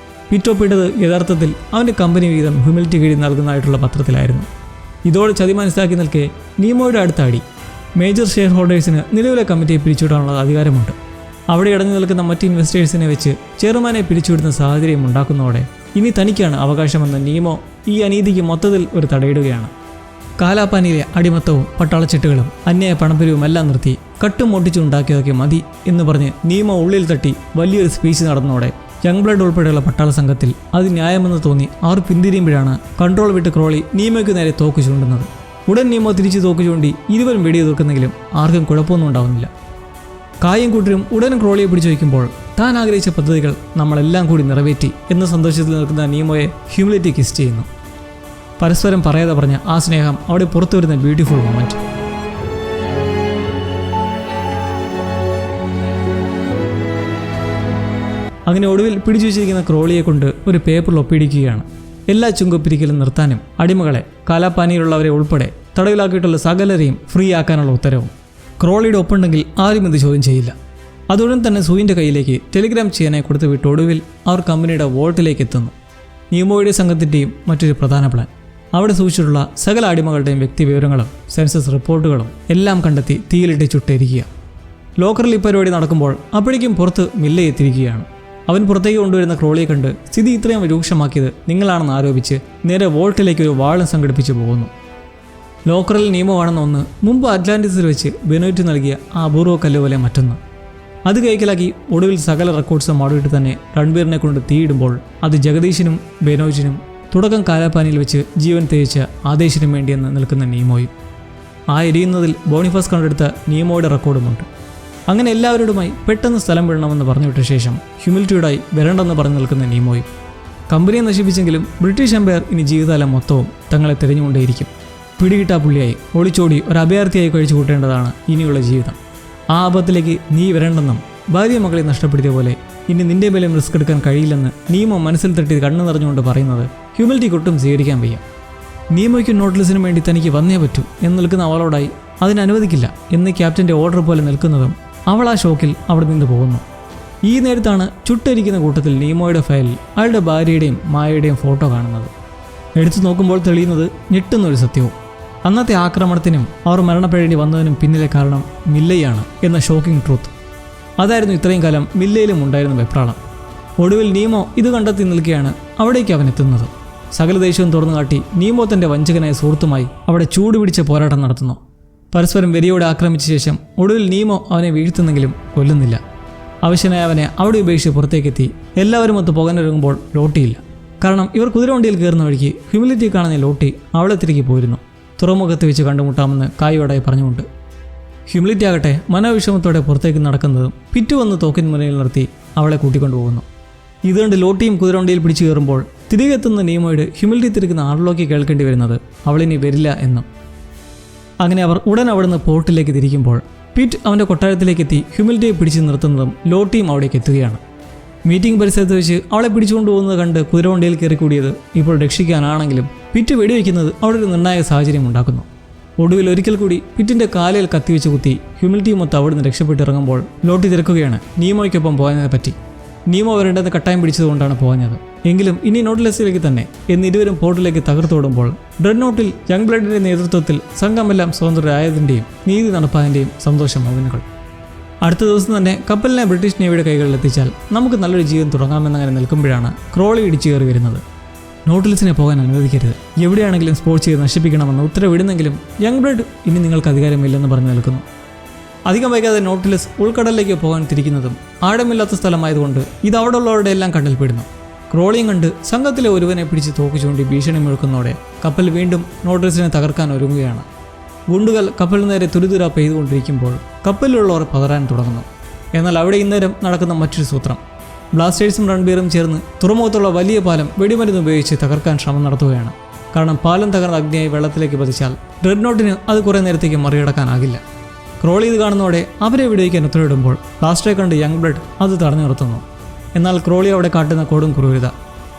പിറ്റൊപ്പിട്ടത് യഥാർത്ഥത്തിൽ അവൻ്റെ കമ്പനി വീതം ഹ്യൂമിലിറ്റി കീഴിൽ നൽകുന്നതായിട്ടുള്ള പത്രത്തിലായിരുന്നു. ഇതോടെ ചതി മനസ്സിലാക്കി നിൽക്കെ നീമോയുടെ അടുത്ത അടി. മേജർ ഷെയർ ഹോൾഡേഴ്സിന് നിലവിലെ കമ്മിറ്റിയെ പിരിച്ചുവിടാനുള്ള അധികാരമുണ്ട്. അവിടെ അടഞ്ഞു നിൽക്കുന്ന മറ്റ് ഇൻവെസ്റ്റേഴ്സിനെ വെച്ച് ചെയർമാനെ പിരിച്ചുവിടുന്ന സാഹചര്യം ഉണ്ടാക്കുന്നതോടെ ഇനി തനിക്കാണ് അവകാശമെന്ന നീമോ ഈ അനീതിക്ക് മൊത്തത്തിൽ ഒരു തടയിടുകയാണ്. കാലാപ്പാനിയിലെ അടിമത്തവും പട്ടാളച്ചിട്ടുകളും അന്യായ പണപ്പിരിവും എല്ലാം നിർത്തി കട്ടും ഒട്ടിച്ചുണ്ടാക്കിയതൊക്കെ മതി എന്ന് പറഞ്ഞ് നീമോ ഉള്ളിൽ തട്ടി വലിയൊരു സ്പീച്ച് നടന്നതോടെ യങ് ബ്ലഡ് ഉൾപ്പെടെയുള്ള പട്ടാള സംഘത്തിൽ അത് ന്യായമെന്ന് തോന്നി അവർ പിന്തിരിയുമ്പോഴാണ് കൺട്രോൾ വിട്ട് ക്രോളി നീമോയ്ക്ക് നേരെ തോക്ക് ചൂണ്ടുന്നത്. ഉടൻ നീമോ തിരിച്ച് തോക്ക് ചൂണ്ടി ഇരുവരും വെടിയുതിർക്കുന്നെങ്കിലും ആർക്കും കുഴപ്പമൊന്നും ഉണ്ടാവുന്നില്ല. കായും കൂട്ടരും ഉടൻ ക്രോളിയെ പിടിച്ചു വയ്ക്കുമ്പോൾ താൻ ആഗ്രഹിച്ച പദ്ധതികൾ നമ്മളെല്ലാം കൂടി നിറവേറ്റി എന്ന സന്തോഷത്തിൽ നിൽക്കുന്ന നീമോയെ ഹ്യൂമിലിറ്റി കിസ് ചെയ്യുന്നു. പരസ്പരം പറയാതെ പറഞ്ഞ ആ സ്നേഹം അവിടെ പുറത്തു വരുന്ന ബ്യൂട്ടിഫുൾ മൊമെന്റ്. അങ്ങനെ ഒടുവിൽ പിടിച്ചു വെച്ചിരിക്കുന്ന ക്രോളിയെ കൊണ്ട് ഒരു പേപ്പറിൽ ഒപ്പിടിക്കുകയാണ്. എല്ലാ ചുങ്കപ്പിരിക്കലും നിർത്താനും അടിമകളെ കാലാപ്പാനിയിലുള്ളവരെ ഉൾപ്പെടെ തടവിലാക്കിയിട്ടുള്ള സകലരെയും ഫ്രീ ആക്കാനുള്ള ഉത്തരവും. ക്രോളിയുടെ ഒപ്പുണ്ടെങ്കിൽ ആരും ഇത് ചോദ്യം ചെയ്യില്ല. അതുടൻ തന്നെ സൂയിൻ്റെ കയ്യിലേക്ക് ടെലിഗ്രാം ചെയ്യാനായി കൊടുത്തു വിട്ട് ഒടുവിൽ അവർ കമ്പനിയുടെ വോൾട്ടിലേക്ക് എത്തുന്നു. നീമോയുടെ സംഘത്തിൻ്റെയും മറ്റൊരു പ്രധാന പ്ലാൻ. അവിടെ സൂക്ഷിച്ചിട്ടുള്ള സകല അടിമകളുടെയും വ്യക്തിവിവരങ്ങളും സെൻസസ് റിപ്പോർട്ടുകളും എല്ലാം കണ്ടെത്തി തീയിലിട്ട് ചുട്ടേരിക്കുക. ലോക്കറിൽ ഈ പരിപാടി നടക്കുമ്പോൾ അപ്പോഴേക്കും പുറത്ത് മില്ല എത്തിയിരിക്കുകയാണ്. അവൻ പുറത്തേക്ക് കൊണ്ടുവരുന്ന ക്രോളിയെ കണ്ട് സ്ഥിതി ഇത്രയും രൂക്ഷമാക്കിയത് നിങ്ങളാണെന്ന് ആരോപിച്ച് നേരെ വോൾട്ടിലേക്ക് ഒരു വാളും സംഘടിപ്പിച്ചു പോകുന്നു. ലോക്കറിൽ നീമോ ആണെന്ന ഒന്ന് മുമ്പ് അറ്റ്ലാന്റിസിൽ വെച്ച് ബെനോയിറ്റ് നൽകിയ ആ അപൂർവ കല്ലുപോലെ മറ്റൊന്ന്. അത് കൈക്കലാക്കി ഒടുവിൽ സകല റെക്കോർഡ്സും മാടിയിട്ട് തന്നെ രൺബീറിനെ കൊണ്ട് തീയിടുമ്പോൾ അത് ജഗദീഷിനും ബെനോയിറ്റിനും തുടക്കം കാലാപ്പാനിയിൽ വെച്ച് ജീവൻ തേച്ച ആദേശിനും വേണ്ടിയെന്ന് നിൽക്കുന്ന നീമോയും. ആ എരിയുന്നതിൽ ബോണിഫാസ് കണ്ടെടുത്ത നീമോയുടെ റെക്കോർഡുമുണ്ട്. അങ്ങനെ എല്ലാവരോടുമായി പെട്ടെന്ന് സ്ഥലം വിടണമെന്ന് പറഞ്ഞുവിട്ട ശേഷം ഹ്യൂമിലിറ്റിയോടായി വരണ്ടെന്ന് പറഞ്ഞു നിൽക്കുന്ന നീമോയും. കമ്പനിയെ നശിപ്പിച്ചെങ്കിലും ബ്രിട്ടീഷ് എംപയർ ഇനി ജീവിതകാലം മൊത്തവും തങ്ങളെ തിരഞ്ഞുകൊണ്ടേയിരിക്കും. പിടികിട്ടാ പുള്ളിയായി ഒളിച്ചോടി ഒരു അഭയാർത്ഥിയായി കഴിച്ചു കൂട്ടേണ്ടതാണ് ഇനിയുള്ള ജീവിതം. ആ ആപത്തിലേക്ക് നീ വരണ്ടെന്നും ഭാര്യ മകളെ നഷ്ടപ്പെടുത്തിയ പോലെ ഇനി നിന്റെ മേലും റിസ്ക് എടുക്കാൻ കഴിയില്ലെന്ന് നീമോ മനസ്സിൽ തട്ടി കണ്ണു നിറഞ്ഞുകൊണ്ട് പറയുന്നത് ഹ്യൂമിലിറ്റിക്ക് ഒട്ടും സ്വീകരിക്കാൻ വയ്യ. നീമോയ്ക്കും നോട്ട്ലെസിനും വേണ്ടി തനിക്ക് വന്നേ പറ്റൂ എന്ന് നിൽക്കുന്ന അവളോടായി അതിനനുവദിക്കില്ല എന്ന് ക്യാപ്റ്റൻ്റെ ഓർഡർ പോലെ നിൽക്കുന്നതും അവൾ ആ ഷോക്കിൽ അവിടെ നിന്ന് പോകുന്നു. ഈ നേരത്താണ് ചുട്ടരിക്കുന്ന കൂട്ടത്തിൽ നീമോയുടെ ഫയലിൽ അയാളുടെ ഭാര്യയുടെയും മായയുടെയും ഫോട്ടോ കാണുന്നത്. എടുത്തു നോക്കുമ്പോൾ തെളിയുന്നത് ഞെട്ടുന്നൊരു സത്യവും. അന്നത്തെ ആക്രമണത്തിനും അവർ മരണപ്പെടേണ്ടി വന്നതിനും പിന്നിലെ കാരണം മില്ലയാണ് എന്ന ഷോക്കിംഗ് ട്രൂത്ത്. അതായിരുന്നു ഇത്രയും കാലം മില്ലയിലും ഉണ്ടായിരുന്ന വെപ്രാളം. ഒടുവിൽ നീമോ ഇത് കണ്ടെത്തി നിൽക്കുകയാണ് അവിടേക്ക് അവൻ എത്തുന്നത്. സകല ദേഷ്യവും തുറന്നു കാട്ടി നീമോ തൻ്റെ വഞ്ചകനായ സുഹൃത്തുമായി അവിടെ ചൂടുപിടിച്ച പോരാട്ടം നടത്തുന്നു. പരസ്പരം വെറിയോടെ ആക്രമിച്ച ശേഷം ഒടുവിൽ നീമോ അവനെ വീഴ്ത്തുന്നെങ്കിലും കൊല്ലുന്നില്ല. ആവശ്യനായ അവനെ അവിടെ ഉപേക്ഷിച്ച് പുറത്തേക്കെത്തി എല്ലാവരും ഒത്ത് പോകാനൊരുങ്ങുമ്പോൾ ലോട്ടിയില്ല. കാരണം ഇവർ കുതിരവണ്ടിയിൽ കയറുന്ന വഴിക്ക് ഹ്യൂമിലിറ്റി കാണുന്ന ലോട്ടി അവളെ തിരികെ പോയിരുന്നു. തുറമുഖത്ത് വെച്ച് കണ്ടുമുട്ടാമെന്ന് കായോടായി പറഞ്ഞുകൊണ്ട്. ഹ്യൂമിലിറ്റി ആകട്ടെ മനോവിഷമത്തോടെ പുറത്തേക്ക് നടക്കുന്നതും പിറ്റു വന്ന് തോക്കിൻ മുനയിൽ നിർത്തി അവളെ കൂട്ടിക്കൊണ്ടുപോകുന്നു. ഇതുകൊണ്ട് ലോട്ടിയും കുതിരവണ്ടിയിൽ പിടിച്ചു കയറുമ്പോൾ തിരികെ എത്തുന്ന നീമോയുടെ ഹ്യൂമിലിറ്റി തിരിക്കുന്ന ആളിലേക്ക് കേൾക്കേണ്ടി വരുന്നത് അവളിനി വരില്ല എന്നും. അങ്ങനെ അവർ ഉടൻ അവിടുന്ന് പോർട്ടിലേക്ക് തിരിക്കുമ്പോൾ പിറ്റ് അവൻ്റെ കൊട്ടാരത്തിലേക്ക് എത്തി ഹ്യൂമിലിറ്റിയെ പിടിച്ചു നിർത്തുന്നതും ലോട്ടിയും അവിടേക്ക് എത്തുകയാണ്. മീറ്റിംഗ് പരിസരത്ത് വെച്ച് അവളെ പിടിച്ചുകൊണ്ടുപോകുന്നത് കണ്ട് കുതിരവണ്ടിയിൽ കയറിക്കൂടിയത് ഇപ്പോൾ രക്ഷിക്കാനാണെങ്കിലും പിറ്റ് വെടിവെക്കുന്നത് അവിടെ ഒരു നിർണായക സാഹചര്യം ഉണ്ടാക്കുന്നു. ഒടുവിൽ ഒരിക്കൽ കൂടി പിറ്റിൻ്റെ കാലിൽ കത്തിവെച്ച് കുത്തി ഹ്യൂമിലിറ്റി മൊത്തം അവിടുന്ന് രക്ഷപ്പെട്ടിറങ്ങുമ്പോൾ ലോട്ടി തിരക്കുകയാണ് നീമോയ്ക്കൊപ്പം പോയതിനെ പറ്റി. നീമോ വരേണ്ടത് കട്ടായം പിടിച്ചതുകൊണ്ടാണ് പോഞ്ഞത്. എങ്കിലും ഇനി നോട്ട്ലെസ്സിലേക്ക് തന്നെ എന്ന് ഇരുവരും പോർട്ടിലേക്ക് തകർത്തോടുമ്പോൾ ഡ്രെഡ് നോട്ടിൽ യങ് ബ്ലഡിൻ്റെ നേതൃത്വത്തിൽ സംഘമെല്ലാം സ്വതന്ത്രരായതിൻ്റെയും നീതി നടപ്പാതിൻ്റെയും സന്തോഷം അവനുകൾ. അടുത്ത ദിവസം തന്നെ കപ്പലിനെ ബ്രിട്ടീഷ് നേവിയുടെ കൈകളിൽ എത്തിച്ചാൽ നമുക്ക് നല്ലൊരു ജീവിതം തുടങ്ങാമെന്നങ്ങനെ നിൽക്കുമ്പോഴാണ് ക്രോളി ഇടിച്ചു കയറി വരുന്നത്. നോട്ട്ലെസ്സിനെ പോകാൻ അനുവദിക്കരുത്, എവിടെയാണെങ്കിലും സ്പോർട്സ് ചെയ്ത് നശിപ്പിക്കണമെന്ന് ഉത്തരവിടുന്നെങ്കിലും യങ് ബ്ലഡ് ഇനി നിങ്ങൾക്ക് അധികാരമില്ലെന്ന് പറഞ്ഞു നിൽക്കുന്നു. അധികം വൈകാതെ നോട്ട്ലെസ് ഉൾക്കടലിലേക്ക് പോകാൻ തിരിക്കുന്നതും ആഴമില്ലാത്ത സ്ഥലമായതുകൊണ്ട് ഇത് അവിടെ ഉള്ളവരുടെ എല്ലാം കണ്ണിൽപ്പെടുന്നു. ക്രോളിയും കണ്ട് സംഘത്തിലെ ഒരുവനെ പിടിച്ച് തോക്ക് ചൂണ്ടി ഭീഷണി മുഴക്കുന്നതോടെ കപ്പൽ വീണ്ടും നോട്ട്ലെസ്സിനെ തകർക്കാൻ ഒരുങ്ങുകയാണ്. ഗുണ്ടുകൾ കപ്പലിന് നേരെ തുരുതുര പെയ്തുകൊണ്ടിരിക്കുമ്പോൾ കപ്പലിലുള്ളവർ പതറാൻ തുടങ്ങുന്നു. എന്നാൽ അവിടെ ഇന്നേരം നടക്കുന്ന മറ്റൊരു സൂത്രം. ബ്ലാസ്റ്റേഴ്സും റൺബീറും ചേർന്ന് തുറമുഖത്തുള്ള വലിയ പാലം വെടിമരുന്ന് ഉപയോഗിച്ച് തകർക്കാൻ ശ്രമം നടത്തുകയാണ്. കാരണം പാലം തകർന്ന അഗ്നിയായി വെള്ളത്തിലേക്ക് പതിച്ചാൽ ഡ്രെഡ് നോട്ടിന് അത് കുറേ നേരത്തേക്ക് മറികടക്കാനാകില്ല. ക്രോളി ഇത് കാണുന്നതോടെ അവരെ വെടിവയ്ക്കാൻ ഉത്തരവിടുമ്പോൾ ബ്ലാസ്റ്ററെ കണ്ട് യങ് ബ്ലഡ് അത് തടഞ്ഞു നിർത്തുന്നു. എന്നാൽ ക്രോളി അവിടെ കാട്ടുന്ന കൊടും ക്രൂരത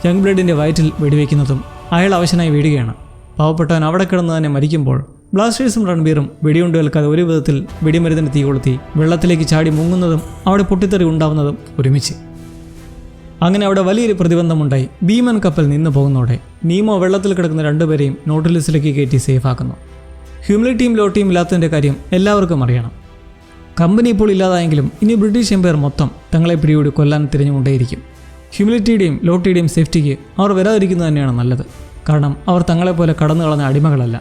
യങ് ബ്ലഡിൻ്റെ വയറ്റിൽ വെടിവെക്കുന്നതും അയാൾ അവശനായി വീഴുകയാണ്. പാവപ്പെട്ടവൻ അവിടെ കിടന്ന് തന്നെ മരിക്കുമ്പോൾ ബ്ലാസ്റ്റേഴ്സും റൺബീറും വെടിയുണ്ട് കേൾക്കാതെ ഒരു വിധത്തിൽ വെടിമരുന്നിന് തീ കൊളുത്തി വെള്ളത്തിലേക്ക് ചാടി മുങ്ങുന്നതും അവിടെ പൊട്ടിത്തെറി ഉണ്ടാവുന്നതും ഒരുമിച്ച്. അങ്ങനെ അവിടെ വലിയൊരു പ്രതിബന്ധമുണ്ടായി ഭീമൻ കപ്പൽ നിന്നു പോകുന്നതോടെ നീമോ വെള്ളത്തിൽ കിടക്കുന്ന രണ്ടുപേരെയും നോട്ട്ലെസ്സിലേക്ക് കയറ്റി സേഫാക്കുന്നു. ഹ്യൂമിലിറ്റിയും ലോട്ടിയും ഇല്ലാത്തതിൻ്റെ കാര്യം എല്ലാവർക്കും അറിയണം. കമ്പനി ഇപ്പോൾ ഇല്ലാതായെങ്കിലും ഇനി ബ്രിട്ടീഷ് എംപയർ മൊത്തം തങ്ങളെ പിടികൂടി കൊല്ലാൻ തിരഞ്ഞുകൊണ്ടേയിരിക്കും. ഹ്യൂമിലിറ്റിയുടെയും ലോട്ടിയുടെയും സേഫ്റ്റിക്ക് അവർ വരാതിരിക്കുന്നത് തന്നെയാണ് നല്ലത്. കാരണം അവർ തങ്ങളെപ്പോലെ കടന്നു കളഞ്ഞ അടിമകളല്ല.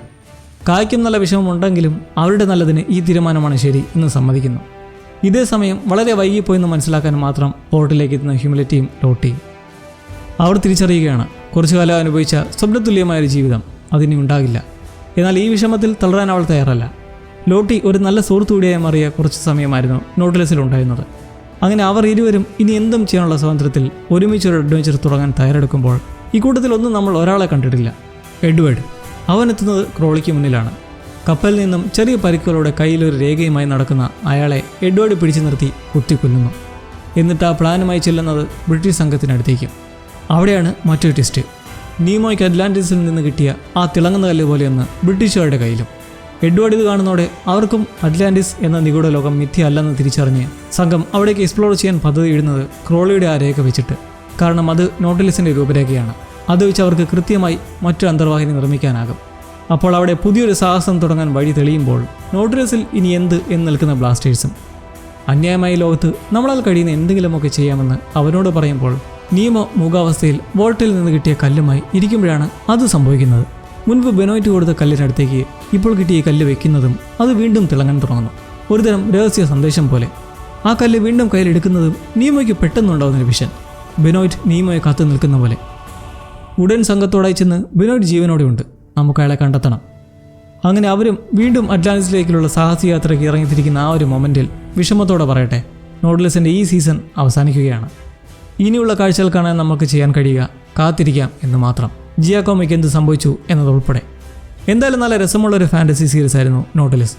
കായ്ക്കും നല്ല വിഷമമുണ്ടെങ്കിലും അവരുടെ നല്ലതിന് ഈ തീരുമാനമാണ് ശരി എന്ന് സമ്മതിക്കുന്നു. ഇതേ സമയം വളരെ വൈകിപ്പോയെന്ന് മനസ്സിലാക്കാൻ മാത്രം പോർട്ടിലേക്ക് എത്തുന്ന ഹ്യൂമിലിറ്റിയും ലോട്ടിയും അവർ തിരിച്ചറിയുകയാണ് കുറച്ചു കാലം അനുഭവിച്ച സ്വപ്നതുല്യമായൊരു ജീവിതം അതിനി ഉണ്ടാകില്ല. എന്നാൽ ഈ വിഷമത്തിൽ തളരാൻ അവൾ തയ്യാറല്ല. ലോട്ടി ഒരു നല്ല സുഹൃത്തു കൂടിയായി മാറിയ കുറച്ച് സമയമായിരുന്നു നോട്ട്ലെസ്സിലുണ്ടായിരുന്നത്. അങ്ങനെ അവർ ഇരുവരും ഇനി എന്തും ചെയ്യാനുള്ള സ്വാതന്ത്ര്യത്തിൽ ഒരുമിച്ചൊരു അഡ്വഞ്ചർ തുടങ്ങാൻ തയ്യാറെടുക്കുമ്പോൾ ഈ കൂട്ടത്തിലൊന്നും നമ്മൾ ഒരാളെ കണ്ടിട്ടില്ല. എഡ്വേർഡ്. അവനെത്തുന്നത് ക്രോളിക്ക് മുന്നിലാണ്. കപ്പലിൽ നിന്നും ചെറിയ പരിക്കുകളോടെ കയ്യിലൊരു രേഖയുമായി നടക്കുന്ന അയാളെ എഡ്വേർഡ് പിടിച്ചു നിർത്തി കുത്തിക്കൊല്ലുന്നു. എന്നിട്ട് ആ പ്ലാനുമായി ചെല്ലുന്നത് ബ്രിട്ടീഷ് സംഘത്തിനടുത്തേക്കും. അവിടെയാണ് മറ്റൊരു ട്വിസ്റ്റ്. നീമോയ്ക്ക് അറ്റ്ലാന്റിസിൽ നിന്ന് കിട്ടിയ ആ തിളങ്ങുന്ന കല്ല് പോലെയൊന്ന് ബ്രിട്ടീഷുകാരുടെ കയ്യിലും. എഡ്വേർഡ് ഇത് കാണുന്നതോടെ അവർക്കും അറ്റ്ലാന്റിസ് എന്ന നിഗൂഢ ലോകം മിഥ്യയല്ലെന്ന് തിരിച്ചറിഞ്ഞ് സംഘം അവിടേക്ക് എക്സ്പ്ലോർ ചെയ്യാൻ പദ്ധതി ഇടുന്നത് ക്രോളിയുടെ ആ രേഖ വെച്ചിട്ട്. കാരണം അത് നോട്ടിലിസിൻ്റെ രൂപരേഖയാണ്. അത് വെച്ച് അവർക്ക് കൃത്യമായി മറ്റൊരു അന്തർവാഹിനി നിർമ്മിക്കാനാകും. അപ്പോൾ അവിടെ പുതിയൊരു സാഹസം തുടങ്ങാൻ വഴി തെളിയുമ്പോൾ നോട്ടിലിസിൽ ഇനി എന്ത് എന്ന് നിൽക്കുന്ന ബ്ലാസ്റ്റേഴ്സും. അന്യായമായ ലോകത്ത് നമ്മളാൽ കഴിയുന്ന എന്തെങ്കിലുമൊക്കെ ചെയ്യാമെന്ന് അവനോട് പറയുമ്പോൾ നീമോ മൂകാവസ്ഥയിൽ വോൾട്ടിൽ നിന്ന് കിട്ടിയ കല്ലുമായി ഇരിക്കുമ്പോഴാണ് അത് സംഭവിക്കുന്നത്. മുൻപ് ബെനോയ്റ്റ് കൊടുത്ത കല്ലിനടുത്തേക്ക് ഇപ്പോൾ കിട്ടിയ ഈ കല്ല് വെക്കുന്നതും അത് വീണ്ടും തിളങ്ങാൻ തുടങ്ങുന്നു. ഒരുതരം രഹസ്യ സന്ദേശം പോലെ. ആ കല്ല് വീണ്ടും കയ്യിലെടുക്കുന്നതും നീമോയ്ക്ക് പെട്ടെന്നുണ്ടാവുന്നൊരു വിഷൻ. ബെനോയ്റ്റ് നീമോയെ കാത്തു നിൽക്കുന്ന പോലെ. ഉടൻ സംഘത്തോടായി ചെന്ന് ബെനോയ്റ്റ് ജീവനോടെ ഉണ്ട്, നമുക്ക് അയാളെ കണ്ടെത്തണം. അങ്ങനെ അവരും വീണ്ടും അറ്റ്ലാന്റിസിലേക്കുള്ള സാഹസയാത്രയ്ക്ക് ഇറങ്ങിത്തിരിക്കുന്ന ആ ഒരു മൊമെൻറ്റിൽ വിഷമത്തോടെ പറയട്ടെ, നോട്ടിലിസിൻ്റെ ഈ സീസൺ അവസാനിക്കുകയാണ്. ഇനിയുള്ള കാഴ്ചകൾ കാണാൻ നമുക്ക് ചെയ്യാൻ കഴിയുക കാത്തിരിക്കാം എന്ന് മാത്രം. ജിയാക്കോമയ്ക്ക് എന്ത് സംഭവിച്ചു എന്നതുൾപ്പെടെ. എന്തായാലും നല്ല രസമുള്ളൊരു ഫാൻറ്റസി സീരീസ് ആയിരുന്നു നോട്ടിലിസ്.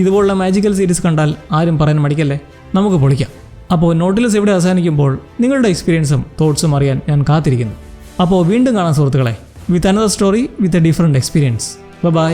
ഇതുപോലുള്ള മാജിക്കൽ സീരീസ് കണ്ടാൽ ആരും പറയാൻ മടിക്കല്ലേ, നമുക്ക് പൊളിക്കാം. അപ്പോൾ നോട്ടിലിസ് എവിടെ അവസാനിക്കുമ്പോൾ നിങ്ങളുടെ എക്സ്പീരിയൻസും തോട്ട്സും അറിയാൻ ഞാൻ കാത്തിരിക്കുന്നു. അപ്പോൾ വീണ്ടും കാണാം സുഹൃത്തുക്കളെ, with another story with a different experience. By.